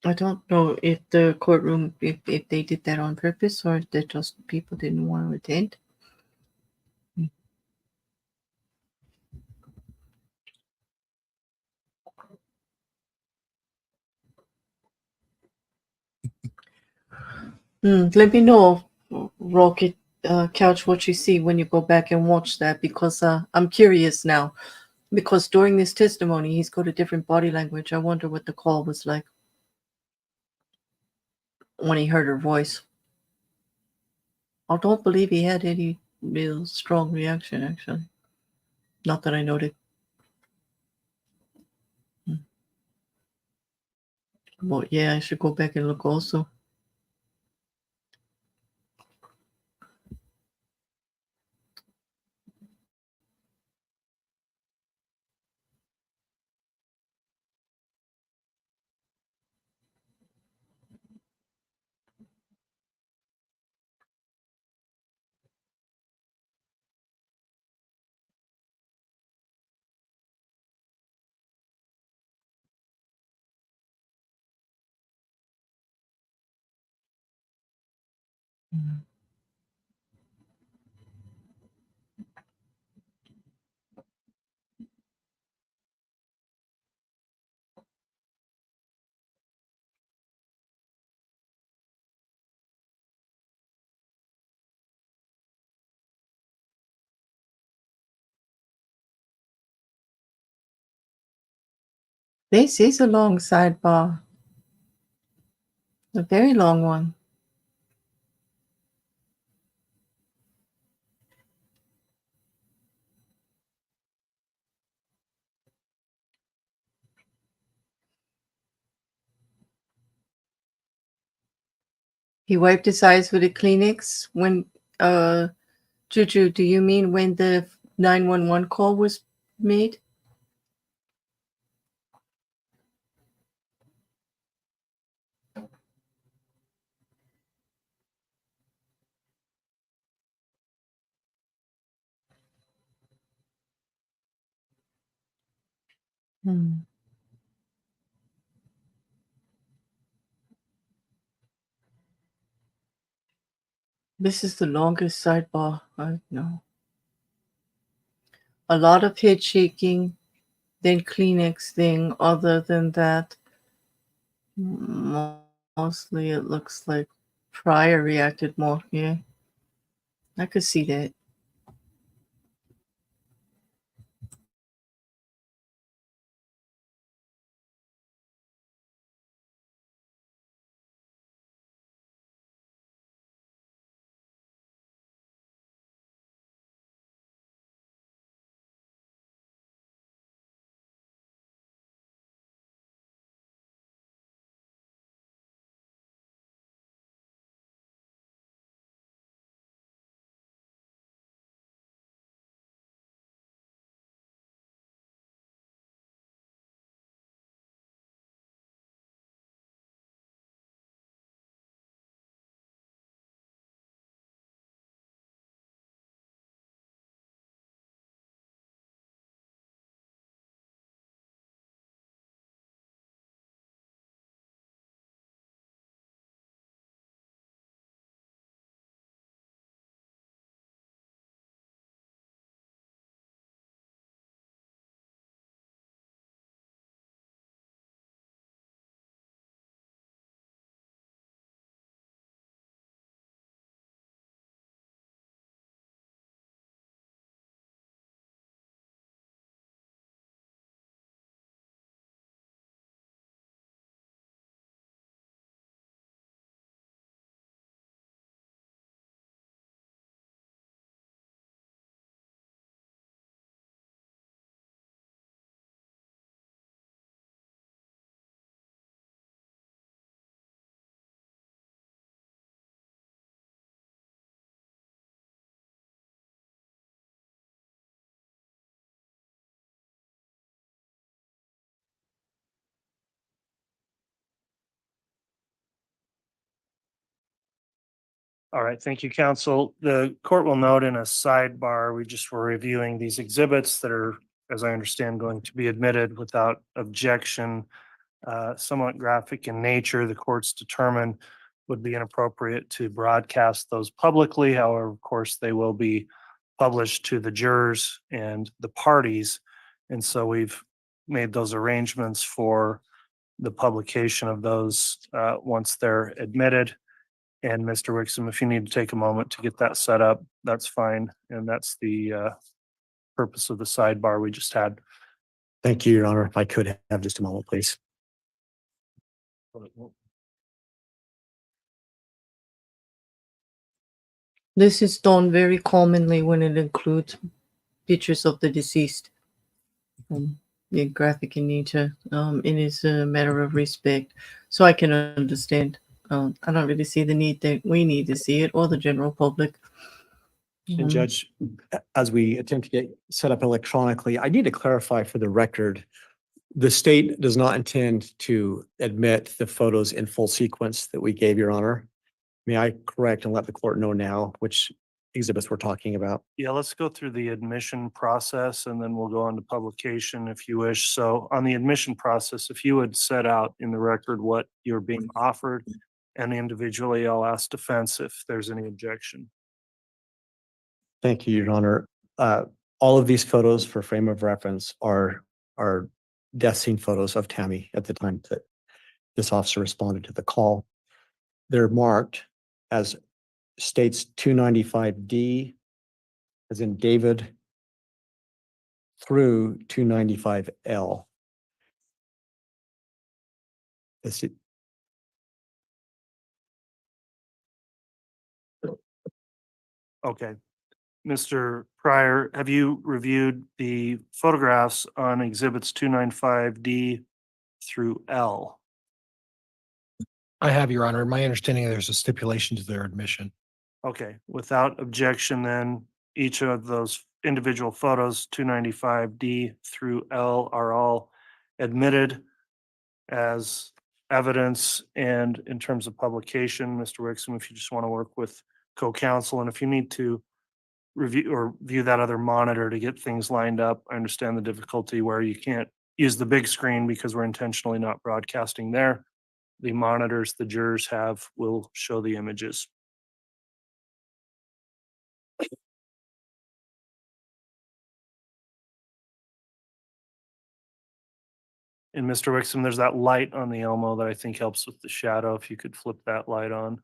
I don't know if the courtroom, if they did that on purpose or if that just people didn't want to attend. Let me know, Rocket Couch, what you see when you go back and watch that, because I'm curious now. Because during this testimony, he's got a different body language. I wonder what the call was like when he heard her voice. I don't believe he had any real strong reaction, actually. Not that I noted. Well, yeah, I should go back and look also. This is a long sidebar. A very long one. He wiped his eyes with a Kleenex when, Juju, do you mean when the 911 call was made? Hmm. This is the longest sidebar I know. A lot of head shaking, then Kleenex thing. Other than that, mostly it looks like Pryor reacted more. Yeah, I could see that. All right, thank you, counsel. The court will note in a sidebar, we just were reviewing these exhibits that are, as I understand, going to be admitted without objection. Somewhat graphic in nature, the court's determined would be inappropriate to broadcast those publicly. However, of course, they will be published to the jurors and the parties. And so we've made those arrangements for the publication of those once they're admitted. And Mr. Wixom, if you need to take a moment to get that set up, that's fine. And that's the purpose of the sidebar we just had. Thank you, Your Honor. If I could have just a moment, please. This is done very commonly when it includes pictures of the deceased. Yeah, graphic in nature. It is a matter of respect. So I can understand. I don't really see the need that we need to see it or the general public. And Judge, as we attempt to get set up electronically, I need to clarify for the record, the state does not intend to admit the photos in full sequence that we gave, Your Honor. May I correct and let the court know now which exhibits we're talking about? Yeah, let's go through the admission process and then we'll go on to publication if you wish. So on the admission process, if you would set out in the record what you're being offered, and individually I'll ask defense if there's any objection. Thank you, Your Honor. All of these photos for frame of reference are death scene photos of Tammy at the time that this officer responded to the call. They're marked as states 295D, as in David, through 295L. Yes, Okay. Mr. Pryor, have you reviewed the photographs on exhibits 295D through L? I have, Your Honor. My understanding, there's a stipulation to their admission. Okay, without objection, then each of those individual photos, 295D through L, are all admitted as evidence. And in terms of publication, Mr. Wixom, if you just want to work with co-counsel, and if you need to review or view that other monitor to get things lined up, I understand the difficulty where you can't use the big screen because we're intentionally not broadcasting there. The monitors the jurors have will show the images. And Mr. Wixom, there's that light on the Elmo that I think helps with the shadow. If you could flip that light on.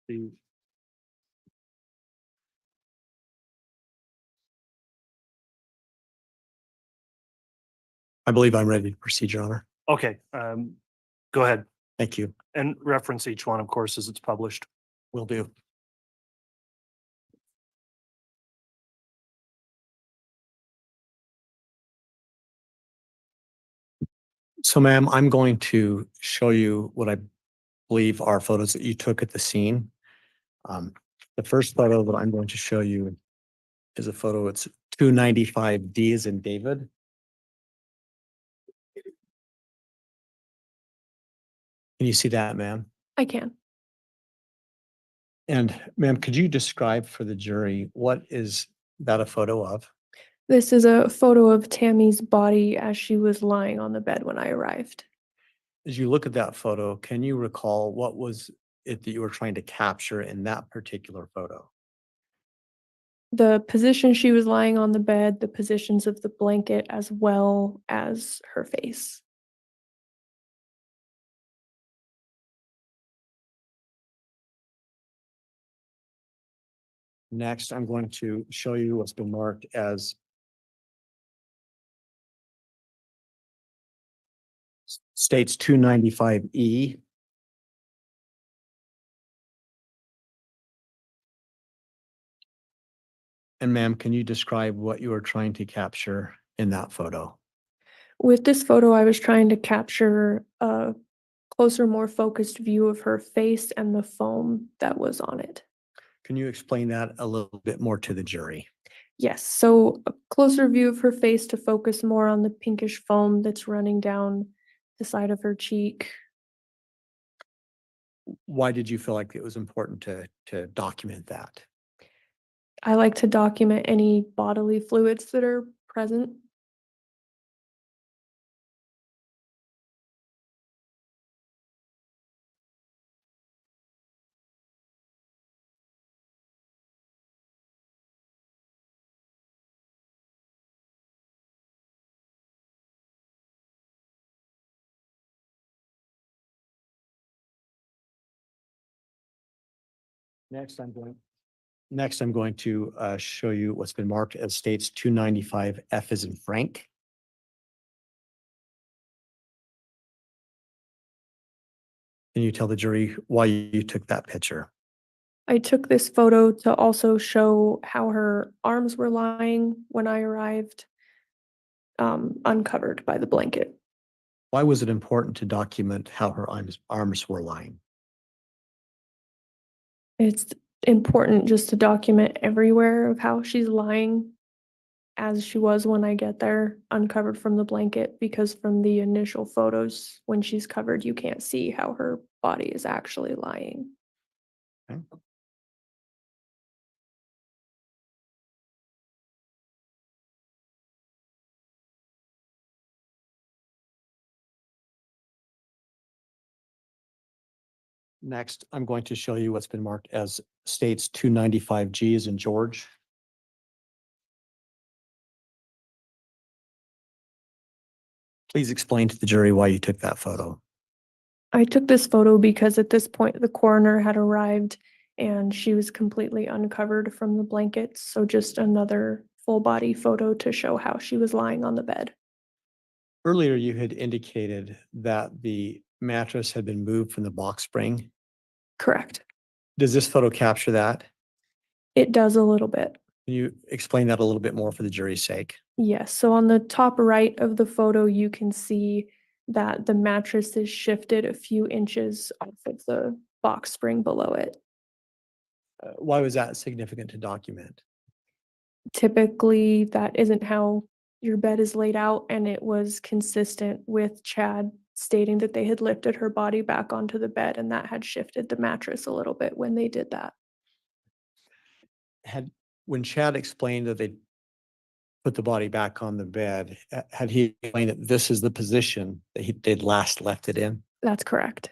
The I believe I'm ready to proceed, Your Honor. Okay, go ahead. Thank you. And reference each one, of course, as it's published. Will do. So, ma'am, I'm going to show you what I believe are photos that you took at the scene. The first photo that I'm going to show you is a photo. It's 295D as in David. Can you see that, ma'am? I can. And ma'am, could you describe for the jury what is that a photo of? This is a photo of Tammy's body as she was lying on the bed when I arrived. As you look at that photo, can you recall what was it that you were trying to capture in that particular photo? The position she was lying on the bed, the positions of the blanket, as well as her face. Next, I'm going to show you what's been marked as states 295E. And ma'am, can you describe what you were trying to capture in that photo? With this photo, I was trying to capture a closer, more focused view of her face and the foam that was on it. Can you explain that a little bit more to the jury? Yes, so a closer view of her face to focus more on the pinkish foam that's running down the side of her cheek. Why did you feel like it was important to document that? I like to document any bodily fluids that are present. Next, I'm going to show you what's been marked as states 295 F as in Frank. Can you tell the jury why you took that picture? I took this photo to also show how her arms were lying when I arrived, uncovered by the blanket. Why was it important to document how her arms were lying? It's important just to document everywhere of how she's lying as she was when I get there, uncovered from the blanket, because from the initial photos, when she's covered, you can't see how her body is actually lying. Okay. Next, I'm going to show you what's been marked as states 295G as in George. Please explain to the jury why you took that photo. I took this photo because at this point the coroner had arrived and she was completely uncovered from the blankets. So just another full body photo to show how she was lying on the bed. Earlier, you had indicated that the mattress had been moved from the box spring. Correct. Does this photo capture that? It does a little bit. Can you explain that a little bit more for the jury's sake? Yes. So on the top right of the photo, you can see that the mattress is shifted a few inches off of the box spring below it. Why was that significant to document? Typically, that isn't how your bed is laid out, and it was consistent with Chad stating that they had lifted her body back onto the bed and that had shifted the mattress a little bit when they did that. When Chad explained that they put the body back on the bed, had he explained that this is the position that they'd last left it in? That's correct.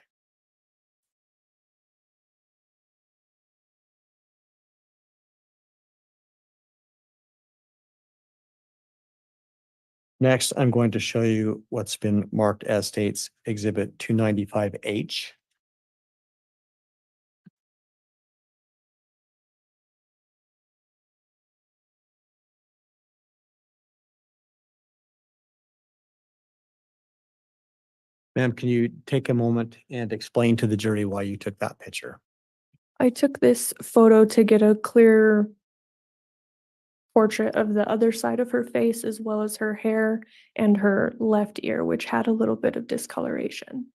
Next, I'm going to show you what's been marked as states Exhibit 295H. Ma'am, can you take a moment and explain to the jury why you took that picture? I took this photo to get a clear portrait of the other side of her face, as well as her hair and her left ear, which had a little bit of discoloration.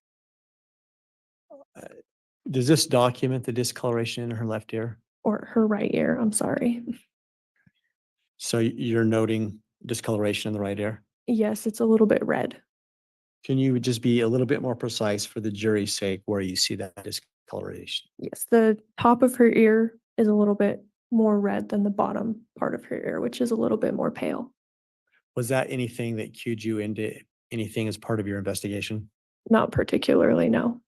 Does this document the discoloration in her left ear? Or her right ear, I'm sorry. So you're noting discoloration in the right ear? Yes, it's a little bit red. Can you just be a little bit more precise for the jury's sake where you see that discoloration? Yes, the top of her ear is a little bit more red than the bottom part of her ear, which is a little bit more pale. Was that anything that cued you into anything as part of your investigation? Not particularly, no.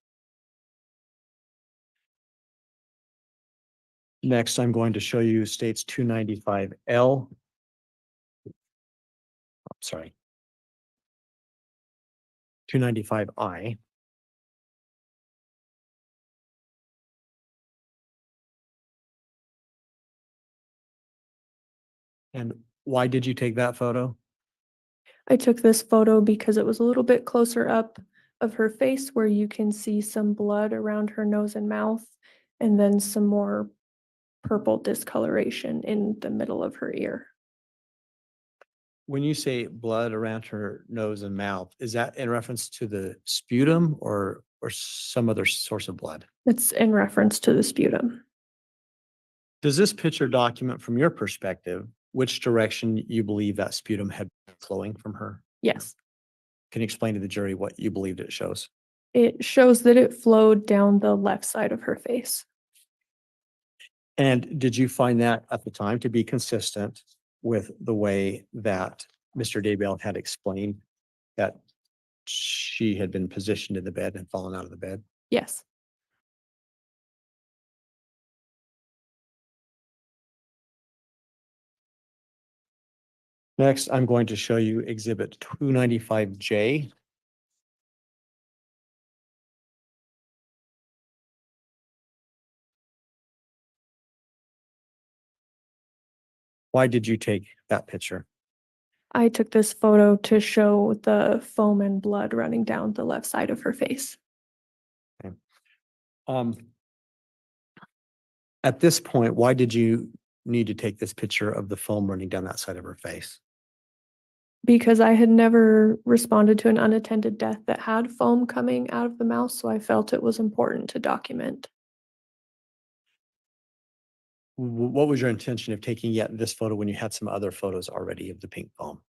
Next, I'm going to show you states 295L. Sorry. 295I. And why did you take that photo? I took this photo because it was a little bit closer up of her face where you can see some blood around her nose and mouth, and then some more purple discoloration in the middle of her ear. When you say blood around her nose and mouth, is that in reference to the sputum or some other source of blood? It's in reference to the sputum. Does this picture document from your perspective which direction you believe that sputum had been flowing from her? Yes. Can you explain to the jury what you believed it shows? It shows that it flowed down the left side of her face. And did you find that at the time to be consistent with the way that Mr. Daybell had explained that she had been positioned in the bed and fallen out of the bed? Yes. Next, I'm going to show you Exhibit 295J. Why did you take that picture? I took this photo to show the foam and blood running down the left side of her face. Okay. At this point, why did you need to take this picture of the foam running down that side of her face? Because I had never responded to an unattended death that had foam coming out of the mouth, so I felt it was important to document. What was your intention of taking yet this photo when you had some other photos already of the pink foam?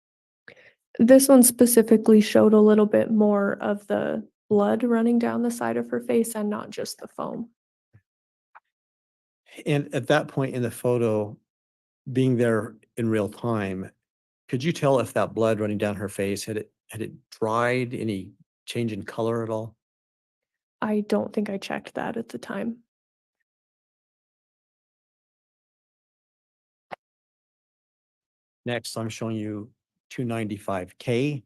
This one specifically showed a little bit more of the blood running down the side of her face and not just the foam. And at that point in the photo, being there in real time, could you tell if that blood running down her face, had it dried, any change in color at all? I don't think I checked that at the time. Next, I'm showing you 295K.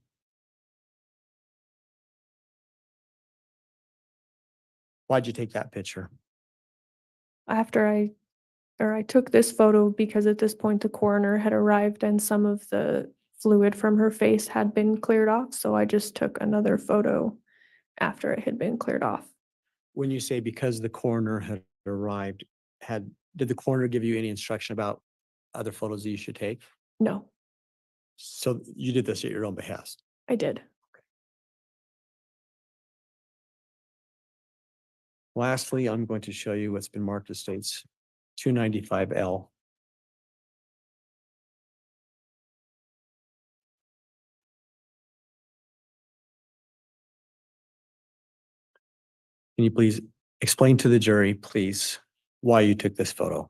Why'd you take that picture? After I took this photo because at this point the coroner had arrived and some of the fluid from her face had been cleared off. So I just took another photo after it had been cleared off. When you say because the coroner had arrived, did the coroner give you any instruction about other photos that you should take? No, So you did this at your own behest? I did. Lastly, I'm going to show you what's been marked as states 295L. Can you please explain to the jury, please, why you took this photo?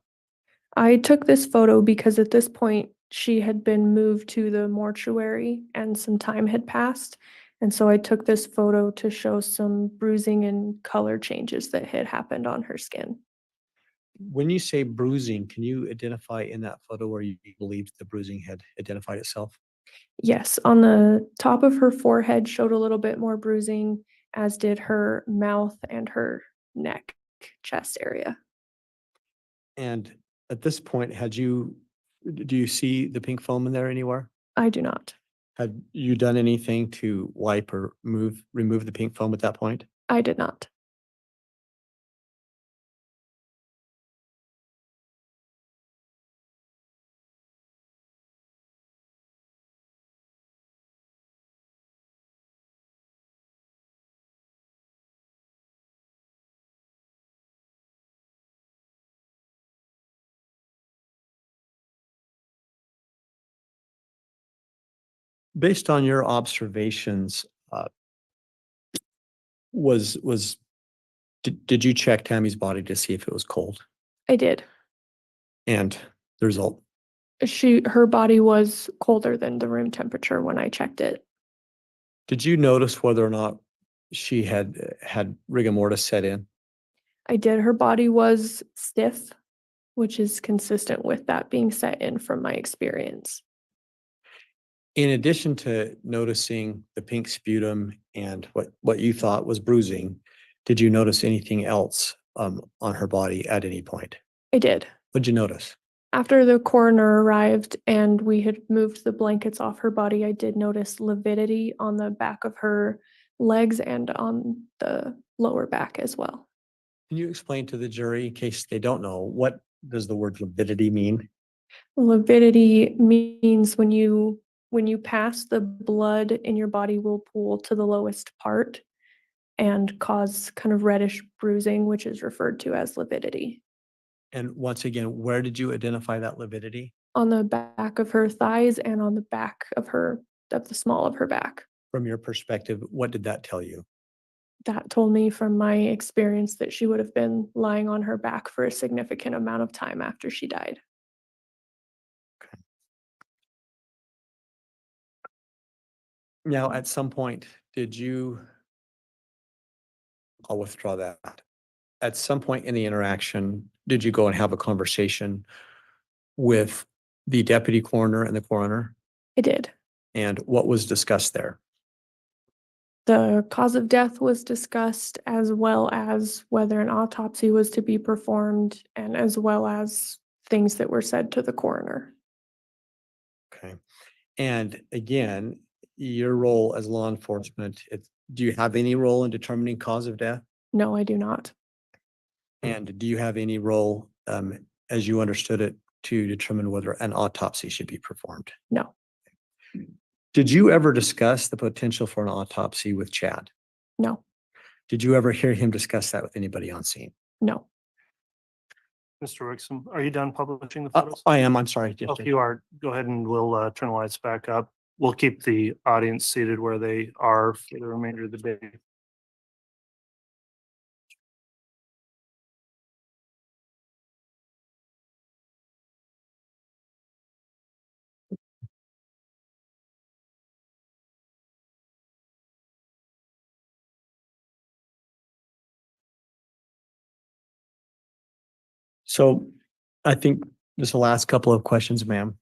I took this photo because at this point she had been moved to the mortuary and some time had passed. And so I took this photo to show some bruising and color changes that had happened on her skin. When you say bruising, can you identify in that photo where you believed the bruising had identified itself? Yes, on the top of her forehead showed a little bit more bruising, as did her mouth and her neck, chest area. And at this point, do you see the pink foam in there anywhere? I do not. Had you done anything to wipe or remove the pink foam at that point? I did not. Based on your observations, did you check Tammy's body to see if it was cold? I did. And the result? Her body was colder than the room temperature when I checked it. Did you notice whether or not she had rigor mortis set in? I did. Her body was stiff, which is consistent with that being set in from my experience. In addition to noticing the pink sputum and what you thought was bruising, did you notice anything else on her body at any point? I did. What'd you notice? After the coroner arrived and we had moved the blankets off her body, I did notice lividity on the back of her legs and on the lower back as well. Can you explain to the jury, in case they don't know, what does the word lividity mean? Lividity means when you pass, the blood in your body will pool to the lowest part and cause kind of reddish bruising, which is referred to as lividity. And once again, where did you identify that lividity? On the back of her thighs and on the back of the small of her back. From your perspective, what did that tell you? That told me from my experience that she would have been lying on her back for a significant amount of time after she died. Now, at some point, I'll withdraw that. At some point in the interaction, did you go and have a conversation with the deputy coroner and the coroner? I did. And what was discussed there? The cause of death was discussed, as well as whether an autopsy was to be performed, and as well as things that were said to the coroner. Okay. And again, your role as law enforcement, do you have any role in determining cause of death? No, I do not. And do you have any role, as you understood it, to determine whether an autopsy should be performed? No. Did you ever discuss the potential for an autopsy with Chad? No. Did you ever hear him discuss that with anybody on scene? No. Mr. Wixom, are you done publishing the photos? I am, I'm sorry. If you are, go ahead and we'll turn the lights back up. We'll keep the audience seated where they are for the remainder of the day. So I think just the last couple of questions, ma'am.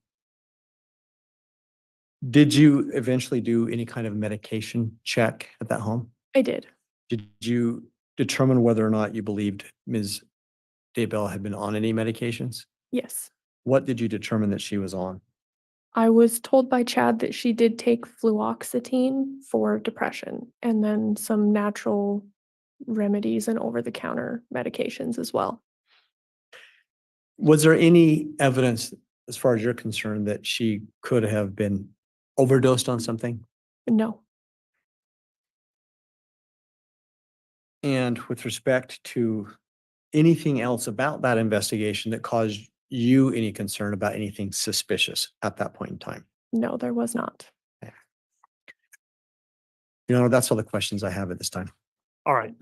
Did you eventually do any kind of medication check at that home? I did. Did you determine whether or not you believed Ms. Daybell had been on any medications? Yes. What did you determine that she was on? I was told by Chad that she did take fluoxetine for depression and then some natural remedies and over-the-counter medications as well. Was there any evidence, as far as you're concerned, that she could have been overdosed on something? No. And with respect to anything else about that investigation that caused you any concern about anything suspicious at that point in time? No, there was not. You know, that's all the questions I have at this time. All right.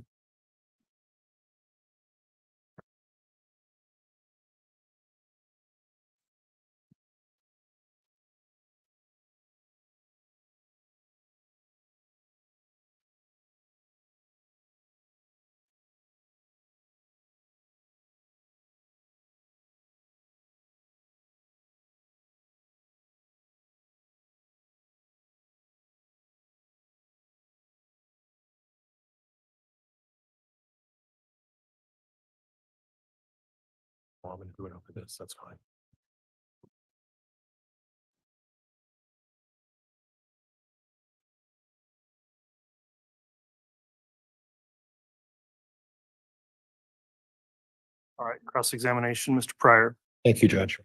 I'm going to do it over this. That's fine. All right, cross-examination, Mr. Pryor. Thank you, Judge.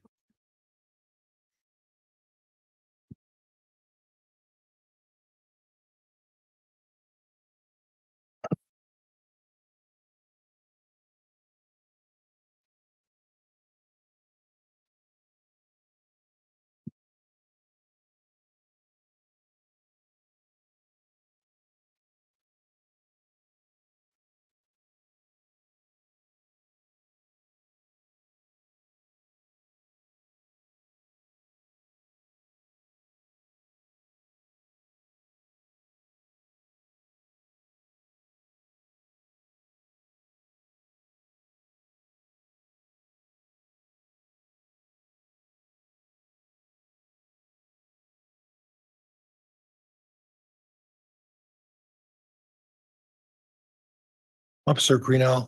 Officer Greenhalgh,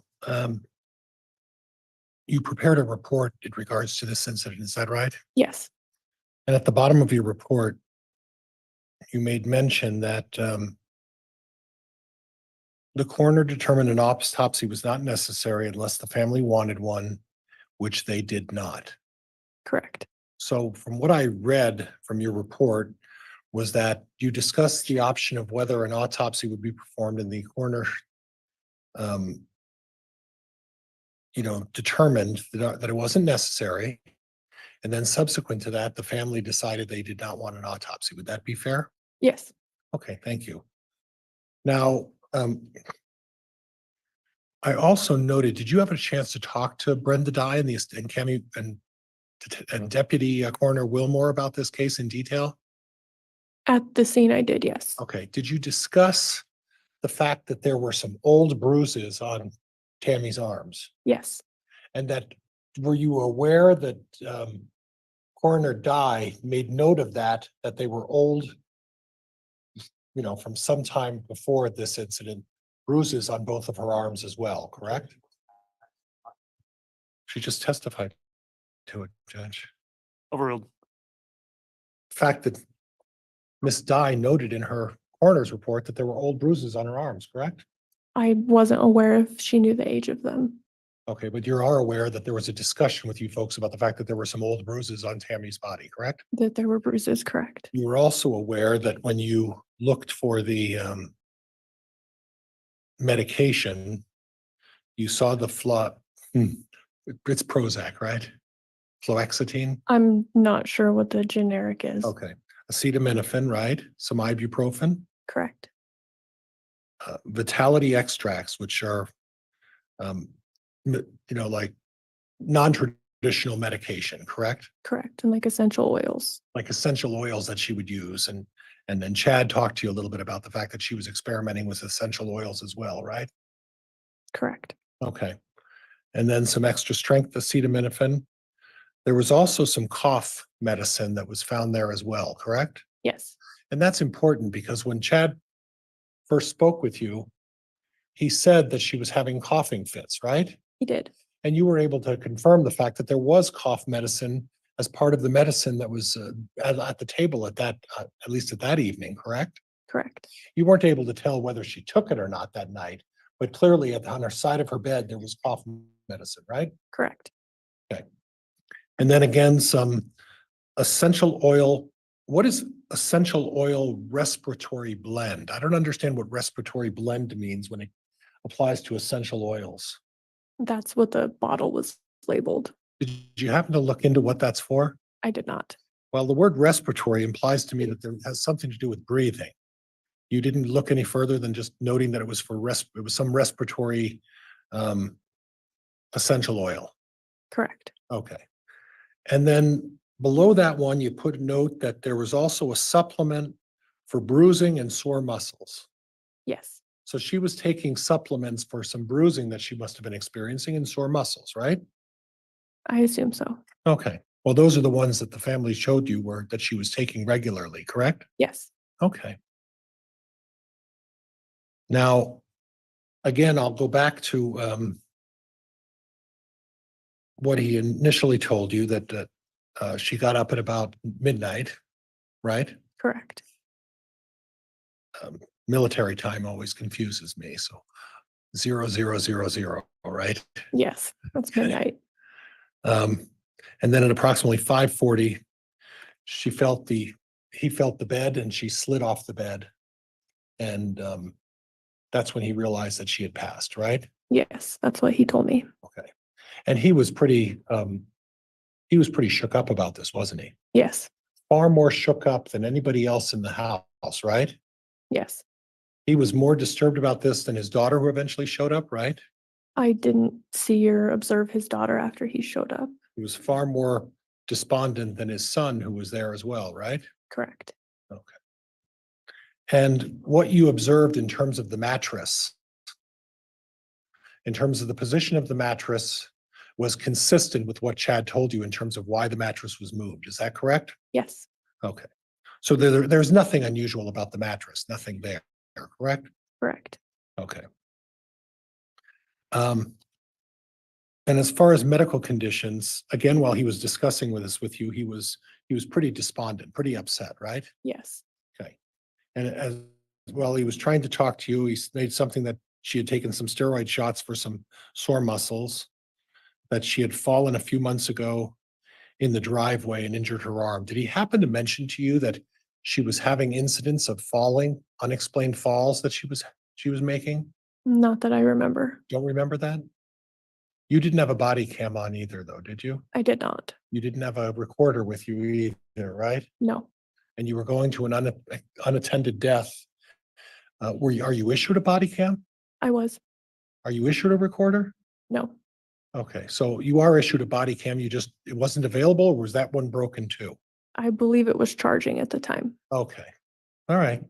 you prepared a report in regards to this incident, is that right? Yes. And at the bottom of your report, you made mention that the coroner determined an autopsy was not necessary unless the family wanted one, which they did not. Correct. So from what I read from your report was that you discussed the option of whether an autopsy would be performed and the coroner determined that it wasn't necessary. And then subsequent to that, the family decided they did not want an autopsy. Would that be fair? Yes. Okay, thank you. Now, I also noted, did you have a chance to talk to Brenda Dye and Cami and Deputy Coroner Wilmore about this case in detail? At the scene I did, yes. Okay, did you discuss the fact that there were some old bruises on Tammy's arms? Yes. And that, were you aware that Coroner Dye made note of that they were old, from some time before this incident, bruises on both of her arms as well, correct? She just testified to it, Judge. Overruled. Fact that Miss Dye noted in her coroner's report that there were old bruises on her arms, correct? I wasn't aware if she knew the age of them. Okay, but you are aware that there was a discussion with you folks about the fact that there were some old bruises on Tammy's body, correct? That there were bruises, correct. You were also aware that when you looked for the medication, you saw the it's Prozac, right? Fluoxetine? I'm not sure what the generic is. Okay. Acetaminophen, right? Some ibuprofen? Correct. Vitality extracts, which are, like non-traditional medication, correct? Correct. And like essential oils. Like essential oils that she would use. And then Chad talked to you a little bit about the fact that she was experimenting with essential oils as well, right? Correct. Okay. And then some extra strength acetaminophen. There was also some cough medicine that was found there as well, correct? Yes, And that's important because when Chad first spoke with you, he said that she was having coughing fits, right? he did. And you were able to confirm the fact that there was cough medicine as part of the medicine that was at the table at least at that evening, correct? Correct. You weren't able to tell whether she took it or not that night, but clearly on her side of her bed, there was cough medicine, right? Correct. Okay. And then again, some essential oil. What is essential oil respiratory blend? I don't understand what respiratory blend means when it applies to essential oils. That's what the bottle was labeled. Did you happen to look into what that's for? I did not. Well, the word respiratory implies to me that there has something to do with breathing. You didn't look any further than just noting that it was for it was some respiratory essential oil. Correct. Okay. And then below that one, you put a note that there was also a supplement for bruising and sore muscles. Yes, So she was taking supplements for some bruising that she must have been experiencing and sore muscles, right? I assume so. Okay. Well, those are the ones that the family showed you were that she was taking regularly, correct? Yes. Okay. Now, again, I'll go back to what he initially told you that she got up at about midnight, right? Correct. Military time always confuses me. So 0000, right? Yes, that's midnight. And then at approximately 5:40, he felt the bed and she slid off the bed. And that's when he realized that she had passed, right? Yes, that's what he told me. Okay. And he was pretty shook up about this, wasn't he? Yes. Far more shook up than anybody else in the house, right? Yes. He was more disturbed about this than his daughter who eventually showed up, right? I didn't see or observe his daughter after he showed up. He was far more despondent than his son who was there as well, right? Correct. Okay. And what you observed in terms of the mattress, in terms of the position of the mattress, was consistent with what Chad told you in terms of why the mattress was moved. Is that correct? Yes. Okay. So there's nothing unusual about the mattress, nothing there, correct? Correct. Okay. And as far as medical conditions, again, while he was discussing with you, he was pretty despondent, pretty upset, right? Yes. Okay. And as well, he was trying to talk to you. He made something that she had taken some steroid shots for some sore muscles, that she had fallen a few months ago in the driveway and injured her arm. Did he happen to mention to you that she was having incidents of falling, unexplained falls that she was making? Not that I remember. Don't remember that? You didn't have a body cam on either, though, did you? I did not. You didn't have a recorder with you either, right? No. And you were going to an unattended death. Are you issued a body cam? I was. Are you issued a recorder? No. Okay, so you are issued a body cam. It wasn't available, or was that one broken too? I believe it was charging at the time. Okay, all right.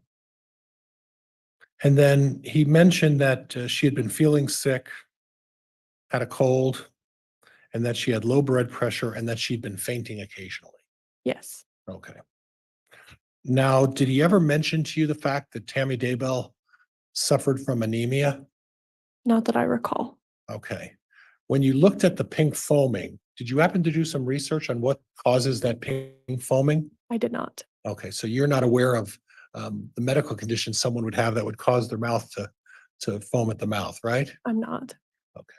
And then he mentioned that she had been feeling sick, had a cold, and that she had low blood pressure, and that she'd been fainting occasionally. Yes. Okay. Now, did he ever mention to you the fact that Tammy Daybell suffered from anemia? Not that I recall. Okay. When you looked at the pink foaming, did you happen to do some research on what causes that pink foaming? I did not. Okay, so you're not aware of the medical condition someone would have that would cause their mouth to foam at the mouth, right? I'm not. Okay.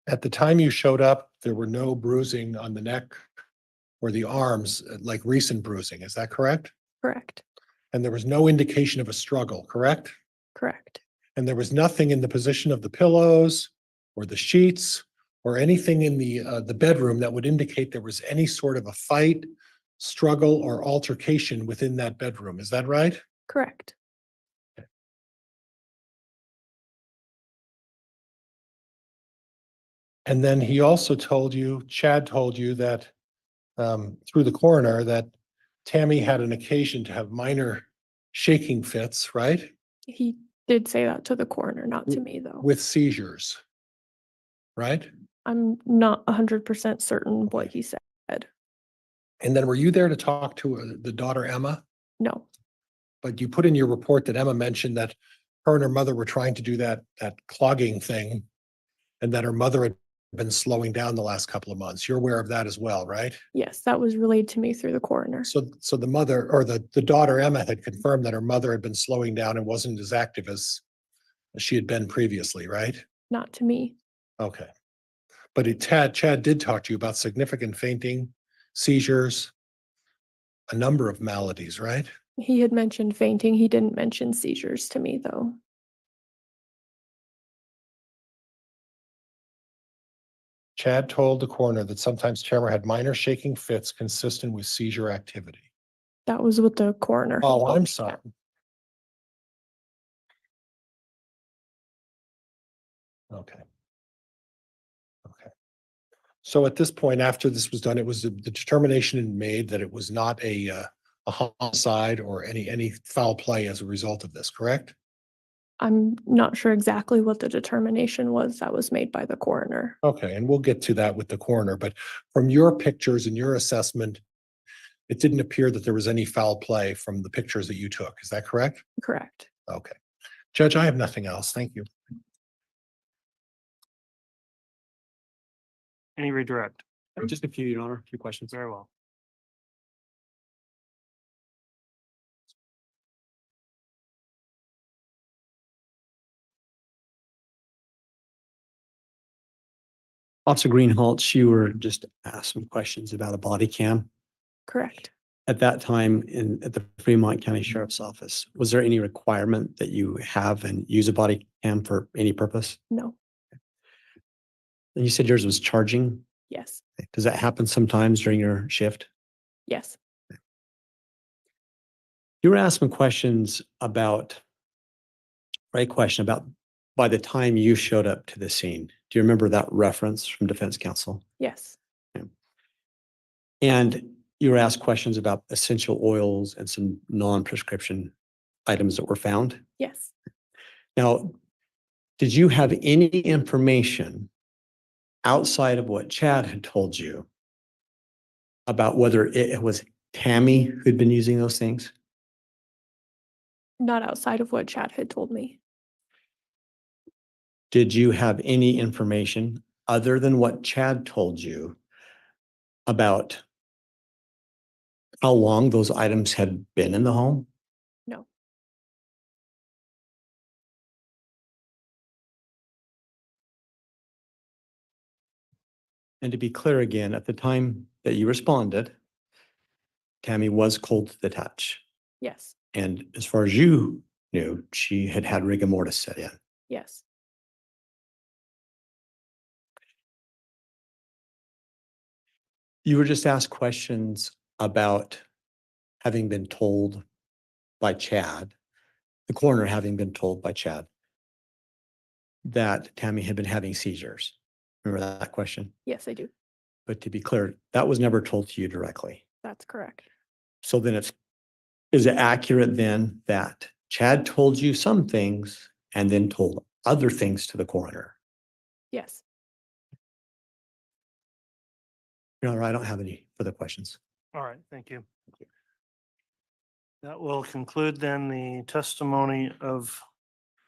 At the time you showed up, there were no bruising on the neck or the arms, like recent bruising. Is that correct? Correct. And there was no indication of a struggle, correct? Correct. And there was nothing in the position of the pillows or the sheets or anything in the bedroom that would indicate there was any sort of a fight, struggle, or altercation within that bedroom. Is that right? Correct. And then he also told you, Chad told you that through the coroner that Tammy had an occasion to have minor shaking fits, right? He did say that to the coroner, not to me though. With seizures, right? I'm not 100% certain what he said. And then were you there to talk to the daughter, Emma? No, But you put in your report that Emma mentioned that her and her mother were trying to do that clogging thing, and that her mother had been slowing down the last couple of months. You're aware of that as well, right? yes, that was relayed to me through the coroner. So the mother or the daughter, Emma, had confirmed that her mother had been slowing down and wasn't as active as she had been previously, right? Not to me. Okay. But Chad did talk to you about significant fainting, seizures, a number of maladies, right? He had mentioned fainting. He didn't mention seizures to me, though. Chad told the coroner that sometimes Tamara had minor shaking fits consistent with seizure activity. That was what the coroner. Oh, I'm sorry. Okay. Okay. So at this point, after this was done, it was the determination made that it was not a homicide or any foul play as a result of this, correct? I'm not sure exactly what the determination was that was made by the coroner. Okay, and we'll get to that with the coroner, but from your pictures and your assessment, it didn't appear that there was any foul play from the pictures that you took. Is that correct? Correct. Okay. Judge, I have nothing else. Thank you. Any redirect? Just a few, Your Honor, a few questions. Very well. Officer Greenhalgh, you were just asked some questions about a body cam. Correct. At that time at the Fremont County Sheriff's Office, was there any requirement that you have and use a body cam for any purpose? No. And you said yours was charging. Yes. Does that happen sometimes during your shift? Yes. You were asked some questions about, right question about by the time you showed up to the scene. Do you remember that reference from defense counsel? Yes. And you were asked questions about essential oils and some non-prescription items that were found. Yes. Now, did you have any information outside of what Chad had told you about whether it was Tammy who'd been using those things? Not outside of what Chad had told me. Did you have any information other than what Chad told you about how long those items had been in the home? No. And to be clear again, at the time that you responded, Tammy was cold to the touch. Yes. And as far as you knew, she had had rigor mortis set in. Yes. You were just asked questions about having been told by Chad, the coroner having been told by Chad that Tammy had been having seizures. Remember that question? Yes, I do. But to be clear, that was never told to you directly. That's correct. So then is it accurate then that Chad told you some things and then told other things to the coroner? Yes. Your Honor, I don't have any further questions. All right, thank you. That will conclude then the testimony of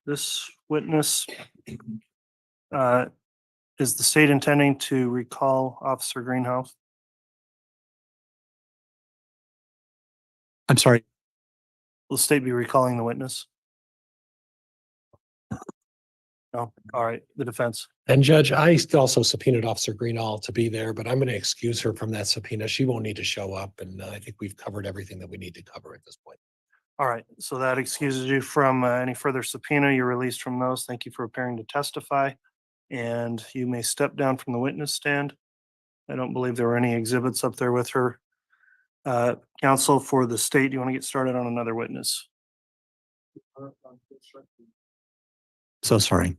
this witness. Is the state intending to recall Officer Greenhalgh? I'm sorry. Will the state be recalling the witness? No, all right, the defense. And Judge, I also subpoenaed Officer Greenhalgh to be there, but I'm going to excuse her from that subpoena. She won't need to show up, and I think we've covered everything that we need to cover at this point. All right, so that excuses you from any further subpoena. You're released from those. Thank you for appearing to testify. And you may step down from the witness stand. I don't believe there were any exhibits up there with her. Counsel for the state, do you want to get started on another witness? So sorry.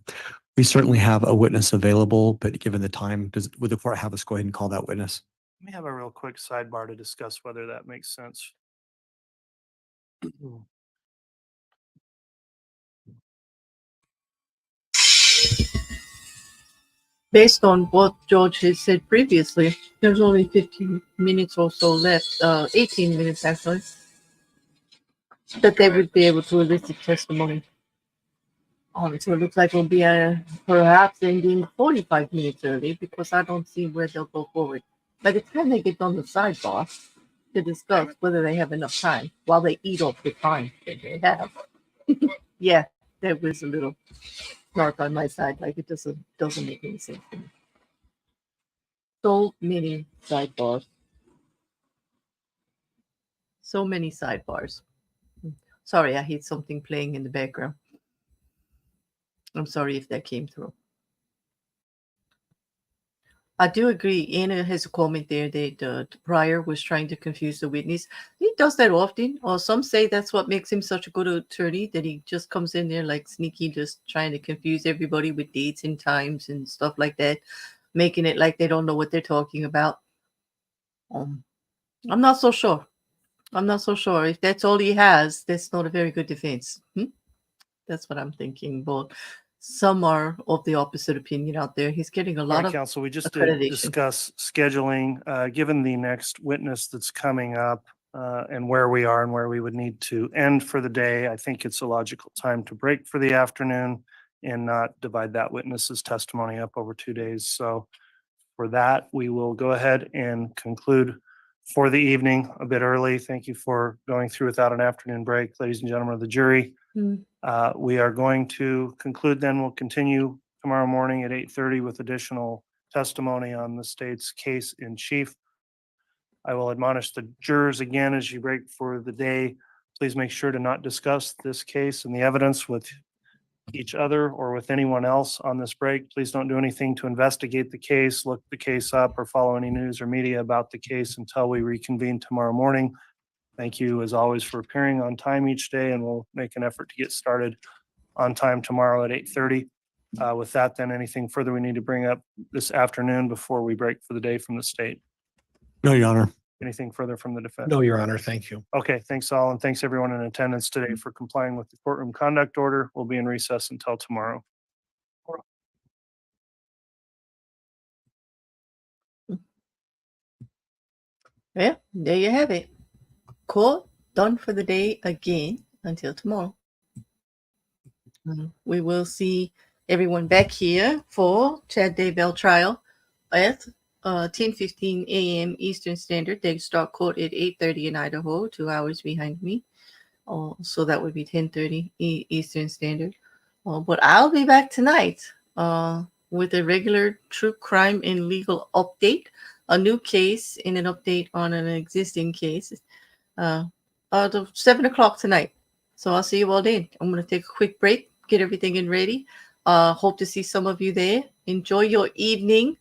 We certainly have a witness available, but given the time, would the court have us go ahead and call that witness? Let me have a real quick sidebar to discuss whether that makes sense. based on what George had said previously, there's only 15 minutes or so left, 18 minutes actually, that they would be able to elicit testimony. So it looks like we'll be perhaps ending 45 minutes early because I don't see where they'll go forward. By the time they get on the sidebar to discuss whether they have enough time while they eat off the time that they have. Yeah, there was a little snark on my side, like it doesn't make any sense to me. So many sidebars. So many sidebars. Sorry, I hate something playing in the background. I'm sorry if that came through. I do agree. Anna has a comment there that the prior was trying to confuse the witness. He does that often, or some say that's what makes him such a good attorney, that he just comes in there like sneaky, just trying to confuse everybody with dates and times and stuff like that, making it like they don't know what they're talking about. I'm not so sure. I'm not so sure. If that's all he has, that's not a very good defense. That's what I'm thinking. But some are of the opposite opinion out there. He's getting a lot of counsel, we just did accreditation. discuss scheduling, given the next witness that's coming up, and where we are and where we would need to end for the day. I think it's a logical time to break for the afternoon and not divide that witness's testimony up over 2 days. So for that, we will go ahead and conclude for the evening a bit early. Thank you for going through without an afternoon break, ladies and gentlemen of the jury. We are going to conclude then. We'll continue tomorrow morning at 8:30 with additional testimony on the state's case in chief. I will admonish the jurors again as you break for the day. Please make sure to not discuss this case and the evidence with each other or with anyone else on this break. Please don't do anything to investigate the case, look the case up, or follow any news or media about the case until we reconvene tomorrow morning. Thank you, as always, for appearing on time each day, and we'll make an effort to get started on time tomorrow at 8:30. With that, then, anything further we need to bring up this afternoon before we break for the day from the state? No, Your Honor. Anything further from the defense? No, Your Honor. Thank you. Okay, thanks all, and thanks everyone in attendance today for complying with the courtroom conduct order. We'll be in recess until tomorrow. Yeah, there you have it. Court done for the day again until tomorrow. We will see everyone back here for Chad Daybell trial at 10:15 a.m. Eastern Standard. They start court at 8:30 in Idaho, 2 hours behind me. So that would be 10:30 Eastern Standard. But I'll be back tonight with a regular true crime and legal update, a new case, and an update on an existing case. 7 o'clock tonight. So I'll see you all then. I'm going to take a quick break, get everything in ready. Hope to see some of you there. Enjoy your evening.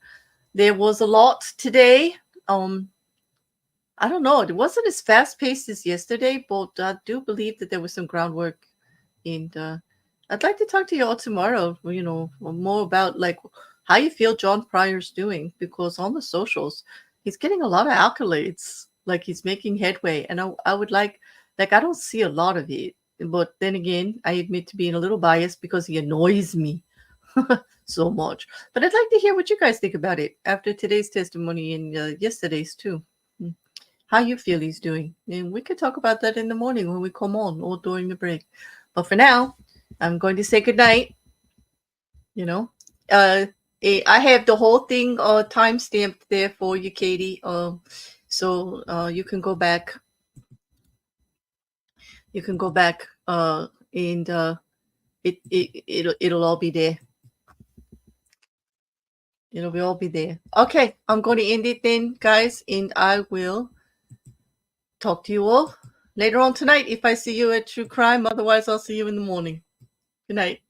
There was a lot today. I don't know. It wasn't as fast paced as yesterday, but I do believe that there was some groundwork. And I'd like to talk to you all tomorrow, more about like how you feel John Pryor's doing, because on the socials, he's getting a lot of accolades. Like he's making headway. And I would like I don't see a lot of it. But then again, I admit to being a little biased because he annoys me so much. But I'd like to hear what you guys think about it after today's testimony and yesterday's too. How you feel he's doing. And we could talk about that in the morning when we come on or during the break. But for now, I'm going to say goodnight. I have the whole thing time stamped there for you, Katie. So you can go back. You can go back and it'll all be there. It'll all be there. Okay, I'm going to end it then, guys, and I will talk to you all later on tonight if I see you at True Crime. Otherwise, I'll see you in the morning. Good night.